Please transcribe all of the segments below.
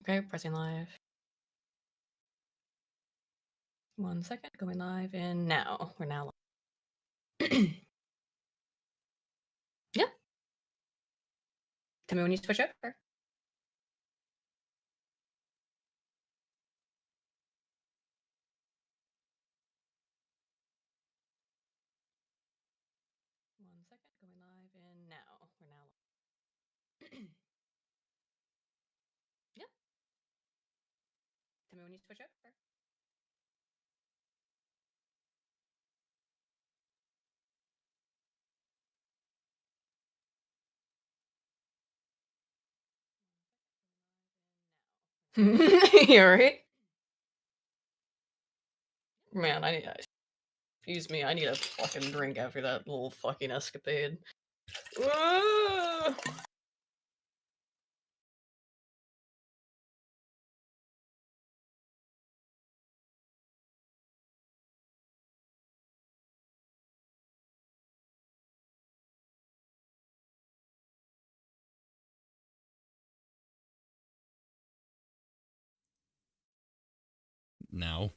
Okay, pressing live. 1 second, going live, and now. We're now live. Yeah. Tell me when you switch over. One second, going live, and now. We're now live. Yeah. Tell me when you switch over. You alright? Man, excuse me, I need a fucking drink after that little fucking escapade. Now.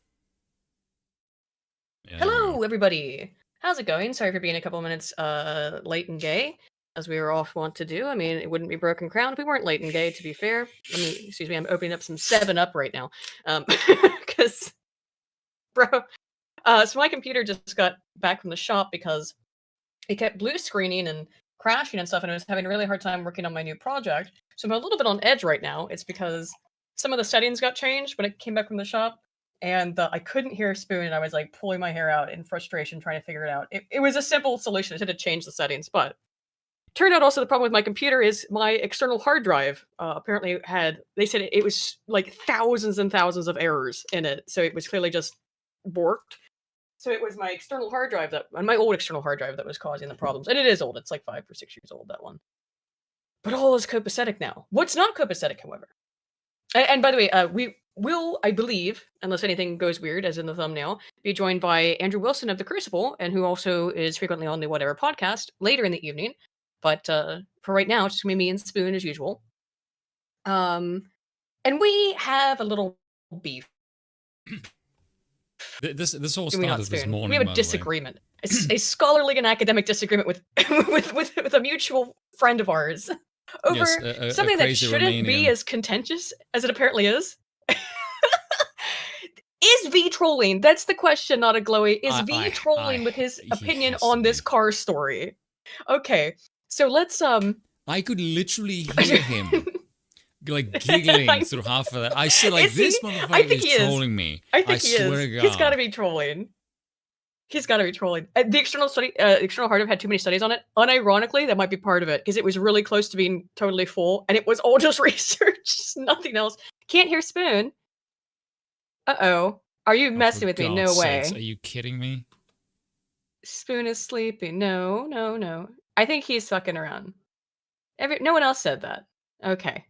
Yeah, Hello, everybody. How's it going? Sorry for being a couple minutes late and gay, as we were off wont to do. I mean, it wouldn't be Broken Crown if we weren't late and gay, to be fair. Excuse me, I'm opening up some 7-Up right now. Because, bro, so my computer just got back from the shop because it kept blue screening and crashing and stuff, and I was having a really hard time working on my new project. So I'm a little bit on edge right now. It's because some of the settings got changed when it came back from the shop, and I couldn't hear Spoon, and I was like pulling my hair out in frustration trying to figure it out. It was a simple solution. I had to change the settings, but turned out also the problem with my computer is my external hard drive apparently they said it was like thousands and thousands of errors in it, so it was clearly just borked. So it was my external hard drive my old external hard drive that was causing the problems. And it is old. It's like 5 or 6 years old, that one. But all is copacetic now. What's not copacetic, however? And by the way, we will, I believe, unless anything goes weird, as in the thumbnail, be joined by Andrew Wilson of The Crucible, and who also is frequently on the Whatever podcast later in the evening. But for right now, it's just me and Spoon as usual. And we have a little beef. This all started this morning. We have a disagreement, a scholarly and academic disagreement with with a mutual friend of ours over something that shouldn't be as contentious as it apparently is. Is V trolling? That's the question, not a glowy. Is V trolling with his opinion on this car story? Okay, so let's I could literally hear him like giggling through half of that. I said, like, this motherfucker is trolling me. I think he swear to God. He's got to be trolling. He's got to be trolling. The external hard drive had too many studies on it. Unironically, that might be part of it, because it was really close to being totally full, and it was all just research, nothing else. Can't hear Spoon. Uh-oh. Are you messing with me? No way. Are you kidding me? Spoon is sleeping. No. I think he's fucking around. No one else said that. Okay.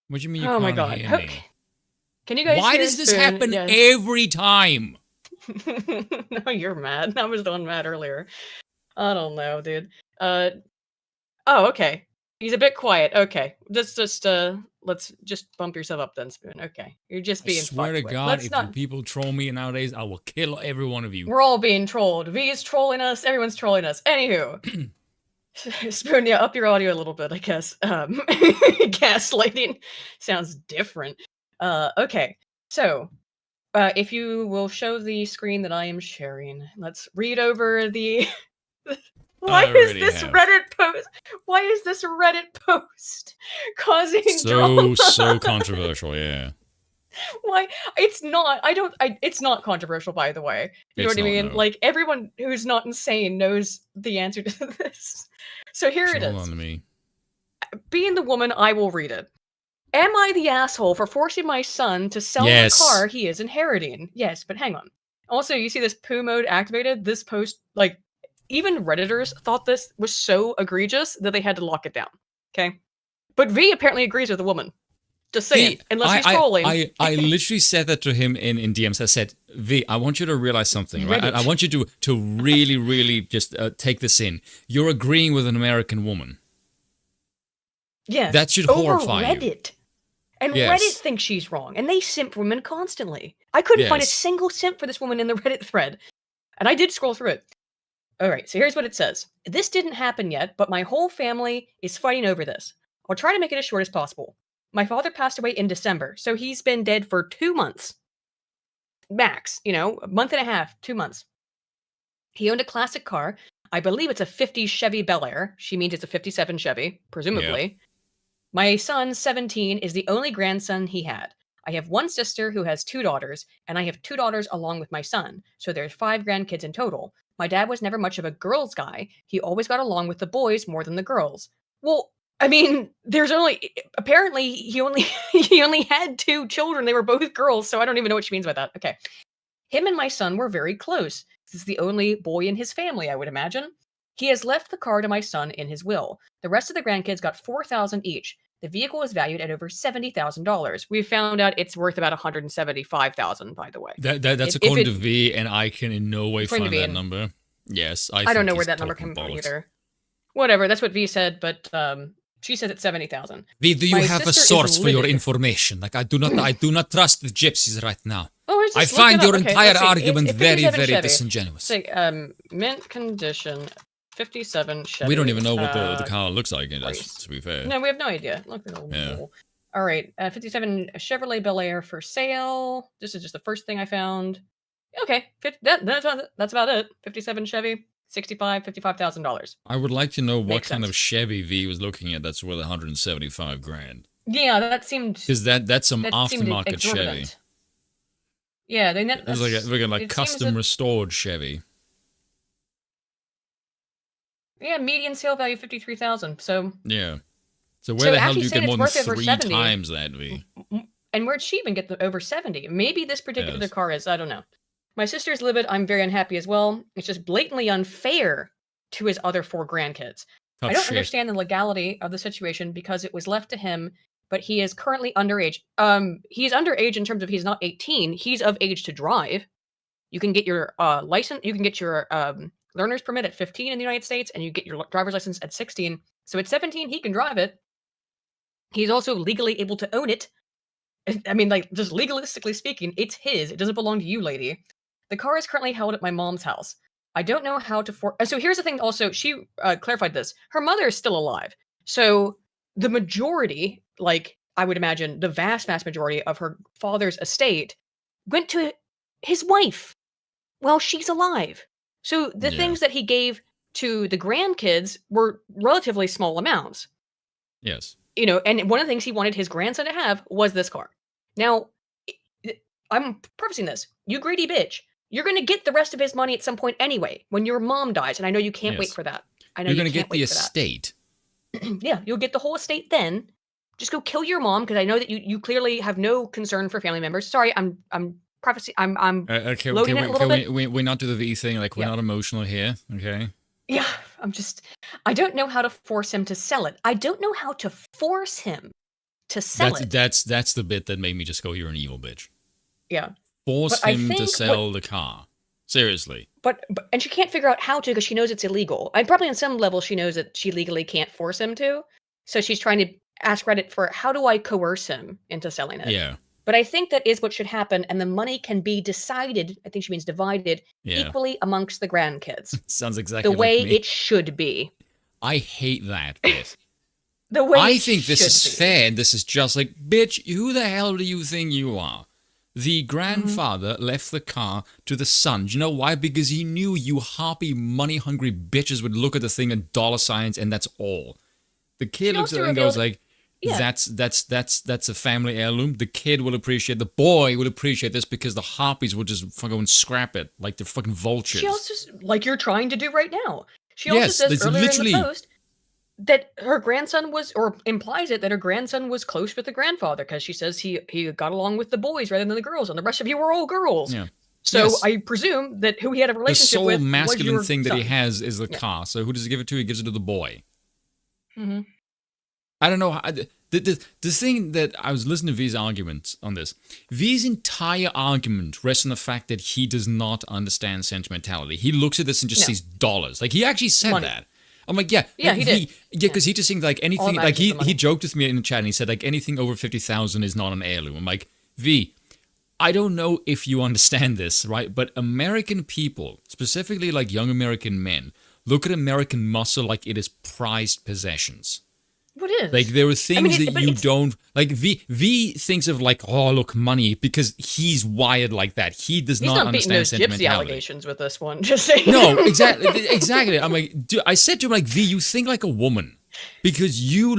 What do you mean you can't hear me? Can you guys Why does this happen every time? No, you're mad. I was the one mad earlier. I don't know, dude. Oh, okay. He's a bit quiet. Okay. Let's just bump yourself up then, Spoon. Okay. You're just being fucked with. I swear to God, if you people troll me nowadays, I will kill every one of you. We're all being trolled. V is trolling us. Everyone's trolling us. Anywho. Spoon, yeah, up your audio a little bit, I guess. Gaslighting sounds different. Okay. So, if you will show the screen that I am sharing, let's read over the... Why is this Reddit post causing drama? So controversial, yeah. Why? It's not. It's not controversial, by the way. You know what I mean? No. Like, everyone who's not insane knows the answer to this. So here it is. Hold on to me. Being the woman, I will read it. Am I the asshole for forcing my son to sell the car he is inheriting? Yes, but hang on. Also, you see this poo mode activated? This post, like, even Redditors thought this was so egregious that they had to lock it down. Okay? But V apparently agrees with the woman. Just saying, unless he's trolling. I literally said that to him in DMs. I said, V, I want you to realize something, right? I want you to really, really just take this in. You're agreeing with an American woman. Yeah. That should horrify you. And Reddit Yes. thinks she's wrong, and they simp women constantly. I couldn't find a Yes. single simp for this woman in the Reddit thread. And I did scroll through it. Alright, so here's what it says. This didn't happen yet, but my whole family is fighting over this. I'll try to make it as short as possible. My father passed away in December, so he's been dead for 2 months. Max, a month and a half, 2 months. He owned a classic car. I believe it's a 50 Chevy Bel Air. She means it's a 57 Chevy, presumably. Yep. My son, 17, is the only grandson he had. I have one sister who has 2 daughters, and I have 2 daughters along with my son, so there's 5 grandkids in total. My dad was never much of a girls' guy. He always got along with the boys more than the girls. Well, I mean, apparently he only he only had 2 children. They were both girls, so I don't even know what she means by that. Okay. Him and my son were very close. This is the only boy in his family, I would imagine. He has left the car to my son in his will. The rest of the grandkids got $4,000 each. The vehicle is valued at over $70,000. We found out it's worth about $175,000, by the way. That's according to V, and I can in no way find that number. Yes, I don't know where that number came from either. Whatever, that's what V said, but she says it's $70,000. V, do you have a source for your information? Like I do not trust the gypsies right now. Oh, I find your entire argument very, very disingenuous. Say, mint condition, 57 Chevy. We don't even know what the car looks like, to be fair. No, we have no idea. Look at the All right, 57 Chevrolet Bel Air for sale. This is just the first thing I found. Okay, that's about it. 57 Chevy, $55,000. I would like to know what kind of Chevy V was looking at that's worth $175,000. Yeah, that seemed... Because that's some aftermarket Chevy. Yeah, it's like custom restored Chevy. Yeah, median sale value $53,000. So yeah. So where the hell do you get more than 3 times that V? And where'd she even get the over 70? Maybe this particular car is. I don't know. My sister's livid. I'm very unhappy as well. It's just blatantly unfair to his other 4 grandkids. I don't understand the legality of the situation because it was left to him, but he is currently underage. He's underage in terms of he's not 18. He's of age to drive. You can get your license. You can get your learner's permit at 15 in the United States, and you get your driver's license at 16. So at 17, he can drive it. He's also legally able to own it. I mean, like, just legalistically speaking, it's his. It doesn't belong to you, lady. The car is currently held at my mom's house. I don't know how to so here's the thing also, she clarified this. Her mother is still alive. So the majority, like, I would imagine, the vast, vast majority of her father's estate went to his wife while she's alive. So the things that he gave to the grandkids were relatively small amounts. Yes. And one of the things he wanted his grandson to have was this car. Now, I'm prefacing this. You greedy bitch. You're going to get the rest of his money at some point anyway, when your mom dies. And I know you can't wait for that. I know you're going to get the estate. Yeah, you'll get the whole estate then. Just go kill your mom, because I know that you clearly have no concern for family members. Sorry, I'm prefacing. I'm loading it a little bit. We not do the V thing. Like, we're not emotional here, okay? Yeah, I don't know how to force him to sell it. I don't know how to force him to sell it. That's the bit that made me just go, you're an evil bitch. Yeah. Force him to sell the car. Seriously. But and she can't figure out how to, because she knows it's illegal. And probably on some level she knows that she legally can't force him to. So she's trying to ask Reddit for, how do I coerce him into selling it? Yeah. But I think that is what should happen, and the money can be decided, I think she means divided, equally amongst the grandkids. Sounds exactly the way like me. it should be. I hate that bit. The way I think this is fair, and this is just like, bitch, who the hell do you think you are? The grandfather left the car to the son. Do you know why? Because he knew you harpy, money-hungry bitches would look at the thing and dollar signs, and that's all. The kid looks at it and goes like, that's a family heirloom. The kid will appreciate, the boy will appreciate this, because the harpies will just fucking go and scrap it like they're fucking vultures. She also, like you're trying to do right now. She also says earlier in the post that her grandson was, or implies it, that her grandson was close with the grandfather, because she says he got along with the boys rather than the girls, and the rest of you were all girls. Yeah. So I presume that who he had a relationship with, the sole masculine was thing son. that he has is the car. So who does he give it to? He gives it to the boy. Mm-hmm. I don't know. The thing that I was listening to V's argument on this. V's entire argument rests on the fact that he does not understand sentimentality. He looks at this and just sees dollars. Like, he actually said that. I'm like, yeah, Yeah, like, he did. yeah, because he just thinks like All anything, that like matters is the he money. joked with me in the chat and he said like anything over 50,000 is not an heirloom. I'm like, V, I don't know if you understand this, right? But American people, specifically like young American men, look at American muscle like it is prized possessions. What Like is? there are I mean, things that but you it's don't like. V thinks of like, oh look, money, because he's wired like that. He does he's not not beating understand those gypsy sentimentality. allegations with this one. Just saying. No, exactly. I'm like, dude, I said to him like, V, you think like a woman, because you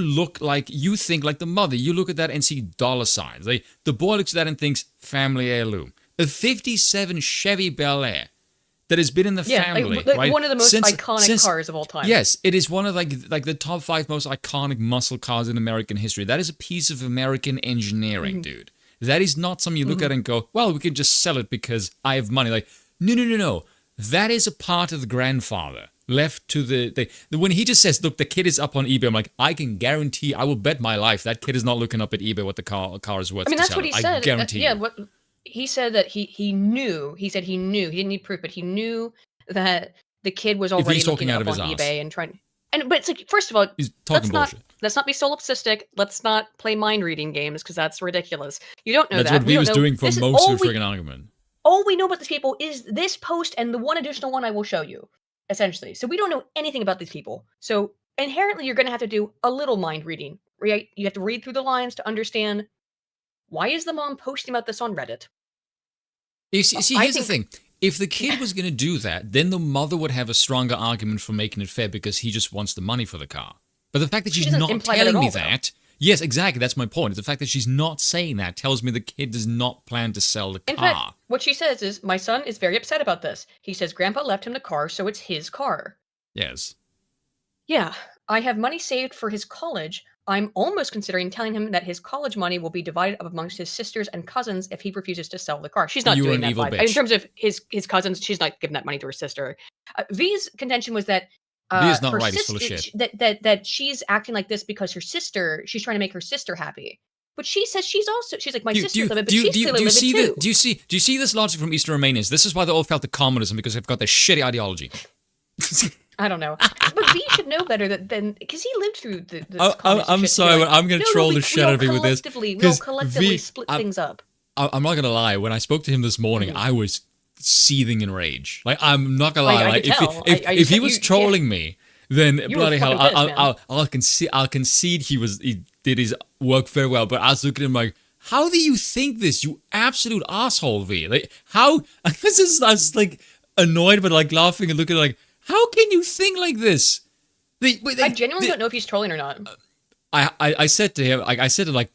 think like the mother. You look at that and see dollar signs. Like the boy looks at that and thinks family heirloom. A '57 Chevy Bel Air that has been in the Yeah, family, like right? one of the most iconic cars of all time. Yes, it is one of like the top 5 most iconic muscle cars in American history. That is a piece of American engineering, dude. That is not something you look at and go, well, we can just sell it because I have money. Like, no. That is a part of the grandfather left to the when he just says, look, the kid is up on eBay. I'm like, I can guarantee, I will bet my life that kid is not looking up at eBay what the car is worth. I mean, to that's sell what it. he said. I guarantee Yeah, you. what he said that he knew. He said he knew. He didn't need proof, but he knew that the kid was If already he's talking looking out up of on his ass, eBay and trying. And but it's like, first of all, he's talking bullshit. let's not be solipsistic. Let's not play mind reading games because that's ridiculous. You don't know That's that. what We V don't was know. doing for This is most of the friggin' argument. all we know about these people is this post and the one additional one I will show you, essentially. So we don't know anything about these people. So inherently, you're going to have to do a little mind reading, right? You have to read through the lines to understand why is the mom posting about this on Reddit. You see, I here's the think thing. If the kid was going to do that, then the mother would have a stronger argument for making it fair because he just wants the money for the car. But the fact that She she's doesn't not imply that at telling me all, though. that, yes, exactly, that's my point. The fact that she's not saying that tells me the kid does not plan to sell the car. In fact, what she says is, my son is very upset about this. He says Grandpa left him the car, so it's his car. Yes. Yeah, I have money saved for his college. I'm almost considering telling him that his college money will be divided up amongst his sisters and cousins if he refuses to sell the car. She's not You're doing an that evil vibe. bitch. In terms of his cousins, she's not giving that money to her sister. V's contention was that V is not her right, he's full of sister shit. that she's acting like this because she's trying to make her sister happy. But she says she's like, my sister's livid, but she's clearly livid too. Do you see this logic from Eastern Romanians? This is why they all felt the communism, because they've got their shitty ideology. I don't know, but V should know better than because he lived through this. I'm shit sorry, too. but I'm going to troll the shit out of you with this. We all collectively split things up. I'm not going to lie. When I spoke to him this morning, I was seething in rage. Like, I'm not going to lie. Like, if he was trolling me, then bloody hell, I'll concede he did his work very well. But I was looking at him like, how do you think this, you absolute asshole, V? Like, how? I was like annoyed, but like laughing and looking like, how can you think like this? I genuinely don't know if he's trolling or not. I said to him,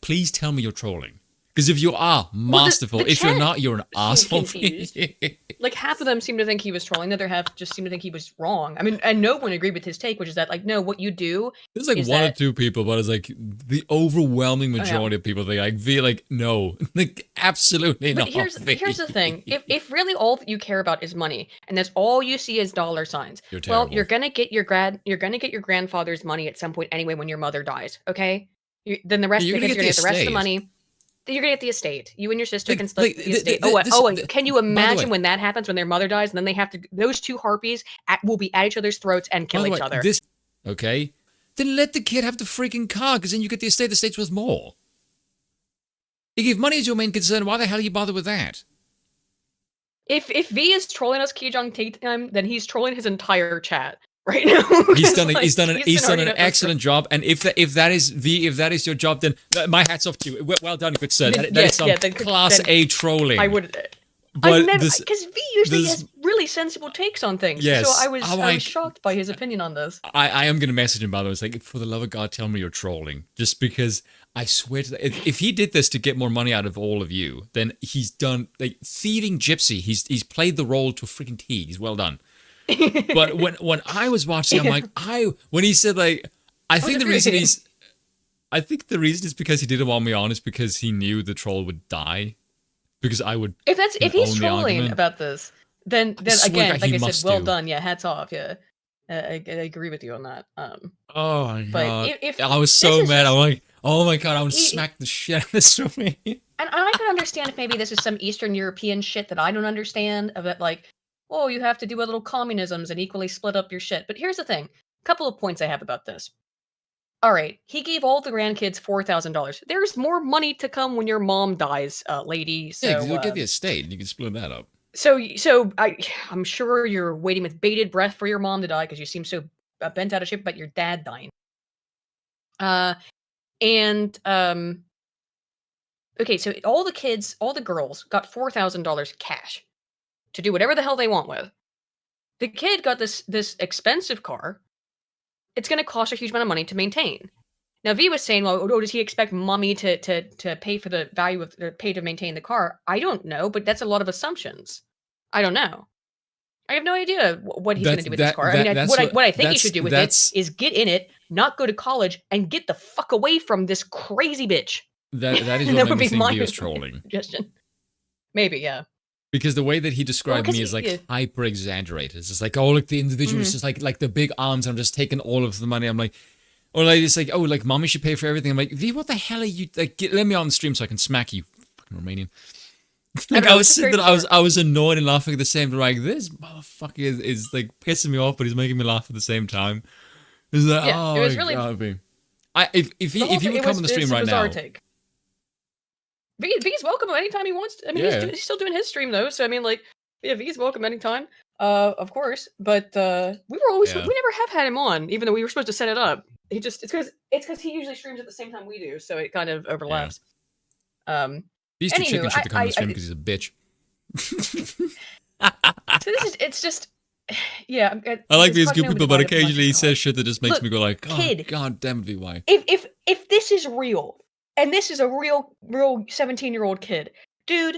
please tell me you're trolling. Because if you are, masterful. The if you're chat not, you're an asshole. Like, half of them seem to think he was trolling, the other half just seem to think he was wrong. I mean, and no one agreed with his take, which is that, like, no, what you do There's like one or two people, but it's like the overwhelming majority of people think, like, V, like, no. Like, absolutely not. Here's the thing. If really all that you care about is money, and that's all you see is dollar signs, well, you're gonna get your grandfather's money at some point anyway when your mother dies, okay? Then the rest of the money. You're gonna get the estate. You and your sister can split the estate. And can you imagine when that happens, when their mother dies, and then they have to? Those two harpies will be at each other's throats and kill each other. Okay, then let the kid have the freaking car, because then you get the estate. The estate's worth more. If money is your main concern, why the hell you bother with that? If V is trolling us Kijong Tate time, then he's trolling his entire chat right now. He's done an excellent job, and if that is V, if that is your job, then my hat's off to you. Well done, good sir. That is some class A trolling. I would, because V usually has really sensible takes on things. Yes, so I was shocked by his opinion on this. I am going to message him, by the way. It's like, for the love of God, tell me you're trolling. Just because I swear to if he did this to get more money out of all of you, then he's done, like, thieving gypsy. He's played the role to a freaking T. He's well done. But when I was watching, I'm like, when he said, like, I think the reason is because he didn't want me on is because he knew the troll would die. Because I would. If he's trolling about this, then again, like I said, well done. Yeah, hats off. Yeah, I agree with you on that. Oh my god! If I was so mad. I'm like, oh my god! I would smack the shit out of this from me. And I can understand if maybe this is some Eastern European shit that I don't understand. Of it, like, oh, you have to do a little communisms and equally split up your shit. But here's the thing: couple of points I have about this. All right, he gave all the grandkids $4,000. There's more money to come when your mom dies, lady. Yeah, because So, you'll get the estate, and you can split that up. I'm sure you're waiting with bated breath for your mom to die because you seem so bent out of shape about your dad dying. And okay, so all the kids, all the girls got $4,000 cash to do whatever the hell they want with. The kid got this expensive car. It's going to cost a huge amount of money to maintain. Now, V was saying, well, does he expect mommy to pay for the value of, or pay to maintain the car? I don't know, but that's a lot of assumptions. I don't know. I have no idea what he's going to do with this car. What I think he should do with it is get in it, not go to college, and get the fuck away from this crazy bitch. That is what made me think he was trolling. Suggestion. Maybe, yeah. Because the way that he described me is like hyper exaggerated. It's just like, oh, look, the individual is just like the big arms. I'm just taking all of the money. I'm like, or like it's like, oh, like mommy should pay for everything. I'm like, V, what the hell are you like? Let me on the stream so I can smack you, fucking Romanian. Like I was sitting there, I was annoyed and laughing at the same time. Like this motherfucker is like pissing me off, but he's making me laugh at the same time. It's like, yeah, oh, it was really. If he would come on the stream right now. V's welcome anytime he wants to. I mean, he's still doing his stream though, so I mean, like, yeah, V's welcome anytime, of course. But we never have had him on, even though we were supposed to set it up. It's because he usually streams at the same time we do, so it kind of overlaps. Yeah. He's too chicken shit to come on the stream because he's a bitch. So it's just, yeah. I like these good people, but occasionally he says shit that just makes me go like, oh, God damn it, VY. If this is real. And this is a real 17-year-old kid. Dude,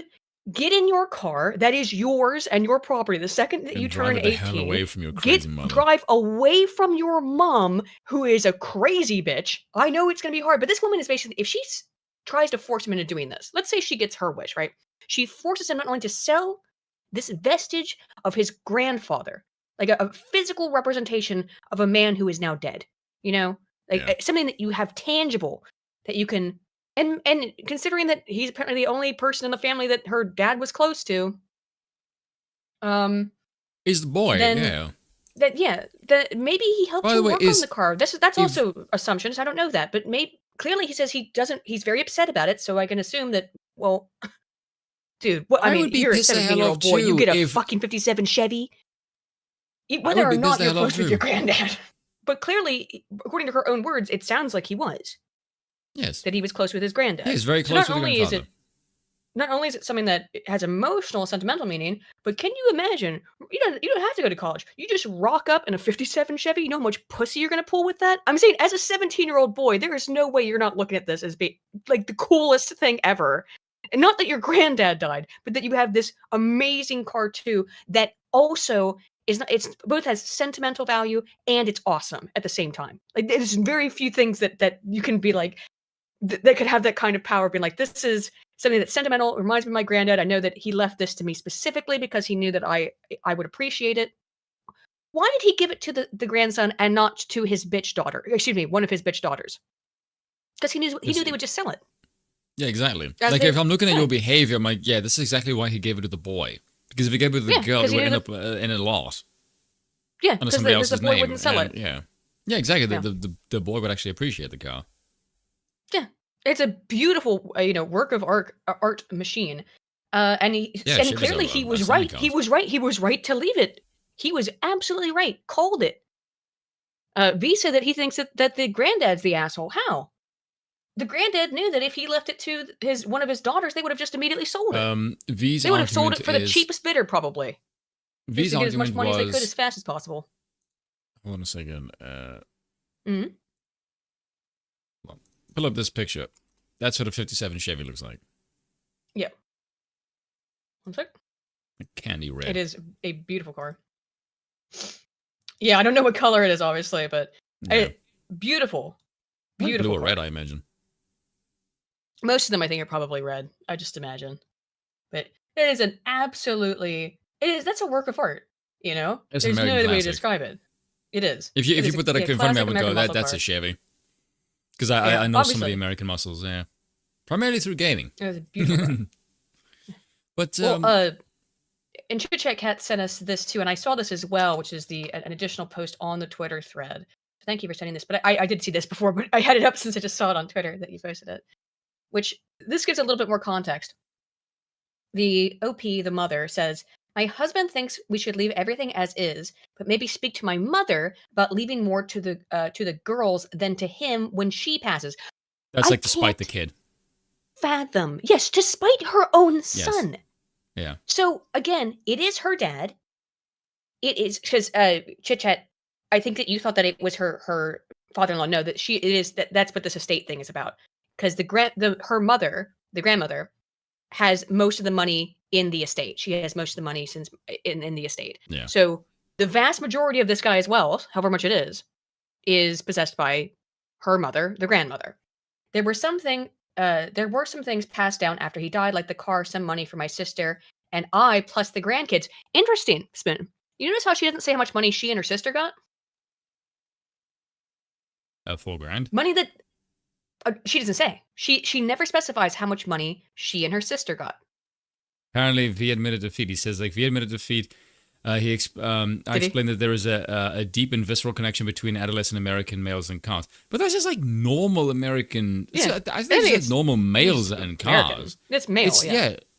get in your car that is yours and your property the second that you turn 18. Drive the hell away from your crazy mother. Drive away from your mom, who is a crazy bitch. I know it's going to be hard, but this woman is basically, if she tries to force him into doing this, let's say she gets her wish, right? She forces him not only to sell this vestige of his grandfather, like a physical representation of a man who is now dead, you know? Like something that you have tangible, that you can... And considering that he's apparently the only person in the family that her dad was close to, he's the boy. That maybe he helped him work on the car. That's also assumptions. I don't know that, but clearly he says he doesn't. He's very upset about it. So I can assume that. Well, dude, you're a 17-year-old boy. You get a fucking 57 Chevy. Whether or not you're close with your granddad, but clearly, according to her own words, it sounds like he was. Yes. That he was close with his granddad. He's very close with his grandfather. Not only is it something that has emotional, sentimental meaning, but can you imagine? You don't have to go to college. You just rock up in a 57 Chevy. You know how much pussy you're going to pull with that? I'm saying, as a 17-year-old boy, there is no way you're not looking at this as being like the coolest thing ever. And not that your granddad died, but that you have this amazing car too that also it's both has sentimental value and it's awesome at the same time. Like there's very few things that you can be like. That could have that kind of power, being like, this is something that's sentimental, reminds me of my granddad. I know that he left this to me specifically because he knew that I would appreciate it. Why did he give it to the grandson and not to his bitch daughter? Excuse me, one of his bitch daughters. Because he knew they would just sell it. Yeah, exactly. Like if I'm looking at your behavior, I'm like, yeah, this is exactly why he gave it to the boy. Because if he gave it to the girl, it would end up in a loss. Yeah, because the boy wouldn't sell it. Yeah, exactly. The boy would actually appreciate the car. Yeah, it's a beautiful, work of art machine, and clearly he was right. He was right. He was right to leave it. He was absolutely right. Called it. V said that he thinks that the granddad's the asshole. How? The granddad knew that if he left it to one of his daughters, they would have just immediately sold it. They would have sold it for the cheapest bidder, probably. V's to get as much money as they could as fast as possible. Hold on a second. Pull up this picture. That's what a 57 Chevy looks like. Yeah. One sec. Candy red. It is a beautiful car. Yeah, I don't know what color it is, obviously, but beautiful. Beautiful. Blue or red, I imagine. Most of them, I think, are probably red. I just imagine. But it is an absolutely... That's a work of art, you know? It's There's no other way to describe it. It is. If you put that in front of me, I would go, that's a Chevy. Because I know obviously. some of the American muscles, yeah. Primarily through gaming. It was a beautiful car. But, and Chit Chat Cat sent us this too, and I saw this as well, which is an additional post on the Twitter thread. Thank you for sending this. But I did see this before, but I had it up since I just saw it on Twitter that you posted it. Which this gives a little bit more context. The OP, the mother, says, "My husband thinks we should leave everything as is, but maybe speak to my mother about leaving more to the girls than to him when she passes." That's I like despite the can't kid. fathom. Yes, despite her own Yes. son. Yeah. So again, it is her dad. It is because Chit Chat. I think that you thought that it was her father-in-law. No, that it is that's what this estate thing is about. Because her mother, the grandmother, has most of the money in the estate. She has most of the money since in the estate. Yeah. So the vast majority of this guy's wealth, however much it is possessed by her mother, the grandmother. There were some things passed down after he died, like the car, some money for my sister, and I, plus the grandkids. Interesting, Spin. You notice how she doesn't say how much money she and her sister got? $4,000. Money that she doesn't say. She never specifies how much money she and her sister got. Apparently, V admitted defeat. He says, like, V admitted defeat. I explained that there is a deep and visceral connection between adolescent American males and cars. But that's just like normal American. Yeah. I think it's like normal males and cars. American. It's male,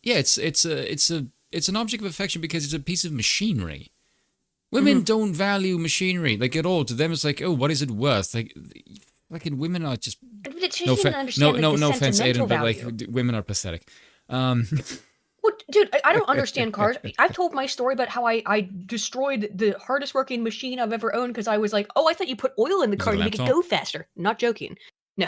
It's an object of affection because it's a piece of machinery. Women don't value machinery, like, at all. To them, it's like, oh, what is it worth? Like women are just no offense, Aiden, but like women are pathetic. Well, dude, I don't understand cars. I've told my story about how I destroyed the hardest working machine I've ever owned because I was like, oh, I thought you put oil in the car to make it go faster. Not joking. No.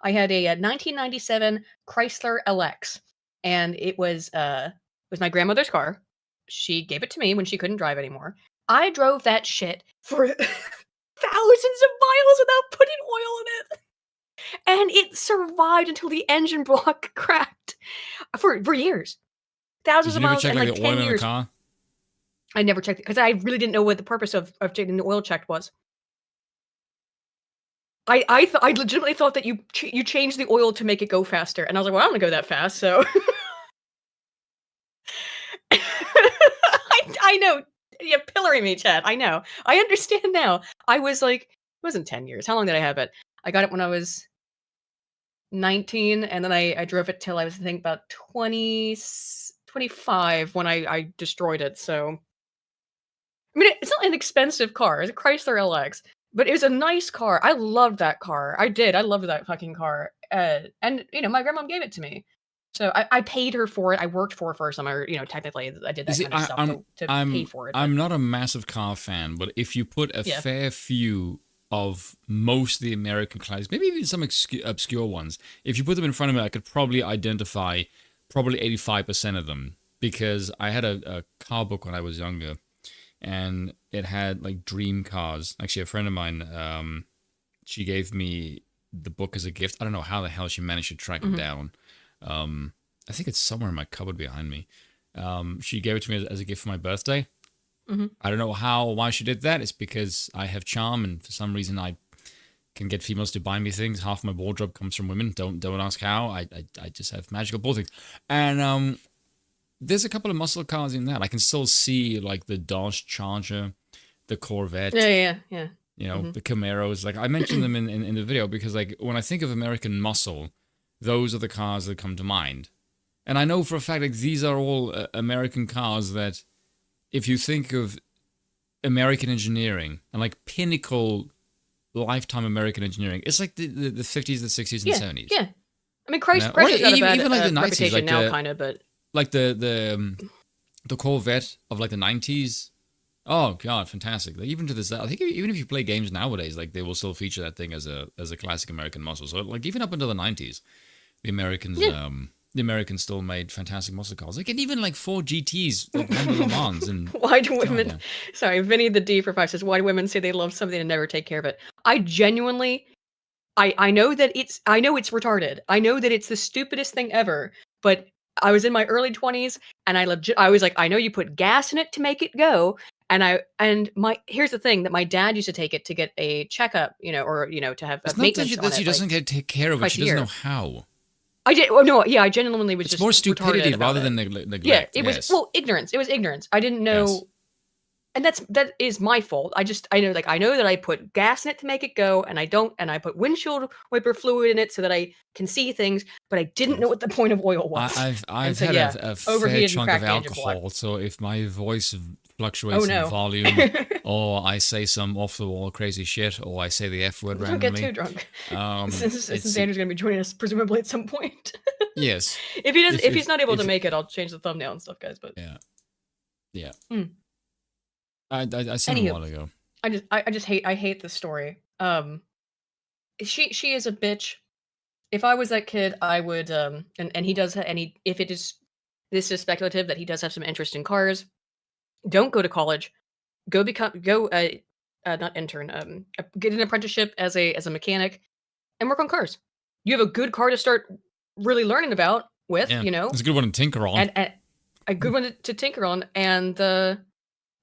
I had a 1997 Chrysler LX, and it was my grandmother's car. She gave it to me when she couldn't drive anymore. I drove that shit for thousands of miles without putting oil in it. And it survived until the engine block cracked for years. Thousands of miles and like 10 years. I never checked it because I really didn't know what the purpose of getting the oil checked was. I legitimately thought that you changed the oil to make it go faster, and I was like, well, I don't want to go that fast, so. I know. You're pillaring me, Chad. I know. I understand now. I was like, it wasn't 10 years. How long did I have it? I got it when I was 19, and then I drove it till I was, I think, about 25 when I destroyed it, so. I mean, it's not an expensive car. It's a Chrysler LX, but it was a nice car. I loved that car. I did. I loved that fucking car. And, my grandma gave it to me. So I paid her for it. I worked for her summer. Technically, I did that kind of stuff to pay for it. But. I'm not a massive car fan, but if you put a fair few of most of the American classes, maybe even some obscure ones, if you put them in front of me, I could probably identify probably 85% of them, because I had a car book when I was younger, and it had like dream cars. Actually, a friend of mine, she gave me the book as a gift. I don't know how the hell she managed to track it down. I think it's somewhere in my cupboard behind me. She gave it to me as a gift for my birthday. I don't know why she did that. It's because I have charm, and for some reason I can get females to buy me things. Half my wardrobe comes from women. Don't ask how. I just have magical bull things. And there's a couple of muscle cars in that. I can still see like the Dodge Charger, the Corvette. Yeah. The Camaros. Like, I mentioned them in the video because, like, when I think of American muscle, those are the cars that come to mind. And I know for a fact, like, these are all American cars that, if you think of American engineering and like pinnacle lifetime American engineering, it's like the 50s, the 60s, and 70s. Yeah. I mean, Chrysler's got a bad even like the 90s, reputation like now, kind of, but like the Corvette of like the 90s. Oh god, fantastic! Like, even to this, I think even if you play games nowadays, like, they will still feature that thing as a classic American muscle. So, like, even up until the 90s, the Americans still made fantastic muscle cars. Like, and even like Ford GTs, like Le Mans. And why do women? Sorry, Vinny the D for 5 says, why do women say they love something and never take care of it? I genuinely, I know that it's retarded. I know that it's the stupidest thing ever. But I was in my early 20s, and I was like, I know you put gas in it to make it go. Here's the thing, that my dad used to take it to get a checkup, or to have a maintenance on it. She doesn't take care of it. She doesn't know how. I did. Oh no, yeah, I genuinely was just more stupidity rather than neglect. Yeah, it was ignorance. It was ignorance. I didn't know. and that is my fault. I know I know that I put gas in it to make it go, and I put windshield wiper fluid in it so that I can see things, but I didn't know what the point of oil was. I've And so had yeah, a fair overheated and chunk of cracked the engine block. alcohol, so if my voice Oh fluctuates in no. volume, or I say some off the wall crazy shit, or I say the F word Don't get too randomly, drunk. it's Since Andrew's gonna be joining us presumably at some point. yes. If he's not able to If make it, I'll change the thumbnail and stuff, guys. But yeah, yeah. mm. I seen him a Anywho, while ago. I hate this story. She is a bitch. If I was that kid, I would and he does and he if it is this is speculative that he does have some interest in cars. Don't go to college. Go not intern get an apprenticeship as a mechanic and work on cars. You have a good car to start really learning about with, Yeah, you know, it's a good one to tinker on. and a good one to tinker on and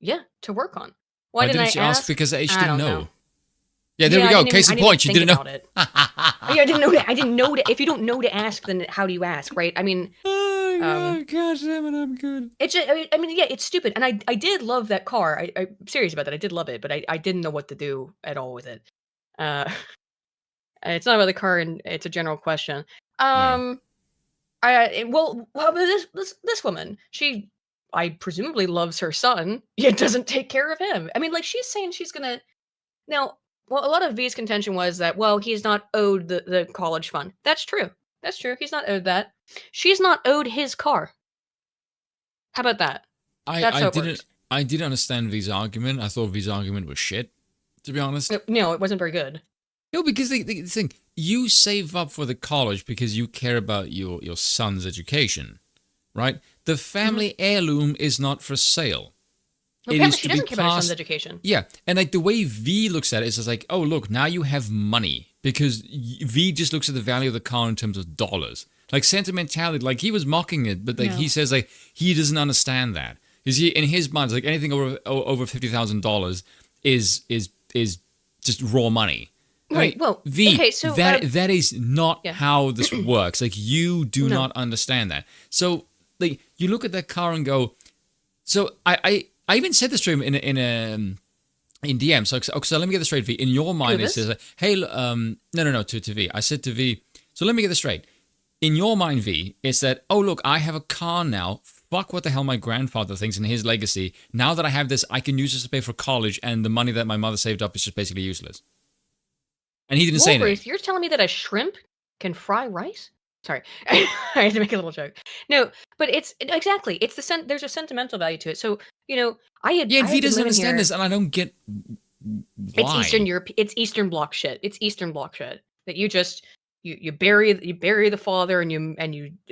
yeah, to work on. Why Why didn't didn't I she ask? ask? Because H I didn't don't know. know. Yeah, there we go. Case in point, she think didn't know. about it. Yeah, I didn't know that. I didn't know that. If you don't know to ask, then how do you ask, right? I mean, Oh, gosh damn it, I'm good. it's just, I mean, yeah, it's stupid. And I did love that car. I'm serious about that. I did love it, but I didn't know what to do at all with it. Uh, it's not about the car, and it's a general question. Yeah. But this woman, I presumably loves her son, yet doesn't take care of him. I mean, like she's saying she's gonna now. Well, a lot of V's contention was that he's not owed the college fund. That's true. That's true. He's not owed that. She's not owed his car. How about that? That's I how it didn't works. I didn't understand V's argument. I thought V's argument was shit, to be honest. No, it wasn't very good. No, because the thing, you save up for the college because you care about your son's education, right? The family heirloom is not for sale. Well, It apparently is she to be doesn't care about her son's passed. education. Yeah, and like the way V looks at it is just like, oh look, now you have money because V just looks at the value of the car in terms of dollars. Like sentimentality, like he was mocking it, but like No. he says like he doesn't understand that. Because he in his mind, it's like anything over $50,000 is just raw money. Right. Well, V, okay. So that is not yeah. how this works. Like you do No. not understand that. So like you look at that car and go. So I even said this to him in DM. So let me get this straight, V. In your mind, it says like, hey, no, to V. I said to V. So let me get this straight. In your mind, V, it's that, oh look, I have a car now. Fuck what the hell my grandfather thinks in his legacy. Now that I have this, I can use this to pay for college, and the money that my mother saved up is just basically useless. And he didn't say anything. You're telling me that a shrimp can fry rice? Sorry, I had to make a little joke. No, but it's exactly. It's there's a sentimental value to it. So you know, And V doesn't understand this, and I don't get why. It's Eastern Europe. It's Eastern Bloc shit. It's Eastern Bloc shit that you just you bury the father and you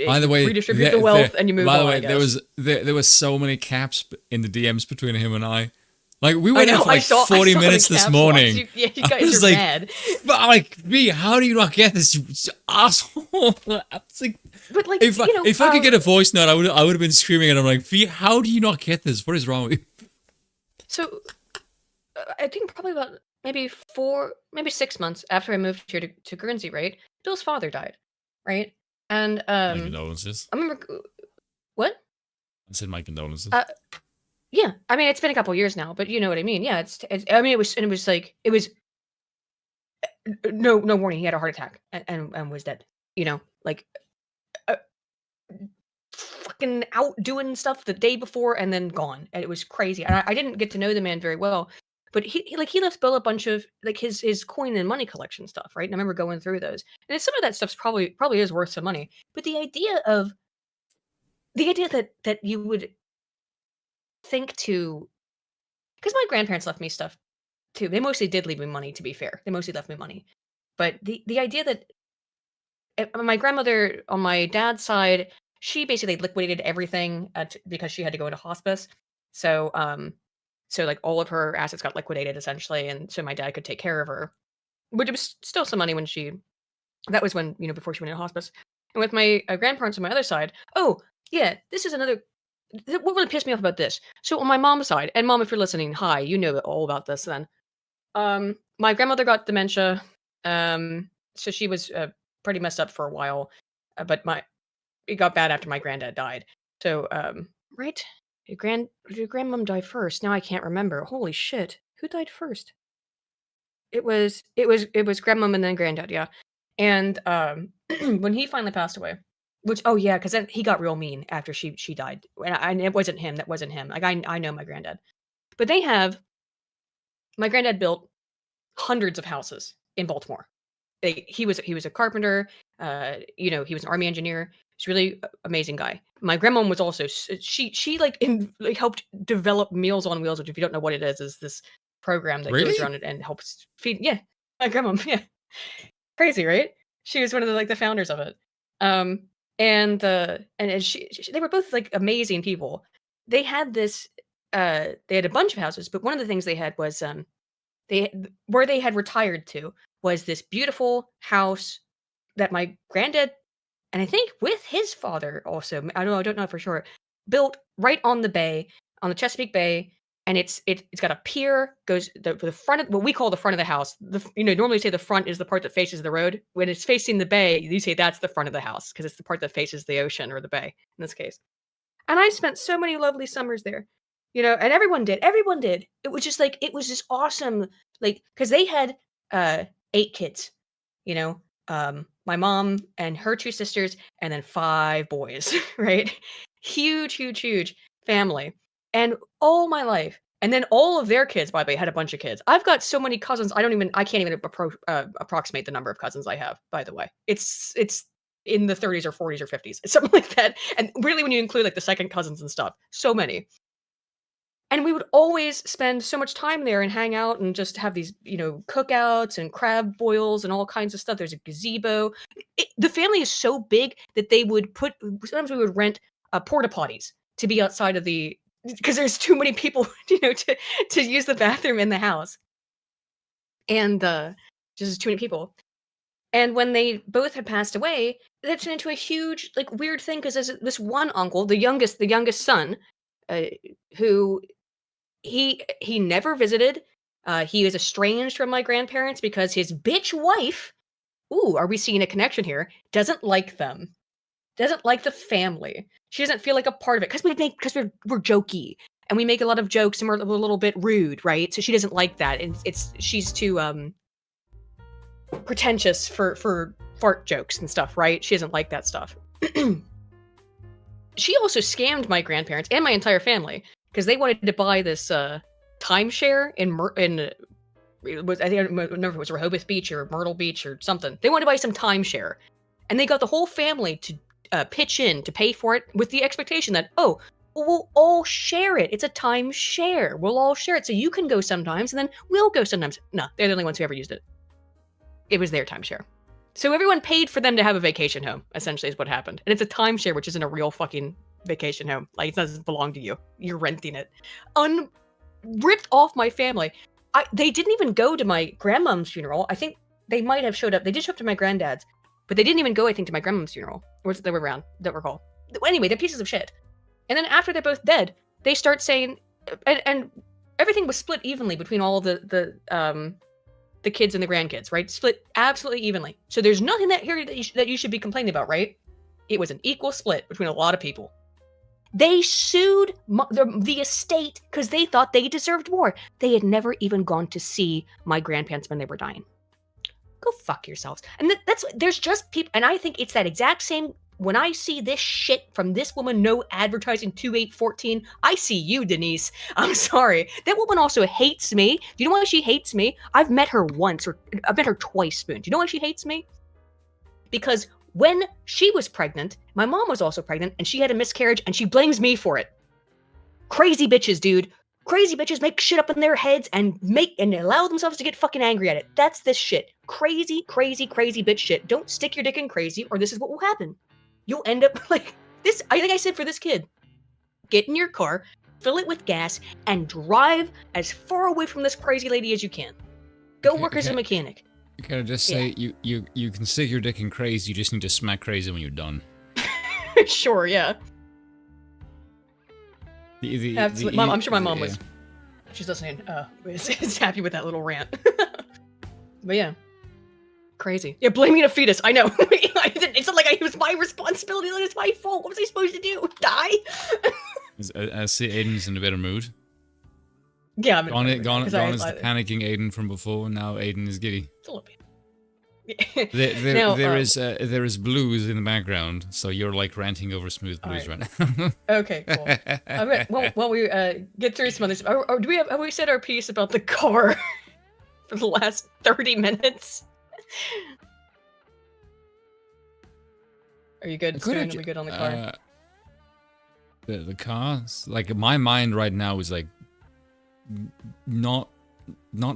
by the way, redistribute the wealth and you move on. By the way, I guess. there was so many caps in the DMs between him and I. Like we I went out for like 40 minutes this morning. You guys I was are like, mad. Like V, how do you not get this, you asshole? I was like, but like, if I could get a voice note, I would have been screaming at him like, V, how do you not get this? What is wrong with you? So, I think probably about maybe 6 months after I moved here to Guernsey, right? Bill's father died, right? And my condolences. I remember what? I said my condolences. Yeah, I mean it's been a couple years now, but you know what I mean. Yeah, it's I mean it was no warning. He had a heart attack and was dead. You know, like fucking out doing stuff the day before and then gone. And it was crazy. And I didn't get to know the man very well, but he left Bill a bunch of like his coin and money collection stuff, right? And I remember going through those, and some of that stuff's probably is worth some money. But the idea that you would think to, because my grandparents left me stuff too. They mostly did leave me money, to be fair. They mostly left me money. But the idea that my grandmother on my dad's side, she basically liquidated everything because she had to go into hospice. So so like all of her assets got liquidated essentially, and so my dad could take care of her. But it was still some money that was when, before she went into hospice. And with my grandparents on my other side, oh yeah, this is another. What really pissed me off about this? So on my mom's side, and mom, if you're listening, hi, you know all about this then. My grandmother got dementia, so she was pretty messed up for a while, but it got bad after my granddad died. So, right? Did grandmom die first? Now I can't remember. Holy shit. Who died first? It was grandmom and then granddad, yeah. And, when he finally passed away, which oh, yeah, because then he got real mean after she died, and it wasn't him, that wasn't him, like, I know my granddad. But they have my granddad built hundreds of houses in Baltimore. He was a carpenter, he was an army engineer. He's a really amazing guy. My grandmom was also she like like helped develop Meals on Wheels, which if you don't know what it is this program that goes Really? around and helps feed. Yeah, my grandmom. Yeah, crazy, right? She was one of the founders of it. Um, and they were both like amazing people. They had this. They had a bunch of houses, but one of the things they had was where they had retired to was this beautiful house that my granddad, and I think with his father also, I don't know for sure, built right on the bay, on the Chesapeake Bay, and it's got a pier, goes the front of what we call the front of the house. Normally say the front is the part that faces the road. When it's facing the bay, you say that's the front of the house because it's the part that faces the ocean or the bay in this case. And I spent so many lovely summers there, and everyone did. Everyone did. It was just awesome, like, because they had 8 kids, my mom and her 2 sisters, and then 5 boys, right? Huge, huge, huge family. And all my life, and then all of their kids, by the way, had a bunch of kids. I've got so many cousins, I can't even approximate the number of cousins I have, by the way. It's in the 30s or 40s or 50s, something like that. And really, when you include like the second cousins and stuff, so many. And we would always spend so much time there and hang out and just have these, cookouts and crab boils and all kinds of stuff. There's a gazebo. The family is so big that they would sometimes we would rent porta potties to be outside of because there's too many people, to use the bathroom in the house. And just too many people. And when they both had passed away, that turned into a huge, like, weird thing because there's this one uncle, the youngest son, uh, who he never visited. He was estranged from my grandparents because his bitch wife, ooh, are we seeing a connection here? Doesn't like them. Doesn't like the family. She doesn't feel like a part of it because because we're jokey and we make a lot of jokes and we're a little bit rude, right? So she doesn't like that, and she's too pretentious for fart jokes and stuff, right? She doesn't like that stuff. She also scammed my grandparents and my entire family because they wanted to buy this timeshare I don't remember if it was Rehoboth Beach or Myrtle Beach or something. They wanted to buy some timeshare, and they got the whole family to pitch in to pay for it with the expectation that, oh, we'll all share it. It's a timeshare. We'll all share it, so you can go sometimes, and then we'll go sometimes. No, they're the only ones who ever used it. It was their timeshare. So everyone paid for them to have a vacation home, essentially, is what happened. And it's a timeshare, which isn't a real fucking vacation home. Like, it doesn't belong to you. You're renting it. Ripped off my family. They didn't even go to my grandmom's funeral. I think they might have showed up. They did show up to my granddad's, but they didn't even go, I think, to my grandmom's funeral. Or was it the other way around? Don't recall. Anyway, they're pieces of shit. And then after they're both dead, they start saying, and everything was split evenly between all of the kids and the grandkids, right? Split absolutely evenly. So there's nothing here that you should be complaining about, right? It was an equal split between a lot of people. They sued the estate because they thought they deserved more. They had never even gone to see my grandparents when they were dying. Go fuck yourselves. And there's just people, and I think it's that exact same. When I see this shit from this woman, no advertising 2814, I see you, Denise. I'm sorry. That woman also hates me. Do you know why she hates me? I've met her once, or I've met her twice, Spoon. Do you know why she hates me? Because when she was pregnant, my mom was also pregnant, and she had a miscarriage, and she blames me for it. Crazy bitches, dude. Crazy bitches make shit up in their heads and allow themselves to get fucking angry at it. That's this shit. Crazy, crazy, crazy bitch shit. Don't stick your dick in crazy, or this is what will happen. You'll end up like this. I think I said for this kid, get in your car, fill it with gas, and drive as far away from this crazy lady as you can. Go work as a mechanic. Can I just say, you can stick your dick in crazy, you just need to smack crazy when you're done. Sure, yeah. Absolutely. I'm sure my mom was. She's listening. Is happy with that little rant. But yeah. Crazy. Yeah, blaming a fetus. I know. It's not like it was my responsibility. That it's my fault. What was I supposed to do? Die? I see Aiden's in a better mood. Yeah, I'm Gone is because the panicking Aiden from before. Now Aiden is giddy. it's a little bit. There is blues in the background, so you're like ranting over smooth blues right now. Okay, cool. Well, we get through some other stuff. Or do we have we said our piece about the car for the last 30 minutes? Are you good? Are we good on the car? The car, like my mind right now is like not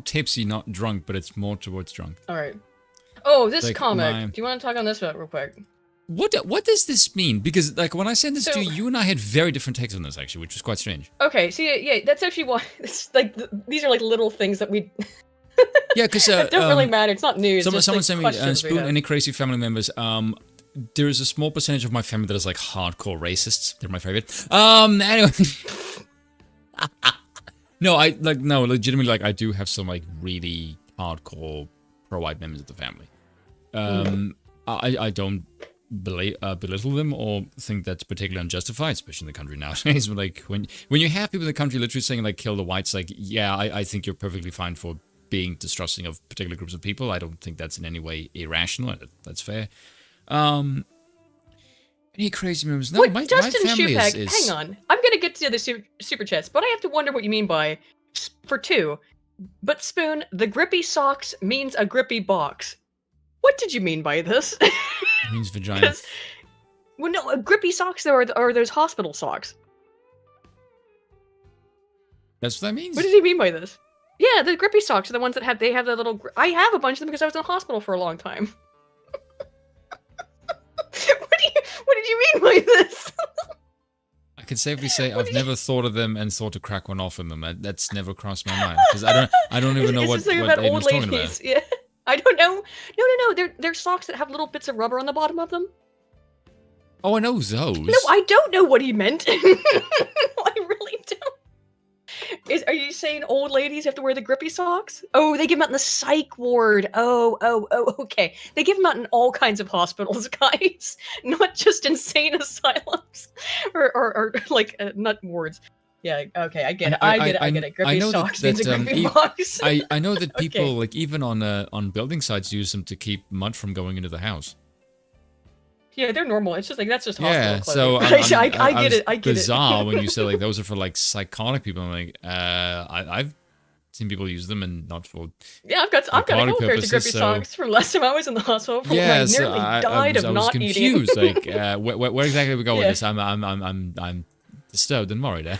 tipsy, not drunk, but it's more towards drunk. All right. Oh, this like comic. Do you want to talk on this real quick? What does this mean? Because like when I sent this to you, you and I had very different takes on this actually, which was quite strange. Okay, so yeah, that's actually why. It's like these are like little things that we. Yeah, because it don't really matter. It's not news. Someone sent me Spoon. Any crazy family members? There is a small percentage of my family that is like hardcore racists. They're my favorite. Anyway. No, legitimately, like I do have some like really hardcore pro-white members of the family. I don't belittle them or think that's particularly unjustified, especially in the country nowadays. But like when you have people in the country literally saying like kill the whites, like yeah, I think you're perfectly fine for being distrusting of particular groups of people. I don't think that's in any way irrational. That's fair. Any crazy moves? No, my family is... Hang on. I'm gonna get to the super chats, but I have to wonder what you mean by for two. But Spoon, the grippy socks means a grippy box. What did you mean by this? It means vagina. Well, no, grippy socks though are those hospital socks. That's what that means. What does he mean by this? Yeah, the grippy socks are the ones that have the little. I have a bunch of them because I was in the hospital for a long time. What did you mean by this? I can safely say I've never thought of them and thought to crack one off in them. That's never crossed my mind because I don't even know what Aiden was talking about. Yeah, I don't know. No. They're socks that have little bits of rubber on the bottom of them. Oh, I know those. No, I don't know what he meant. I really don't. Are you saying old ladies have to wear the grippy socks? Oh, they give them out in the psych ward. Oh, okay. They give them out in all kinds of hospitals, guys. Not just insane asylums. Or like, not wards. Yeah, okay, I get it. I get it. Grippy socks means a grippy box. I know that people, like, even on building sites use them to keep mud from going into the house. Yeah, they're normal. It's just like that's just hospital clothing. So I get it. I get bizarre it. when you say like those are for like psychotic people. I'm like, I've seen people use them and not for. Yeah, I've got a couple pairs of grippy socks from last time I was in the hospital. Yeah, I nearly died of not eating. I was confused. Like, where exactly are we going with this? I'm disturbed and worried.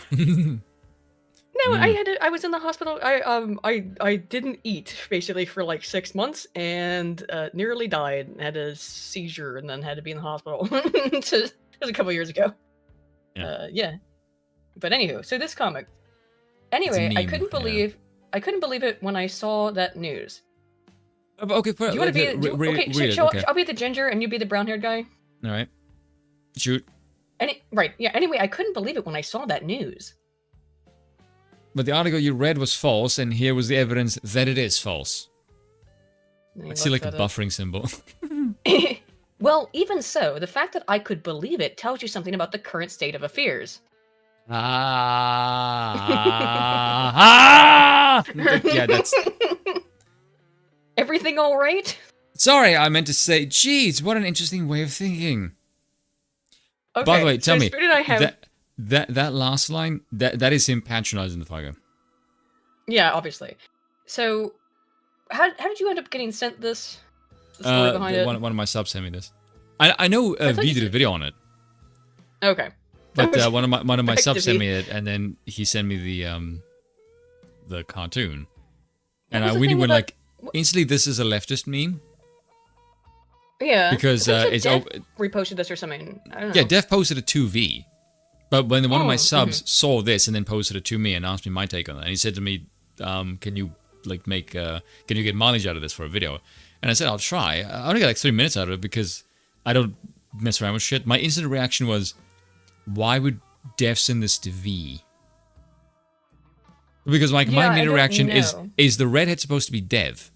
No, I was in the hospital. I didn't eat basically for like 6 months and nearly died. Had a seizure and then had to be in the hospital. It was a couple years ago. Yeah. But anywho, so this comic. Anyway, I couldn't believe it when I saw that news. Okay, do you want to be? I'll be the ginger and you be the brown-haired guy. All right. Shoot. Right. Yeah. Anyway, I couldn't believe it when I saw that news. But the article you read was false, and here was the evidence that it is false. I see like a buffering symbol. Well, even so, the fact that I could believe it tells you something about the current state of affairs. Yeah, that's... Everything all right? Sorry, I meant to say, geez, what an interesting way of thinking. Okay, by the way, tell me, that last line, that is him patronizing the fucker. Yeah, obviously. So, how did you end up getting sent this? The story behind it? One of my subs sent me this. I know V did a video on it. Okay. But one of my subs sent me it, and then he sent me the cartoon. And I really went like, instantly, this is a leftist meme. Yeah. Because it's... reposted this or something. I don't know. Yeah, Dev posted it to V. But when one of my subs saw this and then posted it to me and asked me my take on it, and he said to me, can you get mileage out of this for a video? And I said, I'll try. I only got like 3 minutes out of it because I don't mess around with shit. My instant reaction was, why would Dev send this to V? Because my immediate reaction is the redhead supposed to be Dev?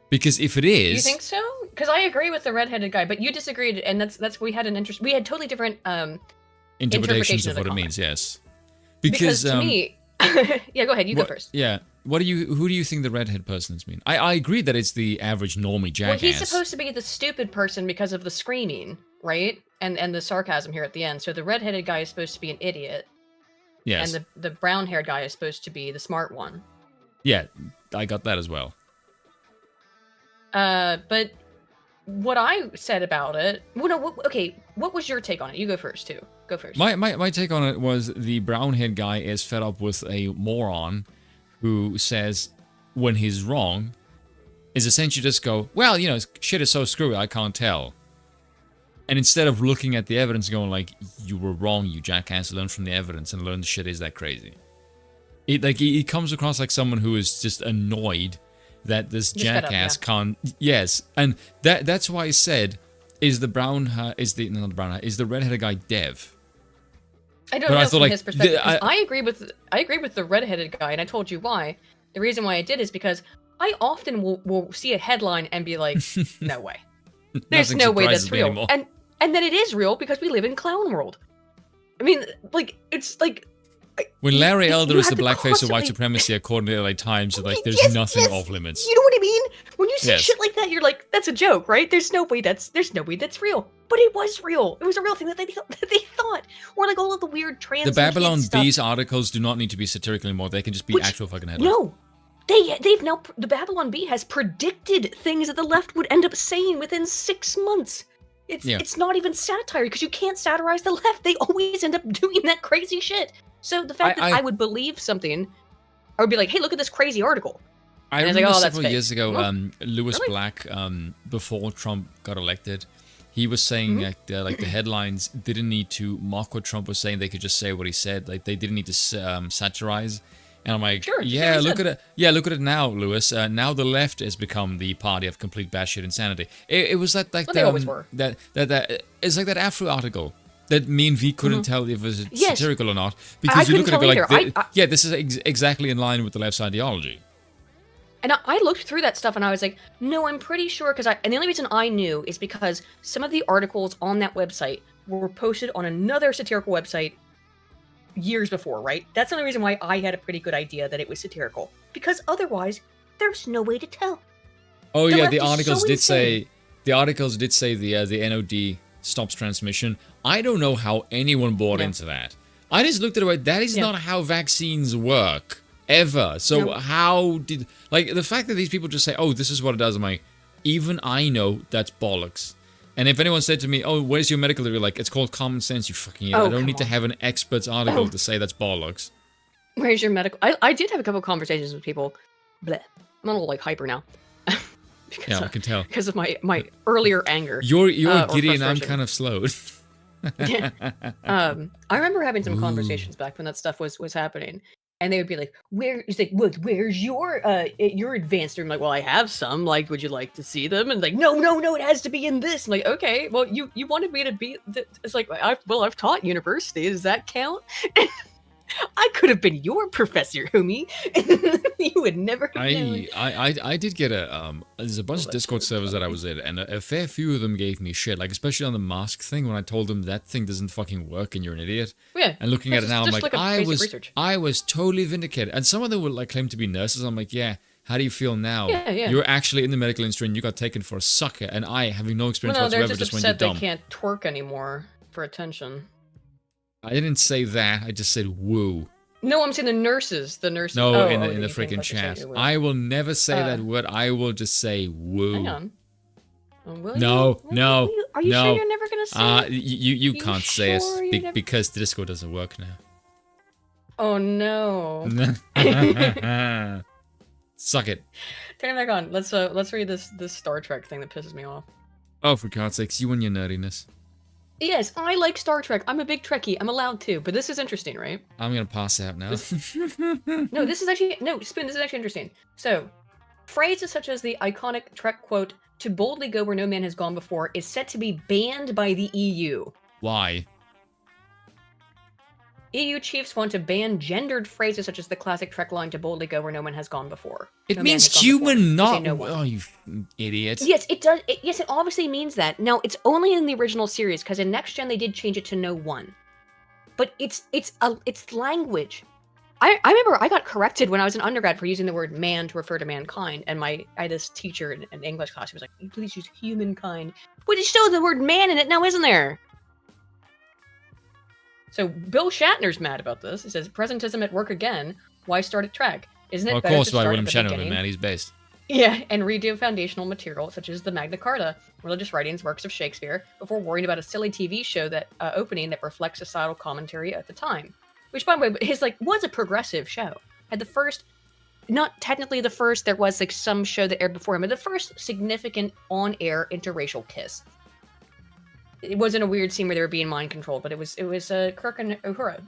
Because if it is... You think so? Because I agree with the redheaded guy, but you disagreed, and that's we had an interest. We had totally different interpretations interpretation of of what the it comic. means. Yes, Because to me, yeah, go ahead. You go first. Yeah. Who do you think the redhead person's mean? I agree that it's the average normie jackass. Well, he's supposed to be the stupid person because of the screaming, right? And the sarcasm here at the end. So the redheaded guy is supposed to be an idiot. Yes. And the brown-haired guy is supposed to be the smart one. Yeah, I got that as well. But what I said about it... Well, no, okay, what was your take on it? You go first, too. Go first. My take on it was the brown-haired guy is fed up with a moron who says, when he's wrong, is essentially just go, well, you know, shit is so screwy, I can't tell. And instead of looking at the evidence going like, you were wrong, you jackass, learn from the evidence and learn the shit is that crazy. He comes across like someone who is just annoyed that this jackass can't... Yes, and that's why I said, is the redheaded guy Dev? I don't know from his perspective. I agree with the redheaded guy, and I told you why. The reason why I did is because I often will see a headline and be like, no way. There's no way that's real. Anymore. And then it is real because we live in clown world. I mean, like, it's like... When Larry Elder is the blackface of white supremacy, according to the LA Times, like, there's nothing off limits. You know what I mean? When you see shit like that, you're like, that's a joke, right? There's no way that's real. But it was real. It was a real thing that they thought. Or like all of the weird trans... The Babylon Bees articles do not need to be satirical anymore. They can just be actual fucking headlines. No. They've now... The Babylon Bee has predicted things that the left would end up saying within 6 months. It's not even satire, because you can't satirize the left. They always end up doing that crazy shit. So the fact that I would believe something, I would be like, hey, look at this crazy article. I remember several years ago, Lewis Black, before Trump got elected, he was saying that like the headlines didn't need to mock what Trump was saying. They could just say what he said. Like they didn't need to satirize. And I'm like, sure, yeah, look at it. Yeah, look at it now, Lewis. Now the left has become the party of complete batshit insanity. It was that like they always were. That it's like that Afro article that me and V couldn't tell if it was satirical or not, because you look at it and go like, this is exactly in line with the left's ideology. And I looked through that stuff and I was like, no, I'm pretty sure, and the only reason I knew is because some of the articles on that website were posted on another satirical website years before, right? That's the only reason why I had a pretty good idea that it was satirical. Because otherwise, there's no way to tell. Oh yeah, the articles did say the NOD stops transmission. I don't know how anyone bought into that. I just looked at it, that is not how vaccines work. Ever. So how did... Like, the fact that these people just say, oh, this is what it does, I'm like, even I know that's bollocks. And if anyone said to me, oh, where's your medical degree? Like, it's called common sense, you fucking idiot. I don't need to have an expert's article to say that's bollocks. Where's your medical... I did have a couple of conversations with people. Bleh. I'm a little, like, hyper now. I can tell. Because of my earlier anger. You're giddy and I'm kind of slowed. I remember having some conversations back when that stuff was happening. And they would be like, where's your advanced? I'm like, well, I have some. Like, would you like to see them? And like, no, it has to be in this. I'm like, okay, well, you wanted me to be... It's like, I've taught university. Does that count? I could have been your professor, homie. You would never have known. I did get there's a bunch of Discord servers that I was in, and a fair few of them gave me shit, like especially on the mask thing when I told them that thing doesn't fucking work and you're an idiot. Yeah. And looking at it now, I'm like I was totally vindicated. And some of them would like claim to be nurses. I'm like, yeah. How do you feel now? Yeah. You're actually in the medical industry and you got taken for a sucker, and I, having no experience whatsoever, just went dumb. They're just upset they can't twerk anymore for attention. I didn't say that. I just said woo. No, I'm saying the nurses. No, in the freaking chat. I will never say that word. I will just say woo. Hang on. No. Are you sure you're never gonna say it? You can't say it because the Discord doesn't work now. Oh no. Suck it. Turn it back on. Let's read this Star Trek thing that pisses me off. Oh, for God's sakes, you and your nerdiness. Yes, I like Star Trek. I'm a big Trekkie. I'm allowed to, but this is interesting, right? I'm gonna pass out now. Spoon, this is actually interesting. So, phrases such as the iconic Trek quote, "To boldly go where no man has gone before," is set to be banned by the EU. Why? EU chiefs want to ban gendered phrases such as the classic Trek line, "To boldly go where no man has gone before." It means human, not... Oh, you idiot. Yes, it does. Yes, it obviously means that. Now, it's only in the original series, because in Next Gen they did change it to no one. but it's language. I remember I got corrected when I was an undergrad for using the word man to refer to mankind, and I had this teacher in an English class who was like, please use humankind. But there's still the word man in it now, isn't there? So Bill Shatner's mad about this. He says, presentism at work again. Why start at Trek? Isn't it Well, of better course, to why start William at the Shatner would be beginning? mad. He's based. Yeah, and redo foundational material such as the Magna Carta, religious writings, works of Shakespeare, before worrying about a silly TV show that opening that reflects societal commentary at the time. Which, by the way, was a progressive show. Had the first, not technically the first, there was like some show that aired before him, but the first significant on-air interracial kiss. It wasn't a weird scene where they were being mind controlled, but it was Kirk and Uhura.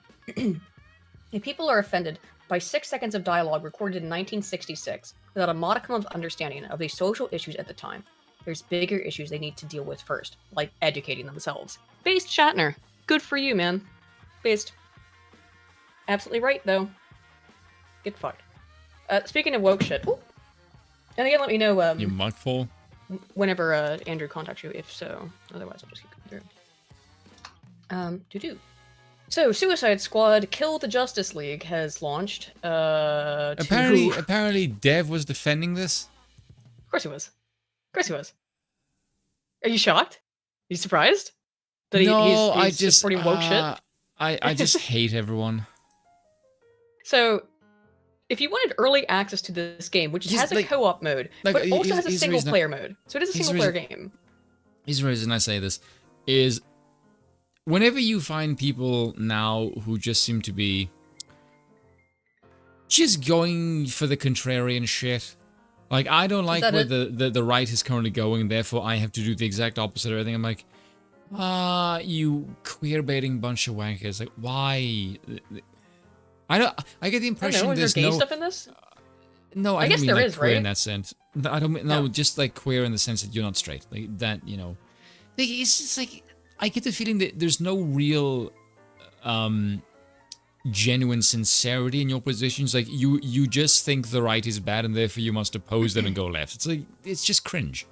If people are offended by 6 seconds of dialogue recorded in 1966 without a modicum of understanding of the social issues at the time, there's bigger issues they need to deal with first, like educating themselves. Based Shatner. Good for you, man. Based. Absolutely right, though. Get fucked. Speaking of woke shit. Ooh. And again, let me know You mugful. whenever Andrew contacts you, if so. Otherwise, I'll just keep going through. So, Suicide Squad Kill the Justice League has launched. Apparently, Dev was defending this. Of course he was. Are you shocked? Are you surprised? That he's supporting woke shit? I just hate everyone. So, if you wanted early access to this game, which has a co-op mode, but also has a single-player mode, so it is a single-player game. Here's the reason I say this, is whenever you find people now who just seem to be just going for the contrarian shit, like, I don't like where the right is currently going, therefore I have to do the exact opposite of everything. I'm like, you queer-baiting bunch of wankers, like, why? I get the impression is there gay stuff in this? No, I guess don't mean there like is, queer right? in that sense. I don't mean, no, just like queer in the sense that you're not straight. Like that, you know. Like, it's just like, I get the feeling that there's no real genuine sincerity in your positions. Like, you just think the right is bad and therefore you must oppose them and go left. It's like, it's just cringe.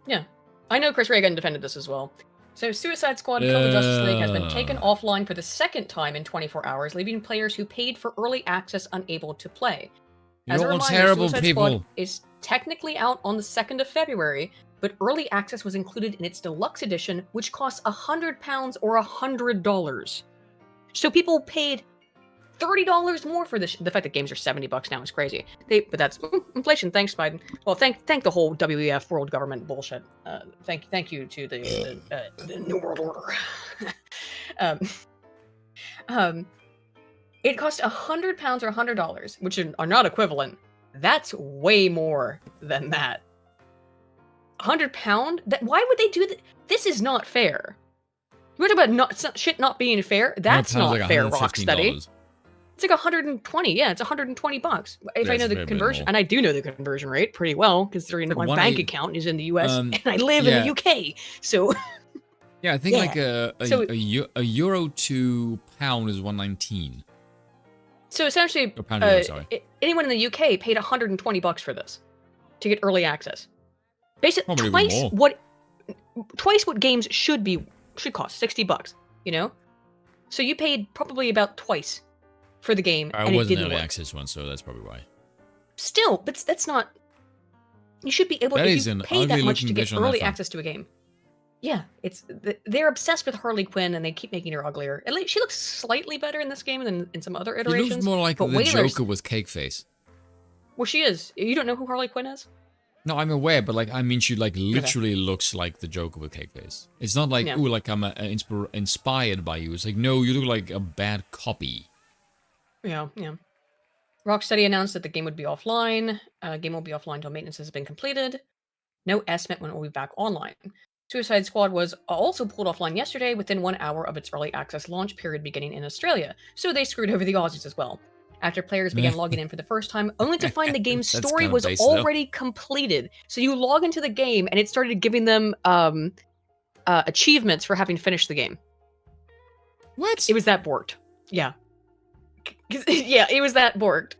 Yeah. I know Chris Reagan defended this as well. So Suicide Squad Kill the Justice League has been taken offline for the second time in 24 hours, leaving players who paid for early access unable to play. As a reminder, terrible Suicide people. Squad is technically out on the 2nd of February, but early access was included in its deluxe edition, which costs £100 or $100. So people paid $30 more for this. The fact that games are $70 now is crazy. But that's inflation. Thanks, Biden. Well, thank the whole WEF world government bullshit. Thank you to the New World Order. It cost £100 or $100, which are not equivalent. That's way more than that. £100? Why would they do that? This is not fair. You talk about shit not being fair. That's not like fair, Rocksteady. It's like 120. Yeah, it's $120. If I know the conversion, and I do know the conversion rate pretty well, considering that my bank account is in the US and I live in the UK. So yeah, I think like a euro to pound is 119. So essentially, anyone in the UK paid $120 for this to get early access. Basically, twice what games should cost, $60. You know, so you paid probably about twice for the game, and it didn't work. Access one, so that's probably why. Still, but that's not. You should be able to pay that much to get early access to a game. Yeah, they're obsessed with Harley Quinn, and they keep making her uglier. At least she looks slightly better in this game than in some other iterations. She looks more like the Joker with cake face. Well, she is. You don't know who Harley Quinn is? No, I'm aware, but like, I mean, she like literally looks like the Joker with cake face. It's not like, ooh, like I'm inspired by you. It's like, no, you look like a bad copy. Yeah. Rocksteady announced that the game would be offline. Game will be offline until maintenance has been completed. No estimate when it will be back online. Suicide Squad was also pulled offline yesterday within 1 hour of its early access launch period beginning in Australia, so they screwed over the Aussies as well. After players began logging in for the first time, only to find the game's story was already completed. So you log into the game, and it started giving them achievements for having finished the game. What? It was that borked. Yeah. Yeah, it was that borked.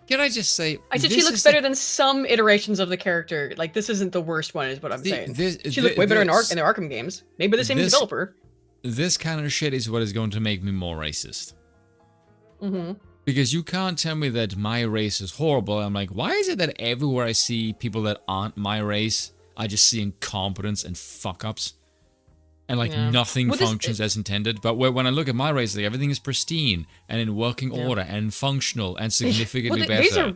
Can I just say... I said she looks better than some iterations of the character. Like, this isn't the worst one, is what I'm saying. She looked way better in the Arkham games. Maybe the same developer. this kind of shit is what is going to make me more racist. Mm-hmm. Because you can't tell me that my race is horrible. I'm like, why is it that everywhere I see people that aren't my race, I just see incompetence and fuck-ups? And like nothing functions as intended. But when I look at my race, like everything is pristine and in working order and functional and significantly better. These are, I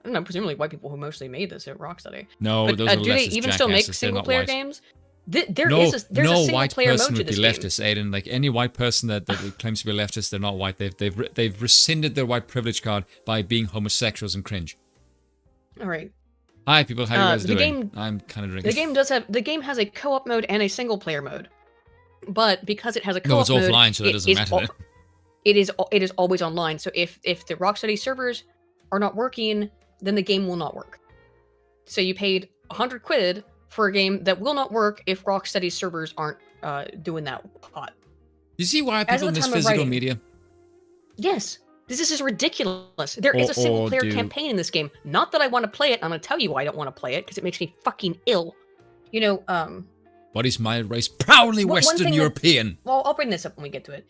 don't know, presumably white people who mostly made this at Rocksteady. No, but, those are do they even still make single-player games? There's a single-player mode to this game. Leftist, Aiden. Like any white person that claims to be leftist, they're not white. They've rescinded their white privilege card by being homosexuals and cringe. All right. Hi, people. How are you guys doing? I'm kind of drinking. The game has a co-op mode and a single-player mode, but because it has a co-op mode, it's offline, so that doesn't matter. It is always online. So if the Rocksteady servers are not working, then the game will not work. So you paid £100 for a game that will not work if Rocksteady's servers aren't doing that hot. You see why people miss physical media? Yes. This is just ridiculous. There is a single-player campaign in this game. Not that I want to play it. I'm going to tell you why I don't want to play it, because it makes me fucking ill. You know, What is my race? Proudly Western European! Well, I'll bring this up when we get to it.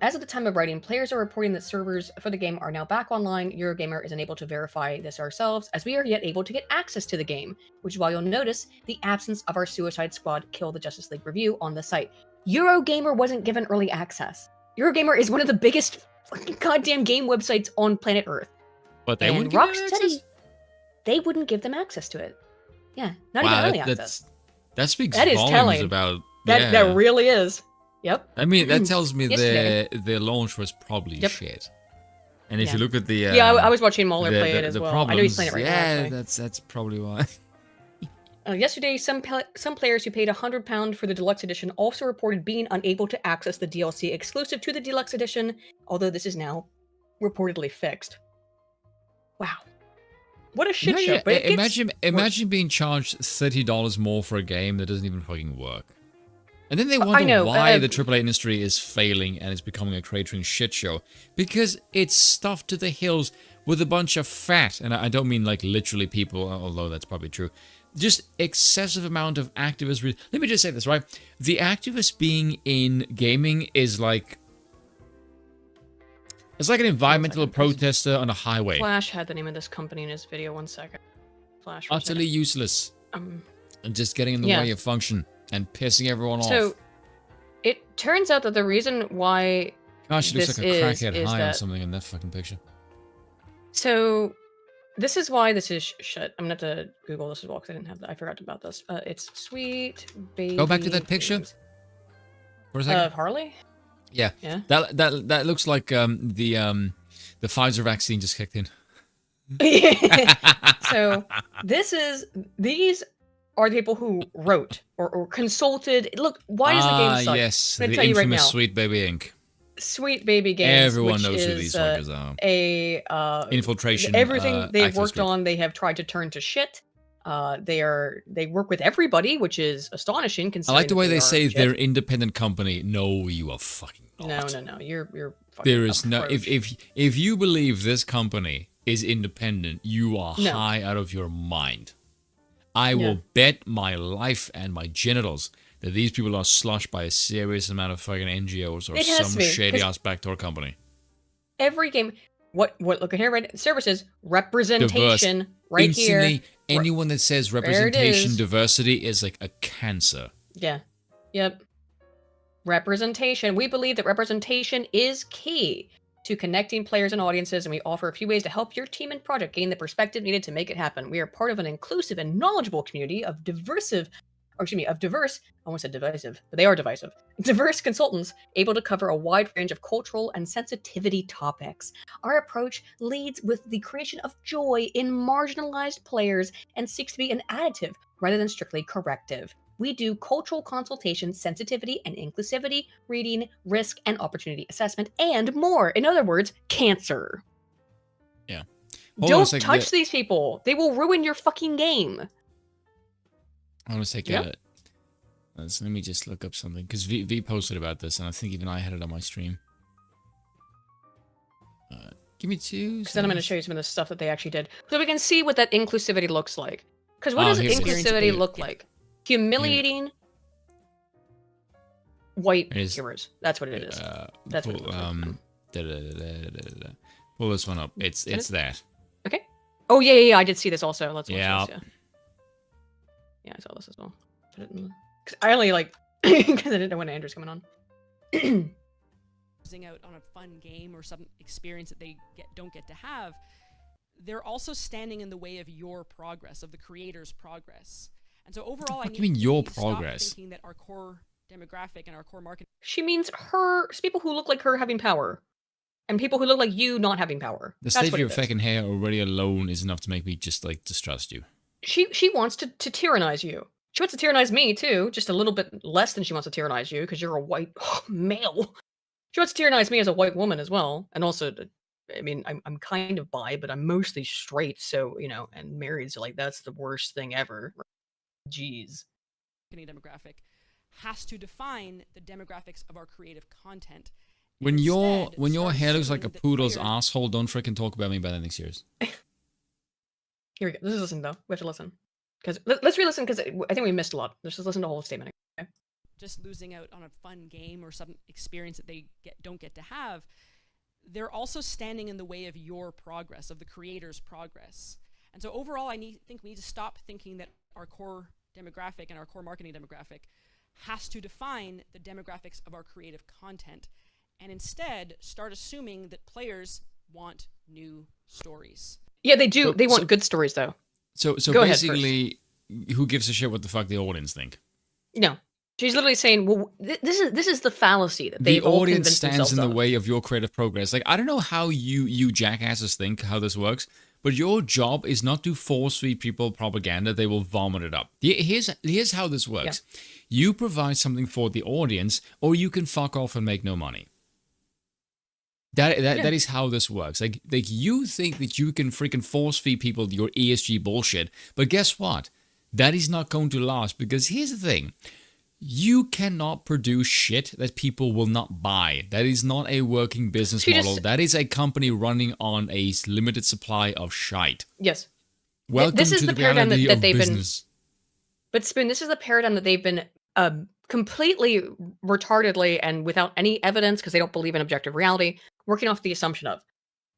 As of the time of writing, players are reporting that servers for the game are now back online. Eurogamer is unable to verify this ourselves, as we are yet able to get access to the game, which is why you'll notice the absence of our Suicide Squad Kill the Justice League review on the site. Eurogamer wasn't given early access. Eurogamer is one of the biggest fucking goddamn game websites on planet Earth. But they wouldn't give them access? They wouldn't give them access to it. Yeah, not even early access. That speaks volumes about... That really is. Yep. I mean, that tells me the launch was probably shit. And if you look at the... I was watching Moeller play it as well. Problems, I know he's playing it right now. Yeah, that's probably why. Yesterday, some players who paid £100 for the deluxe edition also reported being unable to access the DLC exclusive to the deluxe edition, although this is now reportedly fixed. Wow. What a shit show. But imagine being charged $30 more for a game that doesn't even fucking work. And then they wonder why the AAA industry is failing and it's becoming a cratering shit show. Because it's stuffed to the hills with a bunch of fat, and I don't mean like literally people, although that's probably true, just excessive amount of activists. Let me just say this, right? The activist being in gaming is like... It's like an environmental protester on a highway. Flash had the name of this company in his video. 1 second. Flash. Utterly useless. And just getting in the way of function. And pissing everyone off. So, it turns out that the reason why she looks like a crackhead high or something in that fucking picture. So, this is why this is shit. I'm gonna have to Google this as well, because I didn't have that. I forgot about this. It's Sweet Baby... Go back to that picture. For a second. Of Harley? Yeah. That looks like the Pfizer vaccine just kicked in. So, these are the people who wrote or consulted. Look, why does the game suck? Yes, I'm the tell you right now. Sweet Baby Inc. Sweet Baby Games. Everyone knows who these fuckers are. Infiltration. Everything they've worked on, they have tried to turn to shit. They work with everybody, which is astonishing. I like the way they say they're an independent company. No, you are fucking not. No. You're fucking there is no. If you believe this company is independent, you are high out of your mind. I will bet my life and my genitals that these people are sloshed by a serious amount of fucking NGOs or some shady-ass backdoor company. Every game... What look at here, right? Services, representation, diverse. right Instantly, here. Anyone that says representation, diversity is like a cancer. Yeah. Yep. Representation. We believe that representation is key to connecting players and audiences, and we offer a few ways to help your team and project gain the perspective needed to make it happen. We are part of an inclusive and knowledgeable community of diverse, I almost said divisive, but they are divisive. Diverse consultants able to cover a wide range of cultural and sensitivity topics. Our approach leads with the creation of joy in marginalized players and seeks to be an additive rather than strictly corrective. We do cultural consultation, sensitivity and inclusivity, reading, risk and opportunity assessment, and more. In other words, cancer. Yeah. Don't touch these people. They will ruin your fucking game. I want to take let me just look up something, because V posted about this, and I think even I had it on my stream. Give me 2 Because then I'm going to show you some of the stuff that they actually did, so we can see what that inclusivity looks like. Because what does inclusivity look like? Humiliating white It is. heroes. That's what it is. That's what it looks like. Pull this one up. It's that. Okay. Oh yeah. I did see this also. Let's watch Yeah. this. Yeah, I saw this as well. Put it in. Cause I only like because I didn't know when Andrew's coming on. Losing out on a fun game or some experience that they don't get to have, they're also standing in the way of your progress, of the creator's progress. And so overall, I need your to progress? stop thinking that our core demographic and our core market. She means her people who look like her having power, and people who look like you not having power. The state of your fucking hair already alone is enough to make me just like distrust you. She wants to tyrannize you. She wants to tyrannize me too, just a little bit less than she wants to tyrannize you because you're a white male. She wants to tyrannize me as a white woman as well, and also, I mean, I'm kind of bi, but I'm mostly straight, so you know, and married, so like that's the worst thing ever. Jeez. Demographic has to define the demographics of our creative content. When your hair looks like a poodle's asshole, don't freaking talk about me about anything serious. Here we go. Let's just listen though. We have to listen because let's re-listen because I think we missed a lot. Let's just listen to the whole statement. Okay? Just losing out on a fun game or some experience that they don't get to have, they're also standing in the way of your progress, of the creator's progress. And so overall, I think we need to stop thinking that our core demographic and our core marketing demographic has to define the demographics of our creative content, and instead start assuming that players want new stories. Yeah, they do. They want good stories though. So Go basically, who gives a shit what the fuck the audience think? No. She's literally saying, "Well, this is the fallacy that the audience stands in the way of your creative progress." Like, I don't know how you jackasses think how this works, but your job is not to force feed people propaganda; they will vomit it up. Here's how this works: you provide something for the audience, or you can fuck off and make no money. That is how this works. Like you think that you can freaking force feed people your ESG bullshit, but guess what? That is not going to last because here's the thing. You cannot produce shit that people will not buy. That is not a working business model. That is a company running on a limited supply of shite. Yes. Welcome this is to the the paradigm reality that of they've business. But Spoon, this is the paradigm that they've been completely retardedly and without any evidence, because they don't believe in objective reality, working off the assumption of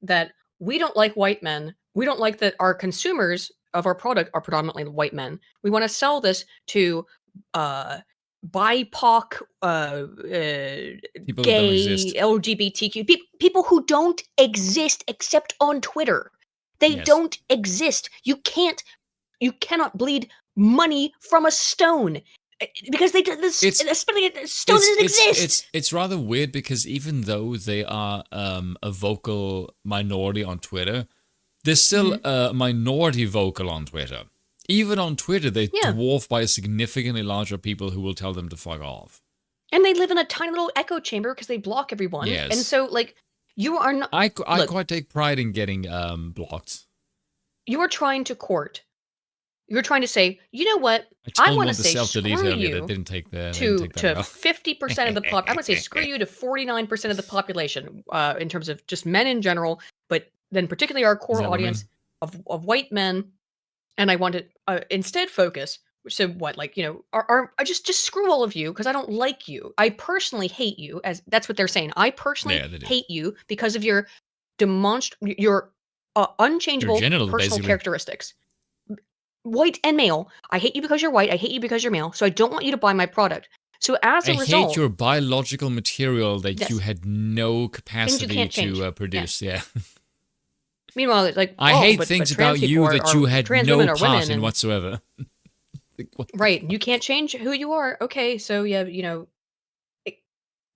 that we don't like white men. We don't like that our consumers of our product are predominantly white men. We want to sell this to BIPOC, gay, LGBTQ people who don't exist except on Twitter. They don't exist. You cannot bleed money from a stone because they did this. Stone doesn't exist. It's rather weird because even though they are a vocal minority on Twitter, they're still a minority vocal on Twitter. Even on Twitter, they're dwarfed by significantly larger people who will tell them to fuck off. And they live in a tiny little echo chamber because they block everyone. Yes. And so, like, you are not... I quite take pride in getting blocked. You are trying to court. You're trying to say, you know what? I want to say screw you didn't take to 50% of the population. I want to say screw you to 49% of the population in terms of just men in general, but then particularly our core audience of white men. And I want to instead focus. So what, like, you know, I just screw all of you because I don't like you. I personally hate you, as that's what they're saying. I personally hate you because of your unchangeable personal characteristics. White and male. I hate you because you're white. I hate you because you're male. So I don't want you to buy my product. So as a result, I hate your biological material that you had no capacity to produce. Yeah. Meanwhile, it's like I hate things about you that you had no part in whatsoever. Right. You can't change who you are. Okay. So yeah, you know.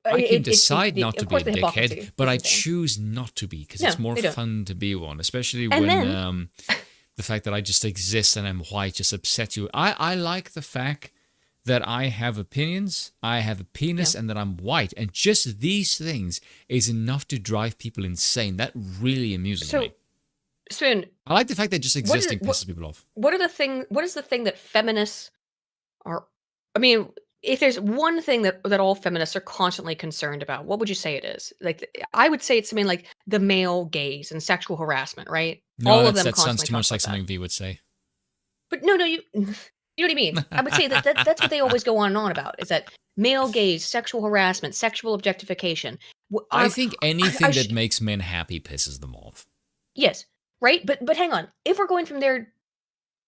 I can decide not to be a dickhead, but I choose not to be because it's more fun to be one, especially when the fact that I just exist and I'm white just upsets you. I like the fact that I have opinions, I have a penis, and that I'm white. And just these things is enough to drive people insane. That really amuses me. Spoon, I like the fact that just existing pisses people off. What is the thing that feminists are... I mean, if there's one thing that all feminists are constantly concerned about, what would you say it is? Like, I would say it's something like the male gaze and sexual harassment, right? No, that sounds too much like something V would say. But no, you... You know what I mean? I would say that's what they always go on and on about, is that male gaze, sexual harassment, sexual objectification. I think anything sh that makes men happy pisses them off. yes, right? But hang on. If we're going from their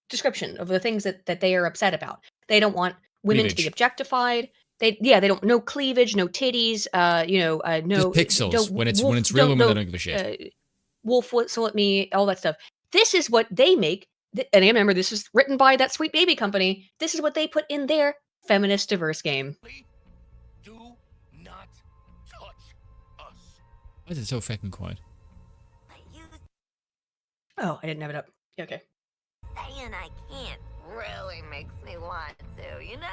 description of the things that they are upset about, they don't want women to be Cleavage. objectified. They don't no cleavage, no titties, Just no pixels. When it's wolf, real women, they don't give a shit. wolf whistle at me, all that stuff. This is what they make. And I remember this is written by that Sweet Baby Company. This is what they put in their feminist diverse game. Do not touch us. Why is it so fucking quiet? Oh, I didn't have it up. Okay. Saying I can't really makes me want to, you know?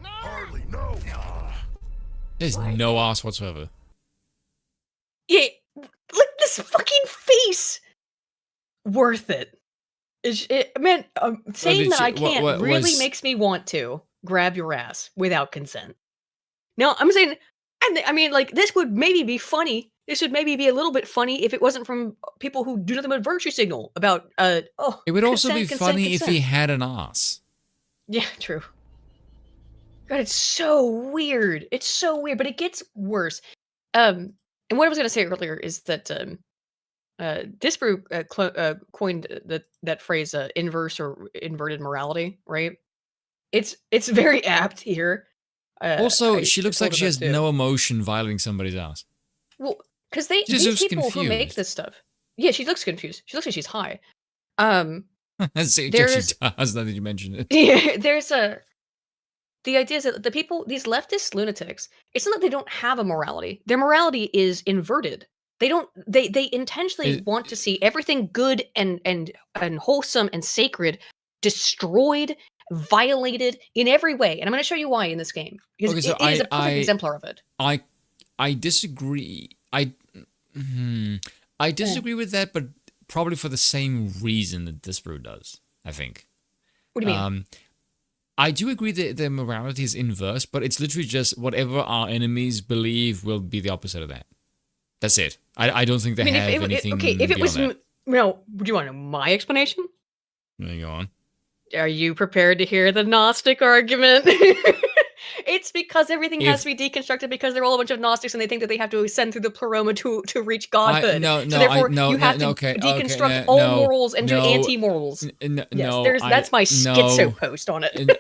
Hardly, no. There's no ass whatsoever. Yeah, like this fucking face. Worth it. Man, saying that I can't really makes me want to grab your ass without consent. Now, I'm saying, and I mean, like, this would maybe be funny. This would maybe be a little bit funny if it wasn't from people who do nothing but virtue signal about, It would also consent, be funny if he had an ass. Yeah, true. God, it's so weird. It's so weird, but it gets worse. And what I was going to say earlier is that Disbrew coined that phrase inverse or inverted morality, right? It's very apt here. Also, she looks like she has no emotion violating somebody's ass. Well, because these people who make this stuff, yeah, she looks confused. She looks like she's high. That's she does. Now that you mention it. Yeah, the idea is that the people, these leftist lunatics, it's not that they don't have a morality. Their morality is inverted. They don't. They intentionally want to see everything good and wholesome and sacred destroyed, violated in every way. And I'm going to show you why in this game, because it is a perfect exemplar of it. I disagree. I disagree with that, but probably for the same reason that Disbrew does. I think. What do you mean? I do agree that the morality is inverse, but it's literally just whatever our enemies believe will be the opposite of that. That's it. I don't think they have anything. Okay, if it was, that. Well, would you want to know my explanation? Go on. Are you prepared to hear the Gnostic argument? It's because everything has to be deconstructed because they're all a bunch of Gnostics and they think that they have to ascend through the pleroma to reach godhood. You have to deconstruct all morals and do anti-morals. That's my schizo post on it.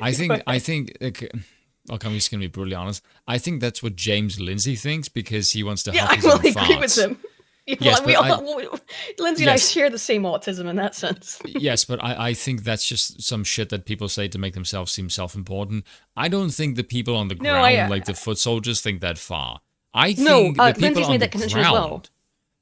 I think. Okay, I'm just gonna be brutally honest. I think that's what James Lindsay thinks because he wants to huff his own farts. I agree with him. Yes, Lindsay and I share the same autism in that sense. Yes, but I think that's just some shit that people say to make themselves seem self-important. I don't think the people on the ground, like the foot soldiers, think that far. I think the people Lindsay's on made the that connection as well.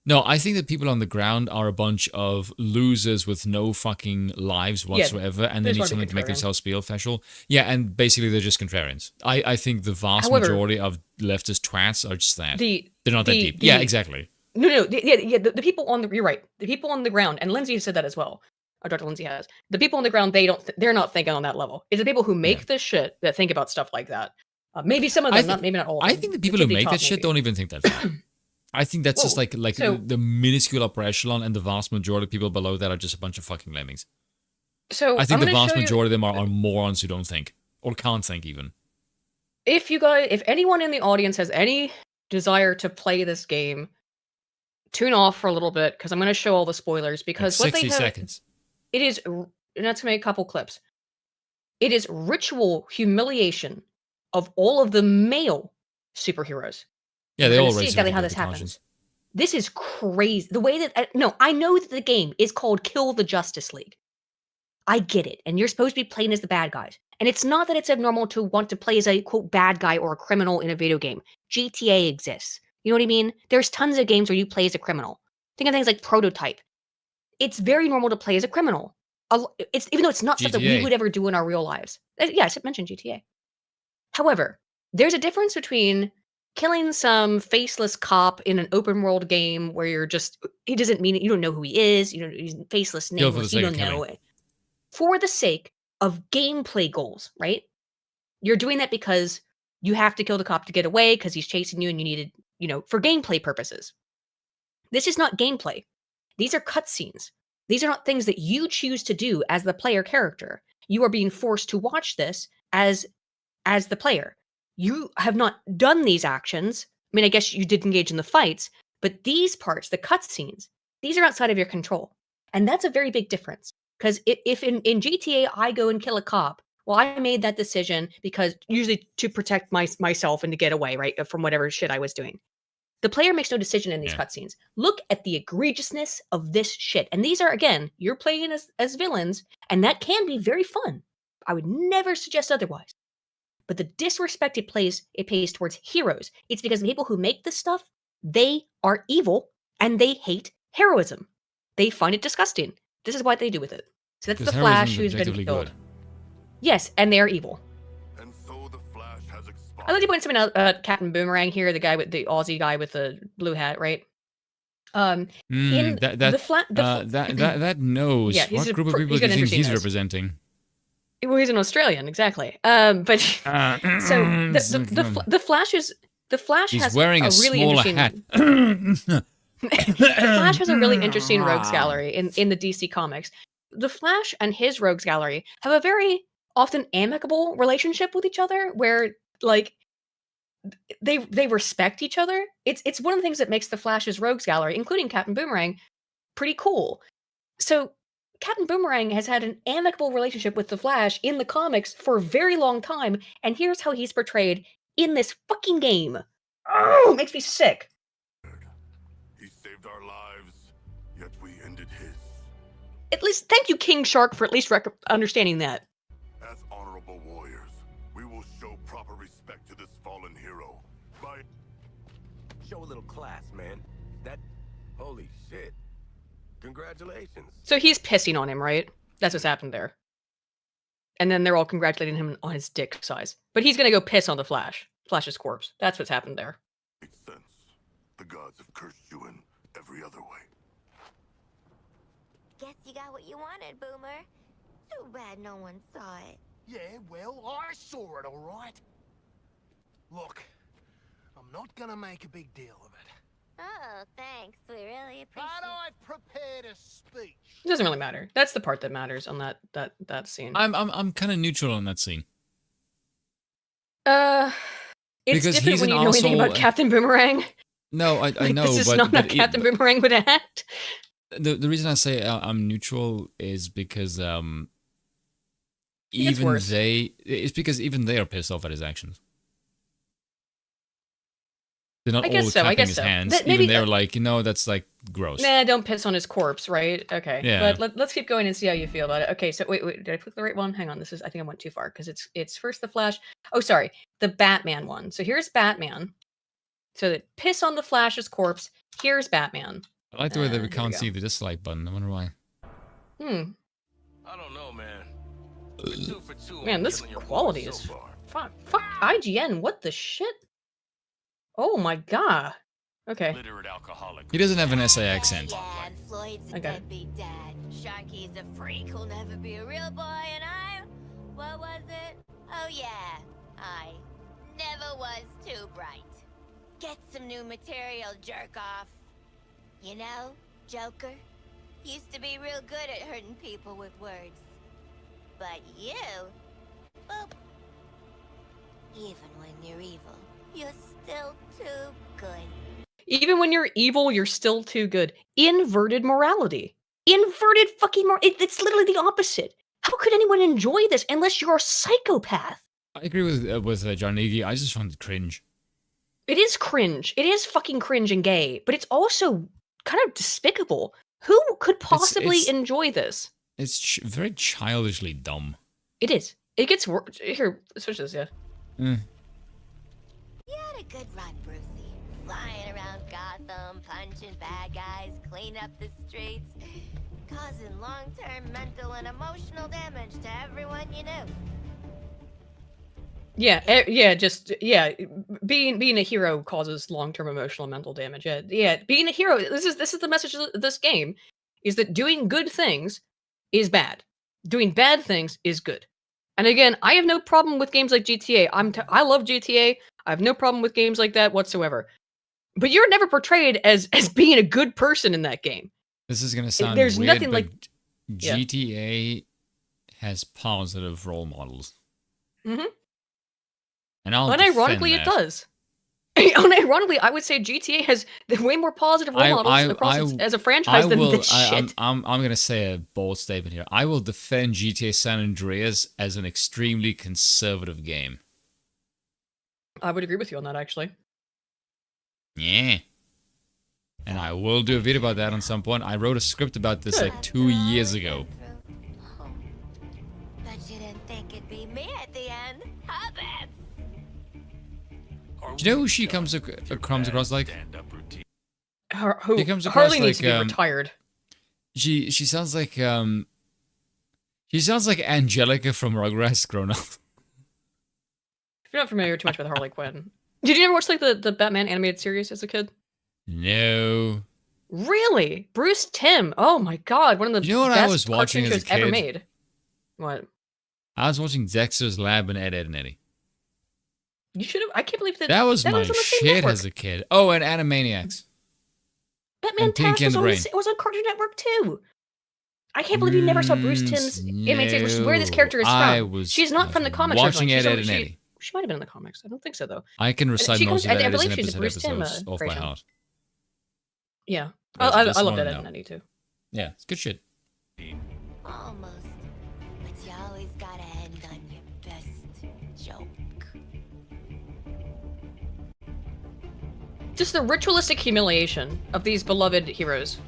No, I think that people on the ground are a bunch of losers with no fucking lives whatsoever, and they need something to make themselves feel special. Yeah, and basically they're just contrarians. I think the vast majority of leftist twats are just that. They're not that deep. Yeah, exactly. No, the people on the, you're right. The people on the ground, and Lindsay has said that as well. Or Dr. Lindsay has. The people on the ground, they're not thinking on that level. It's the people who make this shit that think about stuff like that. Maybe some of them, maybe not all of them. I think the people who make that shit don't even think that far. I think that's just like the minuscule upper echelon, and the vast majority of people below that are just a bunch of fucking lemmings. So I think the vast majority of them are morons who don't think, or can't think even. If anyone in the audience has any desire to play this game, tune off for a little bit because I'm going to show all the spoilers. Because like 60 seconds. It is, not to make a couple clips. It is ritual humiliation of all of the male superheroes. Yeah, they all see exactly how this happens. This is crazy. The way that I know that the game is called Kill the Justice League. I get it, and you're supposed to be playing as the bad guys. And it's not that it's abnormal to want to play as a quote bad guy or a criminal in a video game. GTA exists. You know what I mean? There's tons of games where you play as a criminal. Think of things like Prototype. It's very normal to play as a criminal. Even though it's not stuff that we would ever do in our real lives. Yes, it mentioned GTA. However, there's a difference between killing some faceless cop in an open world game where he doesn't mean it. You don't know who he is. You know, he's faceless, nameless. You don't know it. For the sake of gameplay goals, right? You're doing that because you have to kill the cop to get away because he's chasing you and you needed, for gameplay purposes. This is not gameplay. These are cutscenes. These are not things that you choose to do as the player character. You are being forced to watch this as the player. You have not done these actions. I mean, I guess you did engage in the fights, but these parts, the cutscenes, these are outside of your control. And that's a very big difference. Because if in GTA I go and kill a cop, well, I made that decision because usually to protect myself and to get away, right, from whatever shit I was doing. The player makes no decision in these cutscenes. Look at the egregiousness of this shit. And these are, again, you're playing as villains, and that can be very fun. I would never suggest otherwise. But the disrespect it pays towards heroes. It's because the people who make this stuff, they are evil, and they hate heroism. They find it disgusting. This is what they do with it. So that's the Flash who's been killed. Yes, and they are evil. And so the Flash has expired. I'd like to point something out, Captain Boomerang here, the guy with the Aussie guy with the blue hat, right? That knows. Yeah, what group of people do you think he's representing? Well, he's an Australian, exactly. But so the Flash he's has wearing a really smaller interesting hat. The Flash has a really interesting rogues gallery in the DC comics. The Flash and his rogues gallery have a very often amicable relationship with each other, where like they respect each other. It's one of the things that makes the Flash's rogues gallery, including Captain Boomerang, pretty cool. So Captain Boomerang has had an amicable relationship with the Flash in the comics for a very long time, and here's how he's portrayed in this fucking game. Oh, it makes me sick. He saved our lives, yet we ended his. At least, thank you, King Shark, for at least understanding that. As honorable warriors, we will show proper respect to this fallen hero by... Show a little class, man. Holy shit. Congratulations. So he's pissing on him, right? That's what's happened there. And then they're all congratulating him on his dick size. But he's gonna go piss on the Flash's corpse. That's what's happened there. Makes sense. The gods have cursed you in every other way. Guess you got what you wanted, Boomer. Too bad no one saw it. Yeah, well, I saw it, all right. Look, I'm not gonna make a big deal of it. Oh, thanks. We really appreciate But I've prepared a speech. It doesn't really matter. That's the part that matters on that scene. I'm kind of neutral on that scene. It's because different when you know anything about Captain Boomerang. No, I know, this is but not how Captain Boomerang would act. The reason I say I'm neutral is because it's because even they are pissed off at his actions. They're not all clapping his hands. Even they're like, that's like gross. Nah, don't piss on his corpse, right? Okay. Yeah. But let's keep going and see how you feel about it. Okay, so wait, did I click the right one? Hang on, I think I went too far because it's first the Flash. Oh, sorry, the Batman one. So here's Batman. So that piss on the Flash's corpse. Here's Batman. I like the way that we can't see the dislike button. I wonder why. I don't know, man. We're 2 for 2 Man, this quality is fuck IGN. What the shit? Oh my god. Okay. Literate alcoholic. He doesn't have an SA accent. Dad, Floyd's a deadbeat dad. Sharky's a freak who'll never be a real boy, and what was it? Oh yeah, I never was too bright. Get some new material, jerk off. You know, Joker used to be real good at hurting people with words. But you, boop. Even when you're evil, you're still too good. Even when you're evil, you're still too good. Inverted morality. Inverted fucking it's literally the opposite. How could anyone enjoy this unless you're a psychopath? I agree with John Iggy. I just found it cringe. It is cringe. It is fucking cringe and gay, but it's also kind of despicable. Who could possibly enjoy this? It's very childishly dumb. It is. It gets worse. Here, switch this, yeah. You had a good run, Brucey. Flying around Gotham, punching bad guys, cleaning up the streets, causing long-term mental and emotional damage to everyone you knew. Being a hero causes long-term emotional and mental damage. Yeah, being a hero. This is the message of this game, is that doing good things is bad. Doing bad things is good. And again, I have no problem with games like GTA. I love GTA. I have no problem with games like that whatsoever. But you're never portrayed as being a good person in that game. This is gonna sound There's weird, nothing but like- yeah. GTA has positive role models. Mhm. And I'll Unironically, it defend that. does. Unironically, I would say GTA has way more positive role models as a franchise than this shit. I'm gonna say a bold statement here. I will defend GTA San Andreas as an extremely conservative game. I would agree with you on that, actually. Yeah. And I will do a video about that on some point. I wrote a script about this Good. like 2 years ago. Oh, bet you didn't think it'd be me at the end, huh, Beth? Do you know who she comes across like? Who She comes across Harley needs to be like, retired. She sounds like Angelica from Rugrats grown up. If you're not familiar too much with Harley Quinn, did you ever watch like the Batman animated series as a kid? No. Really, Bruce Timm? Oh my god, one of the You know what best I was watching cartoon as a shows ever kid? made. What? I was watching Dexter's Lab and Ed, Edd and Eddie. You should have. I can't believe that. That was my on the same shit network. as a kid. Oh, and Animaniacs. Batman and Pinky Task and was the on, was on Cartoon Network too. I can't believe you never saw Bruce Timm's animated series, which is where this character is from. She's not from the comics. Watching Ed, Edd and she, Eddie. she might have been in the comics. I don't think so though. I can recite she most comes- of I that believe as an she's a Bruce Timm, episodes off by version. heart. Yeah, That's I love one that to Ed know. and Eddie too. Yeah, it's good shit. Almost. But you always gotta end on your best joke. Just the ritualistic humiliation of these beloved heroes.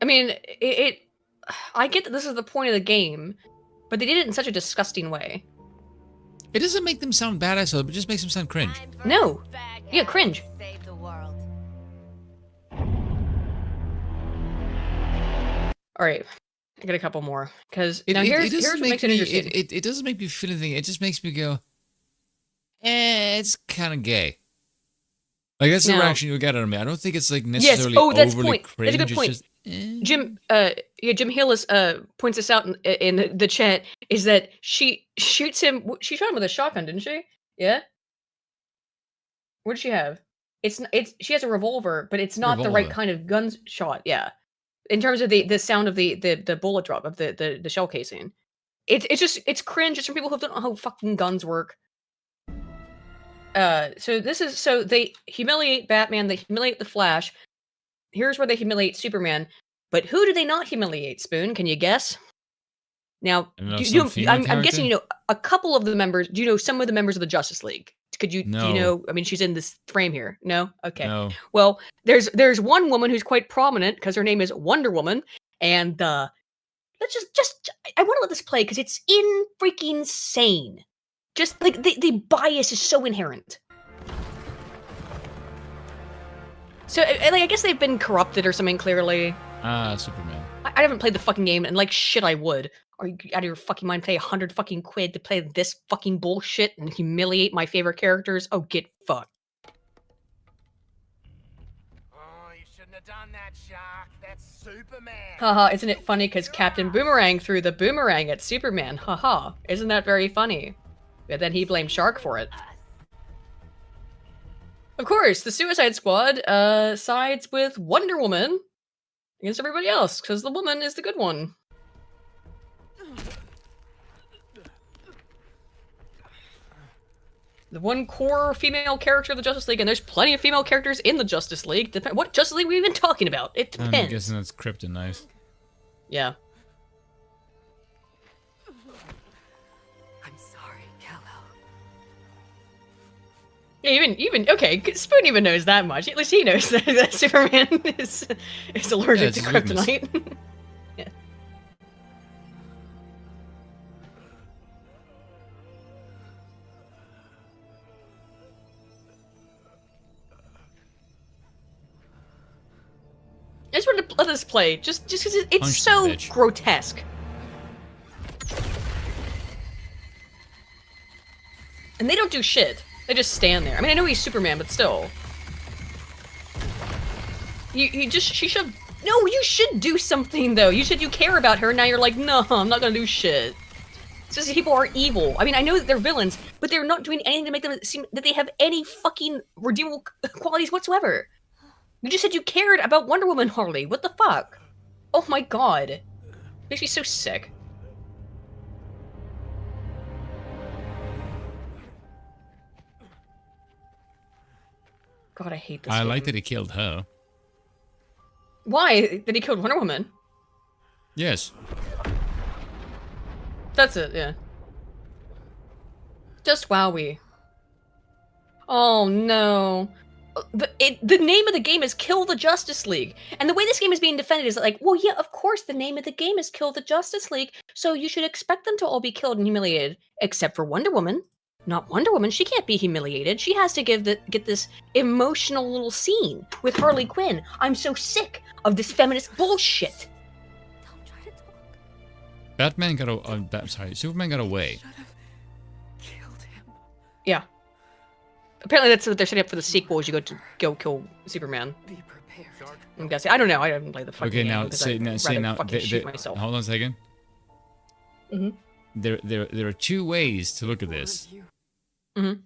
I mean, I get that this is the point of the game, but they did it in such a disgusting way. It doesn't make them sound badass, though, but it just makes them sound cringe. Time for No. us bad Yeah, guys cringe. to Save the world. All right, I got a couple more because It, now it, here's it doesn't what make makes it me. interesting. It doesn't make me feel anything. It just makes me go, it's kind of gay. Like that's the Now- reaction you get out of me. I don't think it's like necessarily oh, that's overly point. cringe. That's a good point. It's just, Jim, Jim Hillis points this out in the chat. Is that she shoots him? She shot him with a shotgun, didn't she? Yeah. What did she have? It's she has a revolver, but it's not the right Revolver. kind of gun shot. Yeah. In terms of the sound of the bullet drop of the shell casing, it's cringe. It's from people who don't know how fucking guns work. So they humiliate Batman. They humiliate the Flash. Here's where they humiliate Superman. But who do they not humiliate, Spoon? Can you guess? Now, I don't know, do some you know, female I'm guessing character? you know a couple of the members. Do you know some of the members of the Justice League? Do you No. know? I mean, she's in this frame here. No, okay. No. Well, there's one woman who's quite prominent because her name is Wonder Woman, and let's just I want to let this play because it's in freaking sane. Just like the bias is so inherent. So like, I guess they've been corrupted or something. Clearly, Superman. I haven't played the fucking game, and like shit, I would. Are you out of your fucking mind? Pay 100 fucking quid to play this fucking bullshit and humiliate my favorite characters? Oh, get fucked. Oh, you shouldn't have done that, Shark. That's Superman. Haha, isn't it funny because Captain Boomerang threw the boomerang at Superman? Haha, isn't that very funny? But then he blamed Shark for it. Of course, the Suicide Squad sides with Wonder Woman against everybody else because the woman is the good one. The one core female character of the Justice League, and there's plenty of female characters in the Justice League. What Justice League are we even talking about? It I'm depends. guessing that's kryptonite. Yeah. I'm sorry, Kello. Yeah, even okay. Spoon even knows that much. At least he knows that Superman is allergic it's to his weakness. kryptonite. Yeah. I just wanted to let this play, just because it's Punch the so bitch. grotesque. And they don't do shit. They just stand there. I mean, I know he's Superman, but still. She should. No, you should do something though. You care about her. Now you're like, no, I'm not gonna do shit. Says these people are evil. I mean, I know that they're villains, but they're not doing anything to make them seem that they have any fucking redeemable qualities whatsoever. You just said you cared about Wonder Woman, Harley. What the fuck? Oh my god. Makes me so sick. God, I hate this I game. like that he killed her. Why? That he killed Wonder Woman? Yes. That's it, yeah. Just wowie. Oh no. The name of the game is Kill the Justice League. And the way this game is being defended is like, well, yeah, of course the name of the game is Kill the Justice League, so you should expect them to all be killed and humiliated, except for Wonder Woman. Not Wonder Woman, she can't be humiliated. She has to get this emotional little scene with Harley Quinn. I'm so sick of this feminist bullshit. Don't try to talk. Batman got Superman got away. Killed him. Yeah. Apparently that's what they're setting up for the sequel is you go kill Superman. Be prepared. I'm guessing. I don't know. I haven't played the fucking Okay, game now because say I'd now say rather now. fucking shoot myself. Hold on a second. Mhm. There are two ways to look at this. Mhm.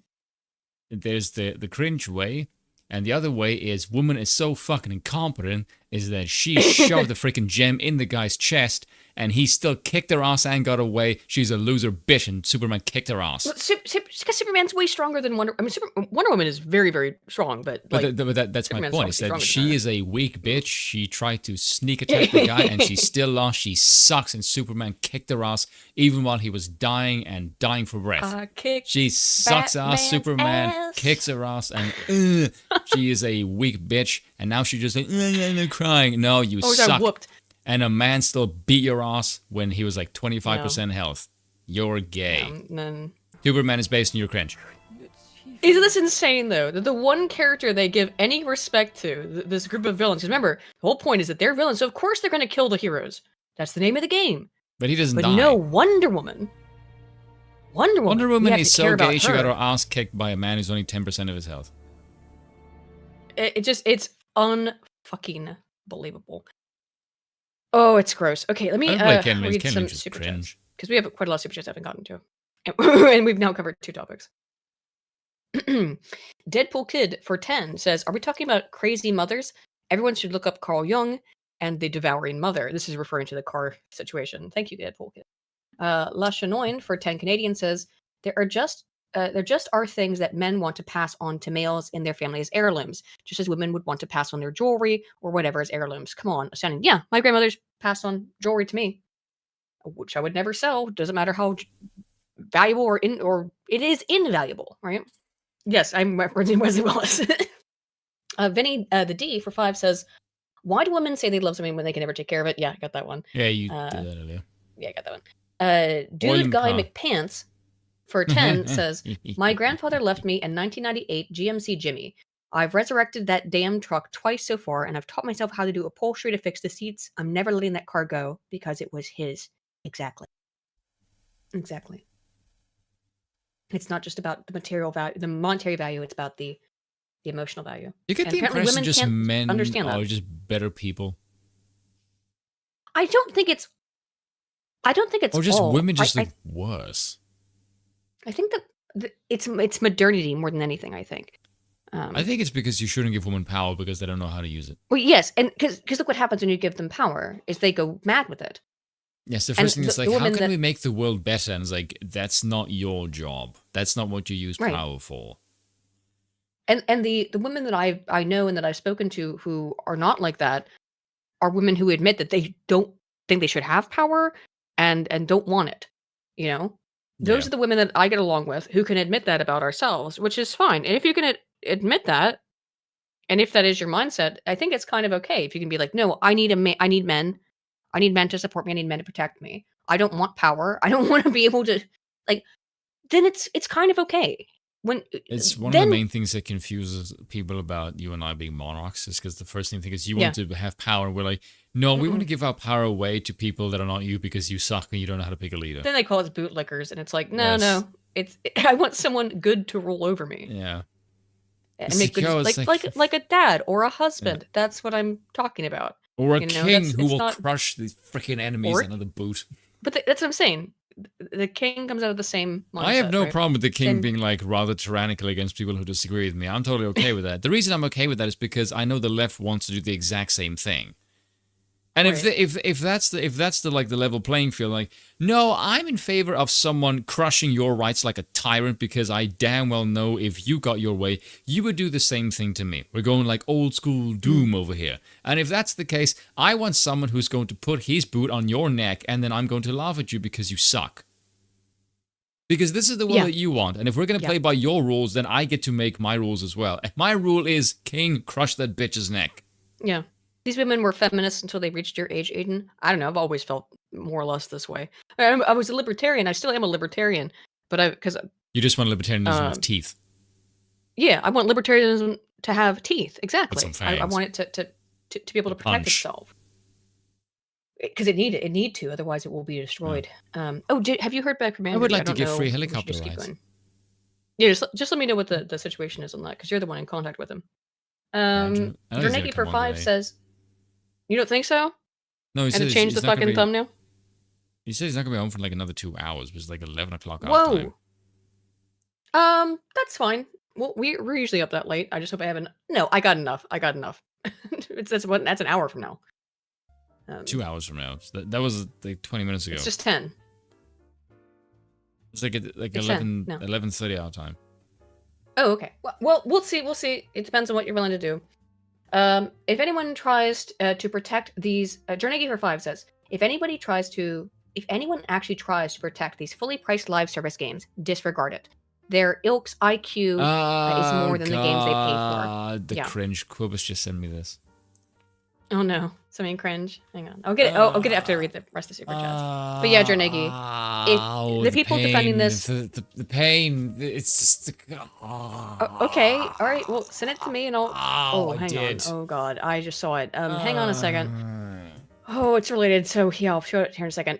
There's the cringe way, and the other way is woman is so fucking incompetent is that she shoved the freaking gem in the guy's chest, and he still kicked her ass and got away. She's a loser bitch, and Superman kicked her ass. Because Superman's way stronger than Wonder. I mean, Wonder Woman is very, very strong, but like, That's my Superman's point. Is obviously that stronger she than her. is a weak bitch. She tried to sneak attack the guy, and she still lost. She sucks, and Superman kicked her ass even while he was dying for breath. kick. She sucks ass. Batman's Superman ass. kicks her ass, and she is a weak bitch. And now she's just like crying. No, you Oh, I suck. whooped. And a man still beat your ass when he was like 25% health. You're gay. And then Superman is based on your cringe. isn't this insane though? That the one character they give any respect to, this group of villains. 'Cause remember, the whole point is that they're villains, so of course they're going to kill the heroes. That's the name of the game. But he doesn't But die. no, Wonder Woman. Wonder we Woman have is to care so about gay she got her. her ass kicked by a man who's only 10% of his health. It's unfucking believable. Oh, it's gross. Okay, let me I don't like Ken Lynch. read Ken some Lynch is super chats cringe. because we have quite a lot of super chats I haven't gotten to, and we've now covered 2 topics. Deadpool Kid for 10 says, "Are we talking about crazy mothers? Everyone should look up Carl Jung and the devouring mother." This is referring to the car situation. Thank you, Deadpool Kid. La Chanoine for 10 Canadian says, there just are things that men want to pass on to males in their family as heirlooms, just as women would want to pass on their jewelry or whatever as heirlooms. Come on, Shannon. Yeah, my grandmother's passed on jewelry to me, which I would never sell. Doesn't matter how valuable or it is invaluable, right? Yes, I'm referencing Wesley Wallace. Vinny, the D for 5 says, "Why do women say they love something when they can never take care of it?" Yeah, I got that one. Yeah, you did that earlier. Yeah, I got that one. Dude Guy car. McPants for 10 says, "My grandfather left me a 1998 GMC Jimmy. I've resurrected that damn truck twice so far, and I've taught myself how to do upholstery to fix the seats. I'm never letting that car go because it was his." Exactly. It's not just about the material value, the monetary value. It's about the emotional value. You get And the apparently impression women just can't men understand are that. just better people. I don't think it's Or just all. women just I look worse. think that it's modernity more than anything. I think. I think it's because you shouldn't give women power because they don't know how to use it. Well, yes, and because look what happens when you give them power is they go mad with it. Yes, the And first thing is the like, how woman can that- we make the world better? And it's like, that's not your job. That's not what you use Right. power for. And the women that I know and that I've spoken to who are not like that are women who admit that they don't think they should have power and don't want it. You know, those Yeah. are the women that I get along with who can admit that about ourselves, which is fine. And if you can admit that, and if that is your mindset, I think it's kind of okay. If you can be like, no, I need men. I need men to support me. I need men to protect me. I don't want power. I don't want to be able to like. Then it's kind of okay. When It's one of then, the main things that confuses people about you and I being monarchs is because the first thing they think is you want to have power. And we're like, no, we want to give our power away to people that are not you because you suck and you don't know how to pick a leader. Then they call us bootlickers, and it's like, no, Yes. no. I want someone good to rule over me Yeah. and It's make good, because, like a dad or a husband. That's what I'm talking about. Or a You know, king that's- who it's will not- crush the freaking enemies Or- under the boot. But that's what I'm saying. the king comes out of the same mindset, I have no right? problem with the king Same- being like rather tyrannical against people who disagree with me. I'm totally okay with that. The reason I'm okay with that is because I know the left wants to do the exact same thing. And Right. if that's the like the level playing field, like no, I'm in favor of someone crushing your rights like a tyrant because I damn well know if you got your way, you would do the same thing to me. We're going like old school Doom over here. And if that's the case, I want someone who's going to put his boot on your neck and then I'm going to laugh at you because you suck. Because this is the world Yeah. that you want. And if we're going to Yeah. play by your rules, then I get to make my rules as well. And my rule is king, crush that bitch's neck. Yeah. These women were feminists until they reached your age, Aiden. I don't know. I've always felt more or less this way. I was a libertarian. I still am a libertarian. But because You just want libertarianism with teeth. yeah, I want libertarianism to have teeth. Exactly. some I fangs. want it to be able to protect Punch. itself. Because it need to, otherwise it will be destroyed. Have you heard back from Andrew? would like to don't give know. free We should helicopter just keep rides. going. Yeah, just let me know what the situation is on that, because you're the one in contact with him. Andrew? I know he's gonna Draneki come for on 5 today. says, you don't think so? No, he And says to change the he's not gonna fucking be- thumbnail? He says he's not going to be home for like another 2 hours, but it's like 11 o'clock our time. Whoa. That's fine. Well, we're usually up that late. I just hope I haven't. No, I got enough. That's an hour from now. 2 hours from now. So that was like 20 minutes ago. It's just 10. It's like It's 11, 10, no. 11:30 our time. Oh, okay. Well, we'll see. We'll see. It depends on what you're willing to do. If anyone tries to protect these, Jernegi for 5 says, if anyone actually tries to protect these fully priced live service games, disregard it. Their ilk's IQ is more than the games they pay for. The Yeah. cringe. Quibus just sent me this. Oh no, something cringe. Hang on, I'll get it. I'll get it after I read the rest of the super chats. But yeah, Jernegi, if the people defending pain, this- the pain, it's just. Okay, all right. Well, send it to me and I'll. Oh, I hang did. on. Oh god, I just saw it. Hang on a second. Oh, it's related. So yeah, I'll show it here in a second.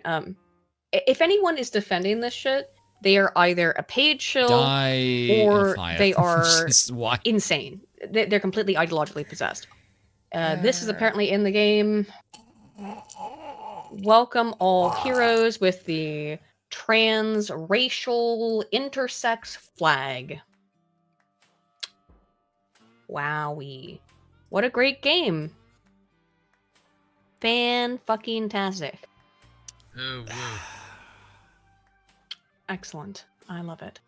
If anyone is defending this shit, they are either a paid shill Die in a or fire. they are Just why? insane. They're completely ideologically possessed. This is apparently in the game. Welcome all heroes with the transracial intersex flag. Wowie. What a great game. Fan-fucking-tastic. Oh, whoa. Excellent. I love it.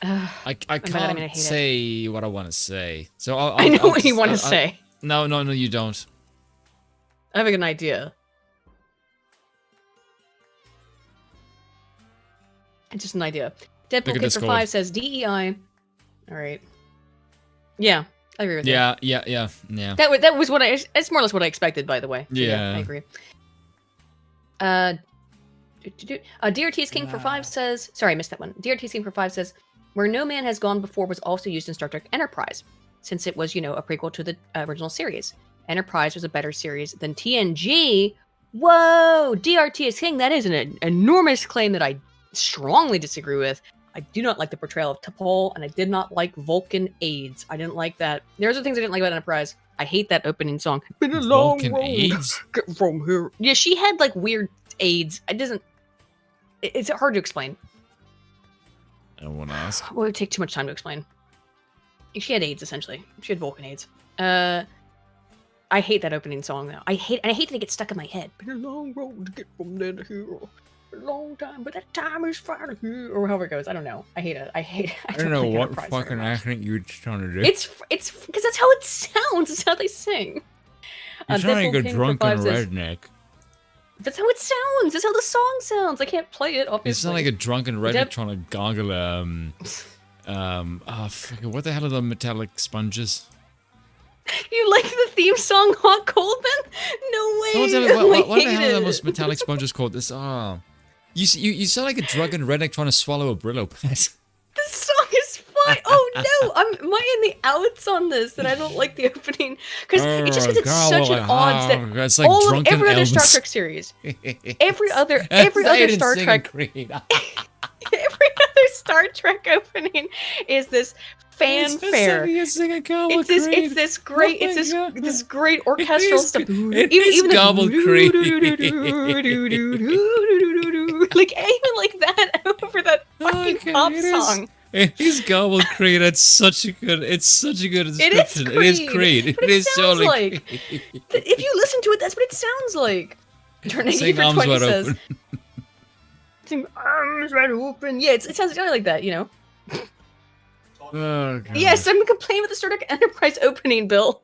I by that I mean I can't hate it. say what I want to say. So I know what you want to say. No, you don't. I have an idea. It's just an idea. Deadpool Look at Kid for Discord. 5 says DEI. Alright. Yeah, I agree with you. Yeah. That was what it's more or less what I expected, by the way. So Yeah. I agree. DRT's King for 5 says, sorry, I missed that one. DRT's King for 5 says, where No Man Has Gone Before was also used in Star Trek Enterprise, since it was, a prequel to the original series. Enterprise was a better series than TNG. Whoa! DRT's King, that is an enormous claim that I strongly disagree with. I do not like the portrayal of T'Pol, and I did not like Vulcan AIDS. I didn't like that. There's the things I didn't like about Enterprise. I hate that opening song. Been a long Vulcan road AIDS? get from here. Yeah, she had like weird AIDS. It's hard to explain. I don't want to ask. Well, it would take too much time to explain. She had AIDS, essentially. She had Vulcan AIDS. I hate that opening song, though. I hate that it gets stuck in my head. Been a long road to get from there to here. A long time, but that time is finally here. Or however it goes. I don't know. I hate it. I I don't know like what Enterprise very fucking much. accent you're trying to do. It's because that's how it sounds. It's how they sing. You're trying Deadpool to King go for drunken 5 says, redneck. that's how it sounds. That's how the song sounds. I can't play it, obviously. You sound like a drunken redneck Deb- trying to gargle what the hell are the metallic sponges? You like the theme song Hot Cold then? No way. Don't tell me what I the hell hate are it. those metallic sponges called? This you sound like a drunken redneck trying to swallow a Brillo pad. This song is fine. Oh no, am I in the outs on this that I don't like the opening? Because it's just because it's such an odds that it's like all of drunken every other Star elves. Trek series, every other Star Trek, Creed. every other Star Trek opening is this fanfare. It's this great orchestral stuff. It is gobbled Creed. Like, even like that over that fucking pop it is. song. It is Gobble Creed. It's such a good description. It is Creed. It is Creed. But It is sounds totally like Creed. if you listen to it, that's what it sounds like. Tornado Saying for arms 20 wide says, open. "Sing arms wide open." Yeah, it sounds exactly like that, you know. Oh, God. Yes, I'm complaining with the Star Trek Enterprise opening, Bill.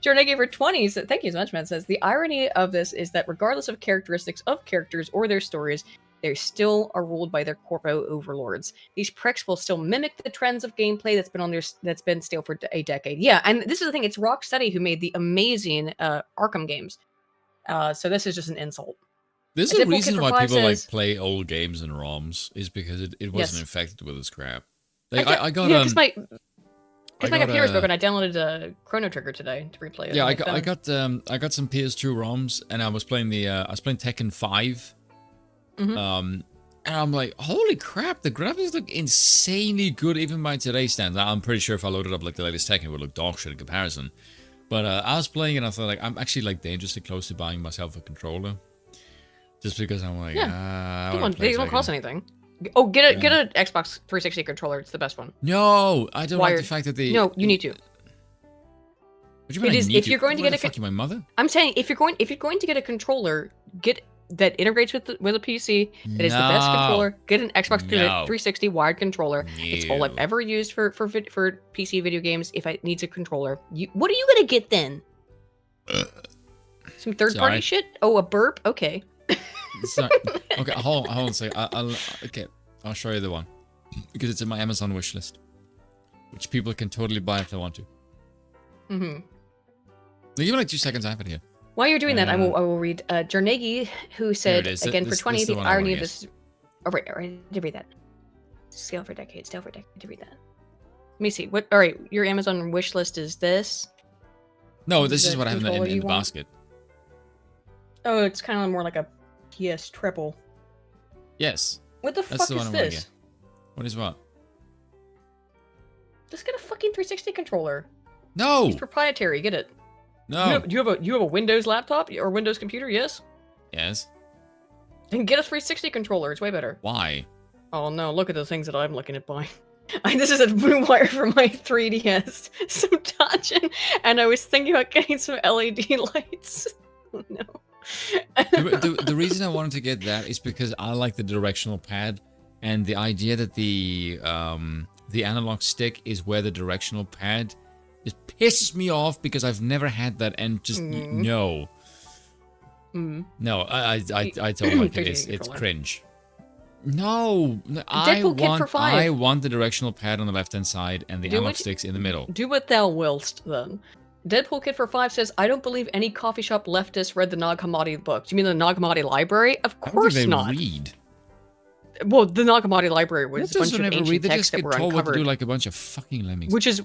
Jordan gave her 20, so thank you so much, man. Says, the irony of this is that regardless of characteristics of characters or their stories, they still are ruled by their corpo overlords. These pricks will still mimic the trends of gameplay that's been stale for a decade. Yeah, and this is the thing, it's Rocksteady who made the amazing Arkham games. So this is just an insult. There's A a Deadpool reason Kid for why Five people says- play old games in ROMs is because it wasn't Yes. infected with this crap. Like, I I got yeah, because my got, computer's broken. I downloaded Chrono Trigger today to replay it. Yeah, on my I phone. got some PS2 ROMs, and I was playing Tekken 5. Mhm. And I'm like, holy crap, the graphics look insanely good even by today's standards. I'm pretty sure if I loaded up like the latest Tekken, it would look dog shit in comparison. But I was playing and I thought, like, I'm actually like dangerously close to buying myself a controller, just because I'm like, They don't cost anything. Oh, get an Xbox 360 controller. It's the best one. No, I don't like Wired. the fact that they. No, you need to. What do you mean? It I is- need if you're going to Where get the a fuck, you my mother? I'm saying if you're going to get a controller, get that integrates with a PC. That is the best No. controller. Get an Xbox No. 360 wired controller. It's all I've No. ever used for PC video games. If I needs a controller, what are you gonna get then? Some third party Sorry. shit? Oh, a burp? Okay. Sorry. Okay, hold on a second. I'll show you the one because it's in my Amazon wish list, which people can totally buy if they want to. Mm-hmm. Give me like 2 seconds. I have it here. While you're doing that, I will read Jarnegi, who said, it is. again, for This 20, is the the one I irony wanna of this... Oh, right, I did read that. Scale for decades, to read that. Let me see. All right, your Amazon wish list is this. No, Is this is the what I have in controller the you want? basket. Oh, it's kind of more like a PS triple. Yes. What the That's fuck the one is I wanna this? get. What is what? Just get a fucking 360 controller. No! It's proprietary, get it. No! You have a Windows laptop or Windows computer, yes? Yes. Then get a 360 controller, it's way better. Why? Oh no, look at the things that I'm looking at buying. This is a blue wire for my 3DS. Some touching, and I was thinking about getting some LED lights. Oh no. The reason I wanted to get that is because I like the directional pad, and the idea that the analog stick is where the directional pad is pisses me off because I've never had that, and just no. No, I don't like it. It's cringe. No, Deadpool Kid for $5. I want the directional pad on the left hand side and the Do analog what- sticks in the middle. Do what thou willst, then. Deadpool Kid for 5 says, I don't believe any coffee shop leftist read the Nag Hammadi books. You mean the Nag Hammadi library? Of I don't course think they not. read. Well, the Nag Hammadi library was What a bunch does of never ancient read? They texts just that get were told what to uncovered. do like a bunch of fucking lemmings. Which is,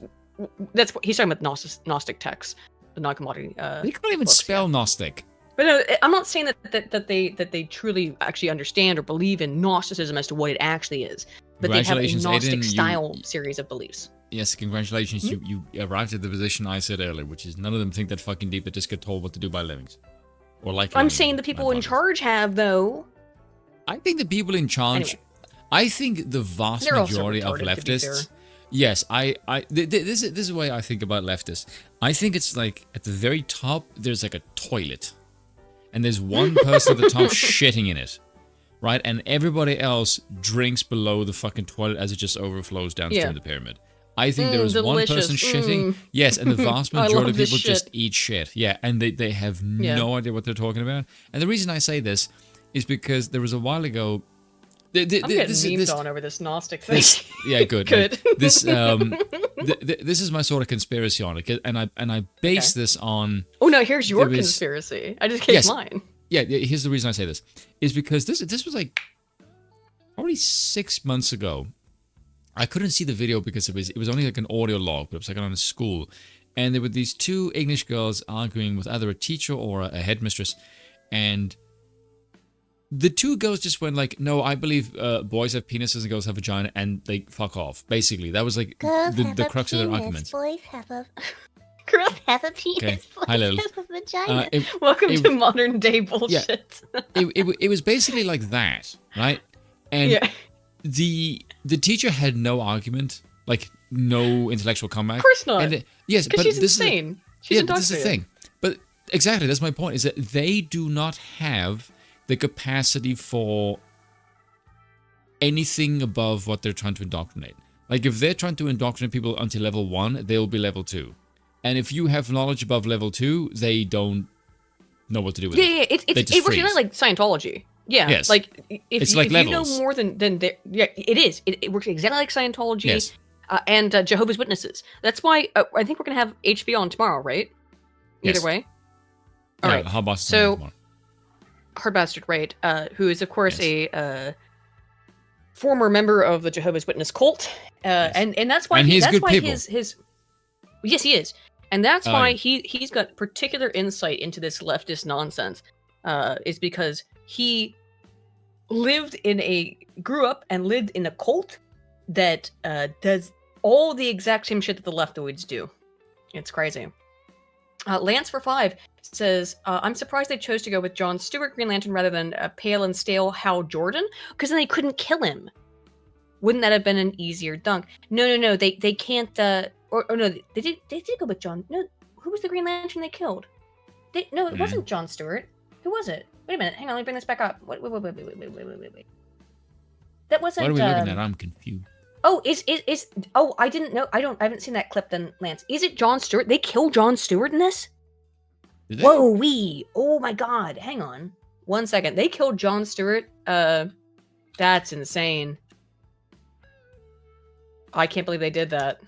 that's what he's talking about Gnostic texts. The Nag Hammadi They can't even books, spell yeah. Gnostic. But no, I'm not saying that they truly actually understand or believe in Gnosticism as to what it actually is. But they have a Congratulations, Gnostic Aiden, style series of beliefs. Yes, congratulations. You arrived at the position I said earlier, which is none of them think that fucking deep. They just get told what to do by lemmings. Or like I'm lemmings, saying the my people in apologies. charge have, though. I think the people in charge. Anyway. I think the vast They're also majority of retarded, to be fair. leftists. Yes, this is the way I think about leftists. I think it's like at the very top there's like a toilet, and there's one person at the top shitting in it, right? And everybody else drinks below the fucking toilet as it just overflows downstream Yeah. the pyramid. I think there is one delicious. person shitting. Yes, and the vast I majority love of this people just shit. eat shit. Yeah, and they have Yeah. no idea what they're talking about. And the reason I say this is because there was a while ago. I'm getting memed on over this Gnostic thing. Yeah, good. Good. This this is my sort of conspiracy on it, and I base this on. Oh no, here's your There is- conspiracy. I just gave Yes. mine. Yeah, here's the reason I say this is because this was like probably 6 months ago. I couldn't see the video because it was only like an audio log, but it was like on a school, and there were these two English girls arguing with either a teacher or a headmistress, and the two girls just went like, "No, I believe boys have penises and girls have vagina," and they fuck off. Basically, that was like the crux of their arguments. Boys have a... Girls have a penis. Okay. Boys Hi, Lil. have a vagina. It- Welcome it- to modern day bullshit. it was basically like that, right? And Yeah. the teacher had no argument, like no intellectual comeback. Of course not. And yes, Because but she's this insane. She's is but this is the indoctrinated. thing. But exactly, that's my point. Is that they do not have the capacity for anything above what they're trying to indoctrinate. Like if they're trying to indoctrinate people until level 1, they'll be level 2. And if you have knowledge above level 2, they don't know what to do with it. Yeah. They It just works freeze. like Scientology. Yeah. Yes. Like if, It's like if you know levels. more than yeah, it is. It works exactly like Scientology. Yes. And Jehovah's Witnesses. That's why I think we're gonna have HBO on tomorrow, right? Either Yes. way. All Yeah, right. how about So- tomorrow? Hard Bastard, right? Who is of course Yes. a former member of the Jehovah's Witness cult, Yes. and that's why And he's that's good why people. his yes he is, and that's Oh, why yeah. he's got particular insight into this leftist nonsense, is because he grew up and lived in a cult that does all the exact same shit that the leftoids do. It's crazy. Lance for 5 says, I'm surprised they chose to go with Jon Stewart Green Lantern rather than pale and stale Hal Jordan, because then they couldn't kill him. Wouldn't that have been an easier dunk? No, they can't. Or no, they did go with John. No, who was the Green Lantern they killed? No, it wasn't Jon Stewart. Who was it? Wait a minute, hang on, let me bring this back up. Wait. That wasn't. What are we looking at? I'm confused. Oh, oh, I didn't know. I haven't seen that clip then, Lance. Is it Jon Stewart? They killed Jon Stewart in this? Did they? Whoa, oh my god, hang on. 1 second. They killed Jon Stewart? That's insane. I can't believe they did that.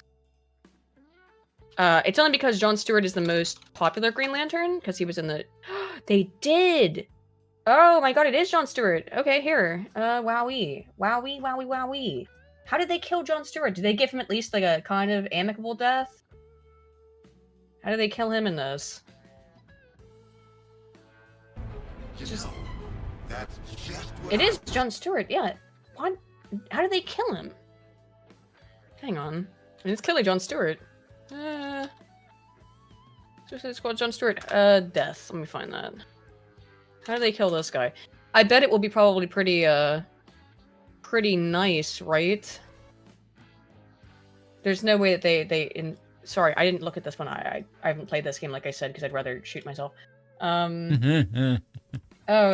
It's only because Jon Stewart is the most popular Green Lantern, because he was in the... They did! Oh my god, it is Jon Stewart. Okay, here. Wowee. How did they kill Jon Stewart? Did they give him at least like a kind of amicable death? How did they kill him in this? That's just what It is Jon Stewart, yeah. What? How did they kill him? Hang on. I mean, it's clearly Jon Stewart. Suicide Squad Jon Stewart. Death. Let me find that. How do they kill this guy? I bet it will be probably pretty nice, right? There's no way that sorry, I didn't look at this one. I haven't played this game, like I said, because I'd rather shoot myself. Oh,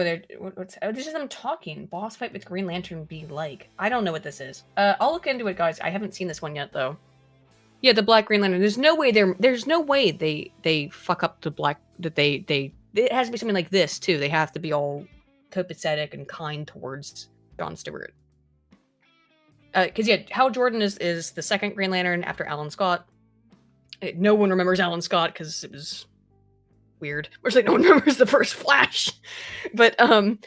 this is them talking. Boss fight with Green Lantern be like. I don't know what this is. I'll look into it, guys. I haven't seen this one yet, though. Yeah, the Black Green Lantern. There's no way they fuck up the black. That it has to be something like this too. They have to be all copacetic and kind towards Jon Stewart. Because yeah, Hal Jordan is the second Green Lantern after Alan Scott. No one remembers Alan Scott because it was weird. Or like no one remembers the first Flash. But damn,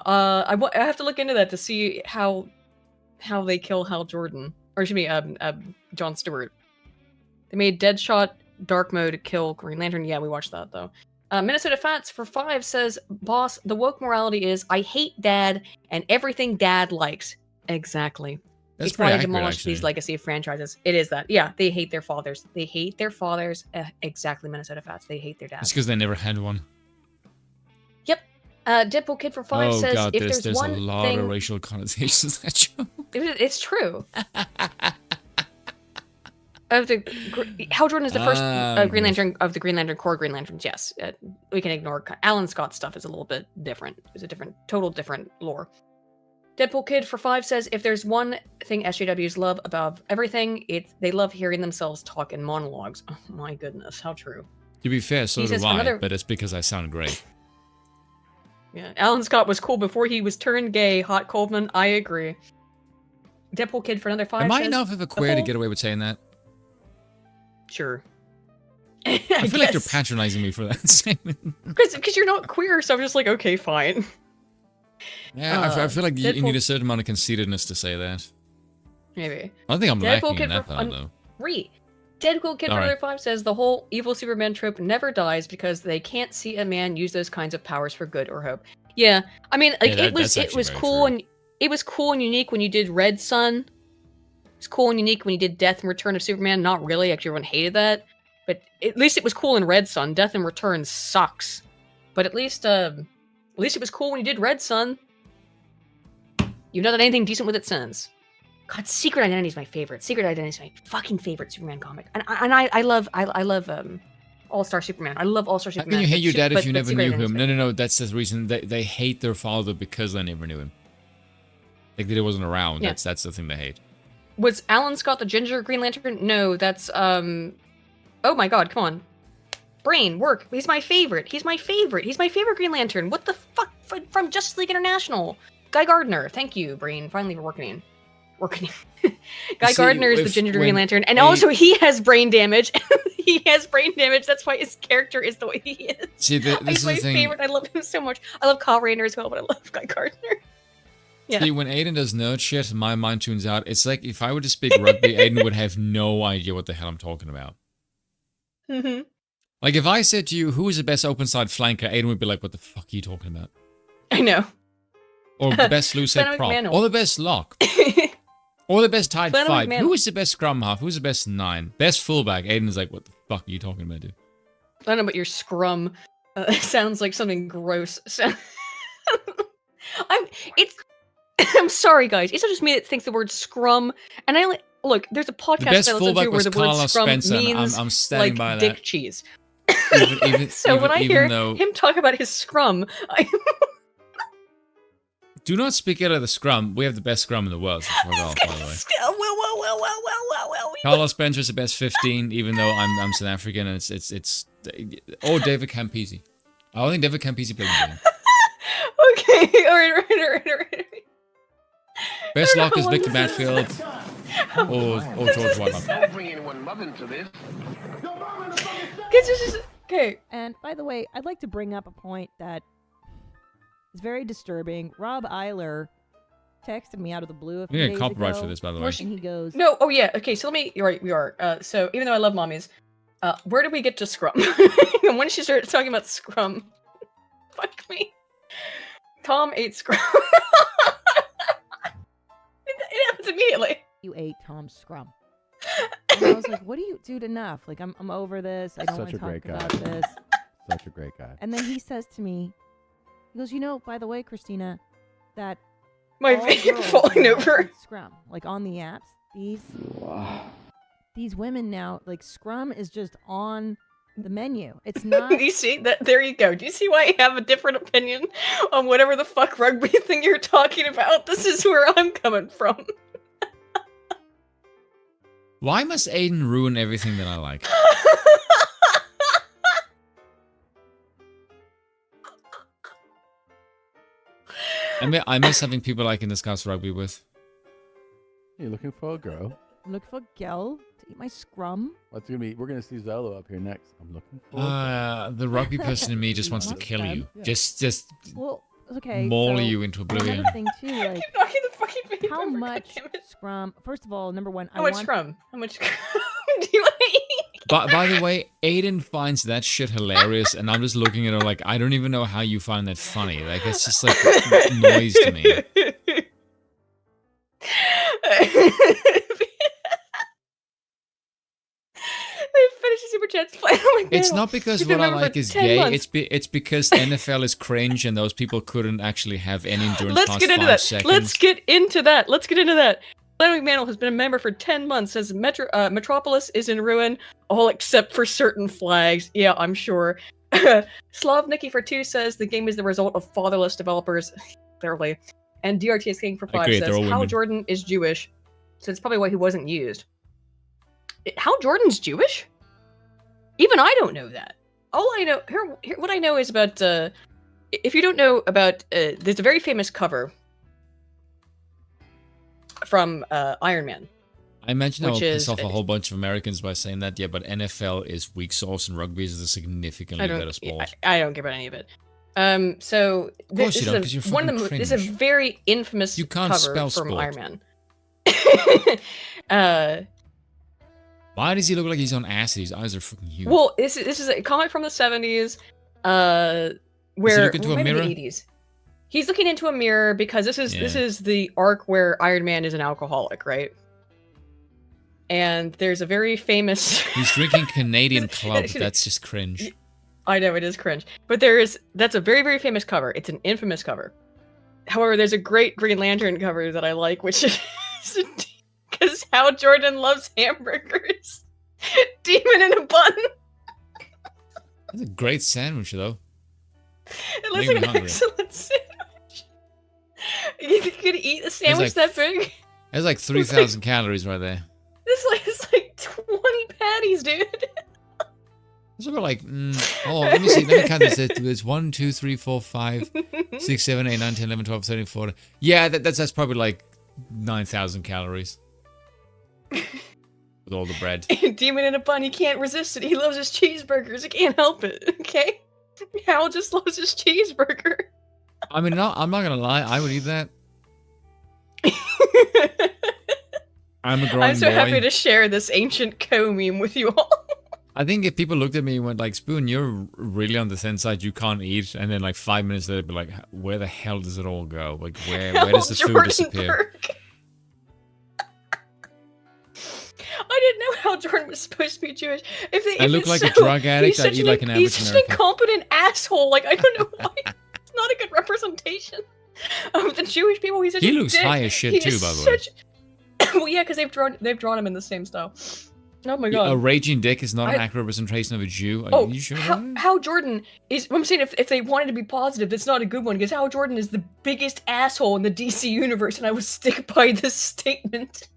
I have to look into that to see how they kill Hal Jordan, or excuse me, Jon Stewart. They made Deadshot dark mode kill Green Lantern. Yeah, we watched that though. Minnesota Fats for 5 says, "Boss, the woke morality is I hate Dad and everything Dad likes." Exactly. That's It's why pretty I accurate, demolished these actually. legacy franchises. It is that. Yeah, they hate their fathers. They hate their fathers. Exactly, Minnesota Fats. They hate their dads. It's because they never had one. Yep. Deadpool Kid for 5 Oh says, god, if there's one a lot thing... of racial connotations in that show. It's true. Hal Jordan is the first Green Lantern of the Green Lantern Corps Green Lanterns. Yes, we can ignore Alan Scott's stuff. Is a little bit different. It's a total different lore. Deadpool Kid for 5 says, if there's one thing SJWs love above everything, they love hearing themselves talk in monologues. Oh my goodness, how true. To be fair, so He do says I, another- but it's because I sound great. Yeah, Alan Scott was cool before he was turned gay. Hot Coldman, I agree. Deadpool Kid for another 5 Am I says, enough of a queer to whole- get away with saying that? Sure. I feel like you're patronizing me for that statement. Because you're not queer, so I'm just like, okay, fine. Yeah, I feel like you Deadpool- need a certain amount of conceitedness to say that. Maybe. I don't think I'm Deadpool lacking Kid in that, for though. 3. Deadpool Kid for Alright. another 5 says, the whole evil Superman trope never dies because they can't see a man use those kinds of powers for good or hope. Yeah, I mean, like Yeah, it was that's actually very cool true. and it was cool and unique when you did Red Sun. was cool and unique when he did Death and Return of Superman. Not really. Actually, everyone hated that. But at least it was cool in Red Sun. Death and Return sucks. But at least it was cool when he did Red Sun. You've not done anything decent with it since. God, Secret Identity is my favorite. Secret Identity is my fucking favorite Superman comic. And I love All-Star Superman. I love All-Star How Superman. can you hate your dad if you but never Secret knew Identity is him? No. That's the reason they hate their father because they never knew him. Like that he wasn't around. Yeah. That's the thing they hate. Was Alan Scott the ginger Green Lantern? No, that's oh my god, come on. Brain, work. He's my favorite. He's my favorite Green Lantern. What the fuck from Justice League International? Guy Gardner. Thank you, Brain. Finally we're working. Guy Gardner is the ginger Green Lantern, and also he has brain damage. He has brain damage. That's why his character is the way he is. See, this He's is my the thing. favorite. I love him so much. I love Kyle Rayner as well, but I love Guy Gardner. Yeah. See, when Aiden does nerd shit, my mind tunes out. It's like if I were to speak rugby, Aiden would have no idea what the hell I'm talking about. Mm-hmm. Like if I said to you, who is the best open side flanker, Aiden would be like, what the fuck are you talking about? I know. Or the best loose head Flanagan prop. Manual. Or the best lock. Or the best tight Flanagan five. Manual. Who is the best scrum half? Who's the best 9? Best fullback. Aiden is like, what the fuck are you talking about, dude? I don't know about your scrum. Sounds like something gross. I'm sorry, guys. It's not just me that thinks the word scrum. And look. There's a The podcast best I listen fullback to where was the word Carlos scrum Spencer, and means I'm standing like by dick that. cheese. So When I hear though, him talk about his scrum, do not speak out of the scrum. We have the best scrum in the world. So by the way. well. Carlos Spencer is the best 15, even though I'm South African, and it's or David Campisi. I don't think David Campisi played the game. Okay, all right. Best I lock don't is know Victor what this Matfield or George Whitelock. Don't bring anyone love into this. Okay. And by the way, I'd like to bring up a point that is very disturbing. Rob Eiler texted me out of the blue a few We days get copyright ago, for this, by the way. and he goes, No. Oh yeah. Okay. So you're right. We are. So even though I love mommies, where did we get to scrum? And when she started talking about scrum, fuck me. Tom ate scrum. It happens immediately. "You ate Tom's scrum." And I was like, "What do you, dude? Enough! Like, I'm over this. I don't want to talk about this." Such a great guy. And then he says to me, he goes, "You know, by the way, Christina, that My all vein girls falling now over. eat Scrum, like on the apps, these women now, like Scrum is just on the menu. It's not." Do you see that? There you go. Do you see why I have a different opinion on whatever the fuck rugby thing you're talking about? This is where I'm coming from. Why must Aiden ruin everything that I like? I miss having people I can discuss rugby with. You're looking for a girl. Look for Gel to eat my Scrum. What's gonna be? We're gonna see Zolo up here next. I'm looking for. a girl. The rugby person in me just wants to kill you. Yeah. Just Well, okay. maul so you into oblivion. another thing too, like Keep knocking the fucking paper how over, much goddammit. Scrum? First of all, number one, How I much want scrum? How much scrum do you want to eat? By the way, Aiden finds that shit hilarious, and I'm just looking at her like, I don't even know how you find that funny. Like, it's just like noise to me. They finished the super chats. Oh my God. It's not because You've been what I a member like for is 10 gay. months. It's because NFL is cringe, and those people couldn't actually have any endurance Let's past get into 5 that. seconds. Let's get into that. Flanagan McManel has been a member for 10 months. Says Metropolis is in ruin, all except for certain flags. Yeah, I'm sure. Slav Nikki for 2 says the game is the result of fatherless developers, clearly. And DRTS King for 5 Agreed, they're says all Hal women. Jordan is Jewish, so it's probably why he wasn't used. Hal Jordan's Jewish? Even I don't know that. All I know here what I know is about if you don't know about there's a very famous cover from Iron Man. I imagine I'll which piss is- off a whole bunch of Americans by saying that, yeah, but NFL is weak sauce and rugby is a significantly better sport. I don't care about any of it. So course this you don't, 'cause is you're one of the fucking this is a cringe. very infamous You can't cover spell from sport. Iron Man. Why does he look like he's on acid? His eyes are fucking huge. Well, this is a comic from the 70s, where look into a maybe mirror? the 80s. He's looking into a mirror because this is Yeah. the arc where Iron Man is an alcoholic, right? And there's a very famous. He's drinking Canadian Club. That's just cringe. I know, it is cringe. But that's a very, very famous cover. It's an infamous cover. However, there's a great Green Lantern cover that I like, which is because Hal Jordan loves hamburgers. Demon in a bun. That's a great sandwich, though. It looks like an excellent sandwich. You could eat a sandwich that big? There's like 3,000 calories right there. It's like 20 patties, dude. It's about like, let me see. Let me count this. It's 1, 2, 3, 4, 5, 6, 7, 8, 9, 10, 11, 12, 13, 14. Yeah, that's probably like 9,000 calories. With all the bread. Demon in a bun, he can't resist it. He loves his cheeseburgers. He can't help it, okay? Hal just loves his cheeseburger. I mean, I'm not gonna lie. I would eat that. I'm so happy to share this ancient meme with you all. I think if people looked at me and went like, Spoon, you're really on the thin side, you can't eat, and then like 5 minutes later, they'd be like, where the hell does it all go? Like, where does the food disappear? I didn't know Hal Jordan was supposed to be Jewish. I look like a drug addict, I eat like an average He's such an incompetent asshole. Like, I don't know why. It's not a good representation of the Jewish people. He's such he a looks dick. high as shit too, by the way. Well, yeah, because they've drawn him in the same style. Oh my god. A raging dick is not an accurate representation of a Jew. Are you sure? Hal Jordan is. I'm saying if they wanted to be positive, it's not a good one because Hal Jordan is the biggest asshole in the DC universe, and I would stick by this statement.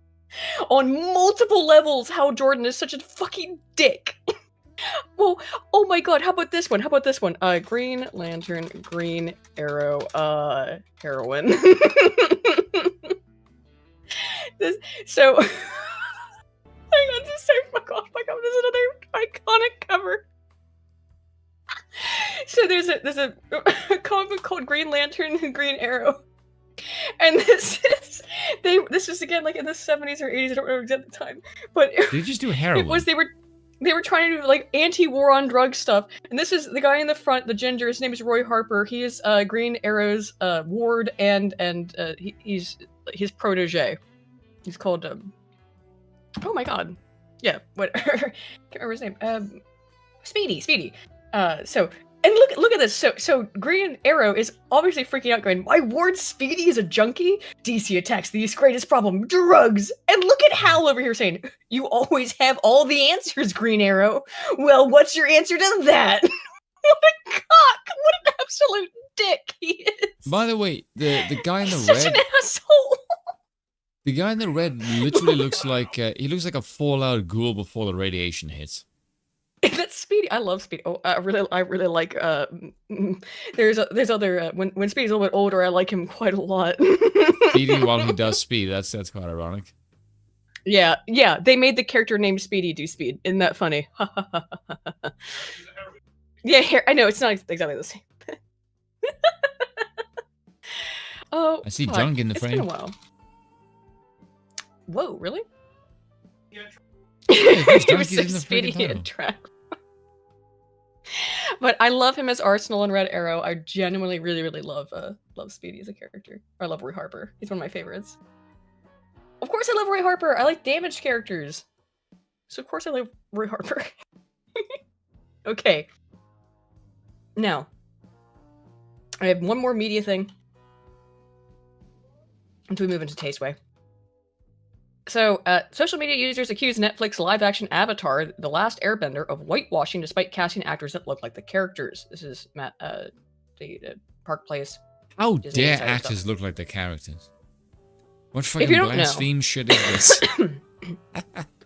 On multiple levels, Hal Jordan is such a fucking dick. Well, oh my god, how about this one? Green Lantern, Green Arrow, heroin. So hang on, just say fuck off. There's another iconic cover. So there's a comic book called Green Lantern and Green Arrow. And this was again like in the 70s or 80s, I don't remember exact time. But they just do heroin. They were trying to do like anti-war on drug stuff. And this is the guy in the front, the ginger, his name is Roy Harper. He is Green Arrow's ward and he's his protege. He's called oh my god. Yeah, what can't remember his name. Speedy. And look at this. So Green Arrow is obviously freaking out, going, "My ward Speedy is a junkie? DC attacks the greatest problem, drugs." And look at Hal over here saying, "You always have all the answers, Green Arrow. Well, what's your answer to that?" What a cock! What an absolute dick he is. By the way, the guy in the Such red. an asshole. The guy in the red literally looks like he looks like a Fallout ghoul before the radiation hits. That's Speedy. I love Speedy. Oh, I really like. There's other when Speedy's a little bit older, I like him quite a lot. Speedy while he does speed. That's quite ironic. Yeah. They made the character named Speedy do speed. Isn't that funny? Yeah, I know it's not exactly the same. Oh, I see junk in the frame. It's been a while. Whoa, really? Yeah, It was so Speedy and Trap. But I love him as Arsenal and Red Arrow. I genuinely really love Speedy as a character. I love Roy Harper. He's one of my favorites. Of course I love Roy Harper. I like damaged characters. So of course I love Roy Harper. Okay. Now, I have one more media thing until we move into Tasteway. So, social media users accuse Netflix live-action Avatar: The Last Airbender of whitewashing despite casting actors that look like the characters. This is Matt, the Park Place. How Disney dare Insider actors stuff. look like the characters? What If you fucking don't blaspheme shit is this?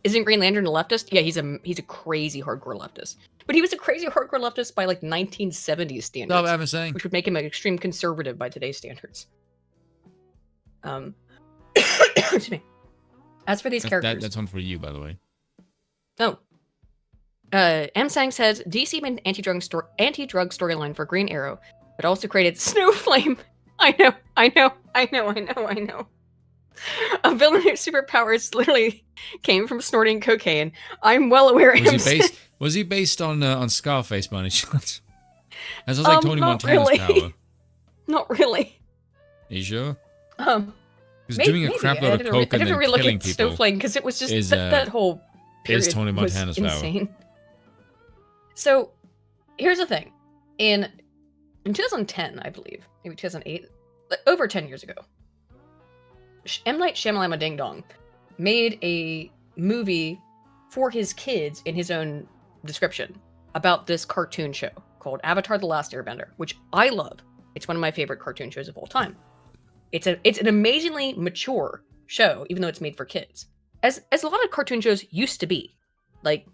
Isn't Green Lantern a leftist? Yeah, he's a crazy hardcore leftist. But he was a crazy hardcore leftist by like 1970s standards. No, I'm saying. Which would make him an extreme conservative by today's standards. Excuse me. As for these characters... That's one for you, by the way. Oh. M. Sang says, DC made an anti-drug storyline for Green Arrow, but also created Snowflame. I know. A villain whose superpowers literally came from snorting cocaine. I'm well aware of him. Was he based on Scarface by any chance? That sounds like Tony Montana's really. power. Not really. Are you sure? Because doing a crap load of coke I and didn't then really look killing at people Snowflake because it was just is, that whole period is Tony was Montana's flower. insane. So, here's the thing: in 2010, I believe, maybe 2008, like, over 10 years ago, M. Night Shyamalan Ding Dong made a movie for his kids in his own description about this cartoon show called Avatar: The Last Airbender, which I love. It's one of my favorite cartoon shows of all time. It's an amazingly mature show, even though it's made for kids. As a lot of cartoon shows used to be. Like,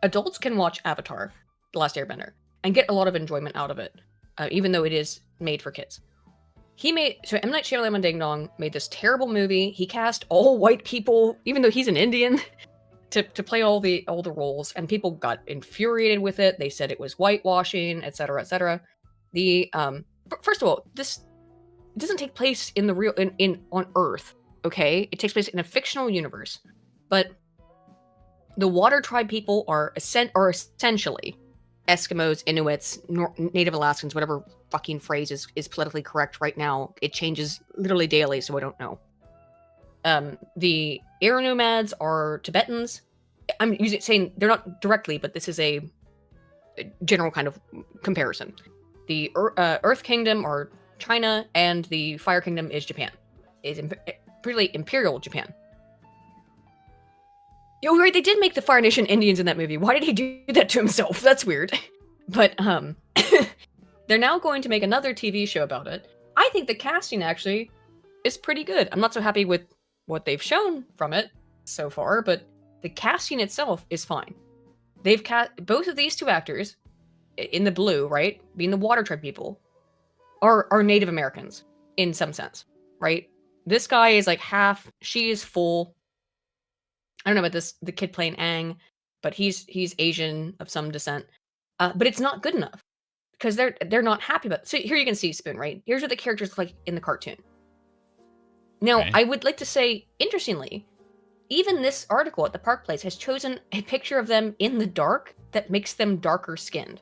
adults can watch Avatar: The Last Airbender and get a lot of enjoyment out of it, even though it is made for kids. M. Night Shyamalan Ding Dong made this terrible movie. He cast all white people, even though he's an Indian, to play all the roles, and people got infuriated with it. They said it was whitewashing, etc., etc. First of all, this doesn't take place in the real on Earth. Okay, it takes place in a fictional universe, but the Water Tribe people are essentially Eskimos, Inuits, Native Alaskans, whatever fucking phrase is politically correct right now. It changes literally daily, so I don't know. The air nomads are Tibetans. I'm saying they're not directly, but this is a general kind of comparison. The Earth Kingdom are China, and the Fire Kingdom is Japan. Is really Imperial Japan. You're right, they did make the Fire Nation Indians in that movie. Why did he do that to himself? That's weird. But they're now going to make another TV show about it. I think the casting actually is pretty good. I'm not so happy with what they've shown from it so far, but the casting itself is fine. They've cast both of these two actors in the blue, right? Being the Water Tribe people, are Native Americans in some sense, right? This guy is like half, she is full. I don't know about the kid playing Aang, but he's Asian of some descent. But it's not good enough because they're not happy about it. So here you can see Spoon, right? Here's what the characters look like in the cartoon. Now, Okay. I would like to say, interestingly, even this article at the Park Place has chosen a picture of them in the dark that makes them darker skinned.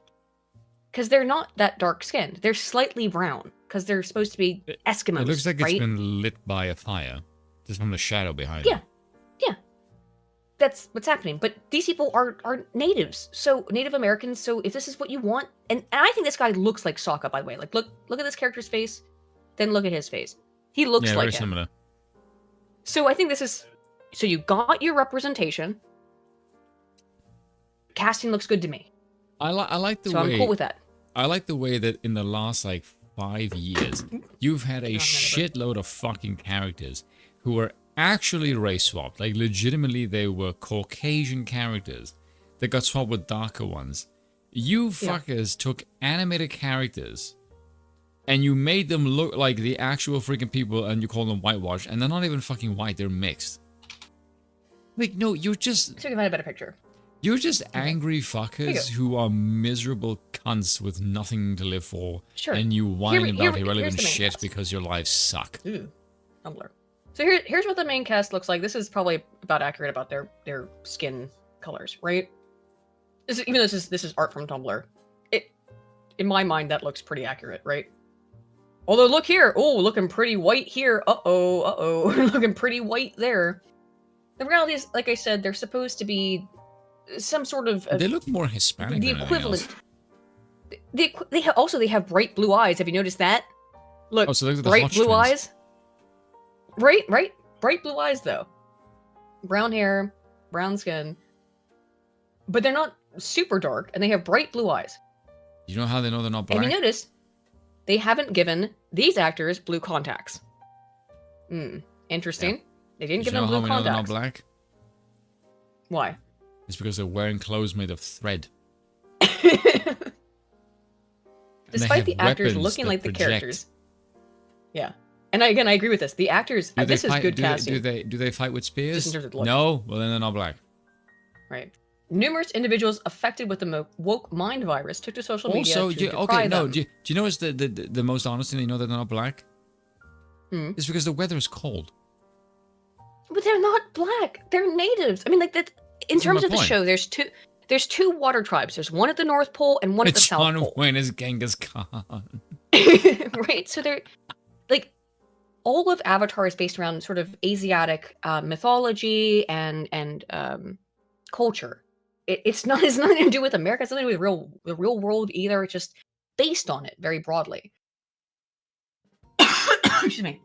Because they're not that dark skinned. They're slightly brown because they're supposed to be Eskimos. It looks like right? it's been lit by a fire, just from the shadow behind Yeah. it. Yeah. That's what's happening. But these people are natives, so Native Americans. So if this is what you want, and I think this guy looks like Sokka, by the way. Like, look at this character's face, then look at his face. He looks Yeah, like very him. similar. So I think this is. So you got your representation. Casting looks good to me. I like the So way. I'm cool with that. I like the way that in the last like 5 years, you've had a shitload of fucking characters who were actually race swapped. Like legitimately, they were Caucasian characters that got swapped with darker ones. You fuckers took animated characters and you made them look like the actual freaking people, and you call them whitewashed, and they're not even fucking white. They're mixed. Like, no, you're just. So you can find a better picture. You're just angry fuckers who are miserable cunts with nothing to live for. Sure. And you whine about here's irrelevant the main shit cast. because your lives suck. Ooh, Tumblr. So here's what the main cast looks like. This is probably about accurate about their skin colors, right? Even though this is art from Tumblr, in my mind that looks pretty accurate, right? Although look here, oh, looking pretty white here. Looking pretty white there. The reality is, like I said, they're supposed to be some sort of They look more Hispanic the than anything equivalent. else. They have bright blue eyes. Have you noticed that? Look, Oh, so they're the bright Hodge blue twins. eyes. Right, bright blue eyes though. Brown hair, brown skin, but they're not super dark, and they have bright blue eyes. You know how they know they're not black? And you notice they haven't given these actors blue contacts. Interesting. Yeah. They didn't Did give you know them how blue we know they're not contacts. black? Why? It's because they're wearing clothes made of thread. Despite the have actors weapons looking that like the project. characters. Yeah. And I agree with this. The actors, Do they this is fight- good do they- casting. do they fight with spears? Just in terms of look. No? Well, then they're not black. Right. Numerous individuals affected with the woke mind virus took to social media Also, to decry them. do you know what's the most honest thing you know that they're not black? It's because the weather is cold. But they're not black. They're natives. I mean, like that. In That's my terms of the point. show, there's two water tribes. There's one at the North Pole and one at the It's South John Pole. Wayne is Genghis Khan. Right. So they're like all of Avatar is based around sort of Asiatic mythology and culture. It's nothing to do with America. It's nothing to do with the real world either. It's just based on it very broadly. Excuse me.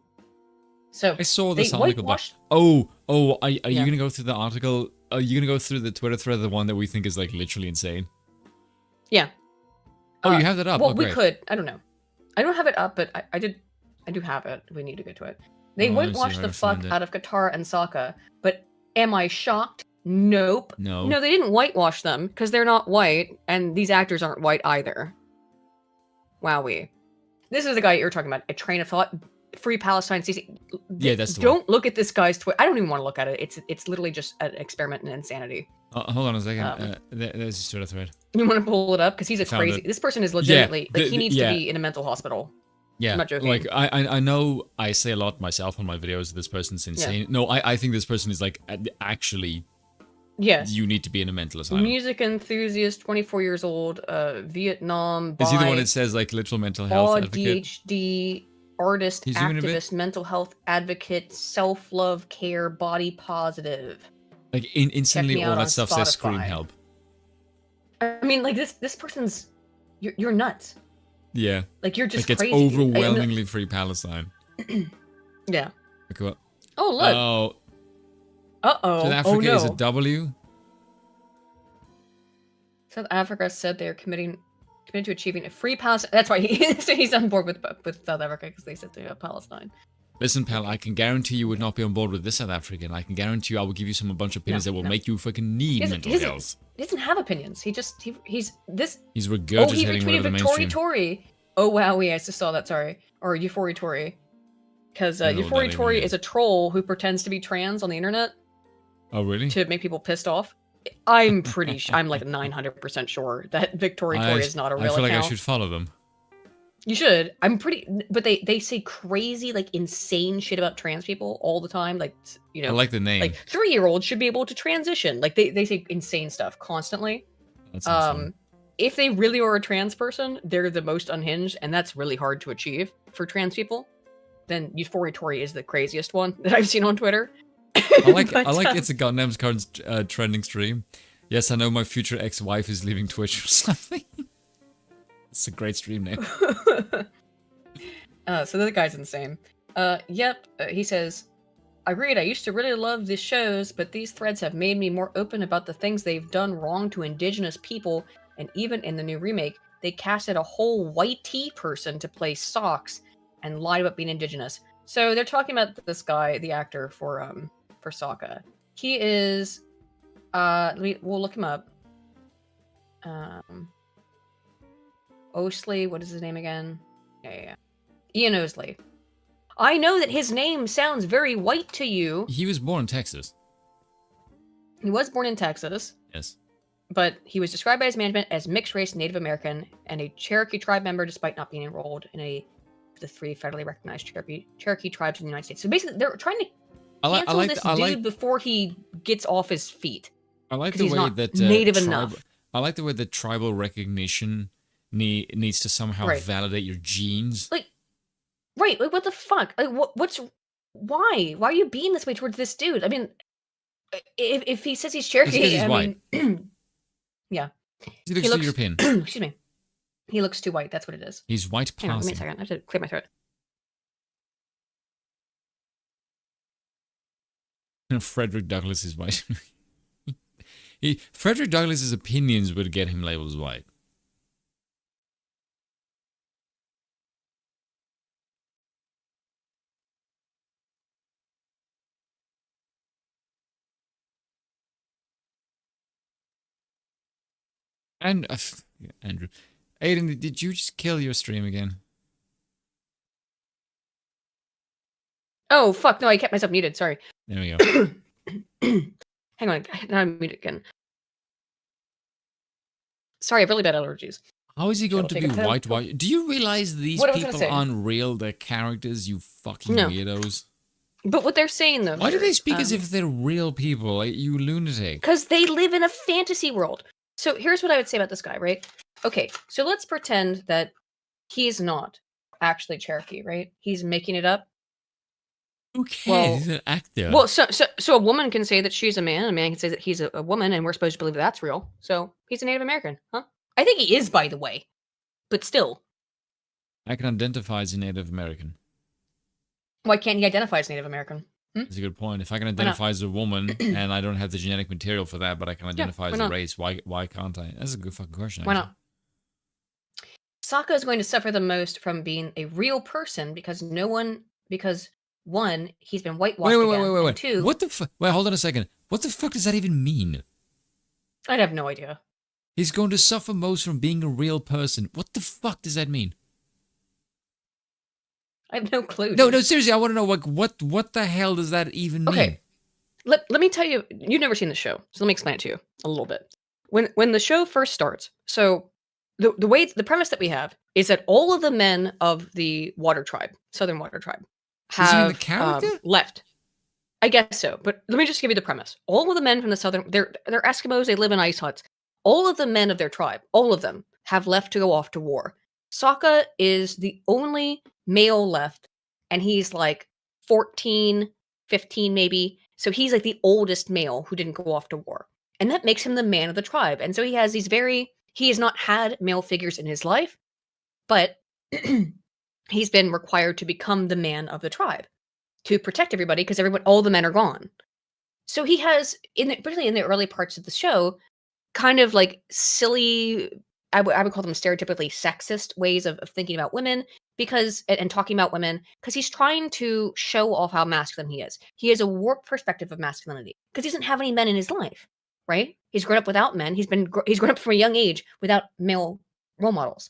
So I saw they this article. whitewashed. Are you Yeah. gonna go through the article? Are you gonna go through the Twitter thread, the one that we think is like literally insane? Yeah. Oh, you have that up. Well, Oh, we great. could. I don't know. I don't have it up, but I do have it. We need to get to it. They Oh, let me see if whitewashed I the can find fuck it. out of Katara and Sokka, but am I shocked? Nope. No. No, they didn't whitewash them because they're not white, and these actors aren't white either. Wowee. This is the guy you're talking about. A train of thought. Free Palestine. CC. Yeah, that's the Don't look at this guy's Twitter. I don't even want to look at it. It's literally just an experiment in insanity. Hold on a second. There's his Twitter thread. You want to pull it up because he's a Found crazy. it. This person is legitimately like he needs yeah. to be in a mental hospital. Yeah, I'm not joking. like I know I say a lot myself on my videos. This person's insane. No, I think this person is like actually. Yes. You need to be in a mental asylum. Music enthusiast, 24 years old, Vietnam. Is he the one that says like literal mental health advocate? ADHD, artist, He's doing a bit- activist, mental health advocate, self-love care, body positive. Like instantly me all out that on stuff says scream Spotify. help. I mean, like this person's, you're nuts. Yeah. Like you're just like it's crazy. And overwhelmingly free Palestine. yeah. Like what? Oh look. Oh. Uh-oh. South Africa Oh no. is a W. South Africa said they are committed to achieving a free Palestine. That's why he's on board with South Africa because they said they have Palestine. Listen, pal, I can guarantee you would not be on board with this South African. I can guarantee you I will give you a bunch of opinions that will make you fucking need mental health. He doesn't have opinions. He's this. He's Oh, he regurgitating retweeted whatever the Victoria mainstream. Tory. Oh wow, I just saw that. Sorry, or Euphoria Tory, because I don't know what Euphoria that Tory even is a troll who pretends to be trans on the internet Oh, really? to make people pissed off. I'm pretty. I'm like 900% sure that Victoria Tory is not a real I feel account. like I should follow them. You should. I'm pretty. But they say crazy, like insane shit about trans people all the time. Like you know, I like the name. like 3-year-olds should be able to transition. Like they say insane stuff constantly. That sounds fun. If they really are a trans person, they're the most unhinged, and that's really hard to achieve for trans people. Then Euphoria Tory is the craziest one that I've seen on Twitter. I like But, It's a Gundam's Cards trending stream. Yes, I know my future ex-wife is leaving Twitch or something. It's a great stream name. So the guy's insane. Yep, he says, agreed, I used to really love these shows, but these threads have made me more open about the things they've done wrong to indigenous people, and even in the new remake, they casted a whole white tea person to play Socks and lied about being indigenous. So they're talking about this guy, the actor for Sokka. He is, we'll look him up. Osley, what is his name again? Yeah. Ian Osley. I know that his name sounds very white to you. He was born in Texas. He was born in Texas, Yes. but he was described by his management as mixed race Native American and a Cherokee tribe member despite not being enrolled in the 3 federally recognized Cherokee tribes in the United States. So basically, they're trying to cancel this dude before he gets off his feet. I like 'Cause the he's way not that native enough. I like the way that tribal recognition needs to somehow Right. validate your genes. Like, right? Like, what the fuck? Like, why? Why are you being this way towards this dude? I mean, if he says he's Cherokee, because he's I white. mean, yeah. He looks too European. Excuse me. He looks too white. That's what it is. He's white Hang on, give me a passing. second. I have to clear my throat. Frederick Douglass is white. Frederick Douglass's opinions would get him labeled as white. And Andrew, Aiden, did you just kill your stream again? Oh fuck! No, I kept myself muted. Sorry. There we go. Hang on. Now I'm muted again. Sorry, I have really bad allergies. How is he going to be Take a pill. white? Do you realize these What was I gonna people say? aren't real? They're characters, you fucking No. weirdos. But what they're saying though, Why do they speak as if they're real people? Like, you lunatic. because they live in a fantasy world. So here's what I would say about this guy, right? Okay, so let's pretend that he's not actually Cherokee, right? He's making it up. Who cares? Well- He's an actor. Well, so a woman can say that she's a man, a man can say that he's a woman, and we're supposed to believe that that's real. So he's a Native American, huh? I think he is, by the way. But still, I can identify as a Native American. why can't he identify as Native American? That's a good point. If I can not? identify as a woman and I don't have the genetic material for that, but I can identify why as a not? race, why can't I? That's a good fucking question. Why actually. not? Sokka is going to suffer the most from being a real person because one, he's been whitewashed again, and Wait. two, What the fuck? Wait, hold on a second. What the fuck does that even mean? I'd have no idea. He's going to suffer most from being a real person. What the fuck does that mean? I have no clue. No, dude. seriously, I want to know, like, what the hell does that even mean? Okay, let me tell you. You've never seen the show, so let me explain it to you a little bit. When the show first starts, so the premise that we have is that all of the men of the Water Tribe, Southern Water Tribe, Is he in the have character? left. I guess so, but let me just give you the premise. All of the men from the Southern, they're Eskimos. They live in ice huts. All of the men of their tribe, all of them, have left to go off to war. Sokka is the only male left, and he's like 14, 15 maybe. So he's like the oldest male who didn't go off to war. And that makes him the man of the tribe. And so he has he has not had male figures in his life, but he's been required to become the man of the tribe to protect everybody because all the men are gone. So he has, particularly in the early parts of the show, kind of like silly, I would call them stereotypically sexist ways of thinking about women and talking about women because he's trying to show off how masculine he is. He has a warped perspective of masculinity because he doesn't have any men in his life, right? He's grown up without men. He's grown up from a young age without male role models,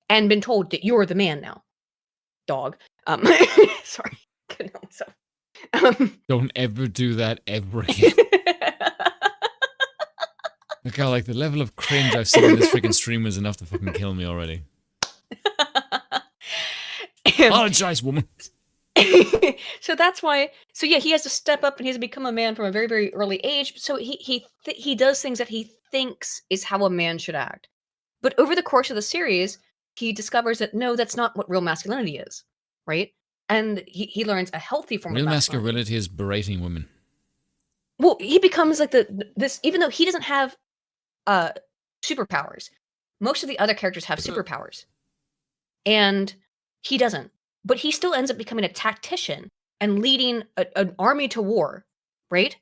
and been told that you're the man now, dog. Sorry, couldn't help myself. Don't ever do that ever again. Okay, like the level of cringe I've seen in this freaking stream is enough to fucking kill me already. Apologize, woman. So that's why. So yeah, he has to step up and he has to become a man from a very, very early age. So he does things that he thinks is how a man should act. But over the course of the series, he discovers that no, that's not what real masculinity is, right? And he learns a healthy form Real of masculinity. masculinity is berating women. Well, he becomes like this, even though he doesn't have superpowers. Most of the other characters have superpowers. And he doesn't. But he still ends up becoming a tactician and leading an army to war, right?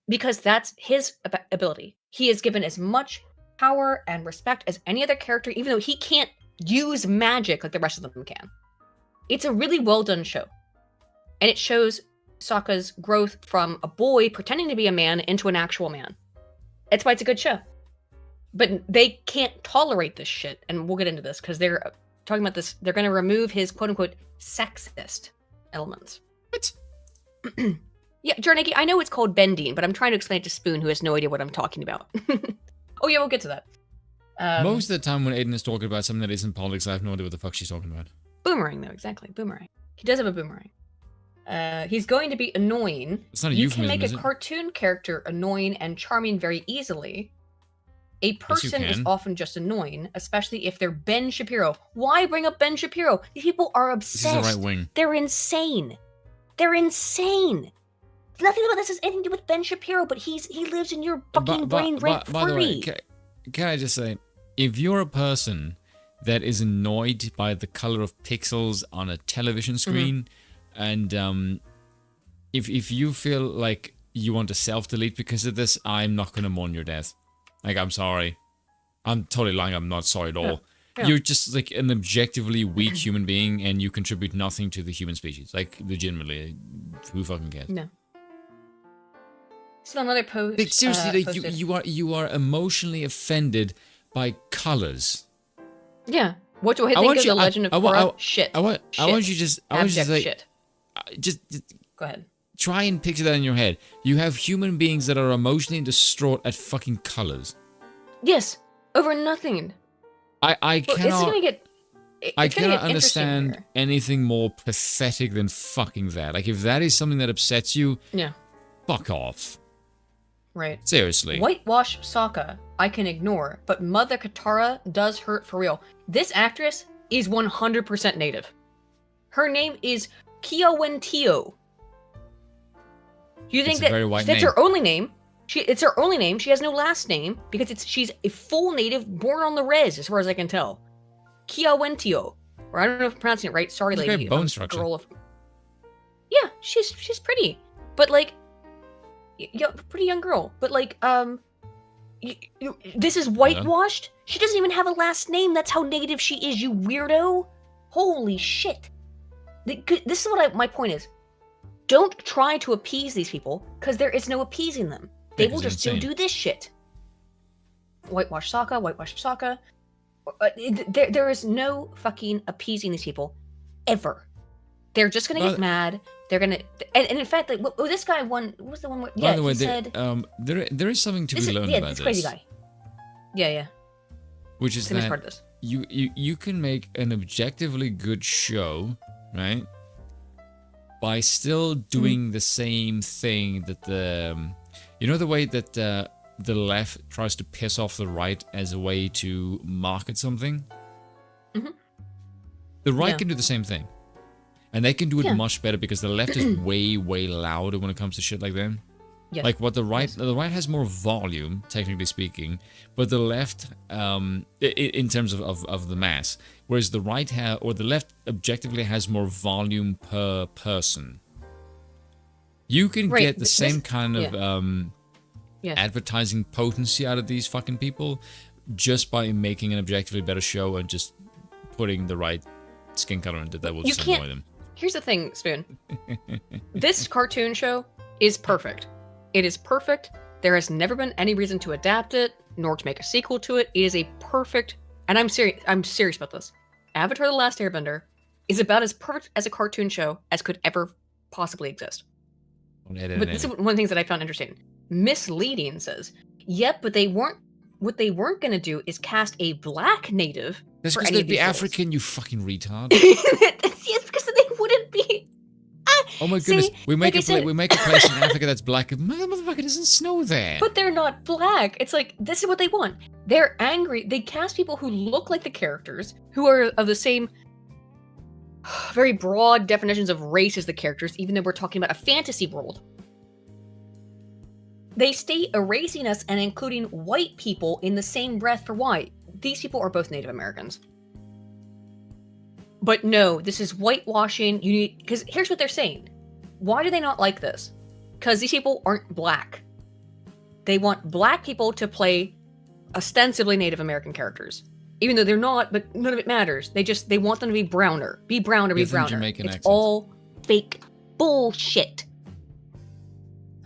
Because that's his ability. He is given as much power and respect as any other character, even though he can't use magic like the rest of them can. It's a really well done show. And it shows Sokka's growth from a boy pretending to be a man into an actual man. That's why it's a good show. But they can't tolerate this shit, and we'll get into this because they're talking about this. They're going to remove his quote-unquote sexist elements. What? Yeah, Jarnaki, I know it's called bending, but I'm trying to explain it to Spoon, who has no idea what I'm talking about. Oh yeah, we'll get to that. Most of the time when Aiden is talking about something that isn't politics, I have no idea what the fuck she's talking about. Boomerang, though, exactly. Boomerang. He does have a boomerang. He's going to be annoying. It's not a You euphemism, can make is a it? cartoon character annoying and charming very easily. A person is can. often just annoying, especially if they're Ben Shapiro. Why bring up Ben Shapiro? These people are This is obsessed. the right wing. They're insane. They're insane. Nothing about this has anything to do with Ben Shapiro, but he lives in your fucking brain rent free. By the way, can I just say, if you're a person that is annoyed by the color of pixels on a television screen, and if you feel like you want to self-delete because of this, I'm not going to mourn your death. Like, I'm sorry. I'm totally lying. I'm not sorry at all. Yeah. You're just like an objectively weak human being, and you contribute nothing to the human species. Like, legitimately, who fucking cares? No. So another post. Like, seriously, like, posted- you are emotionally offended by colors. Yeah. What do I I think want of you- the Legend of I want- Korra? Shit. I want you just Abject like, shit. just Go ahead. try and picture that in your head. You have human beings that are emotionally distraught at fucking colors. Yes. Over nothing. I Well, this is cannot. gonna get. It's I gonna cannot get interesting understand here. anything more pathetic than fucking that. Like, if that is something that upsets you, Yeah. fuck off. Right. Seriously. Whitewash Sokka, I can ignore, but Mother Katara does hurt for real. This actress is 100% native. Her name is Kiawentio. Do you think It's a that very white that's name. her only name? It's her only name. She has no last name because she's a full native born on the res, as far as I can tell. Kiawentio. Or I don't know if I'm pronouncing it right. Sorry, It's a lady. great bone I'm a structure. girl of... Yeah, she's pretty. But like pretty young girl. But like this is whitewashed? She doesn't even have a last name. That's how native she is, you weirdo. Holy shit. This is what my point is. Don't try to appease these people, because there is no appeasing them. They will just do this shit. Whitewash Sokka. There is no fucking appeasing these people, ever. They're just gonna get mad. They're gonna, and in fact, like, this guy won. What was the one? By the way, he said, there is something to be learned about this this. crazy guy. Yeah. Which is Part of that this. you can make an objectively good show, right? By still doing the same thing that the way that the left tries to piss off the right as a way to market something. Mm-hmm. The right can do the same thing, and they can do it much better because the left is way louder when it comes to shit like that. Yes. Like what the right has more volume, technically speaking, but the left, in terms of the mass, whereas the right the left objectively has more volume per person. You can get the same kind of advertising potency out of these fucking people just by making an objectively better show and just putting the right skin color into that will just annoy them. Here's the thing, Spoon. This cartoon show is perfect. It is perfect. There has never been any reason to adapt it, nor to make a sequel to it. It is a perfect, and I'm serious about this. Avatar: The Last Airbender is about as perfect as a cartoon show as could ever possibly exist. But this is one of the things that I found interesting. Misleading says, yep, but what they weren't going to do is cast a black native. That's for because any they'd of be these roles. African, you fucking retard. Yes, because they wouldn't be. Oh my goodness, we make like we make a place in Africa that's black. Motherfucker, doesn't snow there. But they're not black. It's like, this is what they want. They're angry. They cast people who look like the characters, who are of the same very broad definitions of race as the characters, even though we're talking about a fantasy world. They stay erasing us and including white people in the same breath for why. These people are both Native Americans. But no, this is whitewashing. You need, because here's what they're saying. Why do they not like this? Because these people aren't black. They want black people to play ostensibly Native American characters. Even though they're not, but none of it matters. They want them to be browner. Be browner, be browner. Jamaican It's accent. all fake bullshit.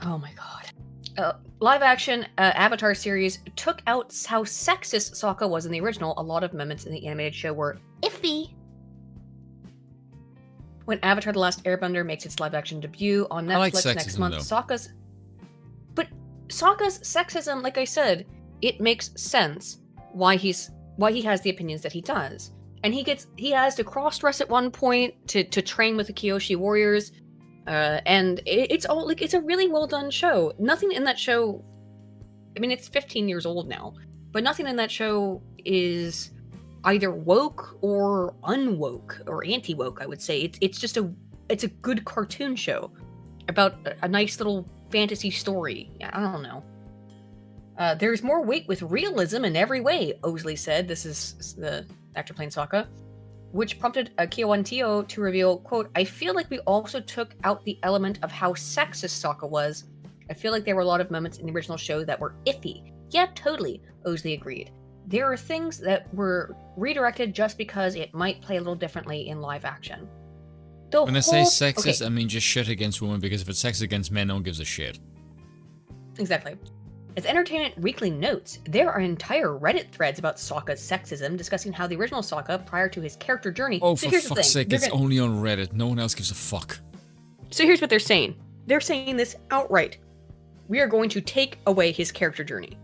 Oh my god. Live action Avatar series took out how sexist Sokka was in the original. A lot of moments in the animated show were iffy. When Avatar: The Last Airbender makes its live action debut on Netflix next month, Sokka's sexism, like I said, it makes sense why he has the opinions that he does. And he has to cross-dress at one point to train with the Kyoshi warriors. And it's all like, it's a really well done show. Nothing in that show, I mean, it's 15 years old now, but nothing in that show is either woke or unwoke or anti-woke, I would say. It's a good cartoon show about a nice little fantasy story. I don't know. There's more weight with realism in every way, Osley said. This is the actor playing Sokka, which prompted Kiawentio to reveal, quote, I feel like we also took out the element of how sexist Sokka was. I feel like there were a lot of moments in the original show that were iffy. Yeah, totally, Osley agreed. There are things that were redirected just because it might play a little differently in live action. When I say sexist, I mean just shit against women, because if it's sex against men, no one gives a shit. Exactly. As Entertainment Weekly notes, there are entire Reddit threads about Sokka's sexism, discussing how the original Sokka, prior to his character journey... Oh, so for here's the fuck's thing. sake, it's only on Reddit. No one else gives a fuck. So here's what they're saying. They're saying this outright. We are going to take away his character journey.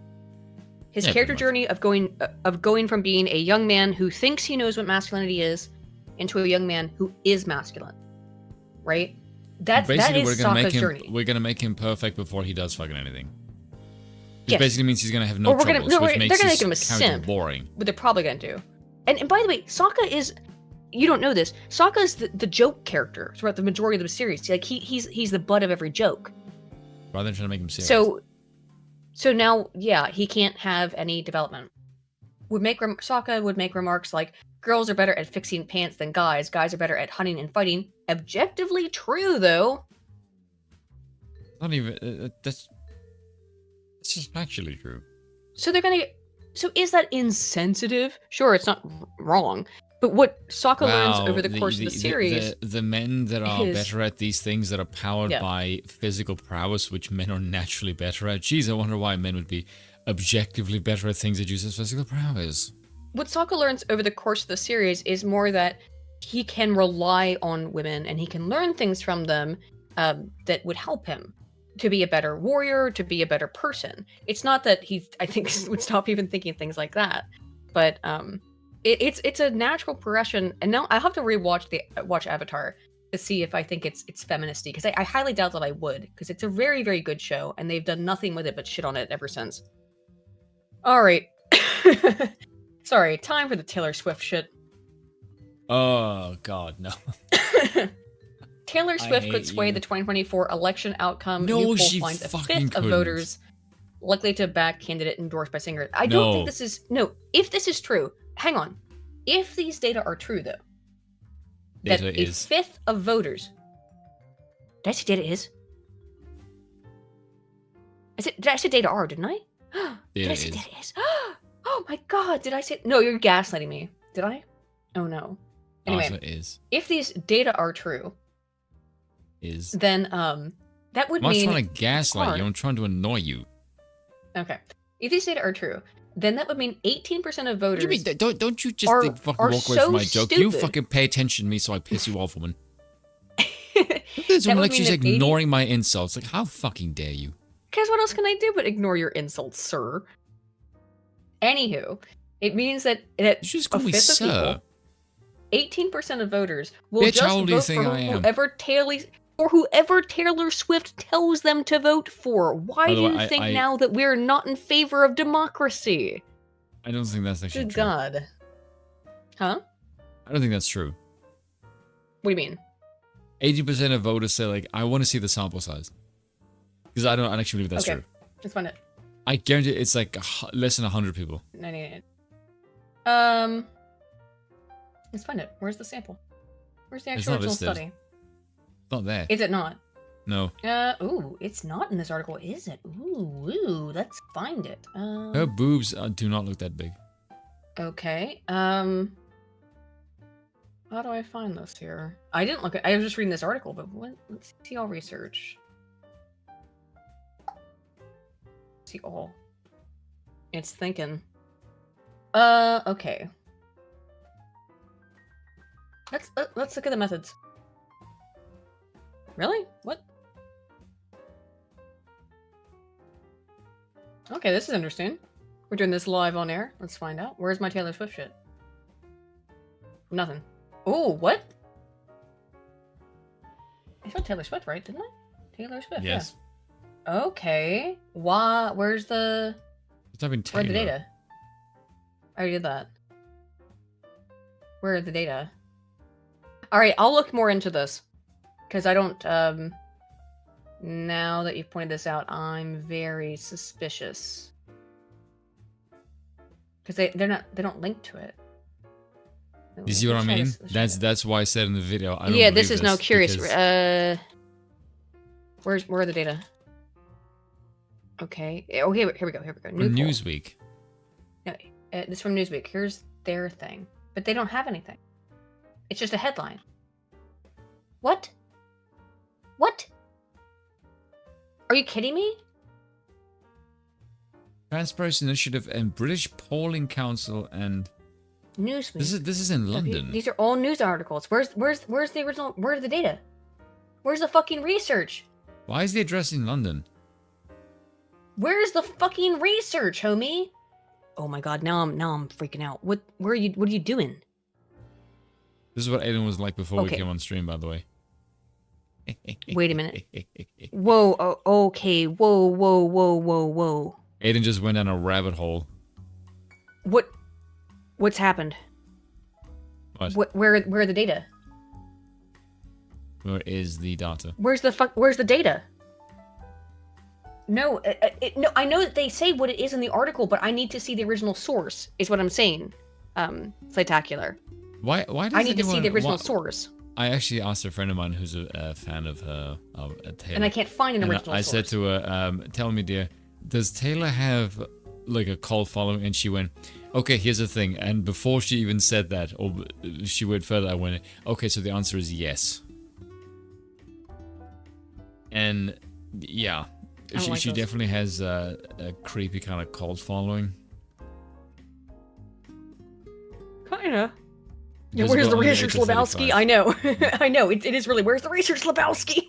His character journey of going from being a young man who thinks he knows what masculinity is into a young man who is masculine. Right? That is Sokka's journey. We're gonna make him perfect before he does fucking anything. Which Yes. basically means he's gonna have no troubles, which makes they're gonna his make him a character simp, boring. but they're probably gonna do. And by the way, Sokka is you don't know this. Sokka's the joke character throughout the majority of the series. Like he's the butt of every joke. Rather than trying to make him serious. So now, yeah, he can't have any development. Sokka would make remarks like, girls are better at fixing pants than guys. Guys are better at hunting and fighting. Objectively true, though. Not even... that's just factually true. So they're gonna... So is that insensitive? Sure, it's not wrong. But what Sokka learns over the course of the series... The men that are better at these things that are powered Yeah. by physical prowess, which men are naturally better at. Jeez, I wonder why men would be objectively better at things that uses physical prowess. What Sokka learns over the course of the series is more that he can rely on women and he can learn things from them that would help him to be a better warrior, to be a better person. It's not that he, I think, would stop even thinking things like that, but it's a natural progression. And now I have to watch Avatar to see if I think it's feministy, because I highly doubt that I would, because it's a very, very good show and they've done nothing with it but shit on it ever since. All right. Sorry, time for the Taylor Swift shit. Oh, God, no. Taylor Swift could sway the 2024 election outcome. No, New poll she finds a fucking fifth of couldn't. voters likely to back candidate endorsed by singer. I don't think this is... No, if this is true... Hang on. If these data are true, though, that a fifth of voters... Did I say data is? Did I say data are, didn't I? Did I say data is? Oh my god, did I say... No, you're gaslighting me. Did I? Oh no. Anyway, if these data are true... Then, that would mean... I'm not trying to gaslight you, I'm trying to annoy you. Okay. If these data are true, then that would mean 18% of voters... What do you mean? Don't you just fucking walk away from my joke? You fucking pay attention to me so I piss you off, woman. Someone like she's ignoring my insults. Like, how fucking dare you? Because what else can I do but ignore your insults, sir? Anywho, it means that You just call me sir. 18% of voters will Bitch, just how old do you vote think for I am? whoever Taylor Swift tells them to vote for. Why do you think now that we're not in favor of democracy? I don't think that's actually Good true. God. Huh? I don't think that's true. What do you mean? 80% of voters say, like, I want to see the sample size. Because I don't actually believe that's true. Let's find it. I guarantee it's like less than 100 people. 98. Let's find it. Where's the sample? Where's the actual original study? It's not there. Is it not? No. Ooh, it's not in this article, is it? Ooh, let's find it. Her boobs do not look that big. Okay. How do I find this here? I didn't look at... I was just reading this article, but what? Let's see all research. See all. It's thinking. Okay. Let's look at the methods. Really? What? Okay, this is interesting. We're doing this live on air. Let's find out. Where's my Taylor Swift shit? Nothing. Oh, what? I said Taylor Swift, right? Didn't I? Taylor Swift. Yes. Yeah. Okay. Why? Where's the? Where's the data? I already did that. Where are the data? All right, I'll look more into this because I don't. Now that you've pointed this out, I'm very suspicious because they don't link to it. You see what I mean? That's why I said in the video. I don't yeah, this is now curious. Because... where are the data? Okay. Oh, here we go. From Newsweek. No, this is from Newsweek. Here's their thing, but they don't have anything. It's just a headline. What? What? Are you kidding me? Transparency Initiative and British Polling Council and Newsweek. This is in London. These are all news articles. Where's the original? Where's the data? Where's the fucking research? Why is the address in London? Where's the fucking research, homie? Oh my god, now I'm freaking out. What are you doing? This is what Aiden was like before we came on stream, by the way. Wait a minute. Whoa, okay. Whoa. Aiden just went down a rabbit hole. What's happened? What? Where are the data? Where is the data? Where's the data? No, no, I know that they say what it is in the article, but I need to see the original source, is what I'm saying. Flatacular. Why does I need to see anyone- the original why- source. I actually asked a friend of mine who's a fan of Taylor. And I can't find an And original I source. said to her, tell me, dear, does Taylor have like a cult following? And she went, okay, here's the thing. And before she even said that, or she went further, I went, okay, so the answer is yes. And yeah, I don't like she those. definitely has a creepy kind of cult following. Kinda. Yeah, Visible where's the on the research Age of Lebowski? 35. I know. I know. It is really, where's the research Lebowski?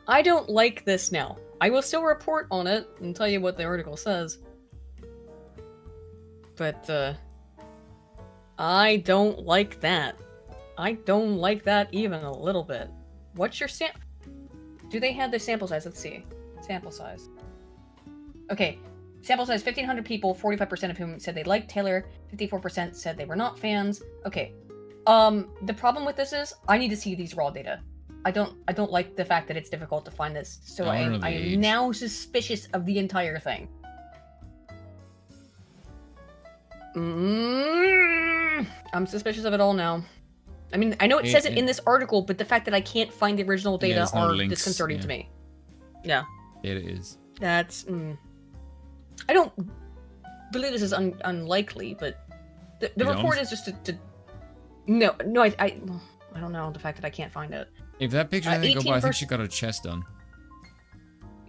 I don't like this now. I will still report on it and tell you what the article says. But, I don't like that. I don't like that even a little bit. What's your Do they have the sample size? Let's see. Sample size. Okay. Sample size 1,500 people, 45% of whom said they liked Taylor, 54% said they were not fans. Okay. The problem with this is I need to see these raw data. I don't like the fact that it's difficult to find this, so I am now suspicious of the entire thing. I'm suspicious of it all now. I mean, I know it says it in this article, but the fact that I can't find the original data there's no are links, disconcerting yeah. to me. Yeah. It is. That's... I don't believe this is unlikely, but the You report don't? is just to... No, I don't know, the fact that I can't find it. If that picture didn't go by, I think 18%. she got her chest done.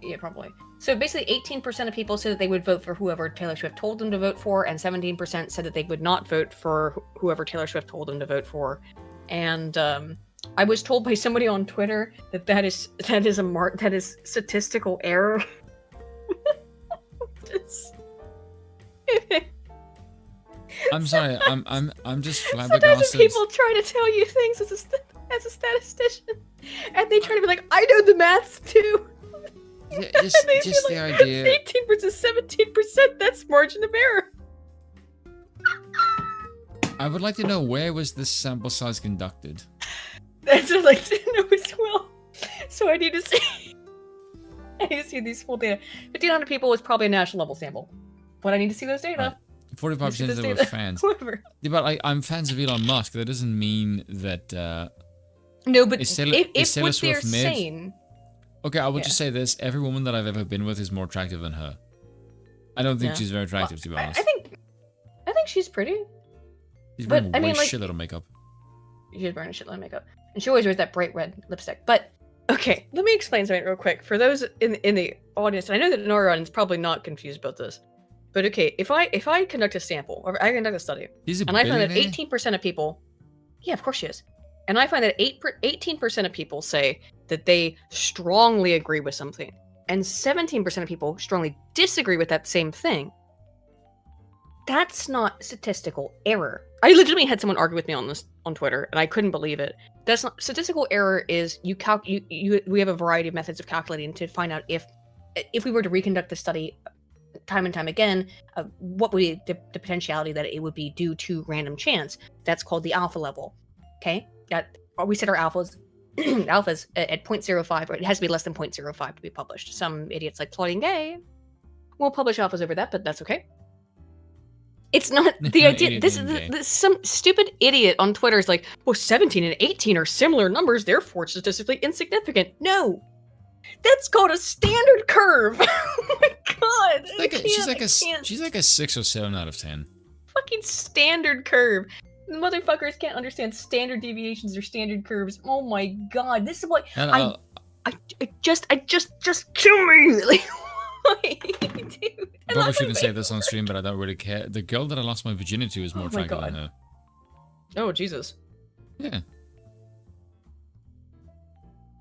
Yeah, probably. So basically 18% of people said that they would vote for whoever Taylor Swift told them to vote for, and 17% said that they would not vote for whoever Taylor Swift told them to vote for. And I was told by somebody on Twitter that is statistical error. I'm sorry, I'm just Sometimes flabbergasted. people try to tell you things as a statistician, and they try to be like, I know the maths too. Yeah, And they just feel the like, idea. 18 versus 17%, that's margin of error. I would like to know, where was this sample size conducted? That's what I'd like to know as well. So I need to see. I need to see these full data. 1,500 people was probably a national level sample, but I need to see those data. 45% Let's of see them were this data. fans. Whoever. Yeah, but I'm fans of Elon Musk. That doesn't mean that. No, but Is if Taylor what they're Swift mid? saying, Okay, I will Yeah. just say this: every woman that I've ever been with is more attractive than her. I don't think Yeah. she's very attractive, to be honest. I think she's pretty. She's but, wearing I mean, way like- shitload of makeup. She's wearing a shitload of makeup, and she always wears that bright red lipstick. But okay, let me explain something real quick for those in the audience. And I know that our audience is probably not confused about this, but okay, if I conduct a sample or I conduct a study, He's a and I find that billionaire? 18% of people, yeah, of course she is, and I find that 18% of people say that they strongly agree with something, and 17% of people strongly disagree with that same thing. That's not statistical error. I legitimately had someone argue with me on this on Twitter, and I couldn't believe it. That's not statistical error. Is we have a variety of methods of calculating to find out if we were to reconduct the study time and time again, what would be the potentiality that it would be due to random chance. That's called the alpha level. Okay, we set our alphas at 0.05, or it has to be less than 0.05 to be published. Some idiots like Claudine Gay will publish alphas over that, but that's okay. It's not the idea. Idiot This is named Gay. some stupid idiot on Twitter is like, well, 17 and 18 are similar numbers, therefore it's statistically insignificant. No, that's called a standard curve. Oh my god! She's like a 6 or 7 out of 10. Fucking standard curve. Motherfuckers can't understand standard deviations or standard curves. Oh my god! This is what And I just kill me. Like, why, dude? I probably shouldn't say this on stream, but I don't really care. The girl that I lost my virginity to is more Oh my attractive than God. her. Oh Jesus! Yeah.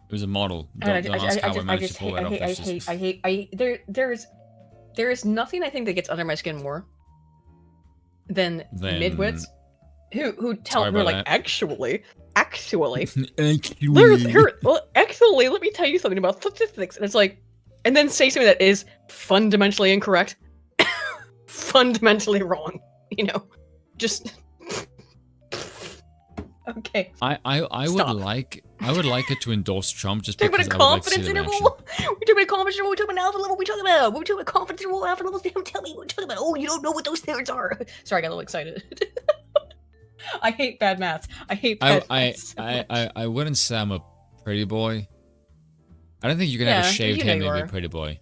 It was a model. I Don't ask how I managed to pull that off. That's just- hate. There is nothing I think that gets under my skin more than midwits who tell Sorry me about like that. actually. Actually. Well, actually, let me tell you something about statistics, and it's like, and then say something that is fundamentally incorrect, fundamentally wrong. You know, just Okay. I would Stop. like her to endorse Trump just Talking because about a I would like to see confidence it in action. interval? We're talking about confidence interval, we're talking about alpha level, we're talking about confidence interval, alpha levels, damn, tell me what we're talking about. Oh, you don't know what those things are. Sorry, I got a little excited. I hate bad maths. I hate bad maths so much. I wouldn't say I'm a pretty boy. I don't think you can have Yeah, a shaved you know head you and be are. a pretty boy.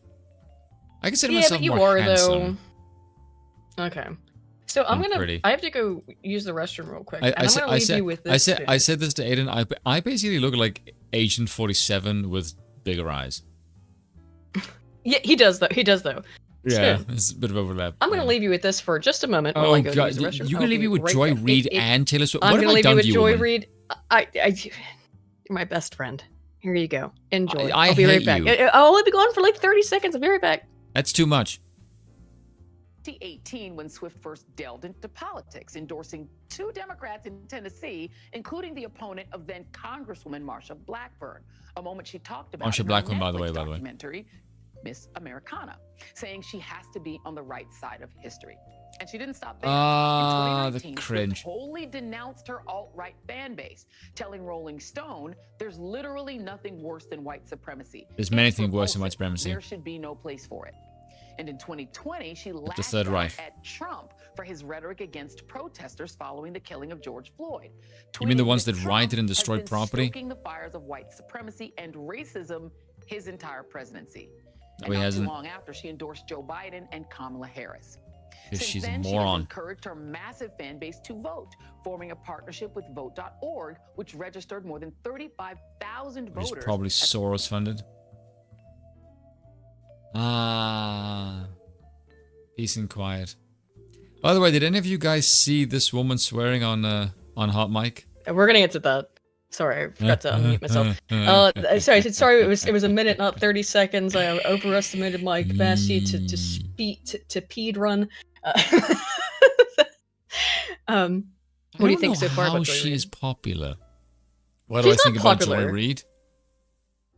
I consider Yeah, myself but you more are, handsome. though. Okay. So I'm than gonna. pretty. I have to go use the restroom real quick, and I'm gonna leave you with this. I said this to Aiden. I basically look like Agent 47 with bigger eyes. Yeah, he does though. He does though. Yeah, So, it's a bit of overlap. I'm gonna leave you with this for just a moment while Oh I go god, use the restroom. you I'll can leave be me with right Joy back. Reid and Taylor Swift. I'm What have gonna I leave you done with to you, Joy woman? Reid. You're my best friend. Here you go. Enjoy. I I'll be right hate back. you. I'll only be gone for like 30 seconds. I'll be right back. That's too much. 2018 when Swift first delved into politics, endorsing 2 Democrats in Tennessee, including the opponent of then Congresswoman Marsha Blackburn, a moment she talked about Marsha in her Blackburn, by the Netflix way. documentary, Miss Americana, saying she has to be on the right side of history. And she didn't stop there. Ah, in the 2019, cringe. Swift wholly denounced her alt-right fan base, telling Rolling Stone, "There's literally nothing worse than white supremacy. There's many It's things worse than white repulsive. supremacy." There should be no place for it." And in 2020, she lashed Third out Reich. at Trump for his rhetoric against protesters following the killing of George Floyd. You mean the tweeting ones that Trump rioted and has destroyed been property? stoking the fires of white supremacy and racism his entire presidency. No, And he not hasn't. too long after, she endorsed Joe Biden and Kamala Harris. Because Since she's a then, she has moron. encouraged her massive fan base to vote, forming a partnership with Vote.org, which registered more than 35,000 Which is voters. probably Soros funded. Ah. Peace and quiet. By the way, did any of you guys see this woman swearing on hot mic? We're gonna get to that. Sorry, I forgot to unmute myself. Sorry, I said sorry. It was a minute, not 30 seconds. I overestimated my capacity to speed run. What do you think so far How about Joy she Reid? is popular? What do I She's think not about popular. Joy Reid?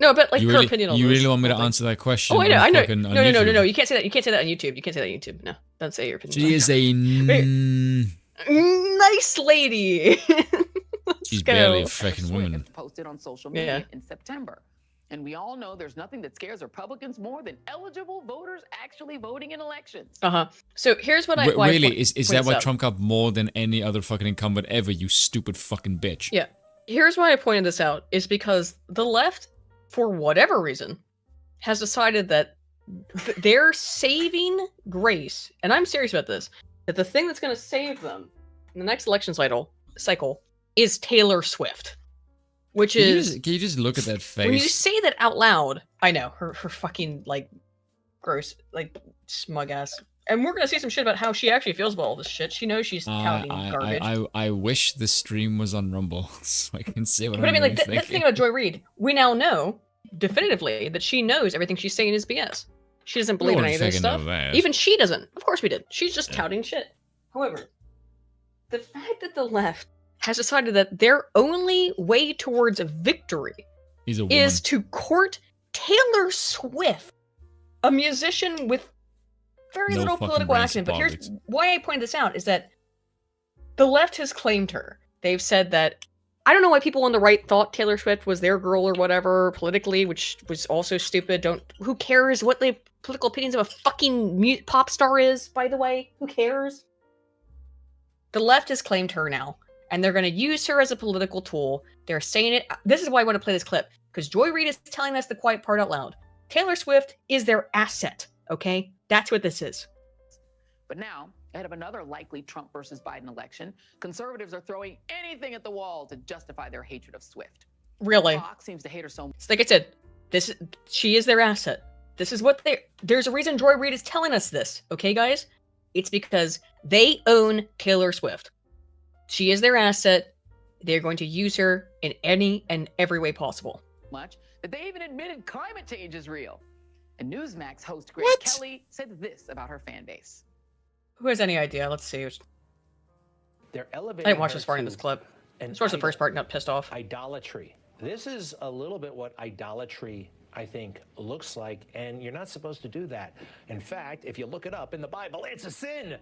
No, but like You her really, opinion on you this really want me to whole thing. answer that question? Oh, I know, on I know. fucking- No, on no, no, no, YouTube? no. You can't say that. You can't say that on YouTube. You can't say that on YouTube. No, don't say your opinion. She is a. Nice lady. She's go. barely a freaking woman. Swift posted on social media in September. And we all know there's nothing that scares Republicans more than eligible voters actually voting in elections. So here's what I Really? Is that why out. Trump got more than any other fucking incumbent ever? You stupid fucking bitch. Yeah. Here's why I pointed this out is because the left, for whatever reason, has decided that they're saving grace, and I'm serious about this, that the thing that's going to save them in the next election cycle is Taylor Swift. Which Can you just look at that face? When you say that out loud, I know, her fucking, like, gross, like, smug ass. And we're gonna say some shit about how she actually feels about all this shit. She knows she's touting garbage. I wish the stream was on Rumble so I can say what But I I'm mean, really like, the thing about Joy Reid, we now know definitively that she knows everything she's saying is BS. She doesn't believe in any of this stuff. Even she doesn't. Of course we did. She's just touting shit. However, the fact that the left has decided that their only way towards a victory is to court Taylor Swift, a musician with very little political acumen. But here's why I pointed this out, is that the left has claimed her. They've said that, I don't know why people on the right thought Taylor Swift was their girl or whatever politically, which was also stupid. Who cares what the political opinions of a fucking pop star is, by the way? Who cares? The left has claimed her now, and they're going to use her as a political tool. They're saying it. This is why I want to play this clip, because Joy Reid is telling us the quiet part out loud. Taylor Swift is their asset, okay? That's what this is. But now, ahead of another likely Trump versus Biden election, conservatives are throwing anything at the wall to justify their hatred of Swift. Really? Fox seems to hate her so much. Like I said, she is their asset. This is what there's a reason Joy Reid is telling us this, okay, guys? It's because they own Taylor Swift. She is their asset. They're going to use her in any and every way possible. Much that they even admitted climate change is real. And Newsmax host Greg Kelly said this about her fan base. Who has any idea? Let's see. They're I elevating didn't watch her this part in to this clip. an This was the first part and got pissed off. Idolatry. This is a little bit what idolatry, I think, looks like, and you're not supposed to do that. In fact, if you look it up in the Bible, it's a sin.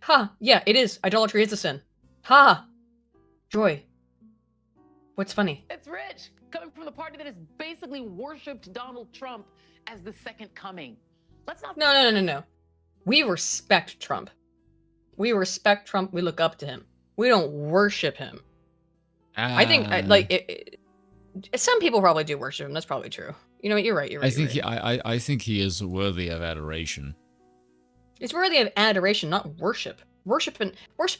Ha! Yeah, it is. Idolatry is a sin. Ha! Joy. What's funny? It's rich, coming from the party that has basically worshipped Donald Trump as the second coming. Let's not. No. We respect Trump. We respect Trump. We look up to him. We don't worship him. I think some people probably do worship him. That's probably true. You know what? You're right. I think he is worthy of adoration. It's worthy of adoration, not worship. Worship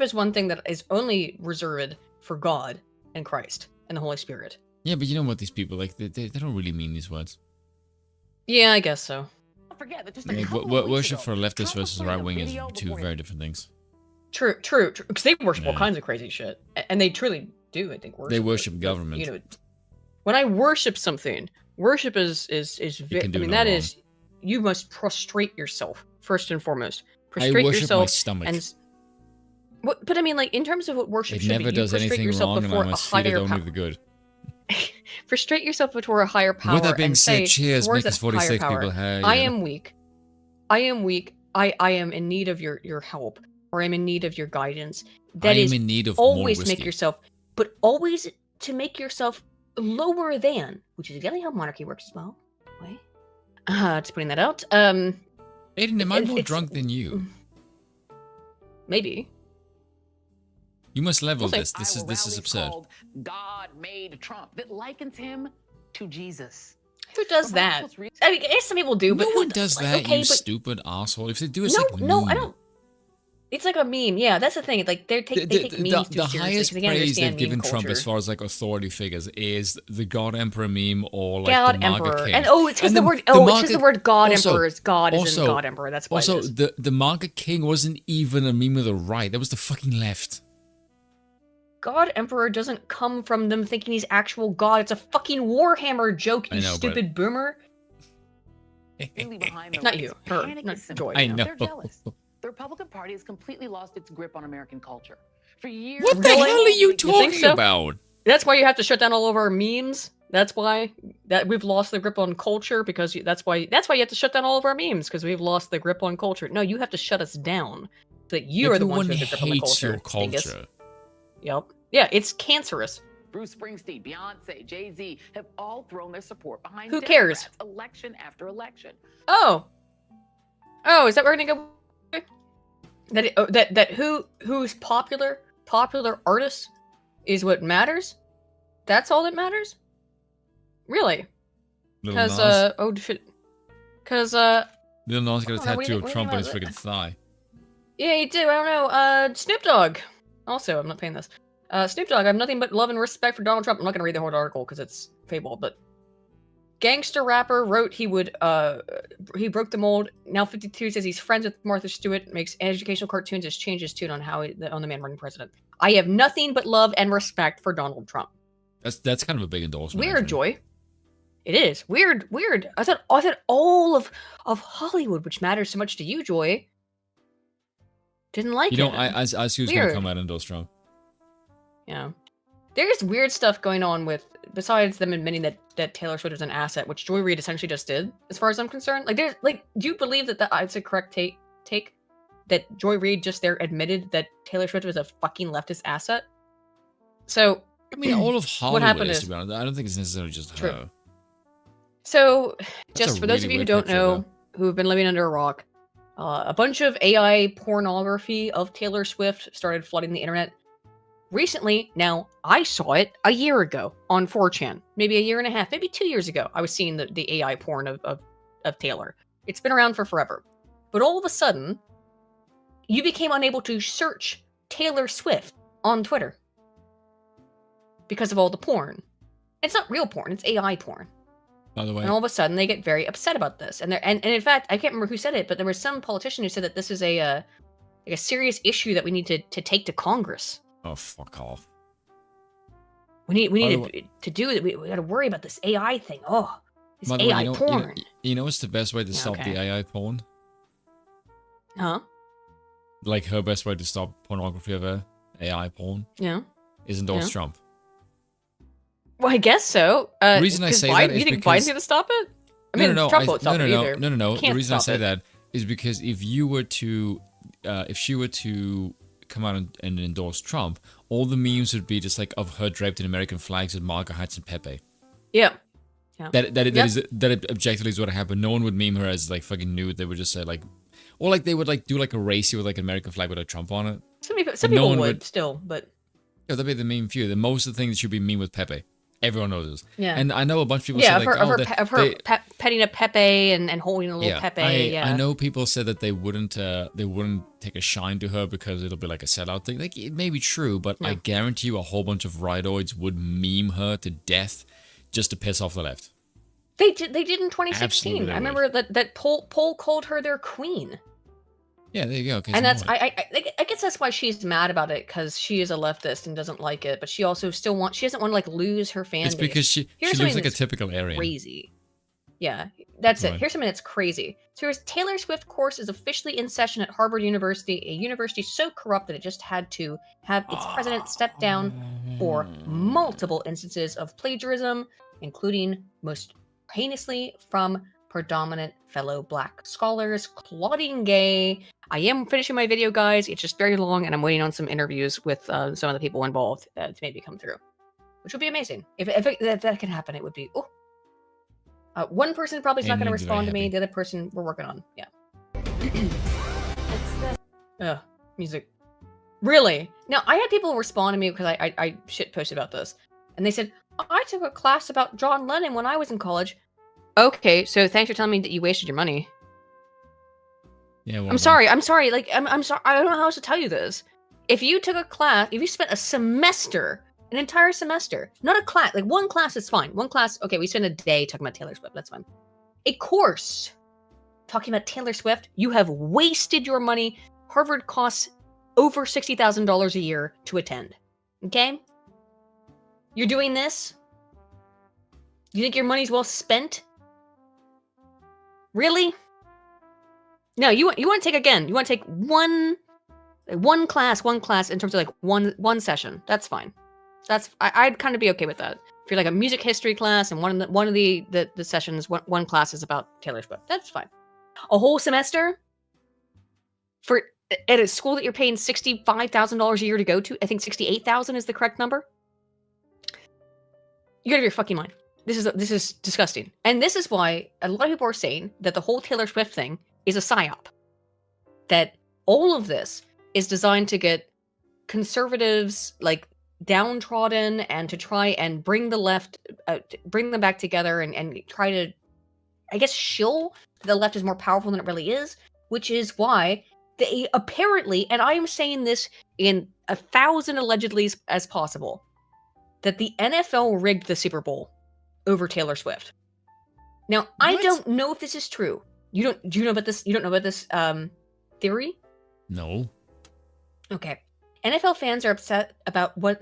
is one thing that is only reserved for God and Christ and the Holy Spirit. Yeah, but you know what these people like? They don't really mean these words. Yeah, I guess so. Don't forget that just worship for leftists versus right wing is two very different things. True. Because they worship all kinds of crazy shit, and they truly do. I think worship. They worship government. You know, when I worship something, worship is very. I mean, that is, you must prostrate yourself first and foremost. Prostrate I worship yourself my stomach. But I mean, like in terms of what worship it should never be, does you prostrate anything yourself wrong, and before I a must feed it higher only power. the good. Prostrate yourself before a higher power. With that being and said, say, cheers, towards make us that higher 46 power, people. I am weak. I am in need of your help, or I'm in need of your guidance. That is in need of always more make whiskey. yourself, but always to make yourself lower than, which is exactly how monarchy works as well. Wait, just putting that out. Aiden, am I more drunk than you? Maybe. You must level We'll this. This is absurd. Called God made Trump that likens him to Jesus. Who does that? I mean, I guess some people do, but No one does that, okay, you but stupid asshole. If they do, it's no, I don't. It's like a meme. Yeah, that's the thing. Like they take memes too the seriously. highest They can't praise they've understand given meme Trump culture. as far as like authority figures is the God Emperor meme or like God the MAGA Emperor, King. and it's because the word it's because the word God Emperor is God is in God Emperor. That's why. Also, it is. the MAGA King wasn't even a meme of the right. That was the fucking left. God Emperor doesn't come from them thinking he's actual God. It's a fucking Warhammer joke, you stupid boomer. Not you, her, not Joy. I know. They're jealous. The Republican Party has completely lost its grip on American culture. For years, What the hell are you talking so? about? That's why you have to shut down all of our memes. That's why that we've lost the grip on culture because that's why you have to shut down all of our memes because we've lost the grip on culture. No, you have to shut us down so that you are the ones who have the grip on the culture. Your culture. Dingus. Yep. Yeah, it's cancerous. Bruce Springsteen, Beyonce, Jay-Z have all thrown their support behind Who Democrats, cares? election after election. Oh, is that where we're gonna go? That who's popular artists is what matters? That's all that matters? Really? Because Lil Nas got a tattoo of Trump on his freaking thigh. Yeah, you do. I don't know. Snoop Dogg. Also, I'm not paying this. Snoop Dogg, I have nothing but love and respect for Donald Trump. I'm not gonna read the whole article because it's fable, but gangster rapper wrote he broke the mold. Now 52 says he's friends with Martha Stewart, makes educational cartoons, has changed his tune on on the man running president. I have nothing but love and respect for Donald Trump. That's kind of a big endorsement. Weird, Joy. It is weird. I thought all of Hollywood, which matters so much to you, Joy, didn't like it. You know, I was gonna come out and endorse Trump. Yeah. There's weird stuff going on with, besides them admitting that Taylor Swift is an asset, which Joy Reid essentially just did, as far as I'm concerned. Like, do you believe that it's a correct take? That Joy Reid just there admitted that Taylor Swift was a fucking leftist asset? So, I mean, all of Hollywood what happened is, is, to be honest. I don't think it's necessarily just her. So, That's just a for those really of you who weird don't picture, know, who have been living under a rock, a bunch of AI pornography of Taylor Swift started flooding the internet. Recently, now, I saw it a year ago on 4chan. Maybe a year and a half, maybe 2 years ago. I was seeing the AI porn of Taylor. It's been around for forever. But all of a sudden, you became unable to search Taylor Swift on Twitter. Because of all the porn. It's not real porn, it's AI porn. By the way. And all of a sudden, they get very upset about this. And in fact, I can't remember who said it, but there was some politician who said that this is a serious issue that we need to take to Congress. Oh, fuck off. We need to do it. We got to worry about this AI thing. Oh, this AI porn. You know what's the best way to stop the AI porn? Huh? Like, her best way to stop pornography of AI porn? Yeah. Is endorse Trump. Well, I guess so. The reason I say that is you think because... Biden's going to stop it? I mean, Trump won't stop it either. No. The reason I say that is because if you were to... if she were to come out and endorse Trump, all the memes would be just like of her draped in American flags with marker hats and Pepe. Yeah. Yeah. That objectively is what happened. No one would meme her as like fucking nude. They would just say like, or like they would like do like a racy with like an American flag with a Trump on it. Some people would still, but yeah, that'd be the meme few. The most of the things should be meme with Pepe. Everyone knows this. Yeah. And I know a bunch of people yeah, say like, of her petting a Pepe and holding a little Pepe. I know people said that they wouldn't take a shine to her because it'll be like a sellout thing. Like it may be true, but I guarantee you a whole bunch of rightoids would meme her to death just to piss off the left. They did in 2016. Absolutely I remember that Poll called her their queen. Yeah, there you go. And that's I guess that's why she's mad about it, because she is a leftist and doesn't like it, but she also she doesn't want to like lose her fan base. It's because she looks like a typical Aryan. Crazy. Yeah, that's it. Here's something that's crazy. So here's Taylor Swift course is officially in session at Harvard University, a university so corrupt that it just had to have its president step down for multiple instances of plagiarism, including most heinously from predominant fellow black scholars. Claudine Gay. I am finishing my video, guys. It's just very long, and I'm waiting on some interviews with some of the people involved to maybe come through, which would be amazing. If that can happen, it would be. Oh, one person probably is not going to respond to me. The other person we're working on. Yeah. Music. Really? Now I had people respond to me because I shit posted about this, and they said I took a class about John Lennon when I was in college. Okay, so thanks for telling me that you wasted your money. Yeah, I'm sorry. Like, I'm sorry. I don't know how else to tell you this. If you took a class, if you spent a semester, an entire semester, not a class, like one class is fine. One class, okay, we spent a day talking about Taylor Swift. That's fine. A course talking about Taylor Swift, you have wasted your money. Harvard costs over $60,000 a year to attend. Okay? You're doing this? You think your money's well spent? Really? No, you want to take again. You want to take one class in terms of like one session. That's fine. I'd kind of be okay with that. If you're like a music history class and one of the sessions, one class is about Taylor Swift. That's fine. A whole semester for at a school that you're paying $65,000 a year to go to. I think 68,000 is the correct number. You're out of your fucking mind. This is disgusting. And this is why a lot of people are saying that the whole Taylor Swift thing is a psyop. That all of this is designed to get conservatives like downtrodden and to try and bring the left, bring them back together and try to, I guess, shill the left is more powerful than it really is, which is why they apparently, and I am saying this in 1,000 allegedlys as possible, that the NFL rigged the Super Bowl over Taylor Swift. Now, I don't know if this is true. Do you know about this? You don't know about this theory? No. Okay. NFL fans are upset about what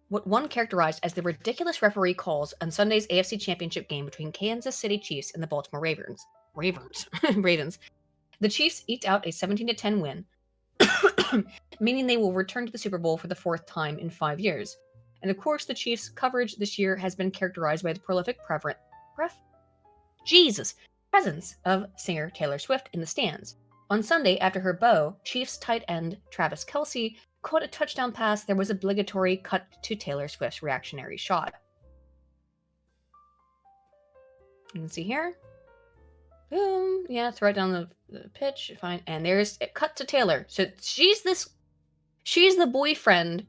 one characterized as the ridiculous referee calls on Sunday's AFC Championship game between Kansas City Chiefs and the Baltimore Ravens. Ravens. The Chiefs eked out a 17-10 win, meaning they will return to the Super Bowl for the 4th time in 5 years. And of course, the Chiefs' coverage this year has been characterized by the prolific presence of singer Taylor Swift in the stands. On Sunday, after her bow, Chiefs tight end Travis Kelce caught a touchdown pass. There was obligatory cut to Taylor Swift's reactionary shot. You can see here. Boom. Yeah, it's right down the pitch. Fine. And there's a cut to Taylor. So she's the boyfriend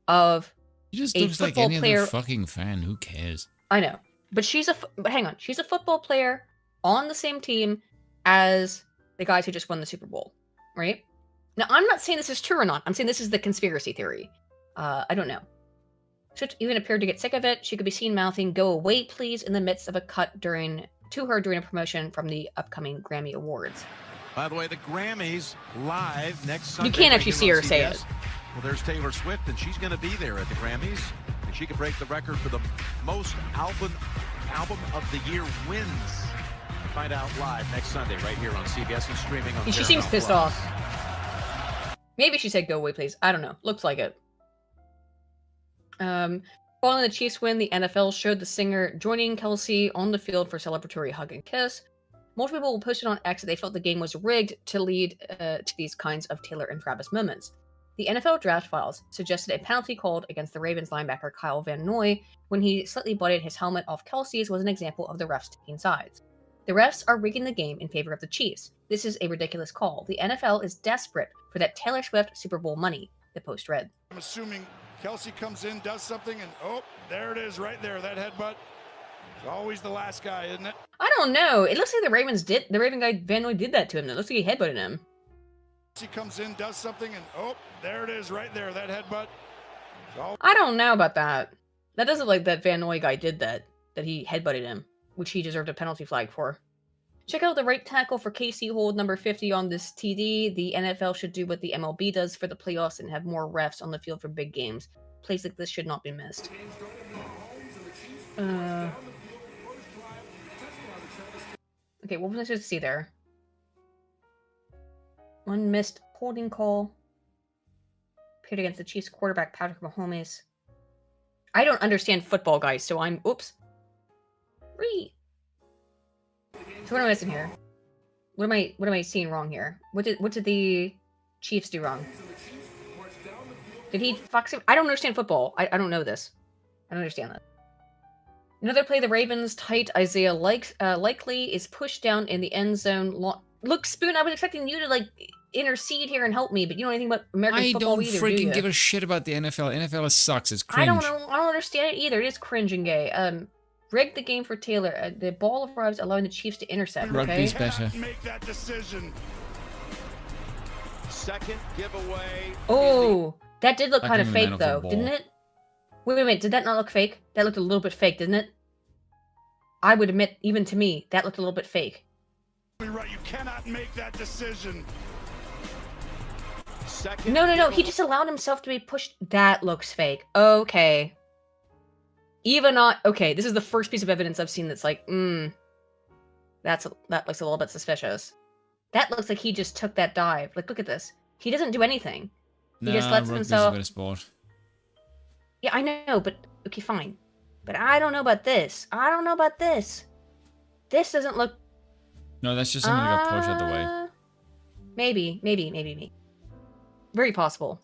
of He just a looks like football any player. other fucking fan. Who cares? I know. But hang on. She's a football player on the same team as the guys who just won the Super Bowl, right? Now, I'm not saying this is true or not. I'm saying this is the conspiracy theory. I don't know. Swift even appeared to get sick of it. She could be seen mouthing, "Go away, please," in the midst of a cut during a promotion from the upcoming Grammy Awards. By the way, the Grammys live next Sunday. You can't actually see her say CBS. it. Well, there's Taylor Swift, and she's going to be there at the Grammys, and she could break the record for the most album of the year wins. Find out live next Sunday right here on CBS and streaming on She seems pissed off. Maybe she said, "Go away, please." I don't know. Looks like it. Following the Chiefs win, the NFL showed the singer joining Kelce on the field for a celebratory hug and kiss. Multiple people posted on X that they felt the game was rigged to lead to these kinds of Taylor and Travis moments. The NFL draft files suggested a penalty called against the Ravens linebacker Kyle Van Noy when he slightly butted his helmet off Kelsey's was an example of the refs taking sides. The refs are rigging the game in favor of the Chiefs. This is a ridiculous call. The NFL is desperate for that Taylor Swift Super Bowl money, the Post read. I'm assuming Kelsey comes in, does something, and oh, there it is right there, that headbutt. It's always the last guy, isn't it? I don't know. It looks like the Raven guy Van Noy did that to him. It looks like he headbutted him. He comes in, does something, and oh, there it is right there, that headbutt. I don't know about that. That doesn't look like that Van Noy guy did that he headbutted him, which he deserved a penalty flag for. Check out the right tackle for KC hold number 50 on this TD. The NFL should do what the MLB does for the playoffs and have more refs on the field for big games. Plays like this should not be missed. Okay, what was I supposed to see there? One missed holding call. Appeared against the Chiefs quarterback Patrick Mahomes. I don't understand football, guys, so I'm... Oops. So what am I missing here? What am I seeing wrong here? What did the Chiefs do wrong? Did he fuck him? I don't understand football. I don't know this. I don't understand that. Another play, the Ravens tight Isaiah Likely is pushed down in the end zone. Look, Spoon, I was expecting you to like intercede here and help me, but you don't know anything about American football either, I don't do freaking you? give a shit about the NFL. NFL sucks. It's cringe. I don't know. I don't understand it either. It is cringe and gay. Rigged the game for Taylor. The ball arrives, allowing the Chiefs to intercept. Rugby's Okay? better. Make that decision. Second giveaway. Oh, that did look kind of Fucking fake, man though, off the didn't ball. it? Wait. Did that not look fake? That looked a little bit fake, didn't it? I would admit, even to me, that looked a little bit fake. You're right. You cannot make that decision. Second No. He just allowed himself to be pushed. That looks fake. Okay. Even not... Okay, this is the first piece of evidence I've seen that's like, that looks a little bit suspicious. That looks like he just took that dive. Like, look at this. He doesn't do anything. He just lets rugby's himself... a better sport. Yeah, I know, but... Okay, fine. But I don't know about this. This doesn't look... No, that's just someone who got pushed out the way. Maybe. Very possible.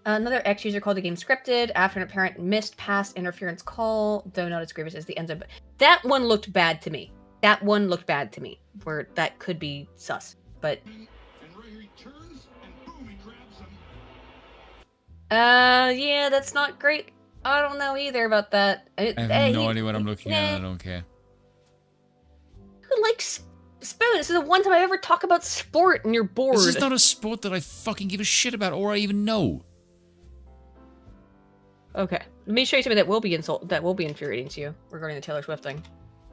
Another X user called the game scripted after an apparent missed pass interference call, though not as grievous as the end zone. But that one looked bad to me. Where that could be sus. But... yeah, that's not great. I don't know either about that. I have no idea what I'm looking at, and I don't care. Who likes Spoon? This is the one time I ever talk about sport and you're bored. This is not a sport that I fucking give a shit about or I even know. Okay, let me show you something that will be infuriating to you regarding the Taylor Swift thing.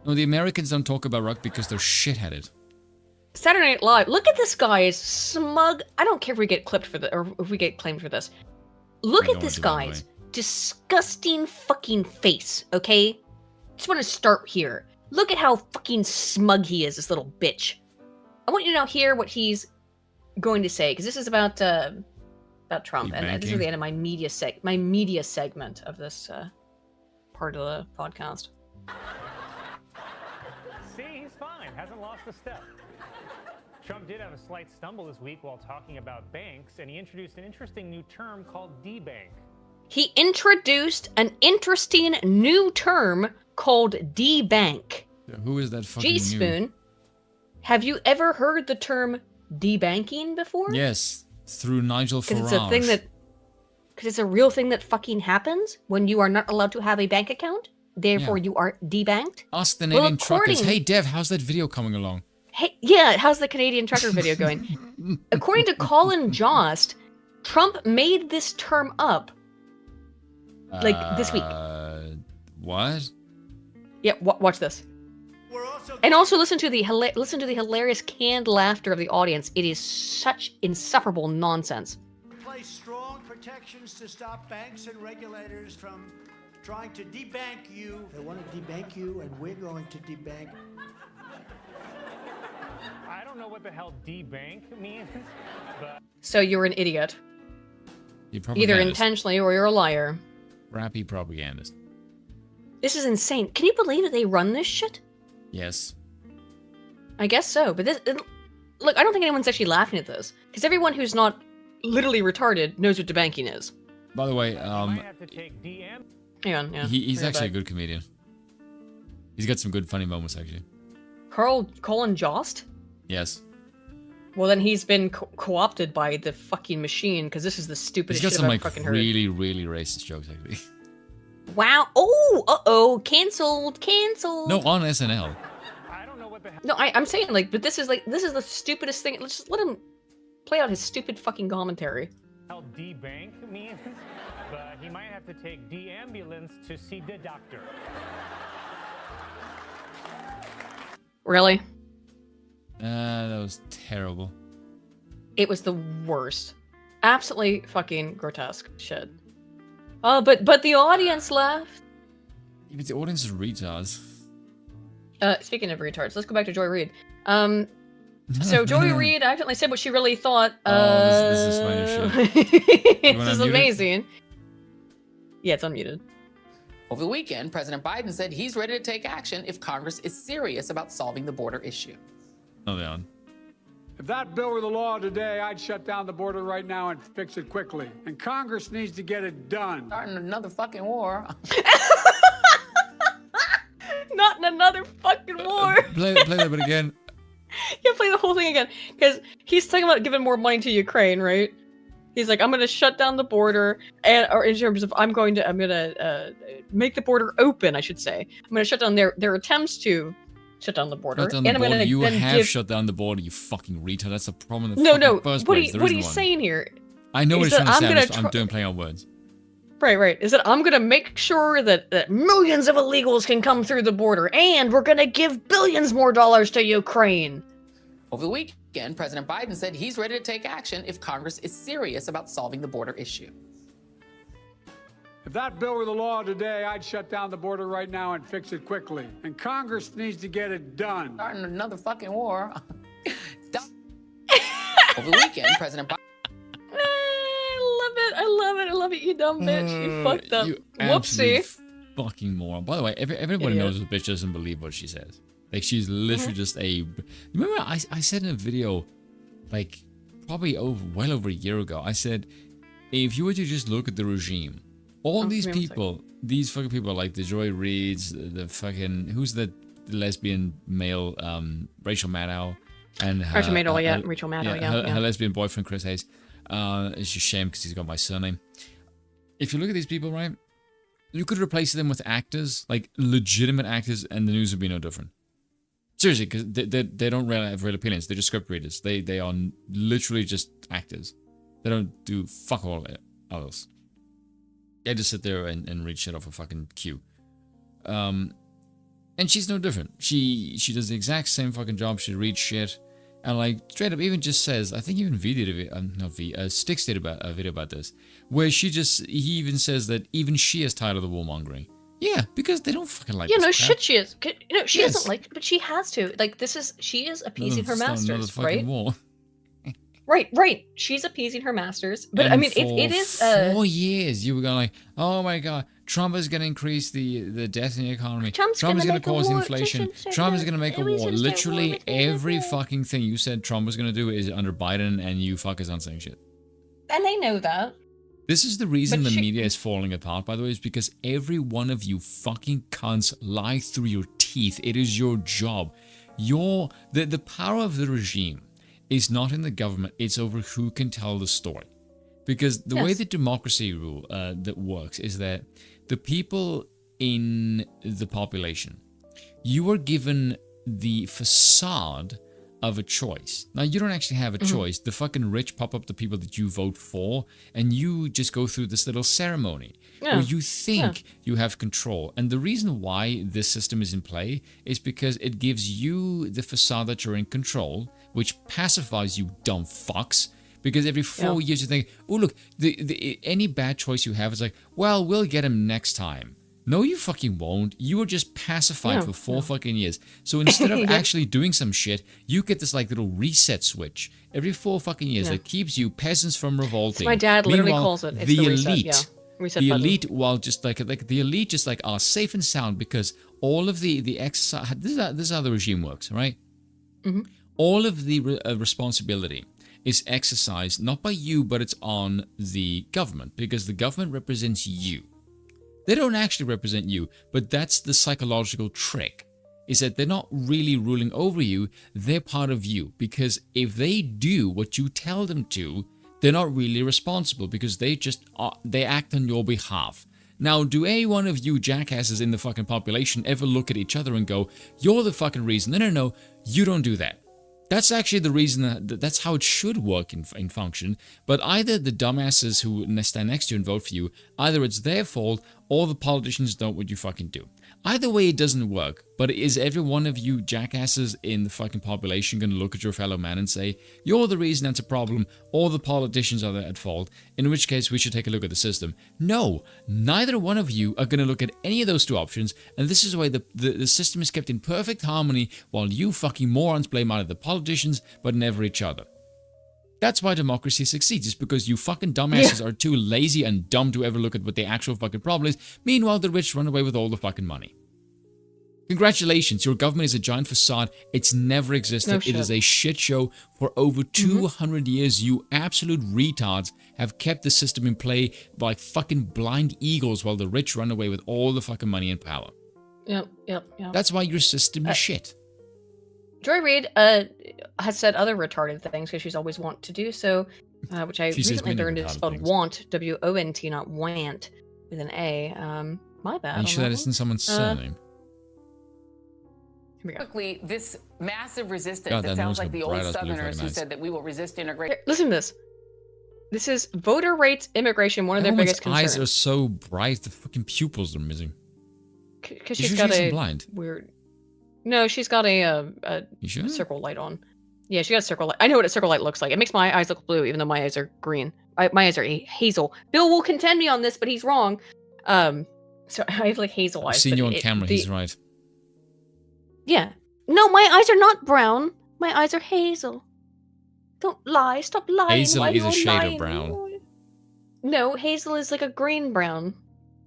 No, the Americans don't talk about rugby because they're shit-headed. Saturday Night Live. Look at this guy's smug. I don't care if we get clipped for this or if we get claimed for this. Look at this guy's disgusting fucking face. Okay, just want to start here. Look at how fucking smug he is, this little bitch. I want you to now hear what he's going to say because this is about Trump, and this is the end of my media segment of this part of the podcast. See, he's fine. Hasn't lost a step. Trump did have a slight stumble this week while talking about banks, and he introduced an interesting new term called debank. He introduced an interesting new term called debank. Who is that fucking G-Spoon, have you ever heard the term debanking before? Yes, through Nigel Farage. Because it's a real thing that fucking happens when you are not allowed to have a bank account. Therefore, you are debanked. Ask the Canadian truckers. Hey, Dev, how's that video coming along? Hey, yeah, how's the Canadian trucker video going? According to Colin Jost, Trump made this term up this week. What? Yeah, watch this. And also listen to the hilarious canned laughter of the audience. It is such insufferable nonsense. Place strong protections to stop banks and regulators from trying to debank you. They want to debank you, and we're going to debank. I don't know what the hell debank means, but... So you're an idiot. Either intentionally or you're a liar. Rappy propagandist. This is insane. Can you believe that they run this shit? Yes. I guess so, but look, I don't think anyone's actually laughing at this. Because everyone who's not literally retarded, knows what debanking is. By the way, might have to take DM. Hang on, yeah. he's Bring it actually a back. good comedian. He's got some good funny moments, actually. Colin Jost? Yes. Well, then he's been co-opted by the fucking machine, because this is the He's stupidest got shit some I've like fucking heard. really, really racist jokes, actually. Wow. Oh, uh-oh. Cancelled. No, on SNL. No, I'm saying, like, but this is the stupidest thing. Let's just let him play out his stupid fucking commentary. How debank means, but he might have to take the ambulance to see the doctor. Really? That was terrible. It was the worst. Absolutely fucking grotesque shit. Oh, but the audience laughed. Even the audience is retards. Speaking of retards, let's go back to Joy Reid. So Joy Reid accidentally said what she really thought. This is funny as shit. This is amazing. Yeah, it's unmuted. Over the weekend, President Biden said he's ready to take action if Congress is serious about solving the border issue. Oh, they on. If that bill were the law today, I'd shut down the border right now and fix it quickly. And Congress needs to get it done. Starting another fucking war. Not in another fucking war. Play that bit again. Yeah, play the whole thing again. Because he's talking about giving more money to Ukraine, right? He's like, I'm gonna shut down the border, or in terms of I'm gonna make the border open, I should say. I'm gonna shut down their attempts to shut down the border. Shut down the and I'm border. gonna You then have give... shut down the border, you fucking retard. That's a problem in the No. first What place. he's saying here? I know what is he's trying to that say. I'm I'm doing playing on words. Right. Is that I'm gonna make sure that millions of illegals can come through the border, and we're gonna give billions more dollars to Ukraine. Over the weekend, President Biden said he's ready to take action if Congress is serious about solving the border issue. If that bill were the law today, I'd shut down the border right now and fix it quickly. And Congress needs to get it done. Starting another fucking war. Over the weekend, President Biden... I love it, you dumb bitch. You fucked up. You Whoopsie. absolute fucking moron. By the way, everybody Idiot. knows the bitch doesn't believe what she says. Like, she's literally just a... Remember, I said in a video, like, probably well over a year ago, I said, if you were to just look at the regime, all these people, these fucking people, like the Joy Reids, the fucking... Who's the lesbian male, Rachel Maddow? And her, Rachel Maddow, Rachel Maddow, her lesbian boyfriend, Chris Hayes. It's just a shame because he's got my surname. If you look at these people, right, you could replace them with actors, like legitimate actors, and the news would be no different. Seriously, because they don't really have real opinions. They're just script readers. They are literally just actors. They don't do fuck all else. They just sit there and read shit off a fucking queue. And she's no different. She does the exact same fucking job. She reads shit. And like straight up, even just says, I think even V did Styx did a video about this, where he even says that even she is tired of the warmongering. Yeah, because they don't fucking like. Yeah, this no crap. shit, she is. No, she Yes. doesn't like, but she has to. Like, she is appeasing her Start another masters, fucking right? war. Right. She's appeasing her masters, but And I mean, for it is. 4 years, you were going like, oh my god, Trump is going to increase the death in the economy. Trump's Trump is gonna going to make a cause war. inflation. Trump is going to make a war. Literally every fucking thing you said Trump was going to do is under Biden, and you fuckers aren't saying shit. And they know that. This is the reason But the she- media is falling apart, by the way, is because every one of you fucking cunts lie through your teeth. It is your job. The power of the regime is not in the government, it's over who can tell the story. Because the way Yes. that democracy that works is that the people in the population, you are given the facade of a choice. Now, you don't actually have a choice. The fucking rich pop up the people that you vote for, and you just go through this little ceremony where you think you have control. And the reason why this system is in play is because it gives you the facade that you're in control, which pacifies you dumb fucks. Because every 4 years you think, oh look, any bad choice you have is like, well, we'll get him next time. No, you fucking won't. You were just pacified for 4 fucking years. So instead of actually doing some shit, you get this like little reset switch every 4 fucking years that keeps you peasants from revolting. My dad literally Meanwhile, calls it. It's the reset, elite. yeah. Reset The button. elite, while just like the elite, just like are safe and sound because all of the exercise. This is how the regime works, right? Mm-hmm. All of the responsibility is exercised not by you, but it's on the government, because the government represents you. They don't actually represent you, but that's the psychological trick, is that they're not really ruling over you, they're part of you, because if they do what you tell them to, they're not really responsible, because they act on your behalf. Now, do any one of you jackasses in the fucking population ever look at each other and go, you're the fucking reason? No, you don't do that. That's actually the reason, that's how it should work in function, but either the dumbasses who stand next to you and vote for you, either it's their fault or the politicians don't what you fucking do. Either way, it doesn't work, but is every one of you jackasses in the fucking population going to look at your fellow man and say, you're the reason that's a problem, or the politicians are at fault, in which case we should take a look at the system? No, neither one of you are going to look at any of those two options, and this is why the system is kept in perfect harmony, while you fucking morons blame either the politicians, but never each other. That's why democracy succeeds, is because you fucking dumbasses are too lazy and dumb to ever look at what the actual fucking problem is. Meanwhile, the rich run away with all the fucking money. Congratulations, your government is a giant facade. It's never existed. No shit. It is a shit show. For over 200 years, you absolute retards have kept the system in play like fucking blind eagles while the rich run away with all the fucking money and power. Yep. That's why your system is shit. Joy Reid has said other retarded things because she's always want to do so, which I recently learned is spelled want, W-O-N-T, not want, with an A. My bad. Are you sure that isn't someone's surname? Here we go. Quickly, this massive resistance, God, it sounds like the old Southerners who said that we will resist immigration. Listen to this. This is voter rates, immigration, one of their biggest concerns. Eyes are so bright, the fucking pupils are missing. Because she's got a blind? weird... No, she's got a circle light on. Yeah, she got a circle light. I know what a circle light looks like. It makes my eyes look blue, even though my eyes are green. My eyes are hazel. Bill will contend me on this, but he's wrong. So I have like hazel eyes. I've seen you on camera, he's right. Yeah. No, my eyes are not brown. My eyes are hazel. Don't lie. Stop lying. Hazel is a shade of brown. No, hazel is like a green brown.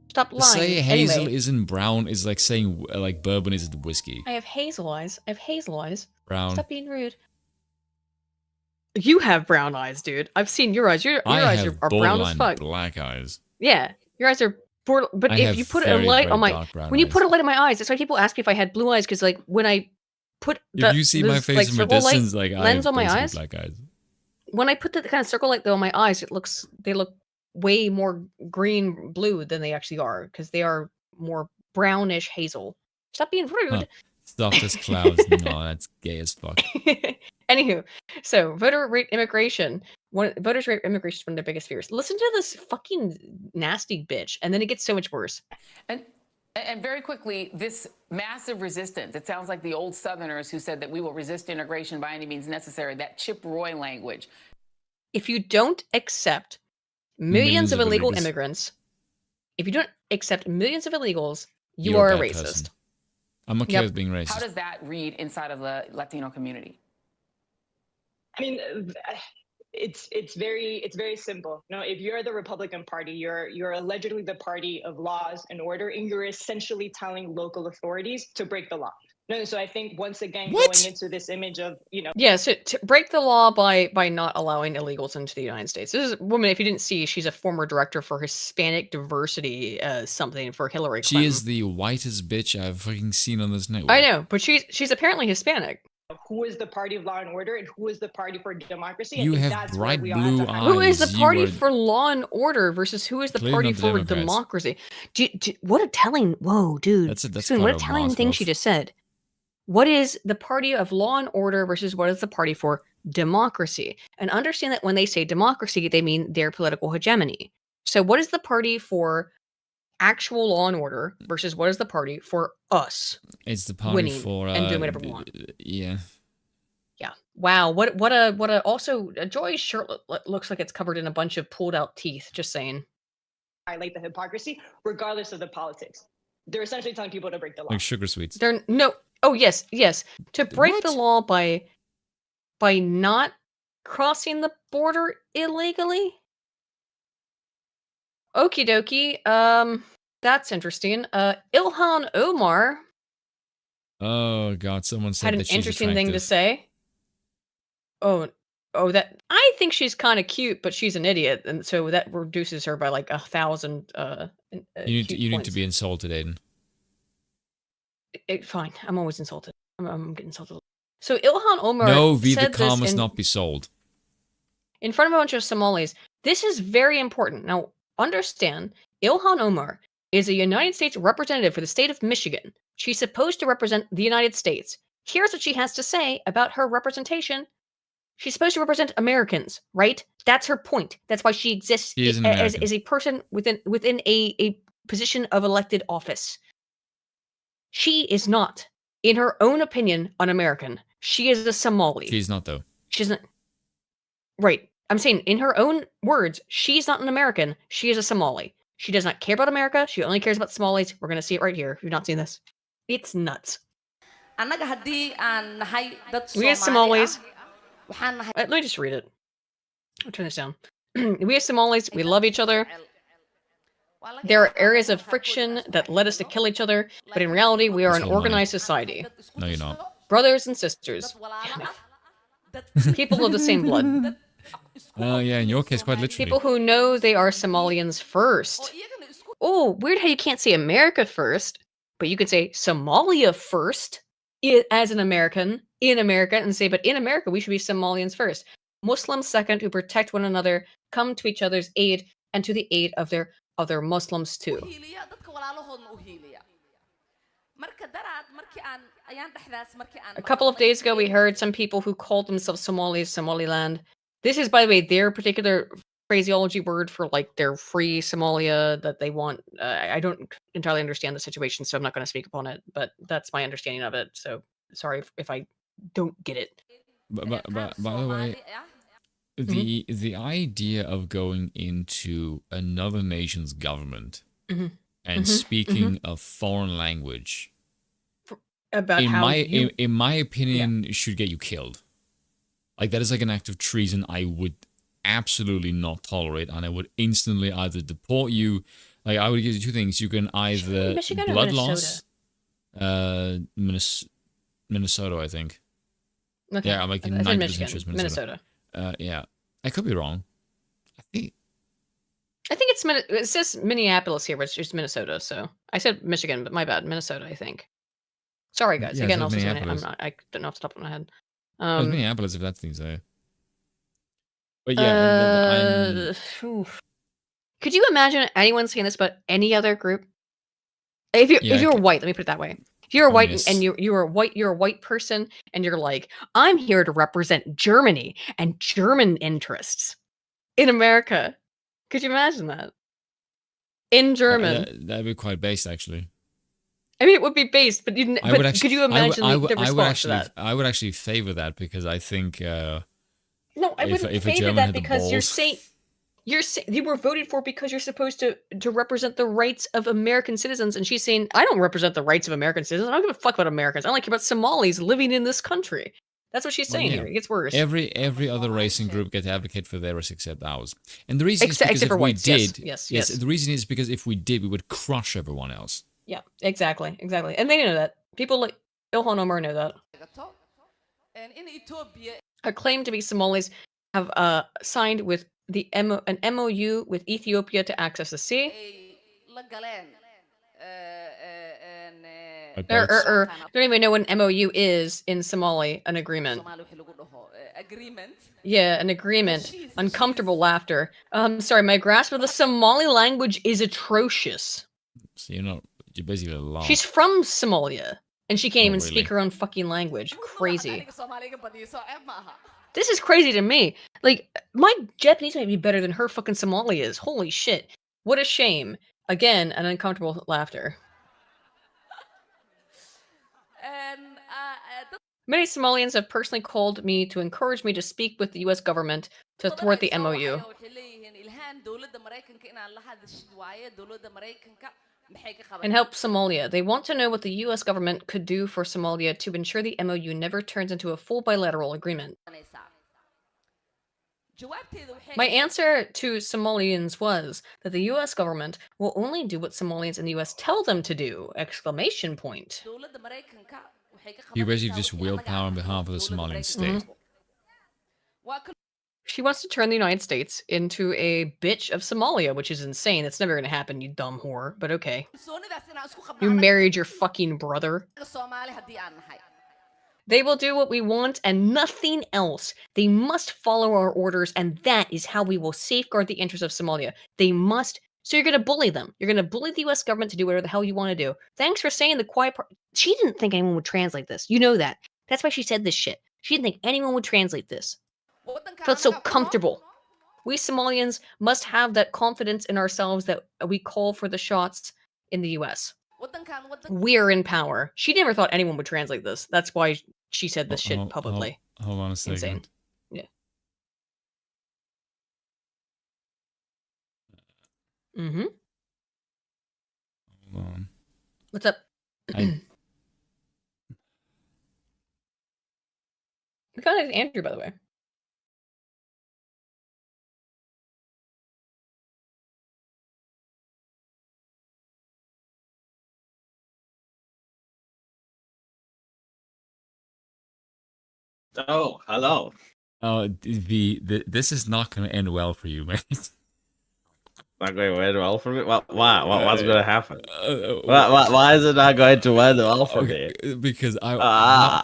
Stop To lying. say hazel Anyway, isn't brown is like saying like bourbon is whiskey. I have hazel eyes. Brown. Stop being rude. You have brown eyes, dude. I've seen your eyes. Your I eyes have are brown as borderline fuck. black eyes. Yeah, your eyes are. But I if have you put a very, light very on my, dark brown when you eyes. put a light on my eyes, that's why people ask me if I had blue eyes. Because like when I put If you see my face like, from a circle light distance, like I lens have on my basically eyes, black eyes. when I put the kind of circle light though on my eyes, they look way more green blue than they actually are because they are more brownish hazel. Stop being rude. Huh. Soft as clouds. No, that's gay as fuck. Anywho, so voters rate immigration is one of their biggest fears. Listen to this fucking nasty bitch, and then it gets so much worse. And very quickly, this massive resistance, it sounds like the old Southerners who said that we will resist integration by any means necessary, that Chip Roy language. If you don't accept millions of illegal immigrants, if you don't accept millions of illegals, you You're are a bad racist. person. I'm okay with being racist. How does that read inside of the Latino community? I mean, it's very simple. No, if you're the Republican Party, you're allegedly the party of laws and order, and you're essentially telling local authorities to break the law. No, so I think once again going into this image of Yeah, so to break the law by not allowing illegals into the United States. This is a woman, if you didn't see, she's a former director for Hispanic diversity something for Hillary Clinton. She is the whitest bitch I've fucking seen on this network. I know, but she's apparently Hispanic. who is the party of law and order and who is the party for democracy. I You think have that's bright where we are as blue a eyes. Who is the You party are for law and order versus who is the clearly party not the for Democrats. democracy? What a telling, whoa, dude. That's Spoon, what a quite a telling thing she Moskov. just said. What is the party of law and order versus what is the party for democracy? And understand that when they say democracy, they mean their political hegemony. So what is the party for actual law and order versus what is the party for us It's the party winning for and doing whatever we want? Yeah. Yeah. Wow. What a also Joy's shirt looks like it's covered in a bunch of pulled out teeth. Just saying. highlight the hypocrisy, regardless of the politics. They're essentially telling people to break the law. Like sugar sweets. They're no. Oh yes, yes. To break the law by not crossing the border illegally. Okie dokie. That's interesting. Ilhan Omar Oh god, someone said had an that she's interesting thing to attractive. say. Oh, Oh, that I think she's kind of cute, but she's an idiot, and so that reduces her by like 1,000 You need to points. be insulted, Aiden. Fine, I'm always insulted. I'm getting insulted. So Ilhan Omar No, the said car this must not be sold. in front of a bunch of Somalis. This is very important. Now, understand, Ilhan Omar is a United States representative for the state of Michigan. She's supposed to represent the United States. Here's what she has to say about her representation. She's supposed to represent Americans, right? That's her point. That's why she exists She is an as American. a person within a position of elected office. She is not, in her own opinion, an American. She is a Somali. She's not, though. She's not. Right. I'm saying, in her own words, she's not an American. She is a Somali. She does not care about America. She only cares about Somalis. We're going to see it right here. If you've not seen this, it's nuts. We as Somalis. Let me just read it. I'll turn this down. We as Somalis, we love each other. There are areas of friction that led us to kill each other, but in reality, we are an organized society. No, you're not. Brothers and sisters. People of the same blood. Oh, yeah, in your case, quite literally. People who know they are Somalians first. Oh, weird how you can't say America first, but you could say Somalia first as an American in America and say, but in America, we should be Somalians first. Muslims second, who protect one another, come to each other's aid, and to the aid of their other Muslims too. A couple of days ago, we heard some people who called themselves Somalis, Somaliland. This is, by the way, their particular phraseology word for like their free Somalia that they want. I don't entirely understand the situation, so I'm not going to speak upon it, but that's my understanding of it. So sorry if I don't get it. But by the way, the idea of going into another nation's government and speaking a foreign language, about in my opinion, should get you killed. Like, that is like an act of treason I would absolutely not tolerate, and I would instantly either deport you. Like, I would give you two things. You can either Michigan or blood Minnesota? loss, Minnesota, I think. Okay. Yeah, I'm like 90% sure it's Minnesota. Yeah, I could be wrong. I think it says Minneapolis here, but it's just Minnesota. So I said Michigan, but my bad, Minnesota. I think. Sorry, guys. Yeah, Again, it also says I Minneapolis. don't know off the top of my head. It's Minneapolis, if that's things there. But yeah, could you imagine anyone saying this about any other group? If you're white, let me put it that way. If you're white and you're a white person, and you're like, I'm here to represent Germany and German interests in America. Could you imagine that? In German. That'd be quite based, actually. I mean, it would be based, but could you imagine the response to that? I would actually favor that, because I think no, I wouldn't if a favor German that, had the because balls, you were voted for because you're supposed to represent the rights of American citizens, and she's saying, I don't represent the rights of American citizens. I don't give a fuck about Americans. I only care about Somalis living in this country. That's what she's saying here. It gets worse. Every other racing group get to advocate for theirs except ours, and the reason is Except because if for we whites. did, Yes. the reason is because if we did, we would crush everyone else. Yeah, exactly, and they know that. People like Ilhan Omar know that. A claim to be Somalis have signed with an MOU with Ethiopia to access the sea. Don't even know what an MOU is in Somali. An agreement. Yeah, an agreement. Uncomfortable laughter. Sorry, my grasp of the Somali language is atrocious. So you're basically a law. She's from Somalia, and she can't even really. speak her own fucking language. Crazy. This is crazy to me. Like, my Japanese might be better than her fucking Somali is. Holy shit. What a shame. Again, an uncomfortable laughter. Many Somalians have personally called me to encourage me to speak with the U.S. government to thwart the MOU. And help Somalia. They want to know what the U.S. government could do for Somalia to ensure the MOU never turns into a full bilateral agreement. My answer to Somalians was that the U.S. government will only do what Somalians in the U.S. tell them to do! Exclamation point. You basically just wield power on behalf of the Somalian state. She wants to turn the United States into a bitch of Somalia, which is insane. That's never going to happen, you dumb whore. But okay. You married your fucking brother. They will do what we want and nothing else. They must follow our orders, and that is how we will safeguard the interests of Somalia. They must. So you're going to bully them. You're going to bully the US government to do whatever the hell you want to do. Thanks for saying the quiet part. She didn't think anyone would translate this. You know that. That's why she said this shit. She didn't think anyone would translate this. Felt so comfortable. We Somalians must have that confidence in ourselves that we call for the shots in the US. We're in power. She never thought anyone would translate this. That's why she said this shit publicly. Hold on a second. Insane. Yeah. Mm-hmm. Hold on. What's up? We got Andrew, by the way. Oh, hello. Oh, this is not going to end well for you, man. Not going to end well for me? What's going to happen? Why is it not going to end well for me? Because how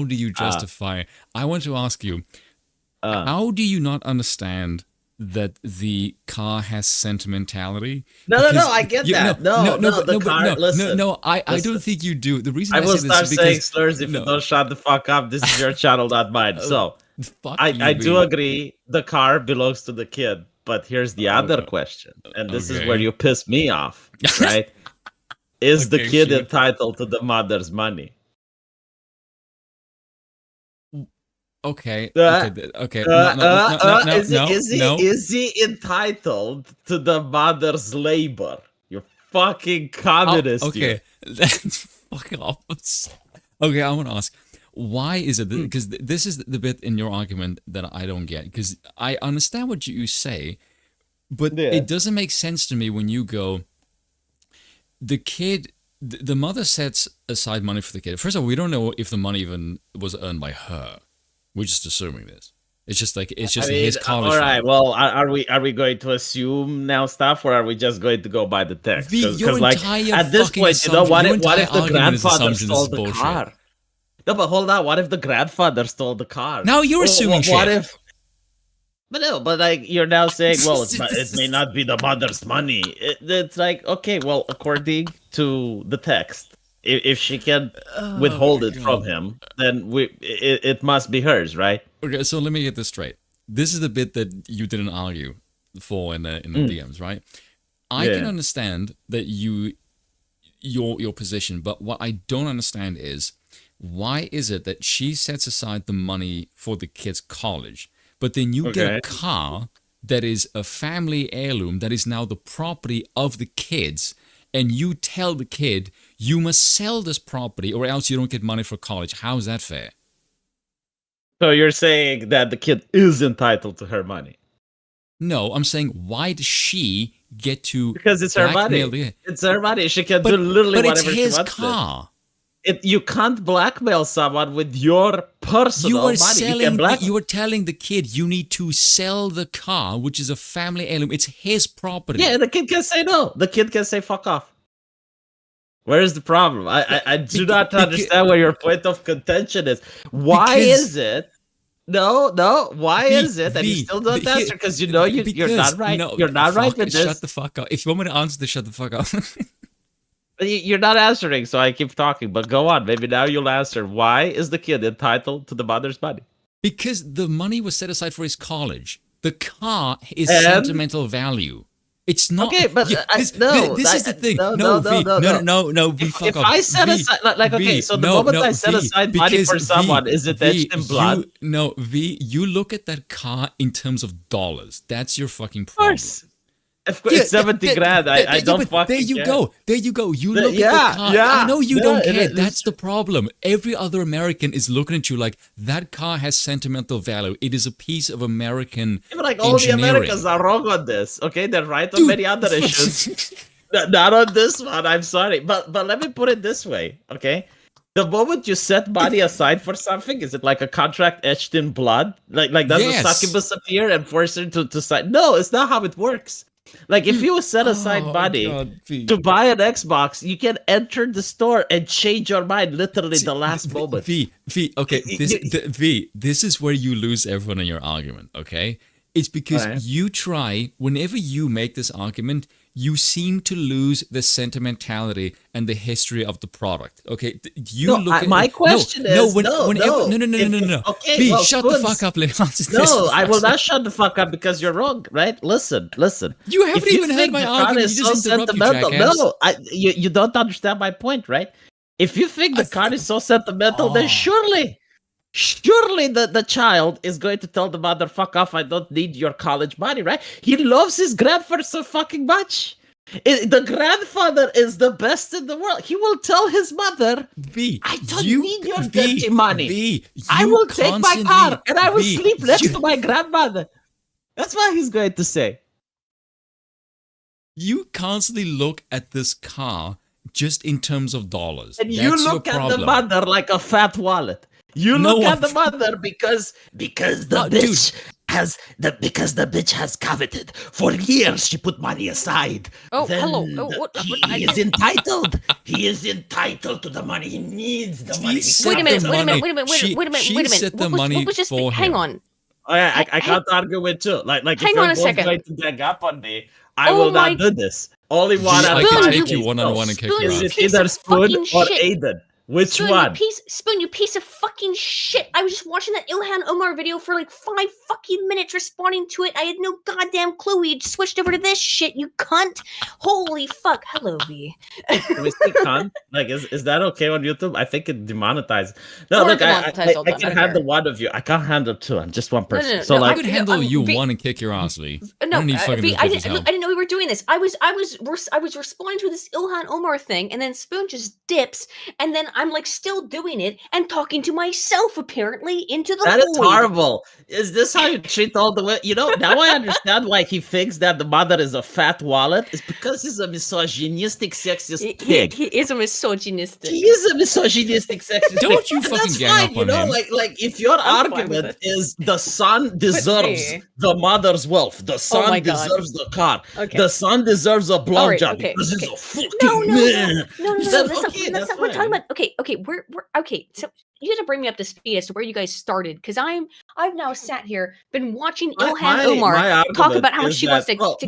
do you justify? I want to ask you, how do you not understand that the car has sentimentality? No, I get that. I don't think you do. The reason I will say this start is because, saying slurs if you don't shut the fuck up. This is your channel, not mine. So, I do agree the car belongs to the kid. But here's the other question, and this is where you piss me off, right? Is the kid entitled to the mother's money? Okay. Is he entitled to the mother's labor? You fucking communist. Okay, that's fucking off. Okay, I want to ask, why is it? Because this is the bit in your argument that I don't get. Because I understand what you say, but it doesn't make sense to me when you go, the kid, the mother sets aside money for the kid. First of all, we don't know if the money even was earned by her. We're just assuming this. It's just his college. All right. Well, are we going to assume now stuff, or are we just going to go by the text? Because like at this point, you know, what if the grandfather stole the car? No, but hold on. What if the grandfather stole the car? Now you're assuming shit. What if? But like you're now saying, well, it may not be the mother's money. It's like, okay, well, according to the text, if she can withhold it from him, then it must be hers, right? Okay, so let me get this straight. This is the bit that you didn't argue for in the DMs, right? I can understand that your position, but what I don't understand is, why is it that she sets aside the money for the kid's college, but then you get a car that is a family heirloom that is now the property of the kids, and you tell the kid, you must sell this property or else you don't get money for college? How is that fair? So you're saying that the kid is entitled to her money? No, I'm saying, why does she get to... Because it's her money. It's her money. She can do literally whatever she wants. But it's his car. You can't blackmail someone with your personal money. You are telling the kid you need to sell the car, which is a family heirloom. It's his property. Yeah, the kid can say no. The kid can say fuck off. Where is the problem? I do not understand where your point of contention is. Why is it? No. Why is it that you still don't answer? Because you know you're not right. No, you're not right with this. Shut the fuck up. If you want me to answer this, shut the fuck up. You're not answering, so I keep talking. But go on. Maybe now you'll answer. Why is the kid entitled to the mother's money? Because the money was set aside for his college. The car is sentimental value. It's not. Okay, but this is the thing. No, fuck off. If I set aside, so the moment I set aside money for someone, is it etched in blood? You look at that car in terms of dollars. That's your fucking problem. Of course. It's 70 grand. I don't fucking There you go. You look at the car. I know you don't care. That's the problem. Every other American is looking at you like, that car has sentimental value. It is a piece of American like all the Americans are wrong on this. Okay, they're right on many other issues. Not on this one. I'm sorry, but let me put it this way. Okay, The moment you set money aside for something, is it like a contract etched in blood? Like does the succubus appear and force her to sign? No, it's not how it works. Like if you set aside money to buy an Xbox, you can enter the store and change your mind literally the last moment. V, okay, this is where you lose everyone in your argument, okay? It's because you try, whenever you make this argument, you seem to lose the sentimentality and the history of the product. Okay, you look at my question is no. Okay, V, well, shut the fuck up. No, I will not shut the fuck up because you're wrong, right? Listen. You haven't even heard my argument. You just interrupt me, jackass. No, you don't understand my point, right? If you think the card is so sentimental, then surely the child is going to tell the mother, fuck off, I don't need your college money, right? He loves his grandfather so fucking much. The grandfather is the best in the world. He will tell his mother, I don't need your dirty money. I will take my car and I will sleep next to my grandmother. That's what he's going to say. You constantly look at this car just in terms of dollars. And you look at the mother like a fat wallet. You look at the mother because the bitch has coveted for years. She put money aside. Oh, Then hello. He is entitled. He is entitled to the money. He needs the money. Wait a minute. She set the money for him. Hang on. Oh, yeah, I can't argue with you. Like hang if you're on a second. going to gang up on me, I will not do this. Only one I can take you one-on-one and kick your ass. Is it either Spoon or Aiden? Which Spoon, one? Spoon, you piece of fucking shit. I was just watching that Ilhan Omar video for like 5 fucking minutes responding to it. I had no goddamn clue. You switched over to this shit, you cunt. Holy fuck. Hello, V. Can we say cunt? Like, is that okay on YouTube? I think it demonetizes. No, look, I can handle one of you. I can't handle two. I'm just one person. So like, I could handle you one and kick your ass, V. No, I didn't know we were doing this. I was responding to this Ilhan Omar thing, and then Spoon just dips, and then I'm like still doing it and talking to myself apparently into the That is void. horrible. Is this how you treat all the way? You know, now I understand why he thinks that the mother is a fat wallet. It's because he's a misogynistic, sexist pig. He is a misogynistic. He is a misogynistic, sexist Don't pig. you fucking gang up on him. Like if your argument is the son deserves the mother's wealth, the son deserves the car, the son deserves a blowjob because he's a fucking man. No, that's not what we're talking about. Okay, we're okay. So you have to bring me up to speed as to where you guys started, because I've now sat here, been watching Ilhan Omar talk about how much she wants to kill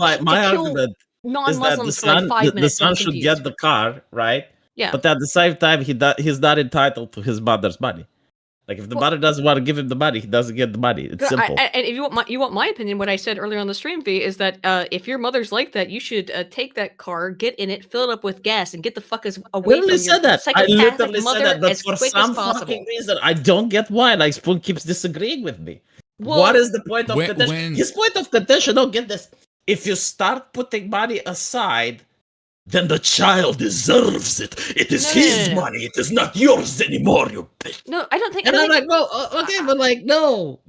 non-Muslims for like 5 minutes. The son should get the car, right? Yeah. But at the same time, he's not entitled to his mother's money. Like if the mother doesn't want to give him the money, he doesn't get the money. It's simple. And if you want my opinion, what I said earlier on the stream, V, is that if your mother's like that, you should take that car, get in it, fill it up with gas, and get the fuck away from your psychopathic mother as quick as possible. Fucking reason, I don't get why. Like Spoon keeps disagreeing with me. What is the point of contention? His point of contention. Don't get this. If you start putting money aside, then the child deserves it. It is his money. It is not yours anymore, you bitch. No, I don't think. And I'm like, well, okay, but like, no.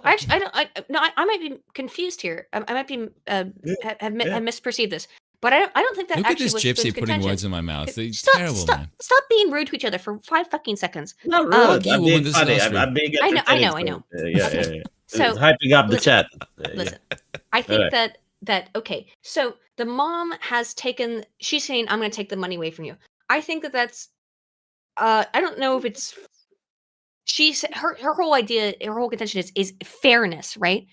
Actually, I might be confused here. I might be have misperceived this, but I don't think that Look actually at this was gypsy Spoon's putting contention. words in my mouth. It's terrible, man. Stop being rude to each other for 5 fucking seconds. Not rude. I'm being funny. I'm being I know. Yeah. So, hyping up the chat. Listen, I think that okay. So the mom has taken. She's saying, "I'm going to take the money away from you." I think that's. I don't know if it's. She's her whole idea. Her whole contention is fairness, right?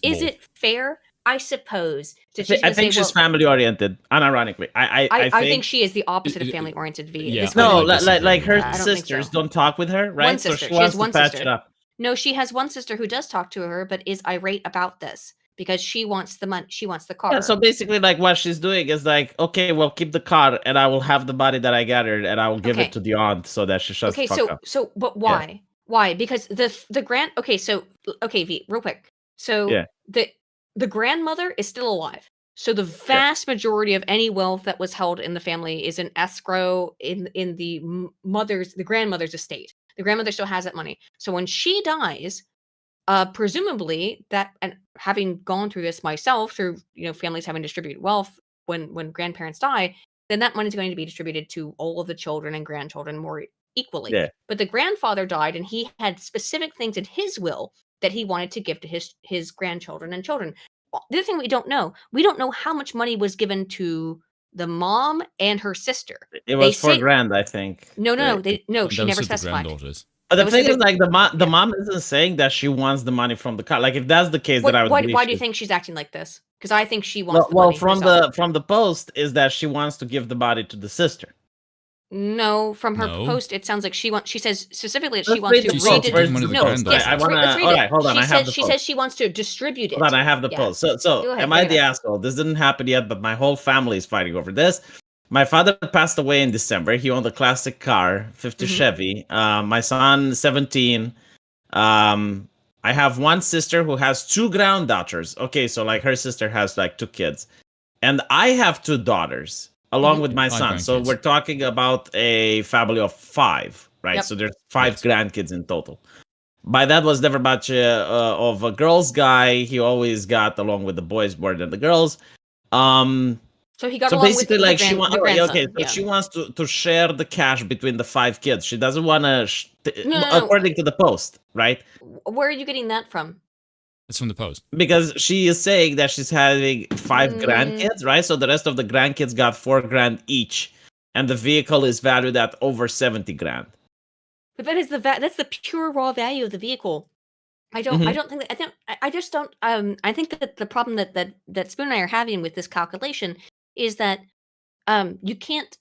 Is it fair? I suppose. I think she's family oriented. Unironically, I think she is the opposite of family oriented. V. Yeah, no, like her sisters don't talk with her, right? One sister. So she wants to patch it up. No, she has one sister who does talk to her, but is irate about this because she wants the money. She wants the car. Yeah, so basically, like what she's doing is like, okay, well, keep the car, and I will have the money that I gathered, and I will give it to the aunt so that she shuts the fuck up. So, but why? Yeah. Why? Because the grand. Okay, V, real quick. So the grandmother is still alive. So the vast majority of any wealth that was held in the family is in escrow in the grandmother's estate. The grandmother still has that money. So when she dies, presumably that, and having gone through this myself, through families having distributed wealth when grandparents die, then that money is going to be distributed to all of the children and grandchildren more equally. Yeah. But the grandfather died, and he had specific things in his will that he wanted to give to his grandchildren and children. The other thing we don't know how much money was given to the mom and her sister. It was $4,000, I think. No, she That was never just the specified. granddaughters. But the That was thing the is, like, the mom isn't saying that she wants the money from the car. Like, if that's the case, then I would Why believe do you she- think she's acting like this? Because I think she wants Well, the money from herself. the post is that she wants to give the body to the sister. No, from her No. post, it sounds like she says specifically that Let's she wants read to the She said to post. give money to the no, granddaughter. yes, I wanna- let's read alright, it. hold on, She I have says the she post. says she wants to distribute it. Hold on, I have the Yeah. post. So Go ahead, am go I ahead. the asshole? This didn't happen yet, but my whole family is fighting over this. My father passed away in December. He owned a classic car, 50 Chevy. My son, 17. I have one sister who has 2 granddaughters. Okay, so like her sister has like 2 kids. And I have 2 daughters along with my 5 son. So grandkids. we're talking about a family of 5, right? Yep. So there's 5 grandkids in total. My dad was never much of a girls guy. He always got along with the boys more than the girls. So he got So along basically, with like the she wants, grandson. okay, so Yeah. she wants to share the cash between the 5 kids. She doesn't want to, No. according to the post, right? Where are you getting that from? It's from the post. Because she is saying that she's having 5 grandkids, right? So the rest of the grandkids got $4,000 each, and the vehicle is valued at over $70,000. But that is that's the pure raw value of the vehicle. I don't think that I just don't I think that the problem that Spoon and I are having with this calculation is that you can't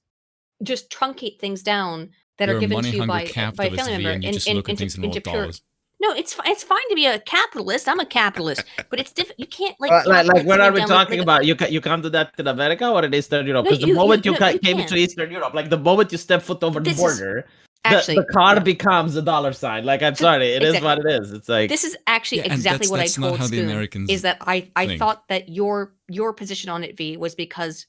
just truncate things down that You're are a given to you money-hungry by a capitalist, family V, member and you just look at things in raw into pure. dollars. No, it's fine to be a capitalist. I'm a capitalist, but it's different. You can't like Like calculate what are something we down talking like about? You come to that in America or in Eastern Europe? No, Because the you- moment you, no, you came can't. to Eastern Europe, like the moment you step foot over the This is- border, actually, the car becomes a dollar sign. Like, I'm sorry, it is what it is. It's like This is actually Yeah, and exactly what I that's not told how the Spoon. Americans Is that I think. thought that your position on it, V, was because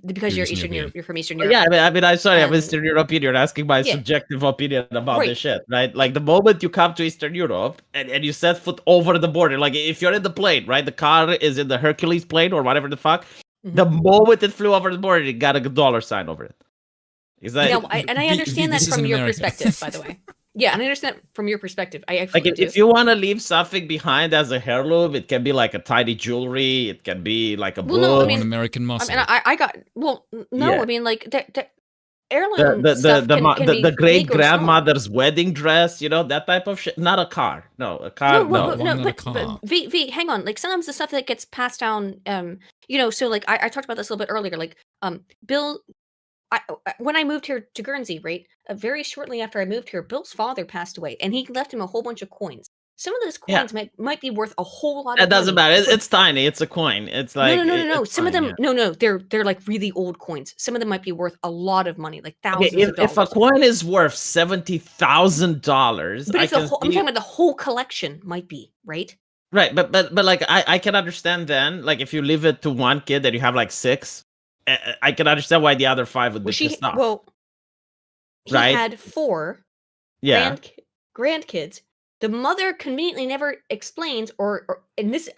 you're Eastern Eastern European. Europe. You're from Eastern Oh, Europe. yeah, I'm sorry, I'm Um, Eastern European. You're asking my yeah. subjective opinion about Right. this shit, right? Like, the moment you come to Eastern Europe and you set foot over the border, like, if you're in the plane, right? The car is in the Hercules plane or whatever the fuck. The moment it flew over the border, it got a dollar sign over it. Is that No, and I understand that this is from in your America. perspective, by the way. Yeah, and I understand that from your perspective. I like absolutely if you want to leave something behind as a heirloom, it can be like a tiny jewelry, it can be like a book. Well, no, I Or mean, an American I muscle. mean, I got no. Yeah. I mean, like the heirloom stuff can be the great big or small. grandmother's wedding dress, that type of shit. Not a car. No, a car. No, well, No, why no, not a but car? V, hang on. Like sometimes the stuff that gets passed down, so like I talked about this a little bit earlier. Like, Bill, when I moved here to Guernsey, right, very shortly after I moved here, Bill's father passed away, and he left him a whole bunch of coins. Some of those Yeah. coins might be worth a whole lot. It of doesn't money. matter. It's tiny. It's a coin. It's like No. it's Some of fine, them, yeah. no, they're like really old coins. Some of them might be worth a lot of money, like Okay, thousands of if a dollars. coin is worth $70,000, But I if can I'm see, talking about the whole collection, might be right. right. But like I can understand then. Like if you leave it to one kid and you have like 6, I can understand why the other 5 would be pissed off. He Right? had 4 Yeah. grandkids. The mother conveniently never explains, or in this,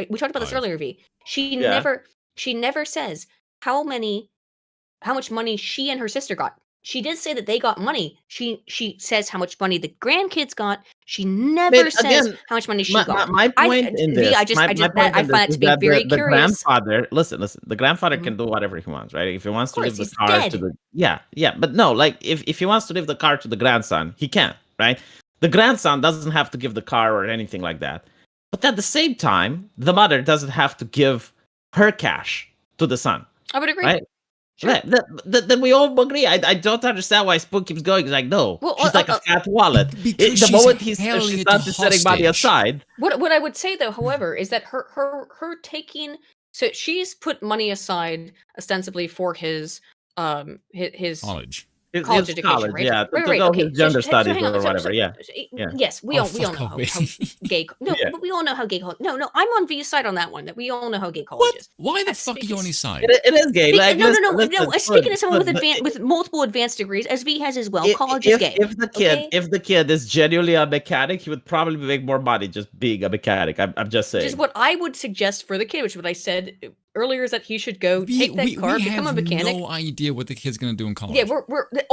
we talked about this earlier. V. She Yeah. never says how much money she and her sister got. She did say that they got money. She says how much money the grandkids got. She never says again, how much money she my, got. my point in this, I find that to be very the curious. grandfather. Listen. The grandfather Mhm. can do whatever he wants, right? If he wants to course, leave the he's car dead. to the yeah. But no, like if he wants to leave the car to the grandson, he can, right? The grandson doesn't have to give the car or anything like that. But at the same time, the mother doesn't have to give her cash to the son. I would agree. Right? Sure. Right. Then we all agree. I don't understand why Spoon keeps going. He's like, no, Well, she's like a fat wallet. Because The she's moment she hailing it starts to setting money hostage. aside, What I would say though, however, is that her taking, so she's put money aside ostensibly for his College. his college education, college, right? yeah, to Right, go okay. his gender So studies hang on, or whatever, yeah. Yes, we Oh, all fuck know off, how me. gay. No, Yeah. but we all know how gay college. No, I'm on V's side on that one. That we all know how gay college is. Why the That's fuck are you on his side? It is gay. Like, No. listen, Speaking of someone but with multiple advanced degrees, as V has as well, college is gay. If the kid okay? if the kid is genuinely a mechanic, he would probably make more money just being a mechanic. I'm just saying. Which is what I would suggest for the kid, which is what I said earlier is that he should go take that car, become a mechanic. No idea what the kid's gonna do in college. Yeah, everything that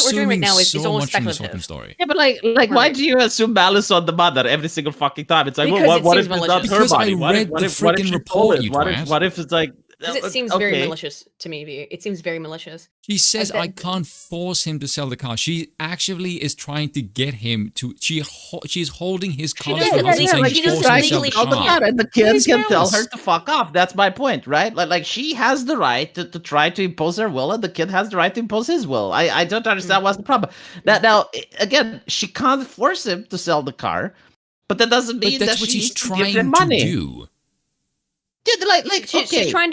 we're doing right now is all much from this fucking speculative. story. Yeah, but why do you assume malice on the mother every single fucking time? It's like, Because what it if seems it's not her Because body? I What read the if freaking she report, told it? you What twat. if it's like... Because it seems very malicious to me, V. It seems very malicious. She says I can't force him to sell the car. She actually is trying to get him to. She's holding his college doesn't house and legally- saying she force doesn't him to sell the legally car. And the kids can tell her malice. to fuck off. That's my point, right? Like she has the right to try to impose her will, and the kid has the right to impose his will. I don't understand what's the problem. Now, again, she can't force him to sell the car, but that doesn't mean But that's that what she she's needs to give trying him to money. do. Dude, She's trying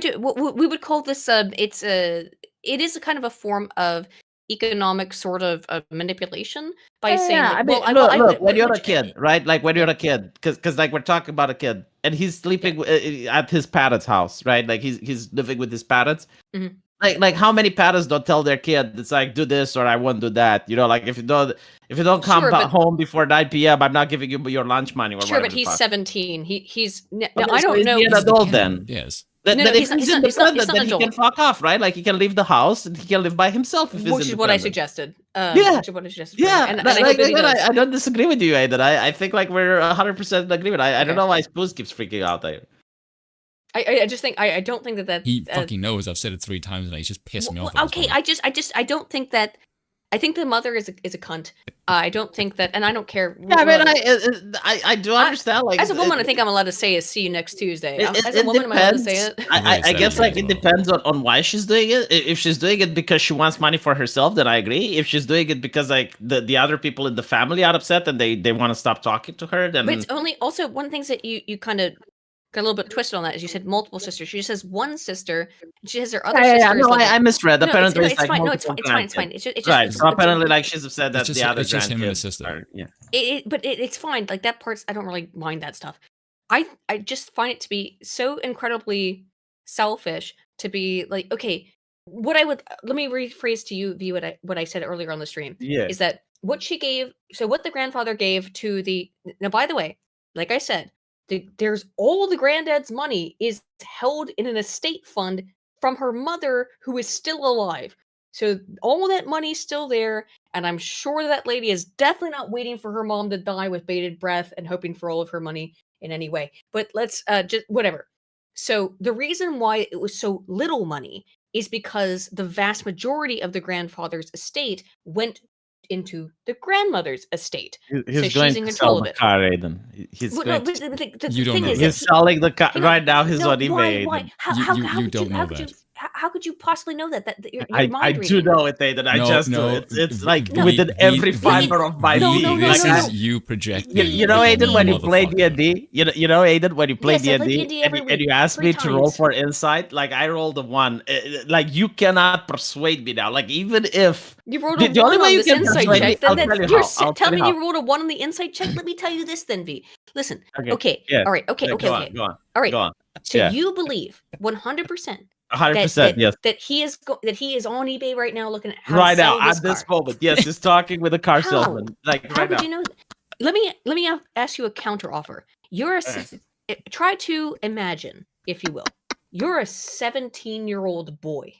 to. We would call this. It is a kind of a form of economic sort of manipulation by saying. Yeah, Like, I mean, well, look, when you're a kid, right? Like when you're a kid, because like we're talking about a kid, and he's sleeping at his parents' house, right? Like he's living with his parents. Mhm. Like how many parents don't tell their kid it's like do this or I won't do that? You know, like if you don't come Sure, but- home before 9 p.m., I'm not giving you your lunch money or Sure, whatever but the he's fuck. 17. He's. No, Okay, I so don't is know. he an adult then? Yes. That, No, that he's if not- he's he's not- he's not- independent, he's not then he can adult. fuck off, right? Like he can leave the house and he can live by himself if he's Which is what I independent. suggested. Yeah. Which is what I suggested. for him. Yeah, and like, I hope that he again, does. I don't disagree with you, Aiden. I think like we're 100% in agreement. I don't Okay. know why Spoons keeps freaking out there. I just think I don't think that He fucking knows. I've said it 3 times and he's just pissed me off. Well, okay, I don't think that. I think the mother is a cunt. I don't think that, and I don't care. Yeah, I mean, I do understand. Like as a woman, I think I'm allowed to say is "see you next Tuesday." As a it woman, am I allowed to say depends. it? I guess like it depends on why she's doing it. If she's doing it because she wants money for herself, then I agree. If she's doing it because like the other people in the family are upset and they want to stop talking to her, then But it's only also one of the things that you kind of got a little bit twisted on that is you said multiple sisters. She just says one sister. She has her other sister. No, I misread. No, Apparently, it's like fine. No, it's multiple fine. It's fine. grandkids. It's just Right. So apparently, it's- like she's upset that the other it's just him and his grandkids sister. are- yeah. It's fine. Like that part's I don't really mind that stuff. I just find it to be so incredibly selfish to be like, okay, what I would let me rephrase to you, V, what I said earlier on the stream. Yeah. Is that what she gave what the grandfather gave to the now by the way, like I said, there's all the granddad's money is held in an estate fund from her mother who is still alive. So all that money's still there, and I'm sure that lady is definitely not waiting for her mom to die with bated breath and hoping for all of her money in any way. But let's just whatever. So the reason why it was so little money is because the vast majority of the grandfather's estate went into the grandmother's estate. He's so going she's in to control sell of the it. car, Aiden. He's Well, going no, to... but the You don't thing know is that. He's that selling the car hang on. right now. He's No, on eBay. Why? Aiden. How could don't know could that. how could you possibly know that? That you're I mind do reading. know it, Aiden. I No, just no, do. It's like no. within every fiber of my No, being. no, no, Like, This no, is no. you projecting. You know, Aiden, when you play D&D, you know, Aiden, when you play Yes, I play D&D, D&D and every you, and week, you ask 3 me to roll times. for insight, like I rolled a 1. Like you cannot persuade me now. Like even if You rolled a the only 1 way on you this can insight persuade me, check. I'll Then tell you you're how. I'll tell tell me you you how. rolled a 1 on the insight check. Let me tell you this then, V. Listen. Okay. Okay. Yeah. All right. Okay. Yeah, Okay. go Okay. on, go on, All right. go on. So Yeah. you believe 100%. 100%, yes. That he is on eBay right now looking at how Right to sell now, this at this car. moment, yes, he's talking with a car How? salesman. Like How right could now. you know? Let me ask you a counter offer. You're try to imagine, if you will, you're a 17-year-old boy.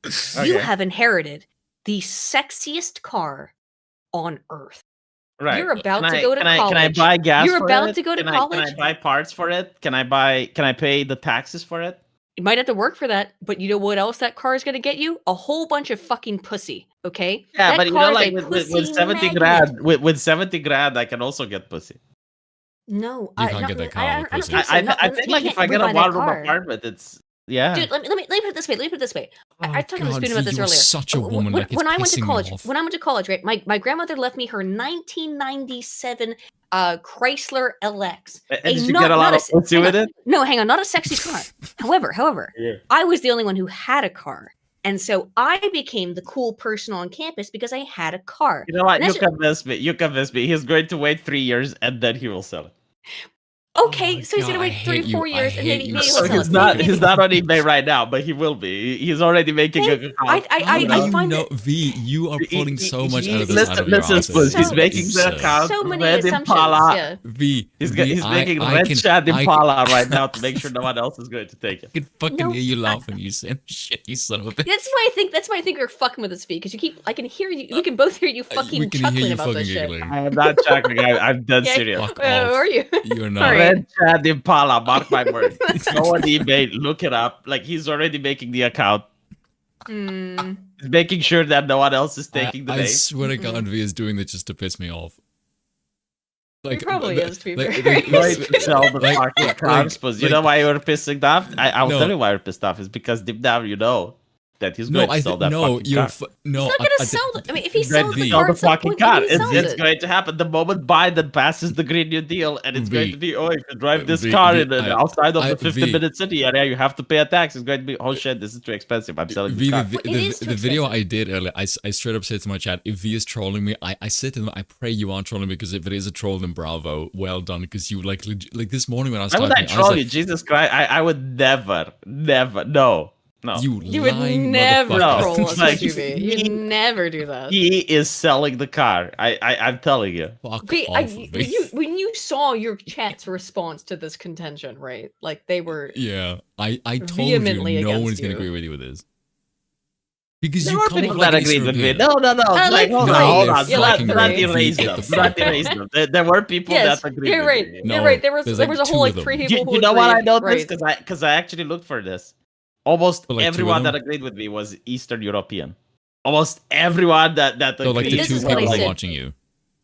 You Okay. have inherited the sexiest car on earth. Right. You're about Can to I- go to can I college. buy gas You're for about it? to go to Can college. I buy parts for it? Can I pay the taxes for it? You might have to work for that, but you know what else that car is going to get you? A whole bunch of fucking pussy, okay? Yeah, that but you car know, is like a with pussy 70 magnet. grand, with 70 grand, I can also get pussy. No, You can't get that car with I don't pussy. think so. I think like if I get a one-room apartment, it's yeah. Dude, let me put it this way. Let me put it this way. I was talking to God, Spoon about V, this you're earlier. such a woman, like, it's when I went to pissing me college, off. right? My grandmother left me her 1997 Chrysler LX. And did you get a lot of pussy with it? No, hang on, not a sexy car. However, Yeah. I was the only one who had a car. And so I became the cool person on campus because I had a car. You know what? And You that's convinced me. You convinced me. He's going to wait 3 years and then he will sell it. Okay, so he's God, gonna I wait 3 hate you. 4 I years, and hate maybe you maybe so he'll So sell it. he's not on eBay right now, but he will be. He's already making a account. I you find know, it V, you are pulling so much out of the listen, side of your listen, ass. Spurs. He's So- making the absurd. account. so many Red assumptions, Impala. yeah. V, He's making I Red can, Chad I Impala right now to make sure no one else is going to take it. can fucking No, hear you laughing. You saying shit, you son of a bitch. That's why I think you're fucking with this feed, because you keep I can hear you. We can both hear you fucking We can hear chuckling you about fucking this shit. giggling. I am not chuckling. I'm dead Yeah, serious. Fuck off. are you? You're not. All right. Red Chad Impala, mark my word. Go on eBay, look it up. Like, he's already making the account. Hmm. He's making sure that no one else is I, taking the I name. swear to God, V is doing this just to piss me off. He probably is, to be fair. Going to sell the like- fucking like- cars, but you like- know why you're pissing off? I'll No. tell you why you're pissed off. Is because deep down you know that he's No, going to sell that no, fucking you're car. no. He's not gonna sell it. I mean, if he He's going sells to the sell car the at some fucking point, car. maybe he sells It's it. going to happen the moment Biden passes the Green New Deal, and it's going V. to be, oh, if you drive this V, car V, in I- outside of I- the V. 50-minute city area, you have to pay a tax. It's going to be, oh shit, this is too expensive. I'm selling this V, car. the video I did earlier, I straight up said to my chat, if V is trolling me, I said to them, I pray you aren't trolling me, because if it is a troll, then bravo, well done, because you like this morning when I was Why would I typing, troll was you? like, Jesus Christ. I would never, no. you would lying never motherfucker. troll us, Like, SUV. You'd never do that. He is selling the car. I'm telling you. Fuck V, off, V. when you saw your chat's response to this contention, right? Like they were Yeah, I told vehemently you no against one's gonna you. agree with you with this. Because There you were come people off like that an agreed with me. Eastern No. like Like, hold three. on, hold on. Yeah, Do like not, do not three. erase Get them. the Do not fuck out. erase them. There were people Yes, that agreed you're with right. me. No, You're right. There was there's a like whole two like of them. three Do people who you know what I agreed, noticed? right. Because I actually looked for this. Almost So, like, two of everyone them? that agreed with me was Eastern European. Almost everyone that So like agreed. the This two is what I people said. watching you.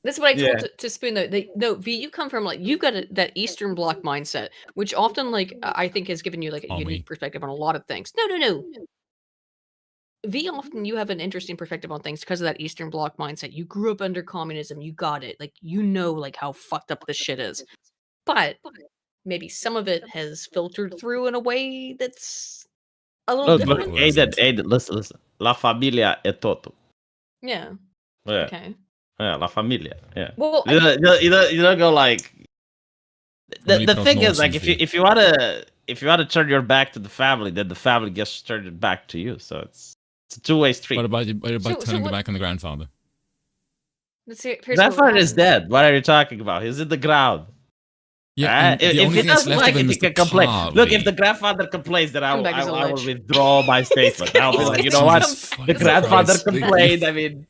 This is what I told Yeah. to Spoon though. No, V, you come from like you've got that Eastern Bloc mindset, which often like I think has given you like a Call me. unique perspective on a lot of things. No. V, often you have an interesting perspective on things because of that Eastern Bloc mindset. You grew up under communism, you got it. Like you know like how fucked up this shit is. But maybe some of it has filtered through in a way that's a little Look, different. Aiden, listen. La familia è todo. Yeah. Yeah. Okay. Yeah, la familia. Yeah. Well, You don't go like. Family The thing is, like, pronounces if you wanna turn your back to the family, then the family gets turned back to you. So it's a two-way street. What about So turning what- the back on the grandfather? Let's see. Here's That what father is happened. dead. What are you talking about? He's in the ground. Yeah, and the if only he thing that's doesn't left like of it, him he is the can complain. car, Look, V. if the grandfather complains, then I Come will, back as a I will lich. withdraw my statement. I'll be like, you know what? The grandfather complained. I mean,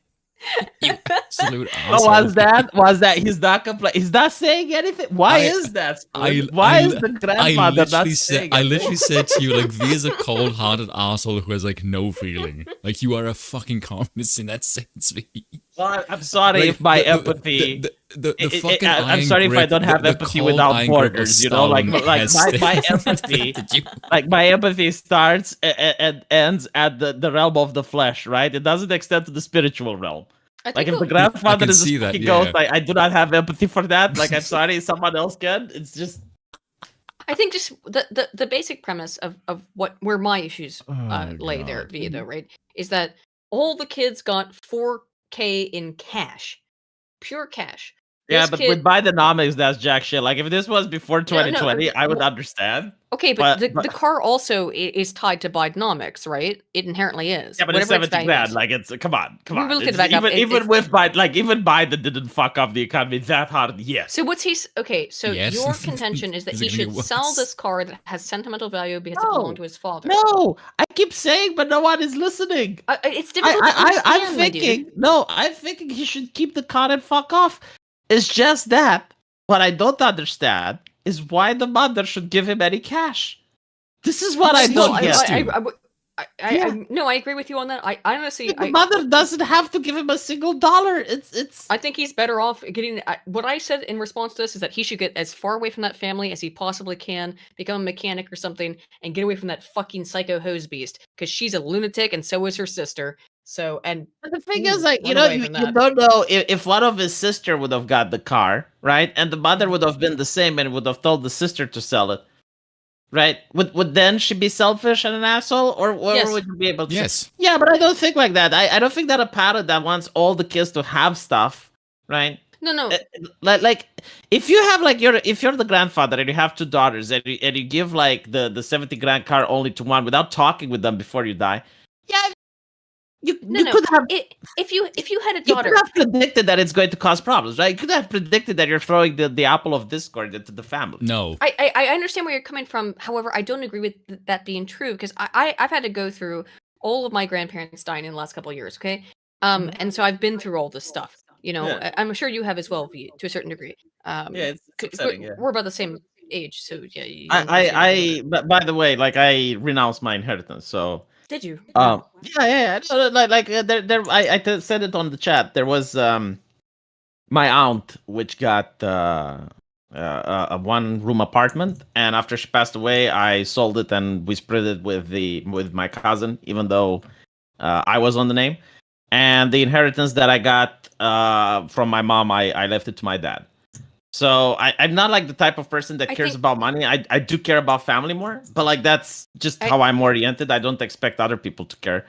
Absolute oh, asshole. was that he's not complaining? He's not saying anything. Why is that? Why is the grandfather not saying I anything? literally said to you, like, V is a cold-hearted asshole who has like no feeling. Like, you are a fucking communist in that sense, V. Well, I'm sorry Like, if my the- empathy. the fucking I'm iron sorry if I grip, don't have the empathy cold without iron grip of borders. You know, like Stalin has my stayed- empathy, like my empathy starts and ends at the realm of the flesh, right? It doesn't extend to the spiritual realm. I Like think if the what- I grandfather can is a see that, fucking yeah. ghost, I do not have empathy for that. Like I'm sorry, someone else can. It's just I think just the basic premise of where my issues Oh, lay there, God. Via, though, right, is that all the kids got 4K in cash, pure cash. yeah. This But kid, with Bidenomics, that's jack shit. Like if this was before no, 2020, I would well, understand. okay, but, but- the car also is tied to Bidenomics, right? It inherently is. Yeah, but it's Whatever its 70 value grand. is. Like it's come on. We looked at It's it back up. even with Biden, like even Biden didn't fuck up the economy that hard. Yes. So what's okay? So Yes. your contention is that Is he it gonna should get sell worse? this car that has sentimental value because it belonged to his father. No, I keep saying, but no one is listening. It's difficult to understand, I'm my dude. thinking. No, I'm thinking he should keep the car and fuck off. It's just that what I don't understand is why the mother should give him any cash. This is what I No, don't get. No, I agree with you on that. I honestly, The mother doesn't have to give him a single dollar. It's. I think he's better off getting. What I said in response to this is that he should get as far away from that family as he possibly can, become a mechanic or something, and get away from that fucking psycho hose beast because she's a lunatic and so is her sister. So and The thing is, like, run you know, away you from that. don't know if one of his sister would have got the car, right? And the mother would have been the same and would have told the sister to sell it, right? Would then she be selfish and an asshole, or Yes. would you be able to? Yes. Yeah, but I don't think like that. I don't think that a parent that wants all the kids to have stuff, right? No. Like if you have like if you're the grandfather and you have 2 daughters and you give like the 70 grand car only to one without talking with them before you die, yeah, you could have if you had a you daughter, could have predicted that it's going to cause problems, right? You could have predicted that you're throwing the apple of discord into the family. No. I understand where you're coming from. However, I don't agree with that being true because I've had to go through all of my grandparents dying in the last couple of years. Okay, and so I've been through all this stuff. You know, Yeah. I'm sure you have as well, V, to a certain degree. Yeah, it's upsetting, yeah. We're about the same age, so yeah. You But by the way, like I renounced my inheritance, so. Did you? Yeah. No, like I said it on the chat. There was my aunt, which got a 1-room apartment, and after she passed away, I sold it and we split it with my cousin, even though I was on the name. And the inheritance that I got from my mom, I left it to my dad. So I'm not like the type of person that cares about money. I do care about family more, but like that's just how I'm oriented. I don't expect other people to care.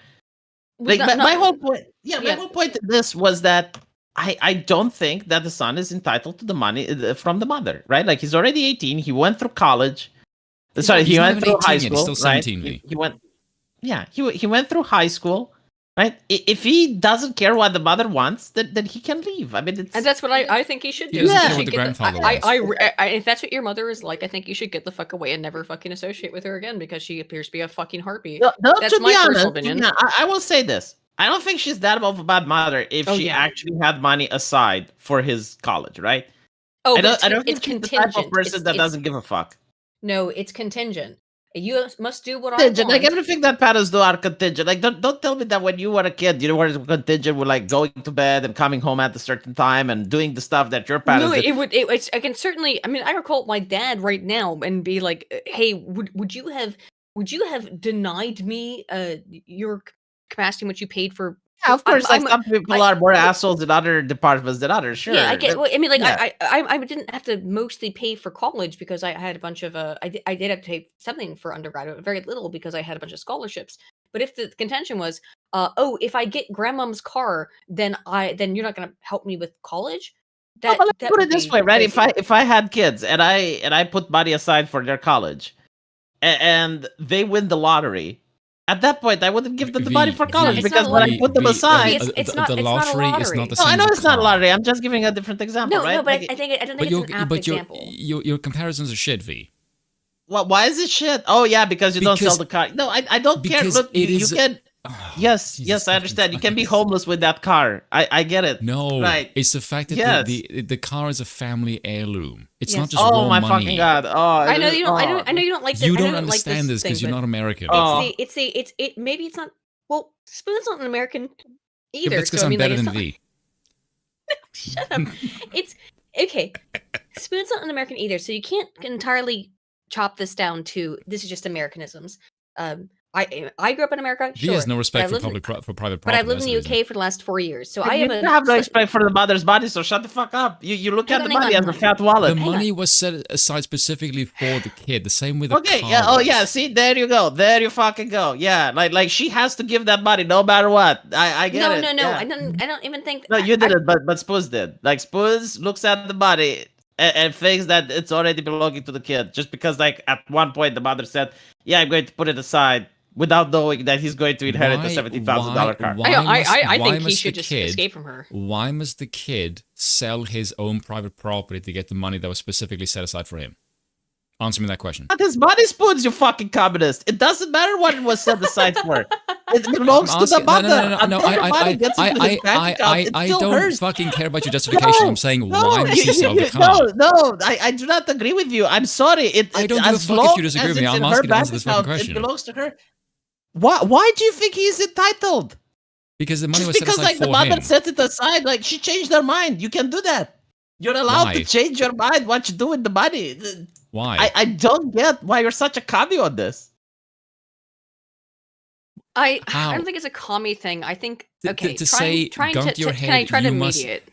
Like my whole point, my whole point in this was that I don't think that the son is entitled to the money from the mother, right? Like he's already 18. He went through college. Sorry, he went through high school. He's still 17, right? He went. Yeah, he went through high school. Right? If he doesn't care what the mother wants, then he can leave. I mean, and that's what I think he should do. He doesn't care what the grandfather wants. If that's what your mother is like, I think you should get the fuck away and never fucking associate with her again because she appears to be a fucking heartbeat. That's my personal opinion. Yeah, I will say this. I don't think she's that of a bad mother if she actually had money aside for his college, right? Oh, I don't think it's she's the contingent. type of person that doesn't give a fuck. No, it's contingent. You must do what Contingent, I want. like everything that parents do are contingent. Like don't tell me that when you were a kid, you were contingent with like going to bed and coming home at a certain time and doing the stuff that your parents did. I can certainly. I mean, I recall my dad right now and be like, "Hey, would you have denied me your capacity in which you paid for?" Yeah, of course. Some people are more assholes in other departments than others. Sure. Yeah, I get. I mean, like, I didn't have to mostly pay for college because I had a bunch of I did have to pay something for undergraduate, very little because I had a bunch of scholarships. But if the contention was, if I get grandmom's car, then you're not going to help me with college. Let's put it this way, right? If I had kids and I put money aside for their college, and they win the lottery. At that point, I wouldn't give them the money for college because when I put them aside, the lottery is not the same. No, I know it's not a lottery. I'm just giving a different example, right? No, but I don't think it's an apt example. Your comparisons are shit, V. Well, why is it shit? Oh yeah, because you don't sell the car. No, I don't care. Look, you can. Yes, I understand. You can be homeless with that car. I get it. No, right. It's the fact that the car is a family heirloom. It's not just raw money. Oh my fucking god! Oh, I know you don't. I know you don't like this. You don't understand this because you're not American. Maybe it's not. Well, Spoon's not an American either. Yeah, that's because I'm better than V. Shut up. It's okay. Spoon's not an American either, so you can't entirely chop this down to this is just Americanisms. I grew up in America. He has no respect for private property. But I've lived in the UK for the last 4 years, so I have no respect for the mother's body. So shut the fuck up. You look at the money as a fat wallet. The money was set aside specifically for the kid. The same with the car. Yeah. Oh yeah. See, there you go. There you fucking go. Yeah. Like she has to give that money no matter what. I get it. No. Yeah. I don't even think. No, you didn't. But Spoons did. Like Spoons looks at the money and thinks that it's already belonging to the kid just because like at one point the mother said, "Yeah, I'm going to put it aside." Without knowing that he's going to inherit a $70,000 car. I think he should just escape from her. Why must the kid sell his own private property to get the money that was specifically set aside for him? Answer me that question. But his money, Spoons, you fucking communist. It doesn't matter what it was set aside for. It belongs to the mother. No, I don't fucking care about your justification. I'm saying, why must he sell the car? No, I do not agree with you. I'm sorry. I don't give a fuck if you disagree with me. I'm asking to answer this fucking question. It belongs to her. Why do you think he's entitled? Because the money was set aside for him. Because the mother set it aside, like she changed her mind. You can do that. You're allowed to change your mind what you do with the money. Why? I don't get why you're such a commie on this. I don't think it's a commie thing. I think trying to your head, can I try to mediate?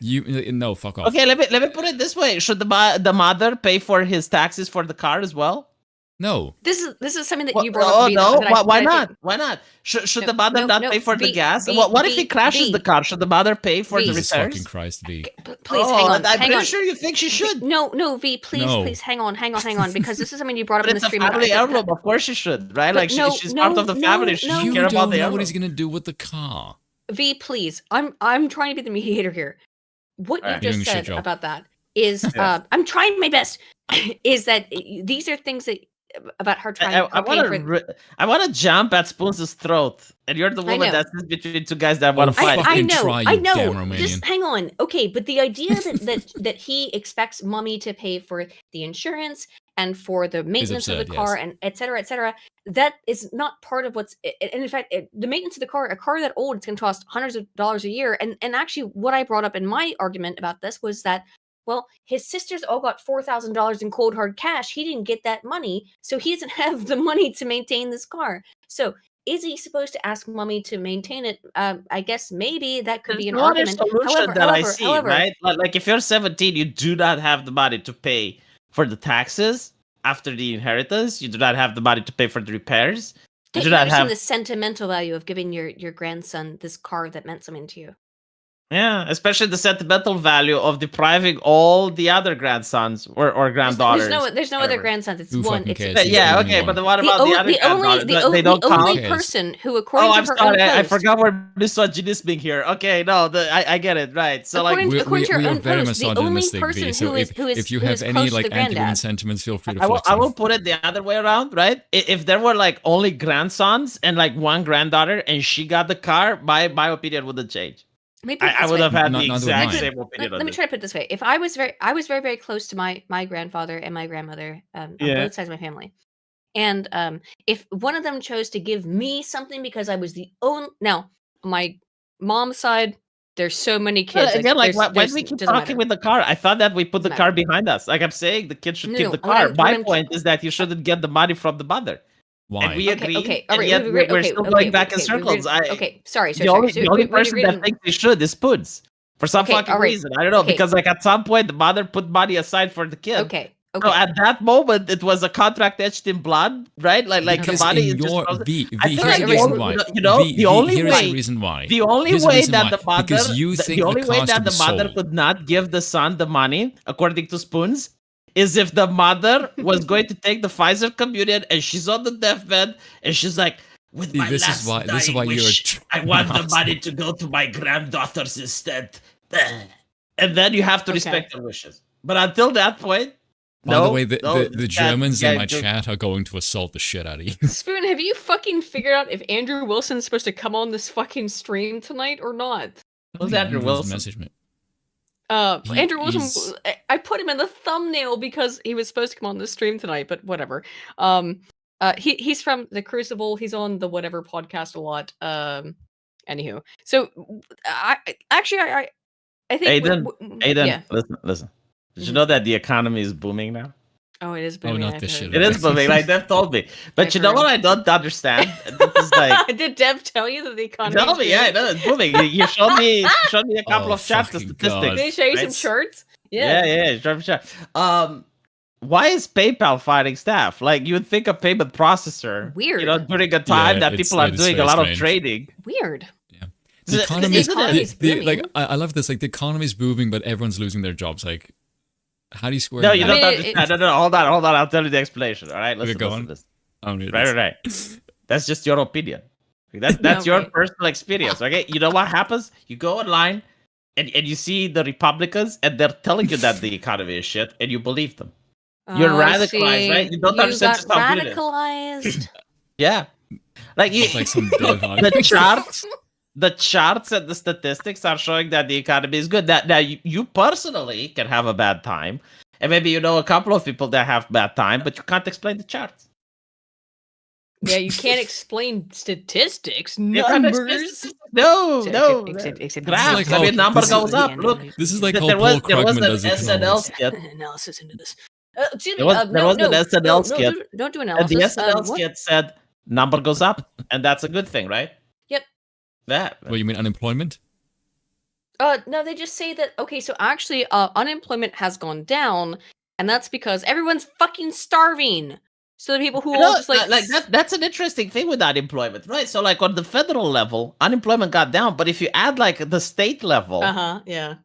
No, fuck off. Okay, let me put it this way: should the mother pay for his taxes for the car as well? No. This is something that What? you brought Oh up. V, no! that I, Why that I not? think- Why not? Should No, the mother no, not no, pay for the V, gas? V, What if he V, crashes the V. car? Should the mother pay for the Jesus fucking repairs? Christ, V. Please Oh, hang on. I'm hang pretty on. sure you think she should. No, V, please, No. please, hang on, because this is something you brought up But in the it's a stream. that family I- heirloom. Of course she should, right? But Like no, she's part of the family. She should You care about don't the know what heirloom. he's gonna do with the car. V, please. I'm trying to be the mediator here. What Alright. you You're just doing a shit said job. about that is Yeah. I'm trying my best. Is that these are things that about her trying I her paying for. want to jump at Spoons' throat, and you're the I woman know. that sits between two guys that want to fight. I know, try, I you know. damn Romanian. Just hang on. Okay, but the idea that he expects mommy to pay for the insurance and for the maintenance of absurd, the car yes. and et cetera, that is not part of what's. And in fact, the maintenance of the car, a car that old, it's going to cost hundreds of dollars a year. And actually, what I brought up in my argument about this was that. Well, his sisters all got $4,000 in cold hard cash. He didn't get that money, so he doesn't have the money to maintain this car. So, is he supposed to ask mommy to maintain it? I guess maybe that could be an no other argument. solution that I see, right? Like if you're 17, you do not have the money to pay for the taxes after the inheritance. You do not have the money to pay for the repairs. You Don't do you not understand have. the sentimental value of giving your grandson this car that meant something to you? Yeah, especially the sentimental value of depriving all the other grandsons or granddaughters. There's no other grandsons. It's Who one. fucking It's cares? yeah, okay, but what about the other granddaughters? They don't the count. only person who, according Oh, to I'm her sorry. own I post, forgot we're misogynistic here. Okay, no, I get it. Right. So like, according to her we are own very post, the only misogynistic, person V. So if you have any like anti-women sentiments, feel free to flex I them. will put it the other way around, right? If there were like only grandsons and like one granddaughter and she got the car, my opinion wouldn't change. I would have had the exact same opinion. Let me try to put it this way: if I was very close to my grandfather and my grandmother on Yeah. both sides of my family, and if one of them chose to give me something because I was the only now my mom's side, there's so many kids. Again, like why do there's- we keep doesn't talking matter. with the car? I thought that we put the Doesn't car matter. behind us. Like I'm saying, the kid should No, keep no, the what car. I'm- My what I'm- point is that you shouldn't get the money from the mother. Why? And we agree. Okay, all and right. yet we're still going back in we circles. agreed- okay, sorry. The only So we person agreed that on- thinks they should is Spoons. For some Okay, fucking all right. reason. I don't know. Okay. Because like at some point the mother put money aside for the kid. Okay. So at that moment it was a contract etched in blood, right? Like Because the money in is just your frozen. V, I V, feel here's like the reason why. the only Here's way the reason why. the only Here's the way reason that why. the mother Because you think the only the way car's to that be the mother sold. could not give the son the money, according to Spoons, is if the mother was going to take the Pfizer communion and she's on the deathbed and she's like, with See, my this last is why dying you're wish, I want the money to go to my granddaughters instead. And then you have to respect their wishes. But until that point, By the way, the Germans in my chat. chat are going to assault the shit out of you. Spoon, have you fucking figured out if Andrew Wilson's supposed to come on this fucking stream tonight or not? Who's Andrew Wilson? Message me. Andrew Wilson. he's- I put him in the thumbnail because he was supposed to come on the stream tonight, but whatever. He's from the Crucible. He's on the whatever podcast a lot. Anywho, so I think Aiden, yeah. listen. Did you know that the economy is booming now? Oh, it is booming. not I've this heard. shit. It is booming, like Dev told me. But I've you know heard. what I don't understand? This is like Did Dev tell you that the economy? tell me, yeah, I know it's booming. You showed me a couple Oh, of charts, the fucking statistics. God. Did he show you some right? charts? Yeah, sure. Why is PayPal fighting staff? Like you would think a payment processor, Weird. you know, during a time that it's- people are it's doing a very lot of strange. trading. Weird. The Isn't economy is booming. like I love this. Like the economy is booming, but everyone's losing their jobs. Like, how do you square? No, that? you don't understand. No, hold on. I'll tell you the explanation. All right, listen, go listen on. to this. I'm reading Right. That's just your opinion. That's your personal experience. Okay, you know what happens? You go online and you see the Republicans, and they're telling you that the economy is shit, and you believe them. You're Oh, I radicalized, see. right? You don't You understand got just how good it is. radicalized. Yeah, like you, Like some dead hog. the charts and the statistics are showing that the economy is good. Now you personally can have a bad time, and maybe you know a couple of people that have bad time, but you can't explain the charts. Yeah, you can't explain statistics, You can't explain numbers. statistics. No. Except Graphs. like I mean, how- number this goes is- up. Look, This is like how there Paul was Krugman an does SNL economics. skit. Analysis into this. Excuse me. There was no, an SNL skit. Don't do And analysis. the SNL what? skit said number goes up, and that's a good thing, right? Yep. That. What, you mean unemployment? No, they just say that. Okay, so actually, unemployment has gone down, and that's because everyone's fucking starving. So the people who You know, all just like that's an interesting thing with unemployment, right? So like on the federal level, unemployment got down, but if you add like the state level, yeah.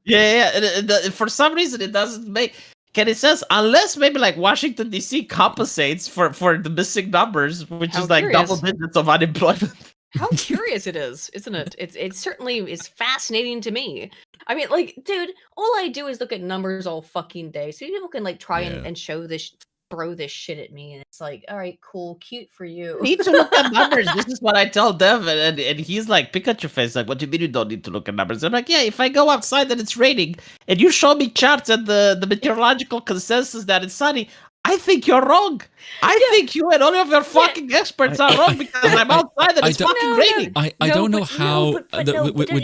For some reason it doesn't make. It says unless maybe like Washington D.C. compensates for the missing numbers, which How is like double curious. digits of unemployment. How curious it is, isn't it? It certainly is fascinating to me. I mean, like, dude, all I do is look at numbers all fucking day. So people can like try and show this, throw this shit at me, and it's like, all right, cool, cute for you. Need to look at numbers. This is what I tell Dev, and he's like, pick at your face, like, what do you mean you don't need to look at numbers? I'm like, yeah, if I go outside and it's raining, and you show me charts and the meteorological consensus that it's sunny, I think you're wrong. I think you and all of your fucking experts are wrong because I'm outside and it's fucking raining. I don't know how with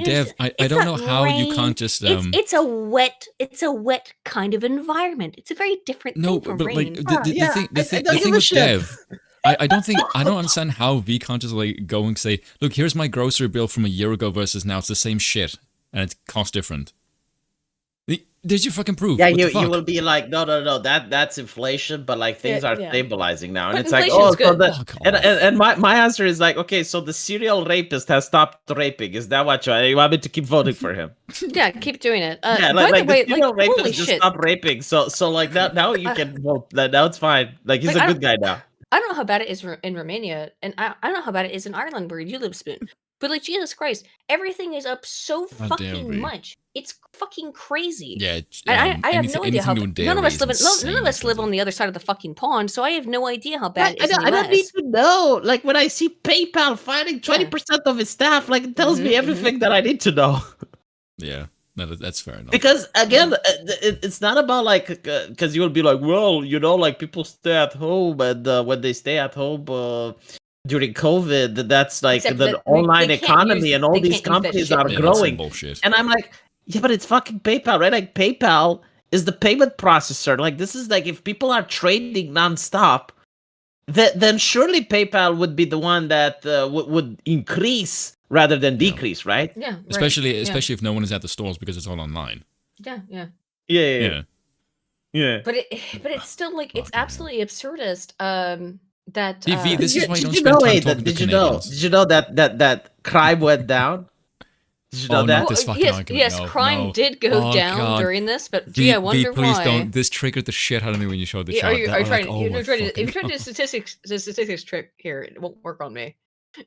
Dev. I don't know how you can't just It's a wet kind of environment. It's a very different thing from but rain. like the thing with Dev. I don't understand how we can't just like go and say, look, here's my grocery bill from a year ago versus now. It's the same shit and it costs different. There's your fucking proof. Yeah, What the you fuck? will be like, no, that's inflation, but like things are stabilizing now, and But it's like, inflation's so good. and my answer is like, okay, so the serial rapist has stopped raping. Is that what you want me to keep voting for him? Yeah, keep doing it. Yeah, by like the way, the serial like, holy rapist just shit. stopped raping. So like now you can vote. Now it's fine. Like he's Like, a good guy now. I don't know how bad it is in Romania, and I don't know how bad it is in Ireland where you live, Spoon. But like, Jesus Christ, everything is up so How dare we. fucking much. It's fucking crazy. Yeah, And I have anything- no idea how anything to do none of with us dairy live is none of us live on the other side of the fucking pond, so I have no idea how bad it is in the I don't need US. to know. Like when I see PayPal firing 20% of its staff, like it tells me everything that I need to know. Yeah, no, that's fair enough. Because again, it's not about like because you will be like, well, you know, like people stay at home, and when they stay at home during COVID, that's like Except the that online they can't economy, use- and all they these can't use that companies shit are anymore. That's some growing. bullshit. And I'm like, yeah, but it's fucking PayPal, right? Like PayPal is the payment processor. Like this is like if people are trading nonstop, then surely PayPal would be the one that would increase rather than decrease, right? Yeah, right. Especially Yeah. if no one is at the stores because it's all online. Yeah, yeah. Yeah. But it's still like it's absolutely absurdist. That V, this is why you don't Did you spend know, time Ada, talking to did you know? Canadians. Did you know that crime went down? Did you know Oh, that? not this fucking yes, argument. yes, No, crime no. did go Oh, down God. during this, but V, gee, I wonder please why. don't. This triggered the shit out of me when you showed the Yeah, chart. are you That was trying? like, oh You're my trying to. fucking If you're trying to do the statistics trick here, it won't work on me.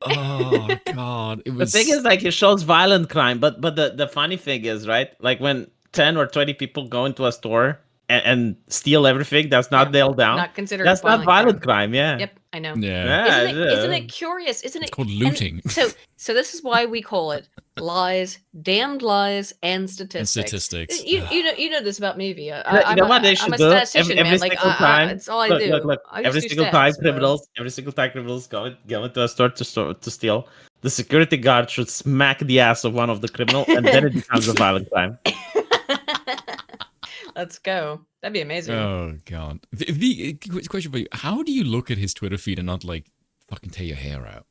Oh God, it The was. thing is, like, it shows violent crime, but the funny thing is, right? Like when 10 or 20 people go into a store and steal everything, that's not nailed down. Not considered That's not violent crime. Yeah. Yep, I know. Yeah. Isn't it curious? Isn't It's it called and looting. So this is why we call it lies, damned lies, and statistics. statistics. You know this about me, Via. You know what they should I'm a do? statistician, Every man. Like single time. it's all I Look, do. Look. I Every just do single time stats, so- criminals go into a store to steal. The security guard should smack the ass of one of the criminal, and then it becomes a violent crime. Let's go. That'd be amazing. Oh God. V, question for you: how do you look at his Twitter feed and not like fucking tear your hair out?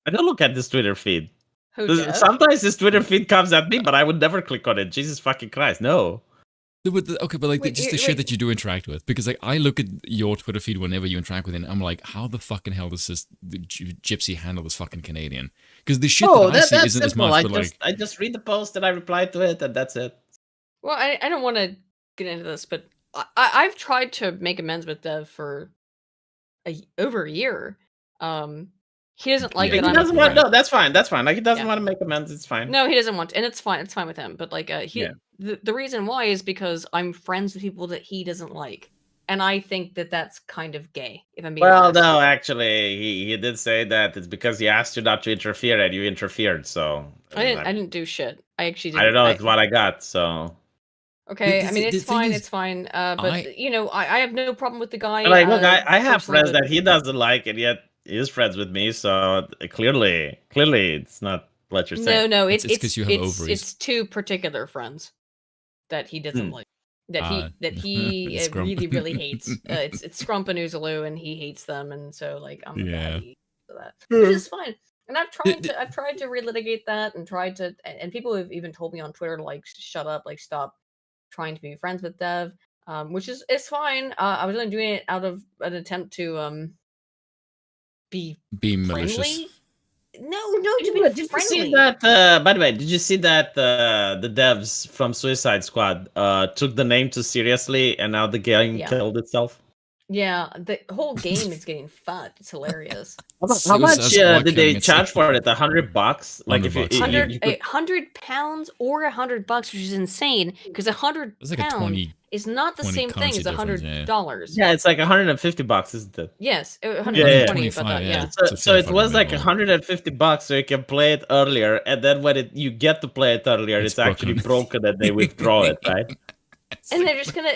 I don't look at this Twitter feed. Who, Jeff? Sometimes this Twitter feed comes at me, but I would never click on it. Jesus fucking Christ, no. Okay, but like Wait, just the shit that you do interact with, because like I look at your Twitter feed whenever you interact with it, and I'm like, how the fucking hell does this gypsy handle this fucking Canadian? Because the shit that I see that's isn't as simple. much, but I just read the post and I reply to it, and that's it. Well, I don't want to get into this, but I've tried to make amends with Dev for over a year. He doesn't like He that. doesn't want. No, that's fine. That's fine. Like he doesn't Yeah. want to make amends. It's fine. No, he doesn't want to, and it's fine. It's fine with him. But like, Yeah. the reason why is because I'm friends with people that he doesn't like, and I think that that's kind of gay. If I'm being Well, honest. no, actually, he did say that it's because he asked you not to interfere, and you interfered. So I didn't do shit. I actually didn't. I don't know. It's what I got. So Okay, I The- mean the it's thing fine. is, It's fine. But you know, I have no problem with the guy. like, look, I have personally, friends but- that he doesn't like, and yet he is friends with me. So clearly, it's not what you're saying. No, It's 'cause you have ovaries. It's two particular friends that he doesn't like. That he Scrump. really hates. It's Scrump and Oozaloo, and he hates them, and so like I'm Yeah. mad for that, which is fine. And I've tried to relitigate that, and and people have even told me on Twitter to like shut up, like stop trying to be friends with Dev. which is it's fine. I was only doing it out of an attempt to be malicious. friendly. No, to be Did you friendly. see that? By the way, did you see that the devs from Suicide Squad took the name too seriously, and now the game Yeah. killed itself? Yeah, the whole game is getting fucked. It's hilarious. How much did they charge for it? $100? Like if you, £100 or $100, which is insane because £100 It's like a 20 is not the same thing as $100. Yeah, it's like $150, isn't it? Yes, Yeah, 120. About that, yeah. So it was like $150, so you can play it earlier, and then when you get to play it earlier, it's actually broken, and they withdraw it, right? And they're just gonna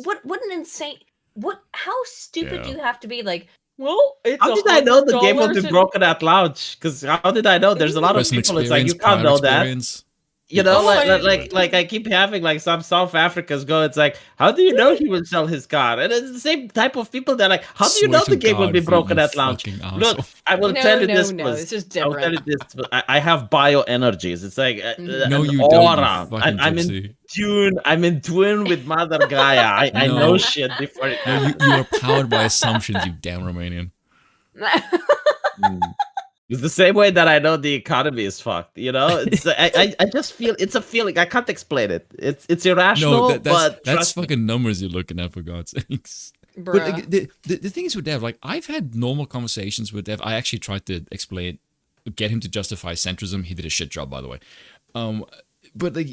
what an insane how stupid do you have to be? Like, well, it's how did I know the game would be $100 broken at launch? Because how did I know? There's a lot of Personal people. It's like you experience, can't know prior that. experience. You know, Oh, like I keep having like some South Africans go. It's like, how do you know he would sell his car? And it's the same type of people. They're like, how do you know the game would be broken at launch? Look, I will tell you this. This is I will tell you different. this. I have bioenergies. It's like No, an you don't, you aura. fucking I'm in gypsy. tune. I'm in tune with Mother Gaia. I No. know shit before it No, happens. you are powered by assumptions, you damn Romanian. It's the same way that I know the economy is fucked. You know, it's I just feel it's a feeling. I can't explain it. It's irrational, No, but that's trust me. fucking numbers you're looking at, for God's sakes. But like, the thing is with Dev, like I've had normal conversations with Dev. I actually tried to get him to justify centrism. He did a shit job, by the way. But like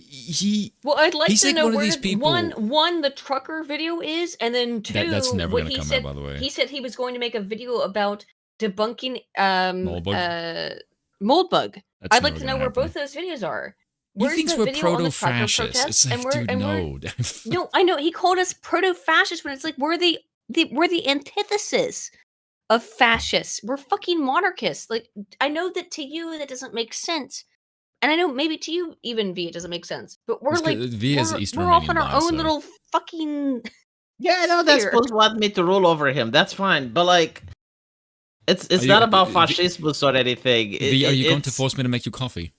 Well, I'd like he's to like know one of where these people. one the trucker video is, and then two That's never what gonna he come out, said. by the way. He said he was going to make a video about debunking Moldbug? Moldbug. That's I'd like never to know gonna where happen. both those videos are. He Where's thinks the we're video on the trucker proto-fascist. protests? It's like, and we're, dude, and no. we're, no, I know he called us proto-fascist when it's like we're the antithesis of fascists. We're fucking monarchists. Like I know that to you that doesn't make sense. And I know maybe to you, even V, it doesn't make sense. But we're It's like, 'cause V is East we're off Romanian on our bias, own so. little fucking. Yeah, I know that sphere. supposed want me to rule over him. That's fine, but like, it's Are you- not about V- fascismus or anything. V, are you going to It's- force me to make you coffee?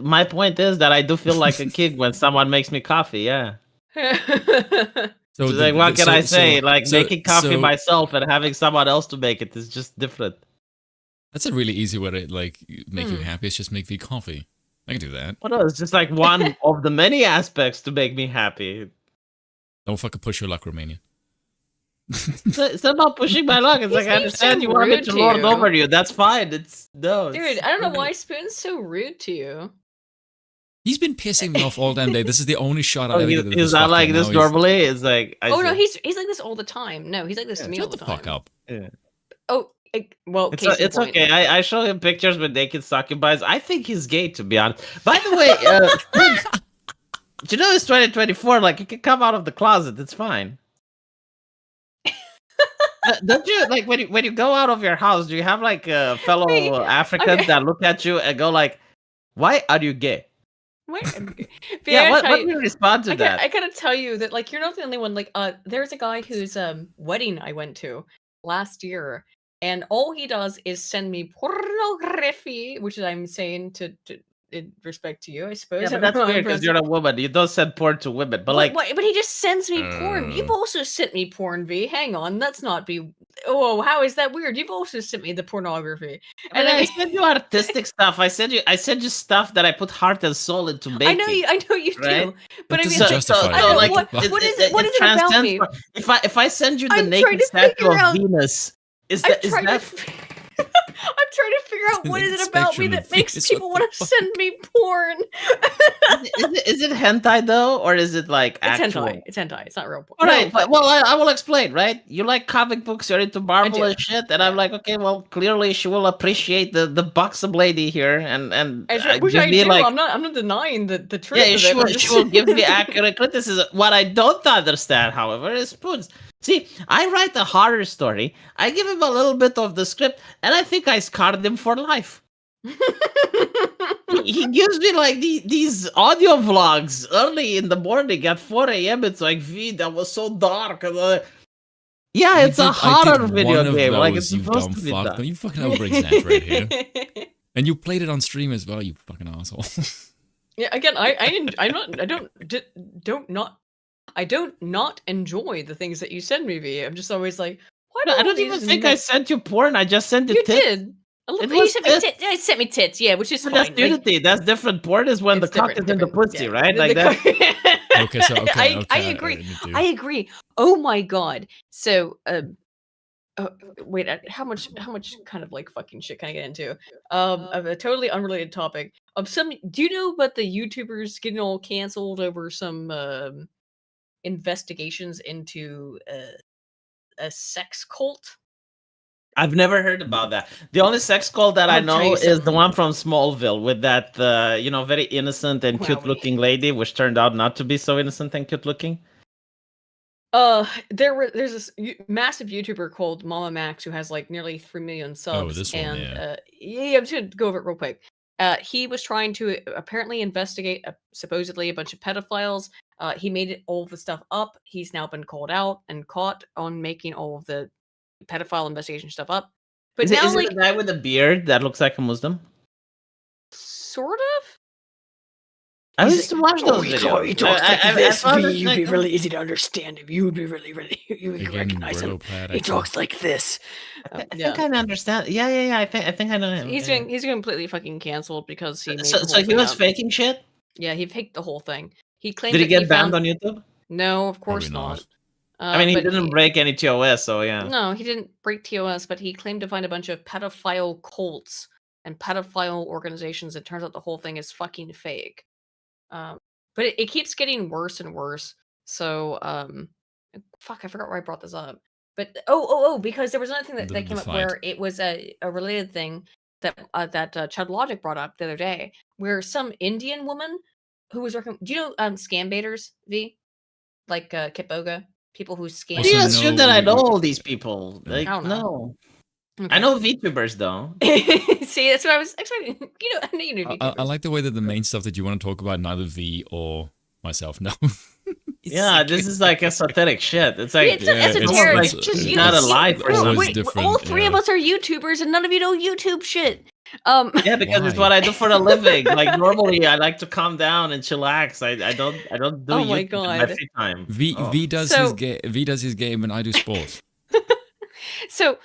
My point is that I do feel like a kid when someone makes me coffee. Yeah. So It's like, what can I say? Like so- making coffee so- myself and having someone else to make it is just different. That's a really easy way to like make you Hmm. happy. It's just make V coffee. I can do that. Well, no, it's just like one of the many aspects to make me happy. Don't fucking push your luck, Romania. It's not about pushing my luck. It's He like I seems understand so you want me rude to to lord you. over you. That's fine. It's no, Dude, I don't know why Spoon's so rude to you. He's been pissing me off all damn day. This is the only shot I've Oh, ever he- get at he's this not fucker. like this Now normally. It's like Oh no, he's like this all the time. No, he's like this to me all Shut the the time. fuck up. Yeah. Oh, well, It's, case in it's point. okay. I show him pictures with naked succumbs. I think he's gay, to be honest. By the way, you know it's 2024. Like you can come out of the closet. It's fine. Don't you like when you go out of your house? Do you have like fellow Africans okay. that look at you and go like, "Why are you gay?" Yeah, what do you respond to that? I gotta tell you that like you're not the only one. Like, there's a guy whose wedding I went to last year, and all he does is send me pornography, which I'm saying to in respect to you, I suppose. Yeah, I but don't that's know how I'm weird because you're a woman. You don't send porn to women. But like, but he just sends me porn. You've also sent me porn, V. Hang on, that's not be. Oh, how is that weird? You've also sent me the pornography. and I send you artistic stuff. I send you stuff that I put heart and soul into making. I know you right? do, but I mean, doesn't justify I it. know, Like, what is it? What is it about transcends me? for- if I send you the I'm trying naked to statue figure of out- Venus, is I'm that is trying that? I'm trying to figure out what is it about me Spectrum that of makes Venus, people want to send me porn. Is it hentai though, or is it like It's actual? hentai. It's hentai. It's not real porn. All right, No, well, I will explain. Right, you like comic books, you're into Marvel do. and shit, and I'm like, okay, well, clearly she will appreciate the buxom lady here, and which give I me do. like, I'm not denying the truth yeah, of she it. will, I'm just- she will give me accurate criticism. What I don't understand, however, is Spoons. See, I write a horror story, I give him a little bit of the script, and I think I scarred him for life. He gives me like these audio vlogs early in the morning at 4 a.m. It's like, V, that was so dark. And, yeah, it's a horror video game. Like it's you supposed dumb to be fuck. done. Don't you fucking over exaggerate here. And you played it on stream as well, you fucking asshole. Yeah, again, I don't not enjoy the things that you send me, V. I'm just always like, why do I all don't even these think I men- sent you porn. I just sent You it tits. did. It You was sent me tits. tits. Yeah, sent me tits. Yeah, which is But fine. that's nudity. That's different. Porn is when the It's cock is different, in the pussy, yeah. right? The- Like the that. Okay, so okay, I agree. I agree. Oh my god. So, wait, how much kind of like fucking shit can I get into? Of a totally unrelated topic. Do you know about the YouTubers getting all canceled over some investigations into a sex cult? I've never heard about that. The only sex cult that I I'll tell know you is the something. one from Smallville with that, very innocent and cute-looking lady, which turned out not to be so innocent and cute-looking. There's this massive YouTuber called Mama Max who has like nearly 3 million subs. this one, and yeah. yeah, I'm just gonna go over it real quick. He was trying to apparently investigate supposedly a bunch of pedophiles. He made all of the stuff up. He's now been called out and caught on making all of the pedophile investigation stuff up. But Is now, it like, the guy with the beard that looks like a Muslim? sort of. I used to watch those He videos. talks like this, found V. it, You'd like, be really easy to understand him. You would be really, you would Again, recognize him. Brillo plaid, He actually. talks like this. I think I understand. Yeah. I think I know him. He's yeah. getting completely fucking canceled because he made the So whole he thing was up. faking shit? Yeah, he faked the whole thing. He claimed Did he that get he banned found... on YouTube? No, of course Probably not. not. I mean, he But didn't break any TOS, so yeah. No, he didn't break TOS, but he claimed to find a bunch of pedophile cults and pedophile organizations. It turns out the whole thing is fucking fake. But it keeps getting worse and worse. So, fuck, I forgot where I brought this up. But because there was another thing that The came up fight. where it was a related thing that Chud Logic brought up the other day, where some Indian woman who was working. Do you know scam baiters, V? Like Kitboga, people who scam. Do you assume that I know all these people? Like, I don't know. no. I know VTubers though. See, that's what I was expecting. You know, I know you knew VTubers. I like the way that the main stuff that you want to talk about, neither V or myself know. Yeah, this is like esoteric shit. It's like It's esoteric. like Just not alive or something. Wait, all three of us are YouTubers, and none of you know YouTube shit. Yeah, because it's what I do for a living. Like normally, I like to calm down and chillax. I don't do Oh my YouTube in my God. free time. V does his game, and I do sports. So,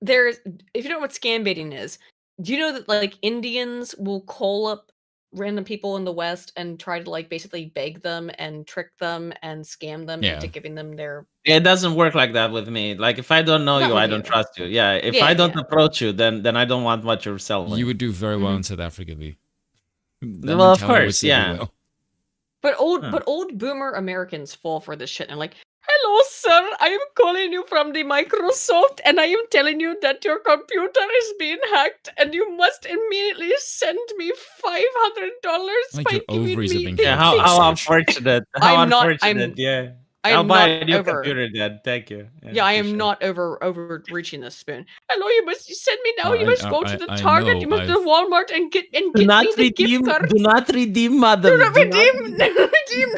there's if you don't know what scam baiting is, do you know that like Indians will call up random people in the West and try to like basically beg them and trick them and scam them into giving them their... It doesn't work like that with me. Like if I don't know Not you, with I don't you. trust you. Yeah, if Yeah, I don't yeah. approach you, then I don't want what you're selling. You would do very well Mm-hmm. in South Africa, V. Well, of course, yeah. But old boomer Americans fall for this shit and like, hello, sir. I am calling you from the Microsoft, and I am telling you that your computer is being hacked, and you must immediately send me $500 Like by your giving ovaries have me been the Yeah, how unfortunate. How unfortunate. Yeah. I I'll am buy not a new over- computer then. Thank you. Yeah, I am not overreaching this spoon. Hello, you must send me now. You I- must go I- to the I Target. know, You must go I've- to Walmart and get Do me not the gift redeem. card. Do not redeem, madam. Do not Do redeem. Do not redeem.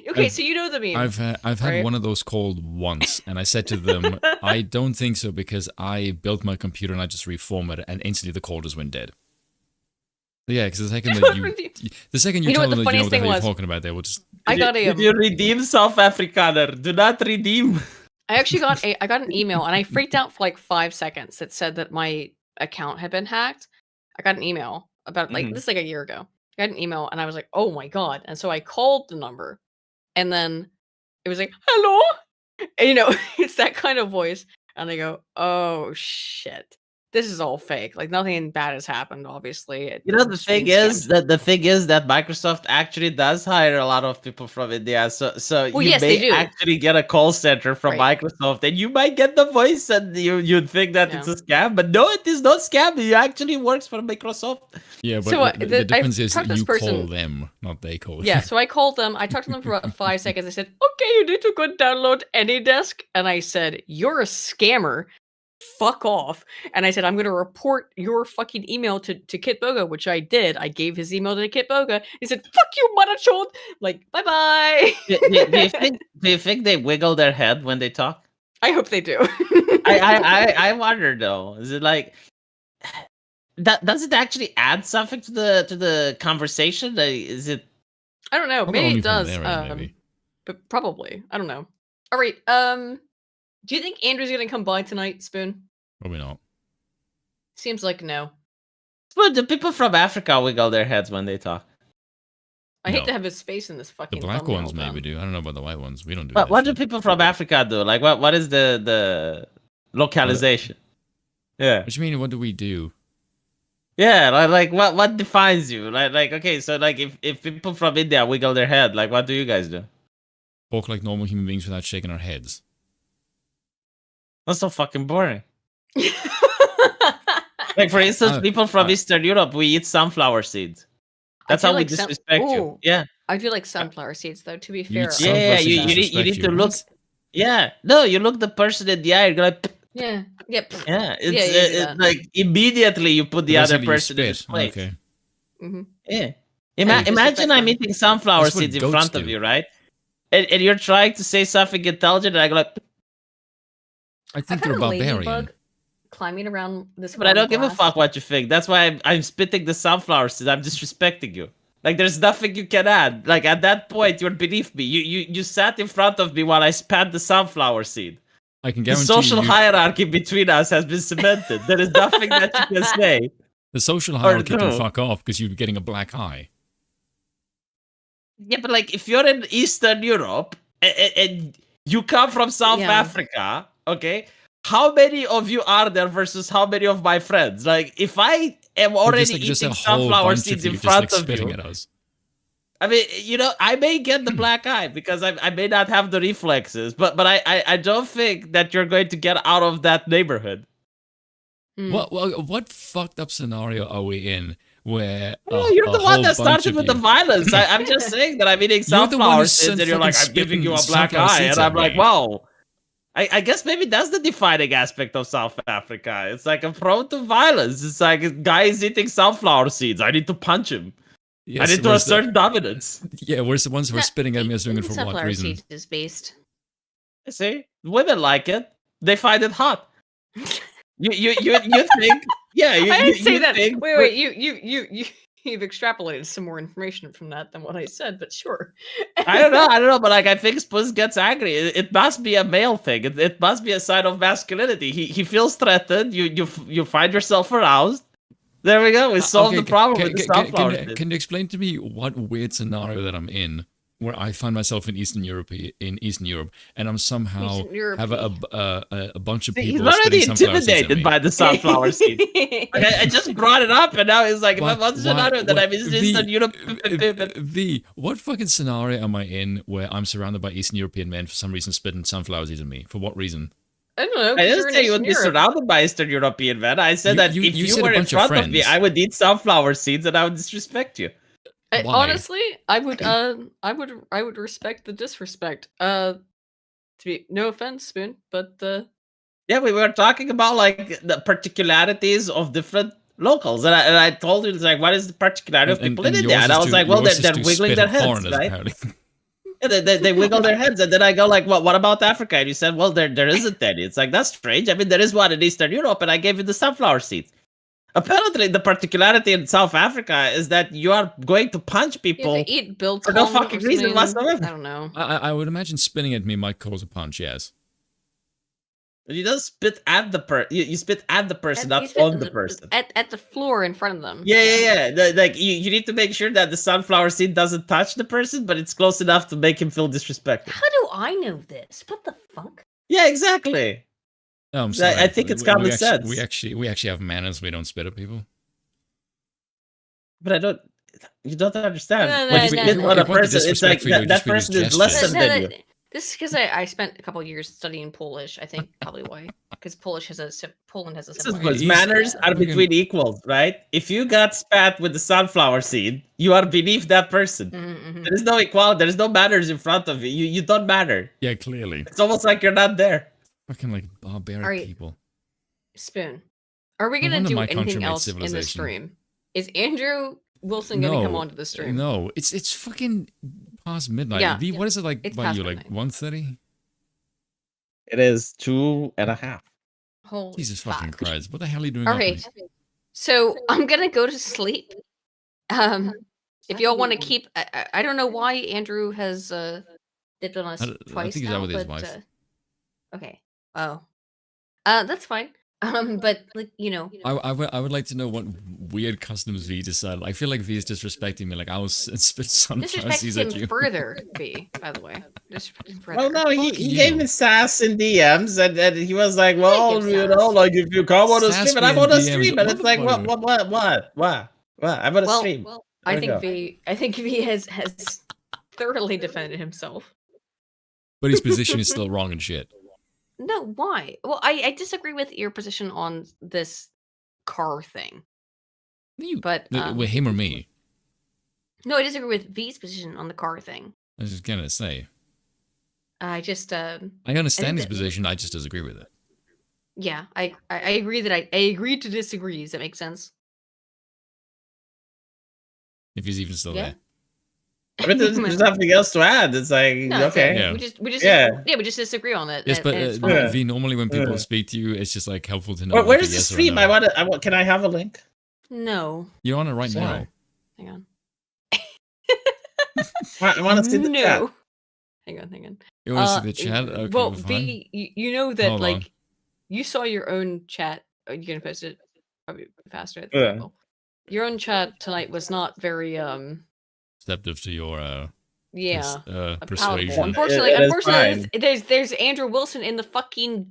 Okay, I've- so you know the meme. I've had right? one of those called once, and I said to them, I don't think so because I built my computer and I just reformatted it, and instantly the call just went dead. Yeah, because the second that you know tell what them the that you know funniest what the hell thing you're was? talking about, they will just. I got Did you redeem South Afrikaner? Do not redeem. I actually got an email, and I freaked out for like 5 seconds. That said that my account had been hacked. I got an email about like this is like a year ago. I got an email, and I was like, "Oh my god!" And so I called the number, and then it was like, "Hello," and, you know, it's that kind of voice, and I go, "Oh shit, this is all fake. Like nothing bad has happened. Obviously, You know the thing is that Microsoft actually does hire a lot of people from India. So Well, you yes, may they do. actually get a call center from Right. Microsoft, and you might get the voice, and you'd think that it's a scam, but no, it is not scam. It actually works for Microsoft. Yeah, but So, the I difference is talked to this you call person- them, not they call Yeah, you. so I called them. I talked to them for about 5 seconds. I said, "Okay, you need to go download AnyDesk," and I said, "You're a scammer. Fuck off." And I said, "I'm going to report your fucking email to Kitboga," which I did. I gave his email to Kitboga. He said, "Fuck you, motherchode." Like, bye bye. Do you think they wiggle their head when they talk? I hope they do. I wonder though. Is it like does it actually add something to the conversation? Is it? I don't know. Probably Maybe only it from does. their end, maybe. But probably. I don't know. All right. Do you think Andrew's gonna come by tonight, Spoon? Probably not. Seems like no. Well, the people from Africa wiggle their heads when they talk. I hate No. to have his face in this The fucking. black thumbnail, ones maybe though. do. I don't know about the white ones. We don't do But that what do shit. people from Africa do? Like, what is the localization? Yeah. What do you mean? What do we do? Yeah, like what defines you? Like okay, so like if people from India wiggle their head, like what do you guys do? Walk like normal human beings without shaking our heads. That's so fucking boring. Like for instance, people from Eastern Europe, we eat sunflower seeds. That's how we disrespect you. Yeah. I do like sunflower seeds, though. To be You fair, eat sunflower seeds to you disrespect need to you. look. Yeah, no, you look the person in the eye. You're like, yeah, yeah, yeah. you do It's that. like immediately you put the other Basically, you person in his spit. place. Okay. Mm-hmm. Yeah. you Imagine disrespect I'm them. eating sunflower That's what seeds in goats front of do. you, right? And you're trying to say something intelligent, and I go like, I think I've they're had a barbarian. ladybug climbing around this. but I don't give a glass. fuck what you think. That's why I'm spitting the sunflower seeds. I'm disrespecting you. Like there's nothing you can add. Like at that point, you're beneath me. You sat in front of me while I spat the sunflower seed. I can The guarantee social you. hierarchy between us has been cemented. There is nothing that you can say. The social hierarchy can no. fuck off because you're getting a black eye. Yeah, but like if you're in Eastern Europe and you come from South Africa, okay, how many of you are there versus how many of my friends? Like if I am already just a eating whole sunflower bunch seeds of you in just front like of spitting you, at us. I mean, you know, I may get the black eye because I may not have the reflexes, but I don't think that you're going to get out of that neighborhood. What fucked up scenario are we in where Oh, you're the one that whole bunch started of with the you- violence. I'm just saying that I'm eating You're the one sunflower who seeds, sent and you're like, fucking I'm giving you a spitting black sunflower eye, seeds and at I'm like, me. wow. I guess maybe that's the defining aspect of South Africa. It's like a prone to violence. It's like a guy is eating sunflower seeds. I need to punch him. I Yes, need to where's the- assert dominance. Yeah, where's the ones who are spitting at me are doing it for what Sunflower reason? seeds is based. See, women like it. They find it hot. You think? Yeah, you, I didn't you, say you that. think- Wait, you've extrapolated some more information from that than what I said, but sure. I don't know, but like I think Spuz gets angry. It must be a male thing. It must be a sign of masculinity. He feels threatened. You find yourself aroused. There we go. We solved the problem with the sunflower seeds. Can you explain to me what weird scenario that I'm in where I find myself in Eastern Europe, and I'm somehow Eastern Europe. have a bunch of He's people already spitting sunflower seeds at intimidated me? by the sunflower seeds. Like, I just brought it up, and now he's like, "What's the scenario that I'm in Eastern Europe?" What fucking scenario am I in where I'm surrounded by Eastern European men for some reason spitting sunflower seeds at me? For what reason? I don't know. I 'cause you're didn't in say you would Eastern be Europe. surrounded by Eastern European men. I said that if you you said a were in bunch of front of me, friends. I would eat sunflower seeds and I would disrespect you. Why? Honestly, I would respect the disrespect. To be no offense, Spoon, but Yeah, we were talking about like the particularities of different locals, and I told you it's like, what is the particularity of people in yours India? And is I was to- like, well, yours is they're to wiggling spit their at heads, foreigners, right? apparently. Yeah, they wiggle their heads, and then I go like, well, what about Africa? And you said, well, there isn't any. It's like, that's strange. I mean, there is one in Eastern Europe, and I gave you the sunflower seeds. Apparently, the particularity in South Africa is that you are going to punch you people have to eat biltong for no or fucking reason something. whatsoever. I don't know. I would imagine spitting at me might cause a punch. Yes. You don't spit at the you spit at the person, You not spit on the person. at the floor in front of them. Yeah. Like you need to make sure that the sunflower seed doesn't touch the person, but it's close enough to make him feel disrespected. How do I know this? What the fuck? Yeah, exactly. Oh, I'm sorry. I think it's common sense. We actually have manners. We don't spit at people. But you don't understand. No, When you no, spit no. on a If one person, it's like disrespectful, you that just person use is lesser gestures. than you. This is because I spent a couple years studying Polish. I think probably why, because Poland has a This is similar. because manners are between equals, right? If you got spat with the sunflower seed, you are beneath that person. Mm-hmm. There is no equality. There is no manners in front of you. You don't matter. Yeah, clearly. It's almost like you're not there. Fucking like barbaric All right. people. Spoon. Are we No gonna wonder do my country anything made else in the civilization. stream? Is Andrew Wilson gonna come onto the stream? No, it's fucking past midnight. Yeah, V, what is it like it's by past you? Like midnight. 1:30? It is 2.5. Holy Jesus fuck. fucking Christ! What the hell are you doing? All up right, late? So I'm gonna go to sleep. If y'all want to keep, I don't know why Andrew has dipped on us I twice think he's out now, with his but wife. okay. Oh, that's fine. But like I would like to know what weird customs V decided. I feel like V is disrespecting me. Like I was spit sun disrespect fantasies him at you. further, V. By the way, disrespect him further. Well, no, he Fuck gave you. me sass in DMs, and he was like, did well, give you know, sass. like if you come on a Sass stream, and me I'm in on a DMs, stream, and it's like, motherfucker. what? I'm on a stream. Well, There I we go. think V has thoroughly defended himself. But his position is still wrong and shit. No, why? Well, I disagree with your position on this car thing. But With him or me? no, I disagree with V's position on the car thing. I was just gonna say. I just I understand his position. I just disagree with it. Yeah, I agree that I agree to disagree. Does that make sense? If he's even still there. I mean, there's nothing else to add. It's like, No, okay. yeah. We just we just disagree on it. Yes, but it's fine. V, normally when people speak to you, it's just like helpful to know. Where's the stream? No. Can I have a link? No. You're on it right now. Hang on. I want to see the chat. Hang on. You want to see the chat? Okay, well, fine. V, you know that Hold like on. you saw your own chat. Oh, you're gonna post it probably faster. At the Yeah. table. Your own chat tonight was not very receptive to your palatable. persuasion. Unfortunately, there's Andrew Wilson in the fucking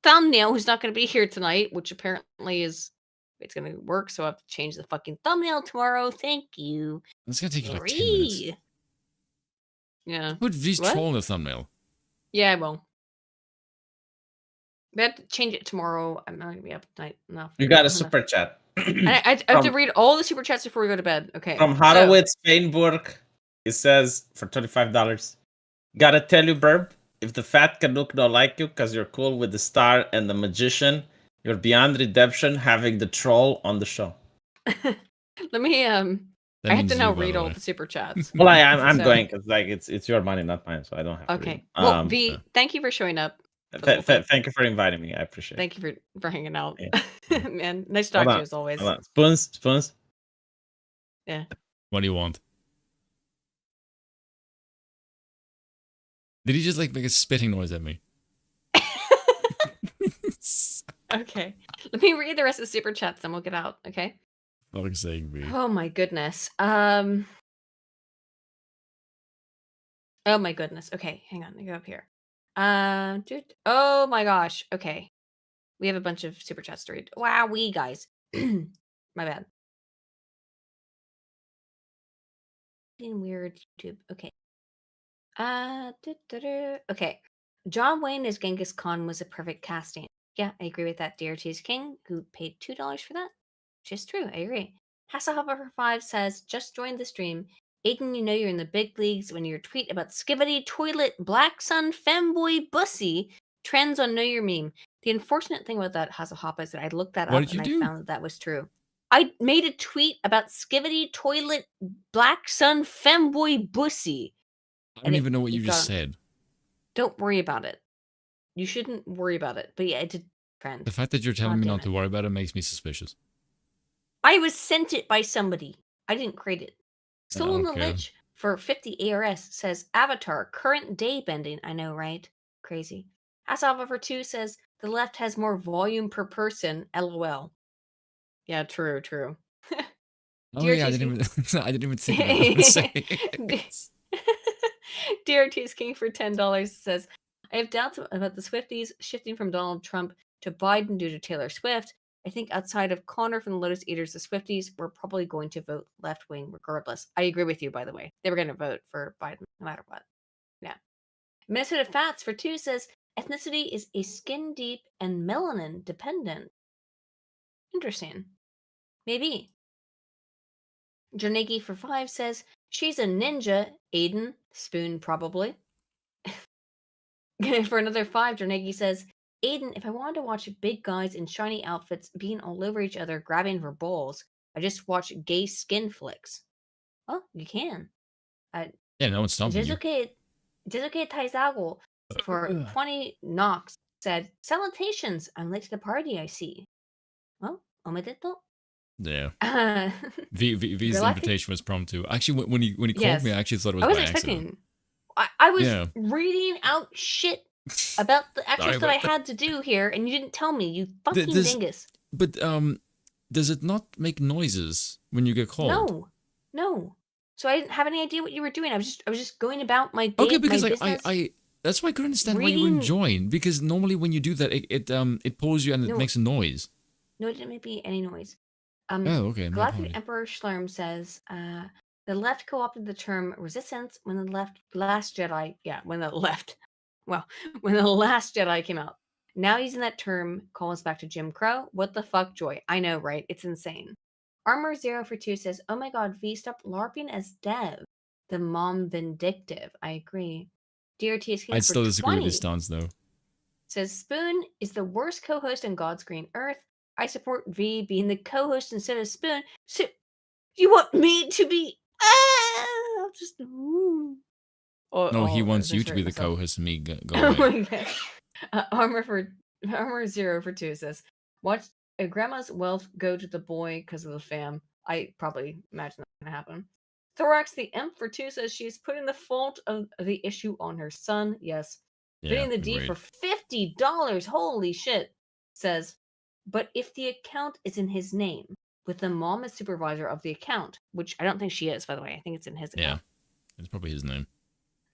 thumbnail who's not going to be here tonight, which apparently it's going to work. So I have to change the fucking thumbnail tomorrow. Thank you. It's gonna take you like 10 minutes. Yeah. Put V's What? troll in the thumbnail. Yeah, I will. We have to change it tomorrow. I'm not going to be up tonight enough. You got a super chat. I have to read all the super chats before we go to bed. Okay. From Horowitz, Feinburg, it says for $25. Gotta tell you, Burb, if the fat Canuck don't like you because you're cool with the star and the magician, you're beyond redemption having the troll on the show. Let me I have to now read all the super chats. Well, I'm So- going because like it's your money, not mine, so I don't have to. Okay. read. Well, V, thank you for showing up. Thank you for inviting me. I appreciate it. Thank you for hanging out. Man, nice to Hold talk to on, you as always. hold on. Spoons. Yeah. What do you want? Did he just like make a spitting noise at me? Okay. Let me read the rest of the super chats, then we'll get out. Okay. Fuck's sake, V. Oh my goodness. Oh my goodness. Okay, hang on. Let me go up here. Oh my gosh. Okay. We have a bunch of super chats to read. Wow, we guys. My bad. Being weird YouTube. Okay. Okay. John Wayne as Genghis Khan was a perfect casting. Yeah, I agree with that. DRT's King, who paid $2 for that. Just true. I agree. Hasselhopper for 5 says, just joined the stream. Aiden, you know you're in the big leagues when your tweet about skivity, toilet, black sun, femboy, bussy trends on Know Your Meme. The unfortunate thing about that, Hasselhopper, is that I looked that What up did you and do? I found that was true. I made a tweet about skivity, toilet, black sun, femboy, bussy. I don't even know what you just said. Don't worry about it. You shouldn't worry about it. But yeah, it did trend. The fact that you're telling God me damn not to worry about it makes me suspicious. I was sent it by somebody. I didn't create it. Stolen the okay. Lich for 50 ARS says Avatar, current day bending. I know, right? Crazy. Hasselhopper for 2 says the left has more volume per person. LOL. Yeah, true. Oh yeah, I didn't even think about what to say. DRT's King for $10 says, I have doubts about the Swifties shifting from Donald Trump to Biden due to Taylor Swift. I think outside of Connor from the Lotus Eaters, the Swifties were probably going to vote left wing regardless. I agree with you, by the way. They were going to vote for Biden no matter what. Yeah. Minnesota Fats for 2 says, ethnicity is a skin deep and melanin dependent. Interesting. Maybe. Janegi for 5 says, she's a ninja, Aiden. Spoon, probably. For another 5, Janegi says, Aiden, if I wanted to watch big guys in shiny outfits being all over each other grabbing for bowls, I just watch gay skin flicks. Well, you can. Yeah, no one's stopping you. Jizuke Taizago for 20 knocks said, salutations, I'm late to the party, I see. Well, omedeto. Yeah. Uh, V's Galactic- invitation was promptu. Actually, when he called Yes. me, I actually thought it was I was by expecting. accident. I was Yeah. reading out shit about the actual Sorry stuff I about that. had to do here, and you didn't tell me. You fucking Does- dingus. But does it not make noises when you get called? No. So I didn't have any idea what you were doing. I was just going about my day. Okay, because my like business. I that's why I couldn't understand why you Reading- wouldn't join. Because normally when you do that, it pulls you and it No. makes a noise. No, it didn't make me any noise. Oh, okay. My Galactic apologies. Emperor Schlerm says, the left co-opted the term resistance when the last Jedi came out. Now using that term calls back to Jim Crow. What the fuck, Joy? I know, right? It's insane. Armor 0 for 2 says, oh my god, V, stop LARPing as Dev. The mom vindictive. I agree. DRT is I'd still for disagree 20. with his stance though. Says Spoon is the worst co-host on God's green earth. I support V being the co-host instead of Spoon. So you want me to be? I'll just. No, he wants you to be the myself. co-host and me go Oh away. my god. Armor 0 for 2 says, watch grandma's wealth go to the boy because of the fam. I probably imagine that's gonna happen. Thorax the Imp for 2 says she's putting the fault of the issue on her son. Yes. Yeah, Bidding the D agreed. for $50. Holy shit. Says, but if the account is in his name, with the mom as supervisor of the account, which I don't think she is, by the way. I think it's in his account. Yeah, it's probably his name.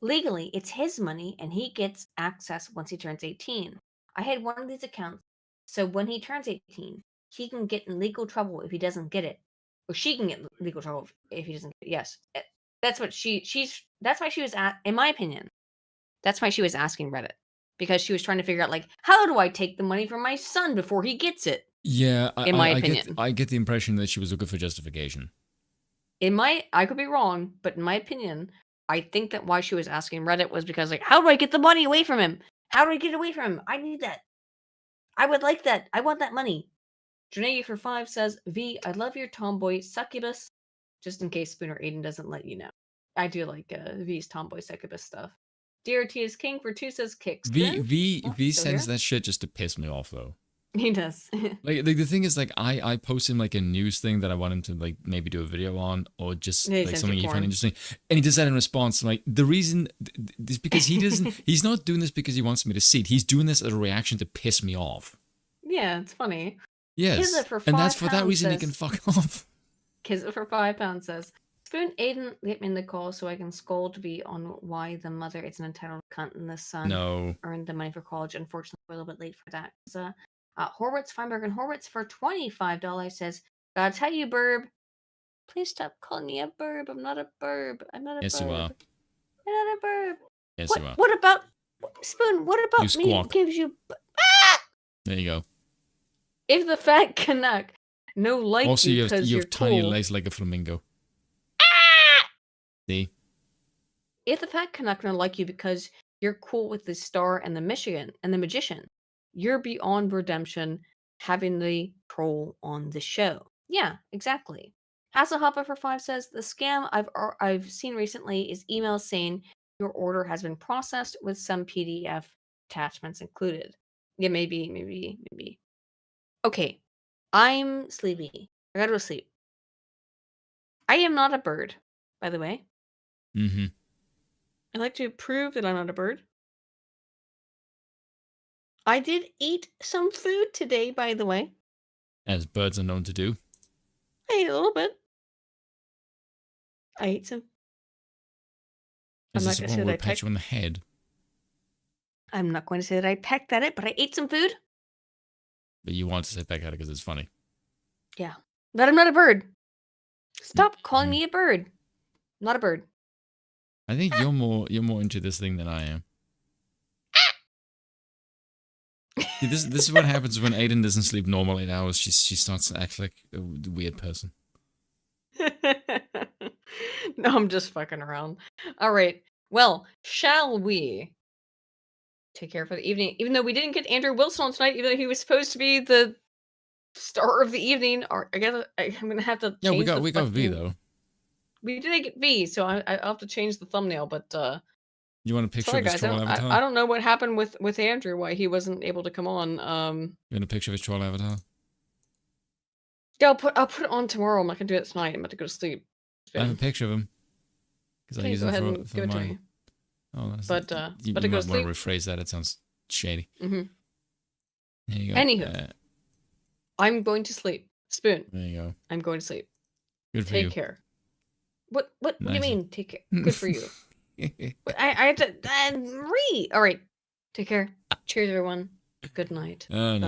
Legally, it's his money, and he gets access once he turns 18. I had one of these accounts, so when he turns 18, he can get in legal trouble if he doesn't get it, or she can get in legal trouble if he doesn't get it. Yes, that's what that's why she was at. In my opinion, that's why she was asking Reddit, because she was trying to figure out like, how do I take the money from my son before he gets it? Yeah, In my opinion. I get the impression that she was looking for justification. I could be wrong, but in my opinion, I think that why she was asking Reddit was because like, how do I get the money away from him? How do I get it away from him? I need that. I would like that. I want that money. Janae for 5 says, V, I love your tomboy succubus. Just in case Spooner Aiden doesn't let you know. I do like V's tomboy succubus stuff. DRT is king for 2 says kicks. V still sends here? that shit just to piss me off though. He does. Like the thing is, like I post him like a news thing that I want him to like maybe do a video on, or just Yeah, he like sends something you he porn. find interesting, and he does that in response. I'm like, the reason is because he doesn't. He's not doing this because he wants me to see it. He's doing this as a reaction to piss me off. Yeah, it's funny. Yes, Kiza for and that's £5 for that reason he says- can fuck off. Kiza for £5 says, Spoon Aiden get me in the call so I can scold V on why the mother is an entitled cunt and the son No. earned the money for college. Unfortunately, we're a little bit late for that. Horwitz, Feinberg, and Horwitz for $25 says, gotta tell you, Burb, please stop calling me a burb. I'm not a burb. I'm not a Yes, burb. you are. I'm not a burb. Yes, what, you are. What about Spoon? What about You me squawk. gives you? There you go. If the fat Canuck no like Also, you you because have you're tiny cool. legs like a flamingo. See? If the fat Canuck don't like you because you're cool with the star and the Michigan and the magician, you're beyond redemption having the troll on the show. Yeah, exactly. Hasselhopper for 5 says the scam I've seen recently is emails saying your order has been processed with some PDF attachments included. Yeah, maybe. Okay, I'm sleepy. I gotta go to sleep. I am not a bird, by the way. Mm-hmm. I'd like to prove that I'm not a bird. I did eat some food today, by the way. As birds are known to do. I ate a little bit. I ate some. Is I'm this not the gonna one say where that we pat you on the head? I'm not going to say that I pecked at it, but I ate some food. But you want to say back at it because it's funny. Yeah. But I'm not a bird. Stop calling me a bird. Not a bird. I think you're more into this thing than I am. See, this is what happens when Aiden doesn't sleep normal 8 hours. She starts to act like a weird person. No, I'm just fucking around. All right. Well, shall we take care for the evening? Even though we didn't get Andrew Wilson on tonight, even though he was supposed to be the star of the evening, or I guess I'm gonna have to. Yeah, we change got the V fucking- though. We did get V, so I'll have to change the thumbnail. But You want a picture sorry of his guys, I troll don't, avatar? I don't know what happened with Andrew, why he wasn't able to come on. You want a picture of his troll avatar? Yeah, I'll put it on tomorrow. I'm not gonna do it tonight. I'm about to go to sleep. I have a picture of him. Because I Okay, use go him ahead for, and for give it to my. me. Oh, that's- But you about to might go want to to sleep. rephrase that. It sounds shady. Mm-hmm. There you go. Anywho, I'm going to sleep. Spoon. There you go. I'm going to sleep. Good for Take you. care. What do you Nice. mean? Take care. Good for you. I have to read. All right. Take care. Cheers, everyone. Good night. Oh, no.